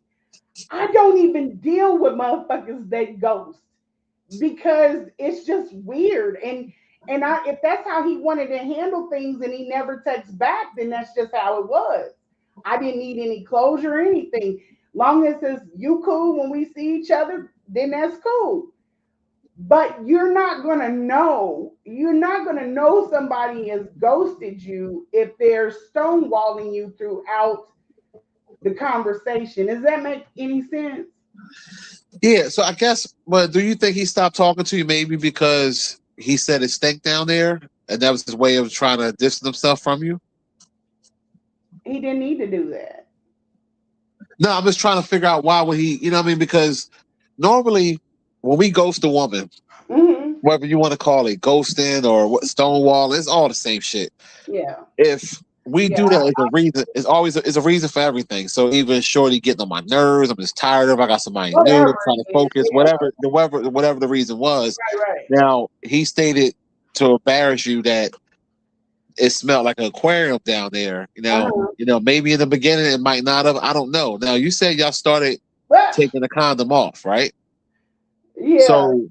I don't even deal with motherfuckers that ghost because it's just weird. And if that's how he wanted to handle things and he never texts back, then that's just how it was. I didn't need any closure or anything. Long as it's you cool when we see each other, then that's cool. But you're not gonna know somebody has ghosted you if they're stonewalling you throughout the conversation. Does that make any sense? Yeah, so I guess, but do you think he stopped talking to you maybe because he said it stank down there, and that was his way of trying to distance himself from you? He didn't need to do that. No, I'm just trying to figure out why would he, you know what I mean? Because normally when we ghost a woman, Mm-hmm. whatever you want to call it, ghosting or stonewall, it's all the same shit. Yeah. If we Yeah. do that, it's a reason. It's always it's a reason for everything. So even shorty getting on my nerves, I'm just tired of. I got somebody new. I'm Whatever trying to it is. focus. Yeah. Whatever the reason was. Right. Now he stated to embarrass you that it smelled like an aquarium down there. Uh-huh. Maybe in the beginning it might not have. I don't know. Now you said y'all started But taking the condom off, right? yeah. So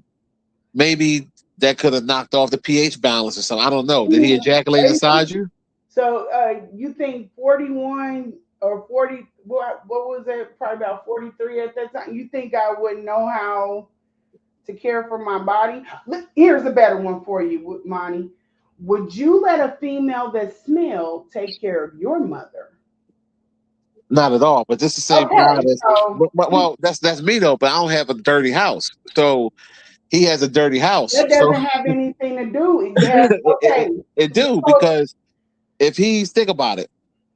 maybe that could have knocked off the pH balance or something. I don't know. Did he Mhm. ejaculate inside you? So you think 41 or 40, what was it? Probably about 43 at that time. You think I wouldn't know how to care for my body? Here's a better one for you, Monty. Would you let a female that smell take care of your mother? Not at all. But this is the same guy. Okay, so Well, that's me though. But I don't have a dirty house. So he has a dirty house. that So doesn't have anything to do. Yeah, it, okay. it do So, because if he's think about it,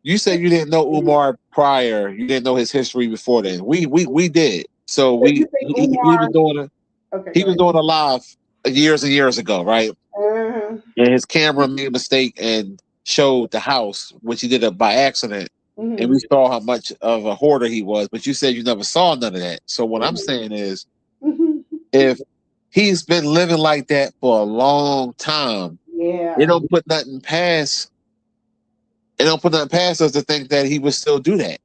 you said you didn't know Umar prior. You didn't know his history before then. We did. So so you think he Umar? was doing a Okay, he go was ahead. doing a live years and years ago, right? Uh-huh. And his camera made a mistake and showed the house, which he did it by accident. And we Mhm. saw how much of a hoarder he was, but you said you never saw none of that. So what I'm Mhm. saying is, Mhm. if he's been living like that for a long time, it Yeah. don't put nothing past. It don't put nothing past us to think that he would still do that.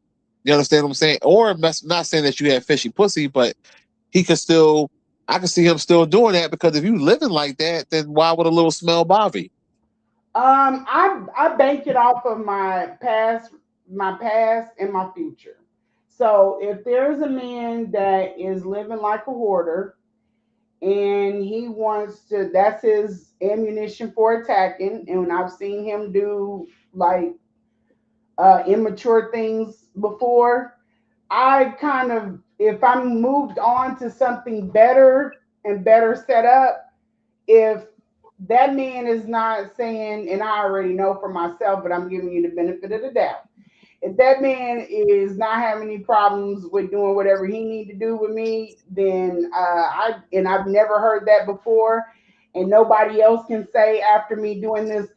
You understand what I'm saying? Or not saying that you had fishy pussy, but he could still. I can see him still doing that because if you living like that, then why would a little smell bother you? I bank it off of my past and my future. So if there's a man that is living like a hoarder and he wants to, that's his ammunition for attacking. And when I've seen him do like immature things before, I kind of, if I'm moved on to something better and better set up, if that man is not saying, and I already know for myself, but I'm giving you the benefit of the doubt. If that man is not having any problems with doing whatever he need to do with me, then I've never heard that before, and nobody else can say after me doing this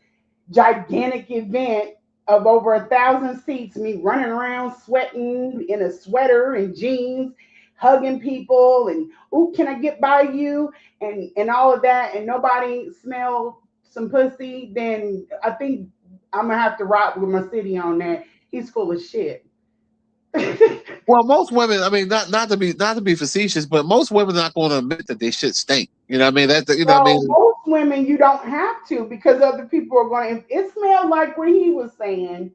gigantic event of over 1,000 seats, me running around sweating in a sweater and jeans, hugging people, and ooh, can I get by you? And all of that, and nobody smelled some pussy, then I think I'm gonna have to rock with my city on that. He's full of shit. Well, most women, I mean, not to be facetious, but most women are not going to admit that they shit stink. You know what I mean? That's you know what I So mean? most women, you don't have to because other people are going. If it smelled like what he was saying,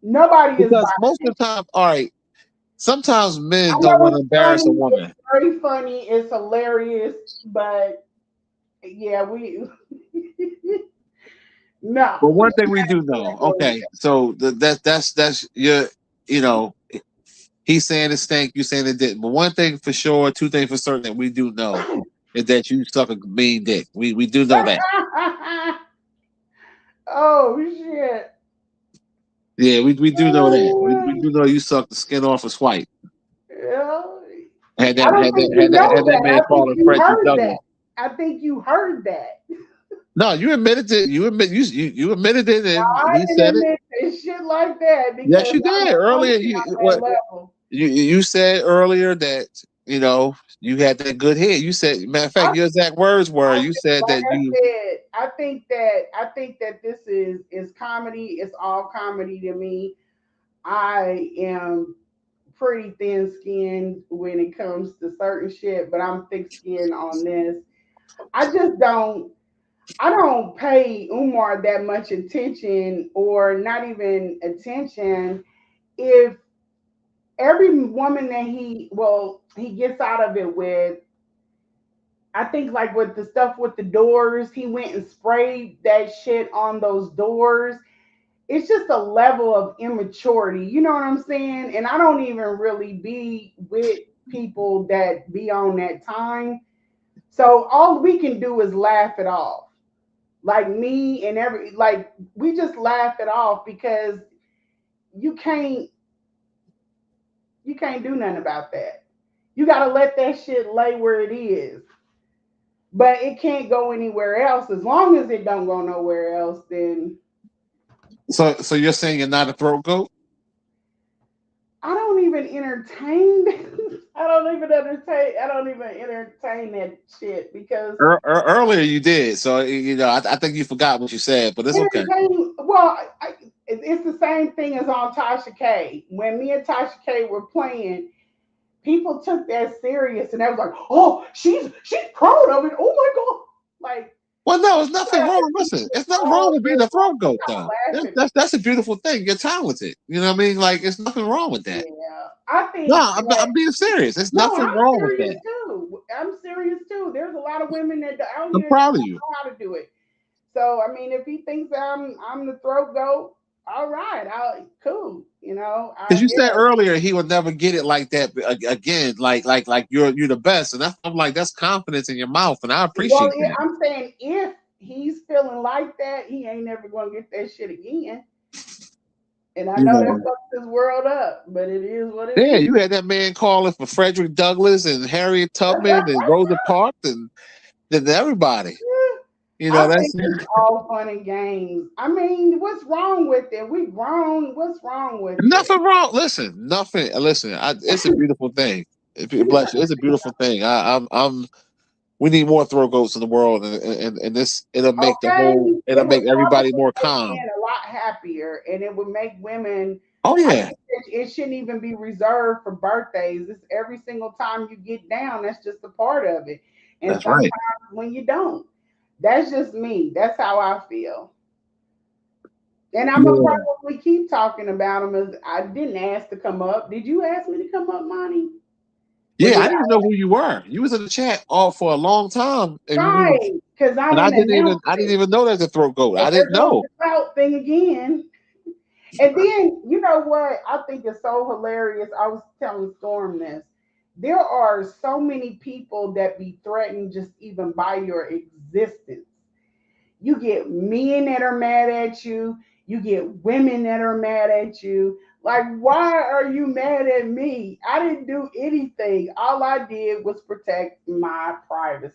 nobody is Because most buying of it. the time, all right, sometimes I men don't know want to it's embarrass a funny. It's woman. very funny. It's hilarious. But yeah, we no. But one thing You we do can't know, go okay, so that's your, you know, he's saying it stank, you saying it didn't. But one thing for sure, two things for certain that we do know is that you suck a mean dick. We do know that. there. Oh shit. Yeah, we do know that. We do know you suck the skin off a swipe. Yeah. Had I that don't had think that you had that know had that that. man I think calling you Frederick heard that. Douglass. I think you heard that. No, you admitted it. You admitted it, and I he didn't said it. admit to shit like that Yes, because you I did don't earlier. function You on what that level. you said earlier that you had that good head. You said, matter of fact, your exact words were, I you said like that I you. said, I think that this is comedy. It's all comedy to me. I am pretty thin skinned when it comes to certain shit, but I'm thick skinned on this. I just don't I don't pay Umar that much attention or not even attention if every woman that he gets out of it with. I think like with the stuff with the doors, he went and sprayed that shit on those doors. It's just a level of immaturity. You know what I'm saying? And I don't even really be with people that be on that time. So all we can do is laugh it off. Like me and we just laugh it off because you can't you can't do nothing about that. You gotta let that shit lay where it is. But it can't go anywhere else. As long as it don't go nowhere else, then So you're saying you're not a throat goat? I don't even entertain. I don't even entertain that shit because Earlier you did. So I think you forgot what you said, but it's okay. entertain. Well, it's the same thing as on Tasha K. When me and Tasha K were playing, people took that serious and they was like, "Oh, she's proud of it. Oh my god!" Like, Well, no, it's nothing yeah, wrong. Listen, it's nothing wrong all with being good. a throat goat, I'm though. laughing. That's a beautiful thing. You're talented. You know what I mean? Like, it's nothing wrong with that. Yeah, I No, think that I'm being serious. There's no, nothing I'm wrong with serious that. too. I'm serious too. There's a lot of women that out I'm here that proud of don't you. know how to do it. So I mean, if he thinks I'm the throat goat, all right, I'll cool. Because I you said guess. earlier he would never get it like that again. Like you're the best, and I'm like that's confidence in your mouth, and I Well, appreciate that. I'm saying if he's feeling like that, he ain't never gonna get that shit again. And I You know that know, fucks his world up, but it is what it yeah, is. you had that man calling for Frederick Douglass and Harriet Tubman and Rosa Parks and then everybody. I That's think it's all fun and games. I mean, what's wrong with it? We grown. What's wrong with it? nothing wrong. Listen, nothing. Listen, it's a beautiful thing. Bless you. It's a beautiful thing. We need more throat goats in the world, and this Okay, it'll it would make everybody probably more make calm. men a lot happier, and it would make women. Oh I yeah, think it shouldn't even be reserved for birthdays. It's every single time you get down. That's just a part of it. And that's right. sometimes when you don't, that's just me. That's how I feel. And I'm gonna Yeah, probably keep talking about them. As I didn't ask to come up. Did you ask me to come up, Monty? Or yeah. did I didn't even know who you were. You was in the chat all for a long time, I? and Right, because I and didn't announce I didn't it. even know there's a throat goat. And I there didn't goes know. the clout thing again. And then you know what I think is so hilarious. I was telling Storm this. There are so many people that be threatened just even by your existence. You get men that are mad at you. You get women that are mad at you. Like, why are you mad at me? I didn't do anything. All I did was protect my privacy.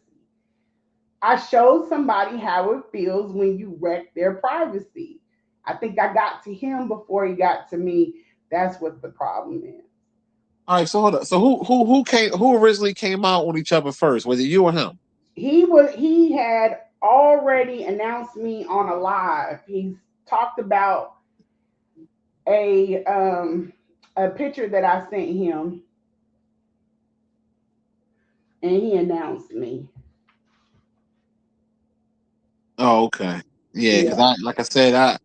I showed somebody how it feels when you wreck their privacy. I think I got to him before he got to me. That's what the problem is. All right, so hold up. So who originally came out on each other first? Was it you or him? He had already announced me on a live. He's talked about a um a picture that I sent him and he announced me. Oh, okay. Yeah, because Yeah. like I said,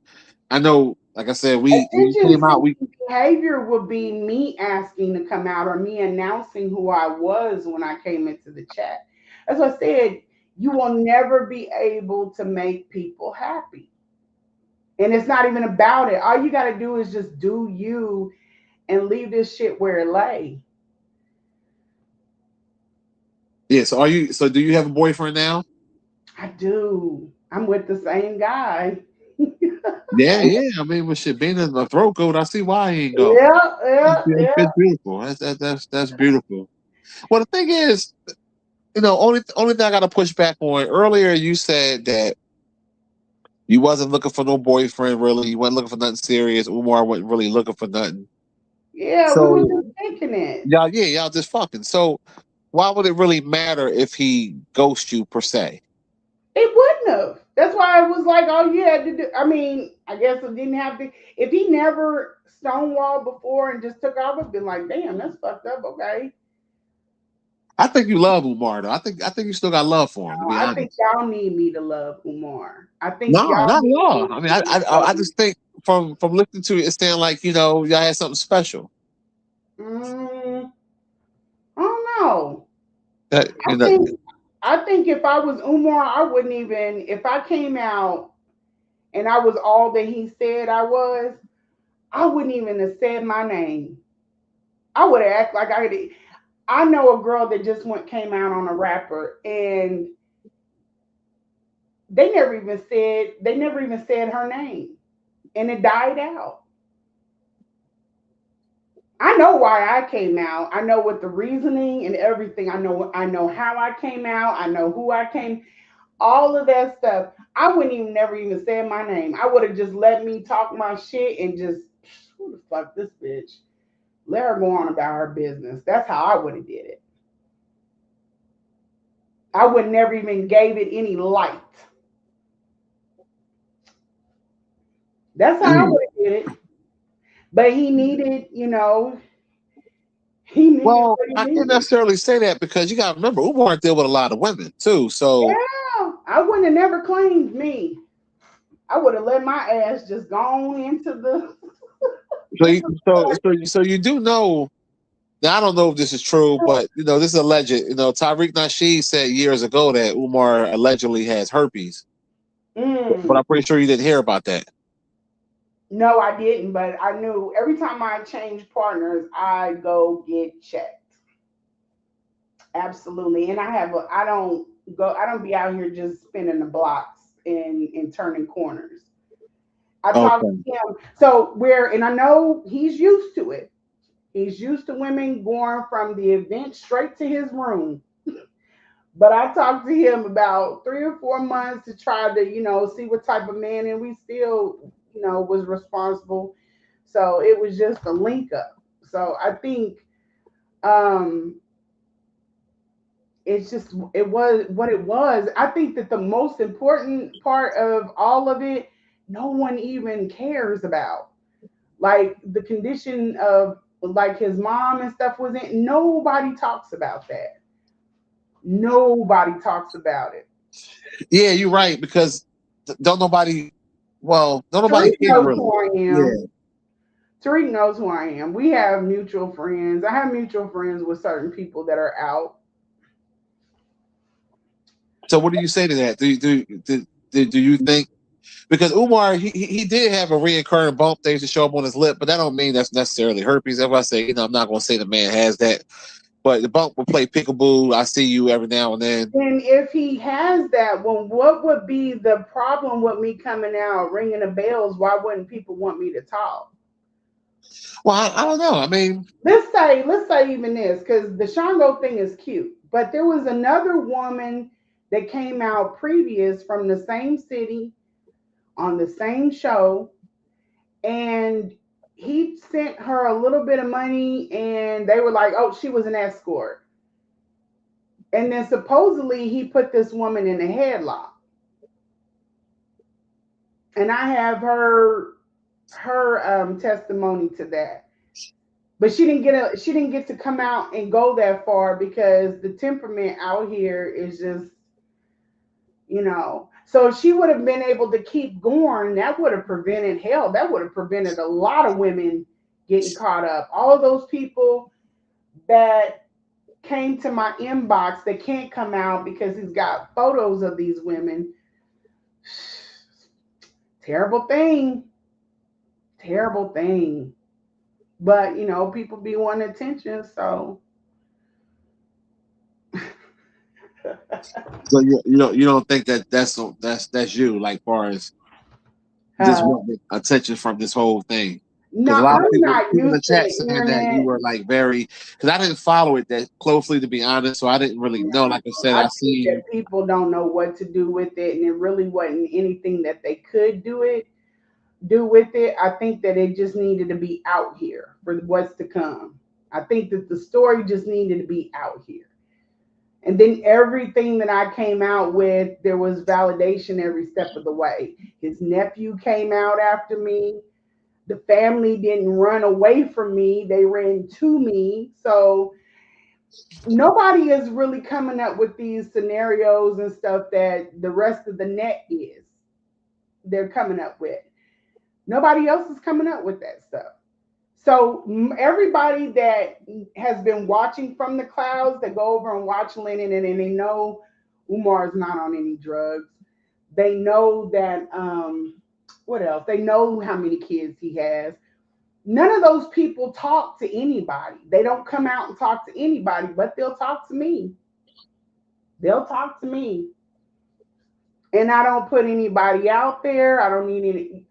I know, like I said, we when you Attention came out, we seeking behavior would be me asking to come out or me announcing who I was when I came into the chat. As I said, you will never be able to make people happy. And it's not even about it. All you got to do is just do you and leave this shit where it lay. yeah. So do you have a boyfriend now? I do. I'm with the same guy. Yeah, yeah. I mean, with shit being a throat goat, I see why he ain't go. Yeah, yeah, yeah. It's beautiful. That's beautiful. Well, the thing is, only thing I got to push back on. Earlier, you said that you wasn't looking for no boyfriend. Really, you wasn't looking for nothing serious. Umar wasn't really looking for nothing. Yeah, we were So just thinking it. Y'all just fucking. So why would it really matter if he ghosts you per se? It wouldn't have. That's why I was like, oh yeah. I mean, I guess it didn't have to. If he never stonewalled before and just took off, I'd been like, damn, that's fucked up. Okay. I think you love Umar though. I think you still got love for him, to be I think honest. y'all need me to love Umar. I think No, y'all not at need all. me I mean, to I just think from listening to it, it sounds like y'all had something special. mm, I don't know. That I think I think if I was Umar, I wouldn't even if I came out and I was all that he said I was, I wouldn't even have said my name. I would have acted like I did. I know a girl that just went came out on a rapper and they never even said her name and it died out. I know why I came out. I know what the reasoning and everything. I know how I came out. I know who I came. All of that stuff. I wouldn't even never even said my name. I would have just let me talk my shit and just who the fuck this bitch. Let her go on about her business. That's how I would have did it. I would never even gave it any light. That's how I Mm. would have did it. But he needed Well, what he I can't needed. necessarily say that because you got to remember Umar deal with a lot of women too. So Yeah, I wouldn't have never claimed me. I would have let my ass just gone into the so into you, the so you do know. Now I don't know if this is true, but this is alleged. Tariq Nasheed said years ago that Umar allegedly has herpes, but mm. I'm pretty sure you didn't hear about that. No, I didn't, but I knew every time I change partners, I go get checked. Absolutely. And I don't be out here just spinning the blocks and turning corners. I talk Okay. to him. And I know he's used to it. He's used to women going from the event straight to his room. But I talked to him about 3 or 4 months to try to, see what type of man, and we still, was responsible. So it was just a link up. So I think um it's just it was what it was. I think that the most important part of all of it, no one even cares about. Like the condition of like his mom and stuff was in. Nobody talks about that. Nobody talks about it. Yeah, you're right because don't nobody. Well, don't nobody Tariq care knows who really. I am. Yeah. Tariq knows who I am. We have mutual friends. I have mutual friends with certain people that are out. So what do you say to that? Do you think because Umar he did have a reoccurring bump things to show up on his lip, but that don't mean that's necessarily herpes. If I say I'm not going to say the man has that, but the bump will play peekaboo. I see you every now and then. And if he has that, well, what would be the problem with me coming out ringing the bells? Why wouldn't people want me to talk? Well, I don't know. I mean, Let's say even this, because the Shango thing is cute. But there was another woman that came out previous from the same city on the same show, and he sent her a little bit of money, and they were like, "Oh, she was an escort." And then supposedly he put this woman in a headlock, and I have her testimony to that. But she didn't get to come out and go that far because the temperament out here is just. So if she would have been able to keep going, that would have prevented hell. That would have prevented a lot of women getting caught up. All those people that came to my inbox that can't come out because he's got photos of these women. Terrible thing. Terrible thing. But people be wanting attention, so so you don't think that that's you like far as just uh, wanting attention from this whole thing. no, Because a lot of I'm not people in the used to chat the saying that you internet. were like very because I didn't follow it that closely to be honest, so I didn't really know. Like I said, I I think that seen people don't know what to do with it, and it really wasn't anything that they could do with it. I think that it just needed to be out here for what's to come. I think that the story just needed to be out here. And then everything that I came out with, there was validation every step of the way. His nephew came out after me. The family didn't run away from me, they ran to me. So nobody is really coming up with these scenarios and stuff that the rest of the net is. They're coming up with. Nobody else is coming up with that stuff. So everybody that has been watching from the clouds, that go over and watch Lennon, and they know Umar is not on any drugs. They know that what else? They know how many kids he has. None of those people talk to anybody. They don't come out and talk to anybody, but they'll talk to me. They'll talk to me. And I don't put anybody out there. I don't need any.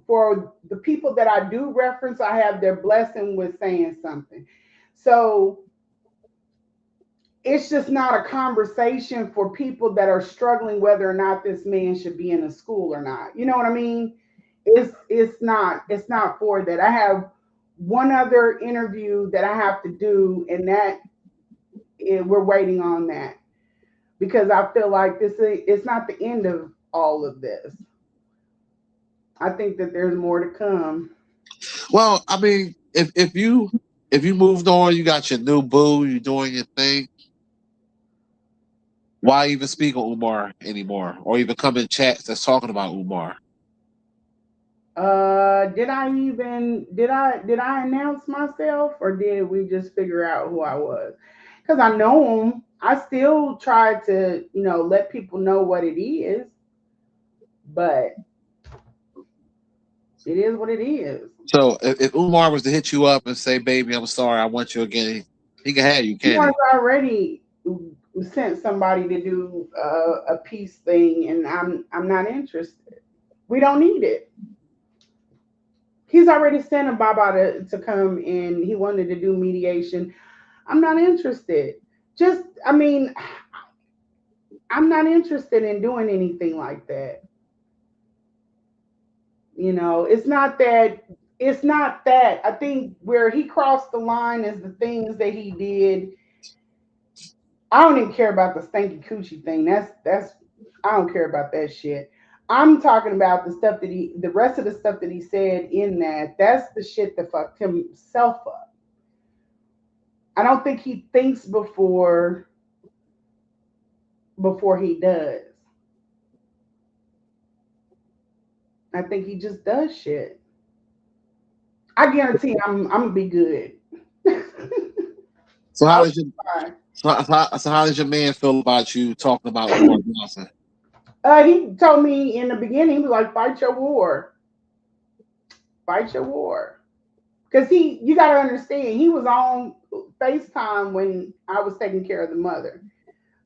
For the people that I do reference, I have their blessing with saying something. So it's just not a conversation for people that are struggling whether or not this man should be in a school or not. You know what I mean? It's not for that. I have one other interview that I have to do, and we're waiting on that because I feel like it's not the end of all of this. I think that there's more to come. Well, I mean, if you moved on, you got your new boo, you're doing your thing. Why even speak on Umar anymore, or even come in chats that's talking about Umar? Did I announce myself, or did we just figure out who I was? Because I know him. I still try to, let people know what it is, but it is what it is. So if Umar was to hit you up and say, "Baby, I'm sorry, I want you again," he can have you, can't Umar's he? already sent somebody to do a peace thing, and I'm not interested. We don't need it. He's already sent a Baba to come, and he wanted to do mediation. I'm not interested. I mean, I'm not interested in doing anything like that. It's not that. I think where he crossed the line is the things that he did. I don't even care about the stanky coochie thing. That's I don't care about that shit. I'm talking about the rest of the stuff that he said in that. That's the shit that fucked himself up. I don't think he thinks before he does. I think he just does shit. I guarantee I'm gonna be good. So how I'll does your be fine. so how does your man feel about you talking about Umar Johnson? He told me in the beginning, he was like, "Fight your war, fight your war." Because you got to understand, he was on FaceTime when I was taking care of the mother.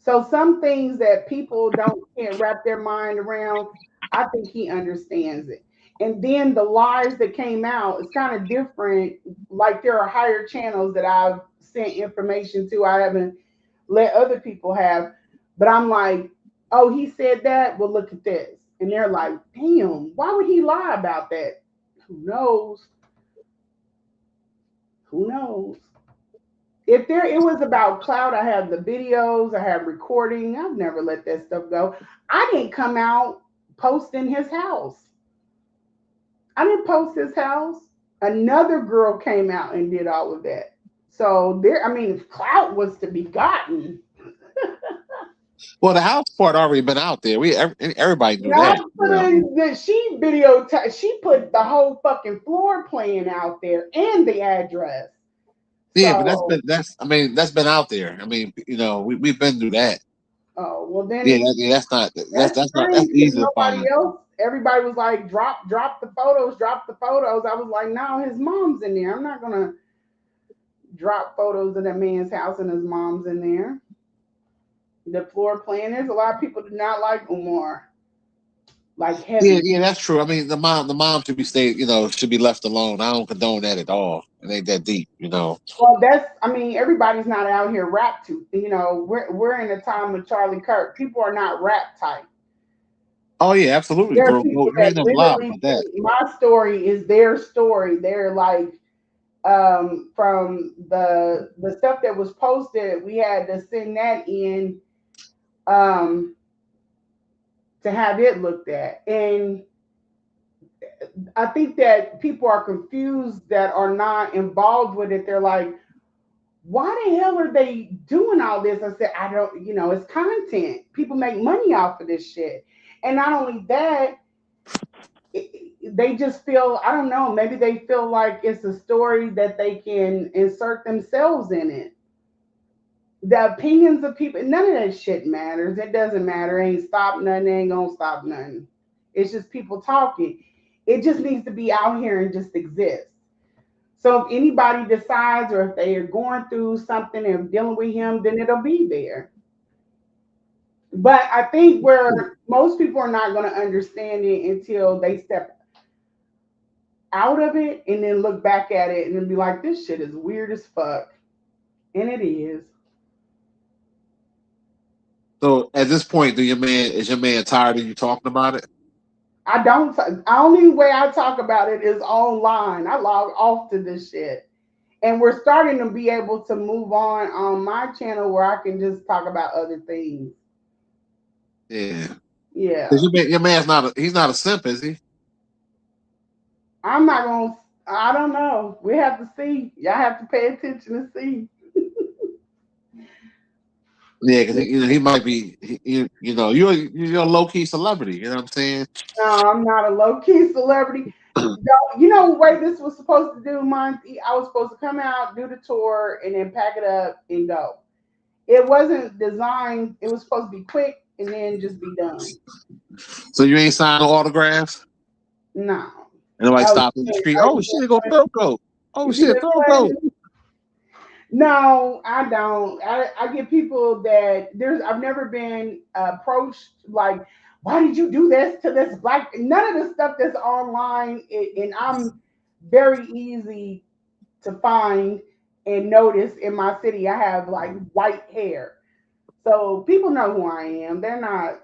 So some things that people can't wrap their mind around, I think he understands it. And then the lies that came out, it's kind of different. Like there are higher channels that I've sent information to. I haven't let other people have, but I'm like, oh, he said that. Well, look at this, and they're like, damn, why would he lie about that? Who knows? Who knows? If it was about cloud, I have the videos, I have recording. I've never let that stuff go. I didn't come out posting his house. I didn't post his house. Another girl came out and did all of that. So if clout was to be gotten, Well, the house part already been out there. Everybody knew now that. she put the whole fucking floor plan out there and the address. Yeah, but So, that's been out there. I mean, we've been through that. oh well, Yeah, then that's not that's that's strange because easy to nobody find. else. Everybody was like, drop the photos, drop the photos. I was like, no, his mom's in there. I'm not gonna drop photos of that man's house and his mom's in there. The floor plan. There's a lot of people do not like Umar, like Yeah, heavy. yeah, that's true. I mean, the mom should be should be left alone. I don't condone that at all. It ain't that deep. Well, everybody's not out here rap to. We're in a time with Charlie Kirk. People are not rap type. Oh yeah, absolutely, There are bro. people You that ain't no lie literally about that. think my story is their story. They're like, from the stuff that was posted, we had to send that in um, to have it looked at. And I think that people are confused that are not involved with it. They're like, why the hell are they doing all this? I said, I don't, it's content. People make money off of this shit. And not only that, they just feel, I don't know, maybe they feel like it's a story that they can insert themselves in it. The opinions of people, none of that shit matters. It doesn't matter. It ain't stop nothing. It ain't gonna stop nothing. It's just people talking. It just needs to be out here and just exist. So if anybody decides or if they are going through something and dealing with him, then it'll be there. But I think where most people are not going to understand it until they step out of it and then look back at it and then be like, this shit is weird as fuck. And it is. So at this point, is your man tired of you talking about it? I don't. The only way I talk about it is online. I log off to this shit, and we're starting to be able to move on my channel where I can just talk about other things. Yeah. Yeah. Your man's he's not a simp, is he? I'm not gonna. I don't know. We have to see. Y'all have to pay attention and see. Yeah, because he might be. You're a low key celebrity. You know what I'm saying? No, I'm not a low key celebrity. You know the way this was supposed to do, Monty? I was supposed to come out, do the tour, and then pack it up and go. It wasn't designed. It was supposed to be quick and then just be done. So you ain't signing no autographs? No. And nobody stopped in the street. Oh shit, go throw coat. Oh shit, throw coat. No, I don't. I get people that I've never been approached like, why did you do this to this black? None of the stuff that's online, and I'm very easy to find and notice in my city. I have like white hair, so people know who I am. They're not.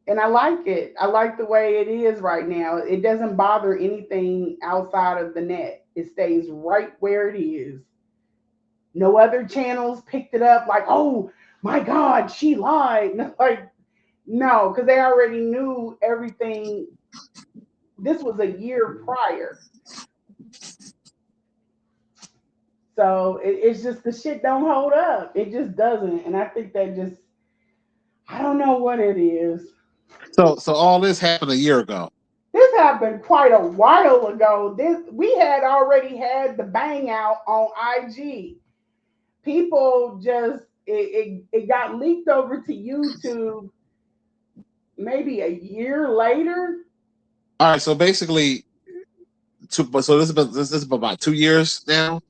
And I like it. I like the way it is right now. It doesn't bother anything outside of the net. It stays right where it is. No other channels picked it up like, oh my God, she lied. Like, no, because they already knew everything. This was a year prior. So it's just the shit don't hold up. It just doesn't. And I think I don't know what it is. So all this happened a year ago. This happened quite a while ago. We had already had the bang out on IG. People just it got leaked over to YouTube maybe a year later. All right, so basically, so this is about 2 years now,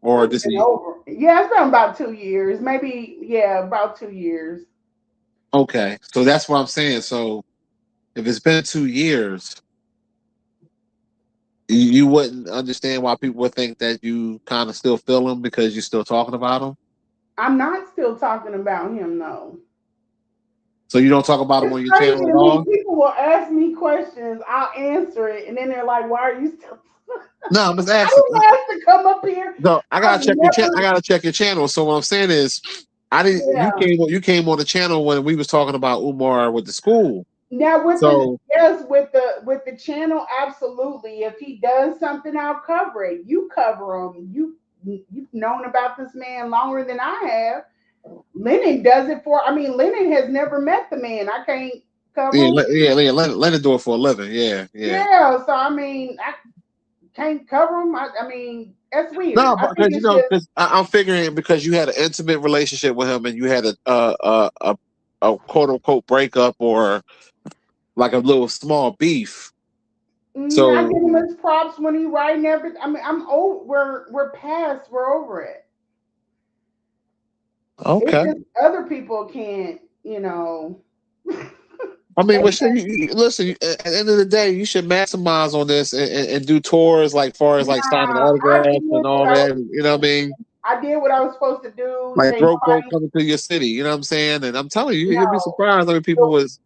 or It's this been year? over. Yeah, it's been about 2 years. Maybe, yeah, about 2 years. Okay, so that's what I'm saying. So if it's been 2 years, you wouldn't understand why people would think that you kind of still feel him because you're still talking about him. I'm not still talking about him, though. So you don't talk about him It's on your crazy channel to at me. all? People will ask me questions, I'll answer it, and then they're like, "Why are you still?" No, I'm just I asking. didn't ask to come up here. No, I I've gotta check your channel. I never. gotta check your channel. So what I'm saying is, I didn't. Yeah. You came on the channel when we was talking about Umar with the school. Now with So with the channel, absolutely. If he does something, I'll cover it. You cover him. You've known about this man longer than I have. Lennon does it for. I mean, Lennon has never met the man. I can't cover him. let it do it for a living. Yeah. Yeah. So I mean, I can't cover him. I mean, that's weird. No, I think because it's just. because I'm figuring because you had an intimate relationship with him and you had a quote unquote breakup or like a little small beef. I So give him his props when he writing everything. I mean, I'm old. We're past. We're over it. It's okay. just other people can't, you know. I mean, but listen. At the end of the day, you should maximize on this and do tours like far as like signing Nah, I did autographs and what all I that. was. You know what I mean? I did what I was supposed to do. Like Say throat coat hi. coming to your city. You know what I'm saying? And I'm telling you, you'll be No, surprised how many people the, was.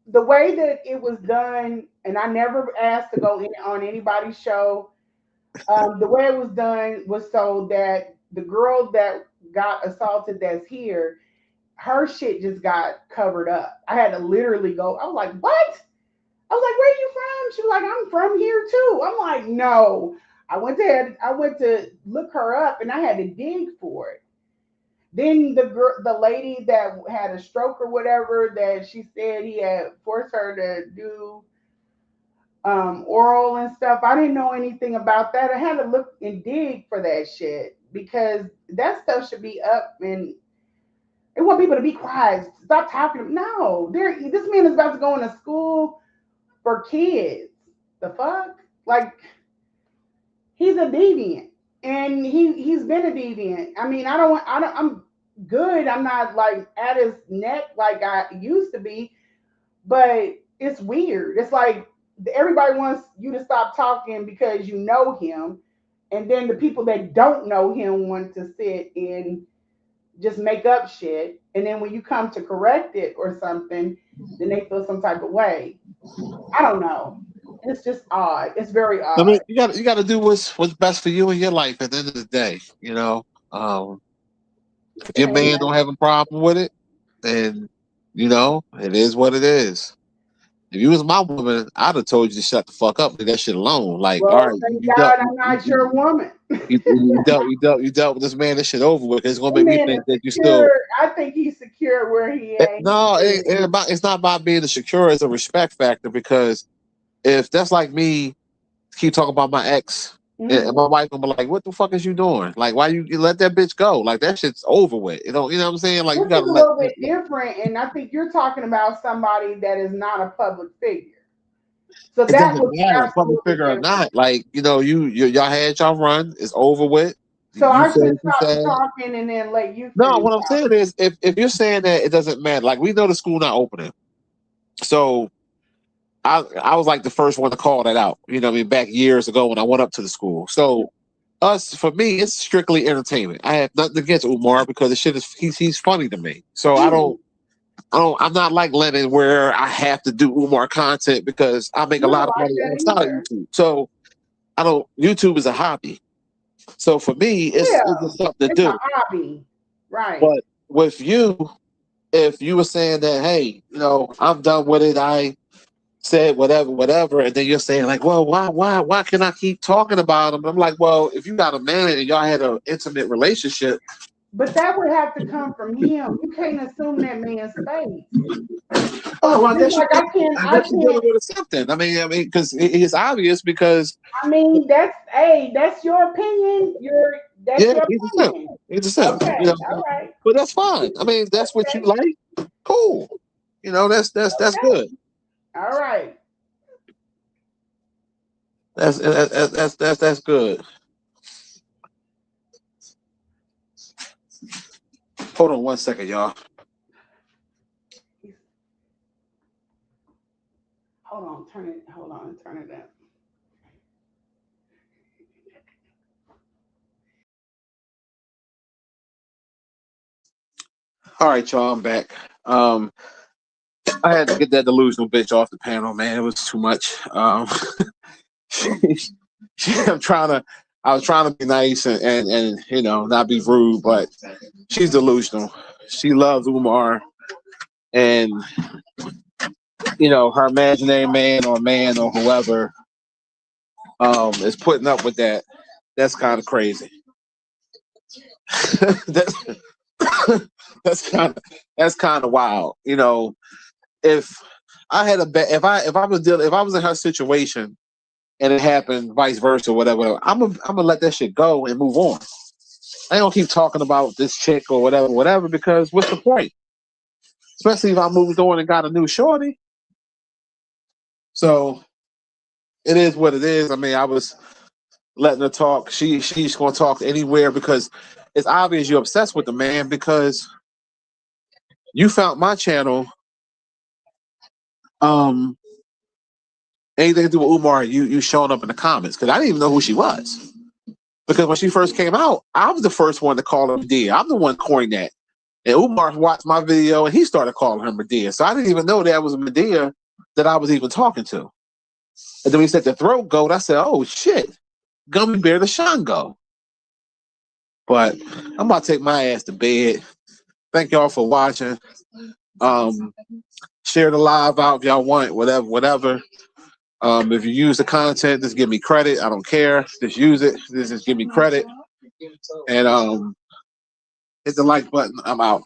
the way that it was done, and I never asked to go in on anybody's show. The way it was done was so that the girl that got assaulted that's here, her shit just got covered up. I had to literally go. I was like, what? I was like, where are you from? She was like, I'm from here too. I'm like, no. I went to look her up and I had to dig for it. Then the lady that had a stroke or whatever, that she said he had forced her to do oral and stuff. I didn't know anything about that. I had to look and dig for that shit because that stuff should be up, and they want people to be quiet. Stop talking. No, this man is about to go into school for kids. The fuck? Like, he's a deviant. And he's been a deviant. I mean, I'm good. I'm not like at his neck like I used to be, but it's weird. It's like everybody wants you to stop talking because you know him, and then the people that don't know him want to sit and just make up shit. And then when you come to correct it or something, then they feel some type of way. I don't know. It's just odd. It's very I mean, odd. you got to do what's best for you in your life. At the end of the day, if your It ain't man don't have a problem with it, then it is what it is. If you was my woman, I'd have told you to shut the fuck up, leave that shit alone. Like, all Well, right, thank God I'm not your woman. you dealt with this man. This shit over with. It's gonna That make me man is think that you still. secure. I think he's secure where he at. He's No, good. it's not about being insecure. It's a respect factor because if that's like me, keep talking about my ex, and Mhm. my wife gonna be like, "What the fuck is you doing? Like, why you let that bitch go? Like that shit's over with. You know what I'm saying? Like you This is gotta a let. little bit different, and I think you're talking about somebody that is not a public figure. So It that doesn't was matter, public absolutely figure or different. not. Like y'all had y'all run. It's over with. So You I said should what you stop said. talking and then let you No, finish what I'm saying is, if you're saying that it doesn't matter, like we know the school not opening, so I was like the first one to call that out. You know, what I mean, back years ago when I went up to the school. So for me, it's strictly entertainment. I have nothing against Umar because the shit is he's funny to me. So out. I'm not like Lennon where I have to do Umar content because I make a Not lot of like money that outside of either. YouTube. So I don't. YouTube is a hobby. So for me, it's Yeah, just something to it's a do. hobby, right? But with you, if you were saying that, hey, I'm done with it, I said whatever, whatever, and then you're saying like, well, why can I keep talking about him? I'm like, well, if you got a man and y'all had an intimate relationship, But that would have to come from him. You can't assume that man's space. oh, well, Just like I I guess you're can't. dealing with something. Because it's obvious because I mean, that's your opinion. That's yeah, your he's a simp. opinion. He's a simp. Okay, all right, But that's fine. I mean, if that's what you okay, like. Cool. That's okay, good. all right. That's good. Hold on 1 second, y'all. Hold on, turn it. Hold on, turn it up. All right, y'all. I'm back. Um, I had to get that delusional bitch off the panel, man. It was too much. I'm trying to. I was trying to be nice and not be rude, but she's delusional. She loves Umar, and her imaginary man or whoever is putting up with that. That's kind of crazy. that's that's kind of wild. If I had if I was in her situation and it happened vice versa, whatever, I'm gonna let that shit go and move on. I don't keep talking about this chick or whatever, because what's the point? Especially if I moved on and got a new shorty. So it is what it is. I mean, I was letting her talk. She's gonna talk anywhere because it's obvious you're obsessed with the man because you found my channel. Um, Anything to do with Umar, you showing up in the comments because I didn't even know who she was. Because when she first came out, I was the first one to call her Medea. I'm the one coined that. And Umar watched my video and he started calling her Medea. So I didn't even know that was a Medea that I was even talking to. And then when he said the throat goat, I said, oh shit. Gummy Bear the Shango. But I'm about to take my ass to bed. Thank y'all for watching. Share the live out if y'all want, whatever. If you use the content, just give me credit. I don't care. Just use it. Just give me credit. And hit the like button. I'm out.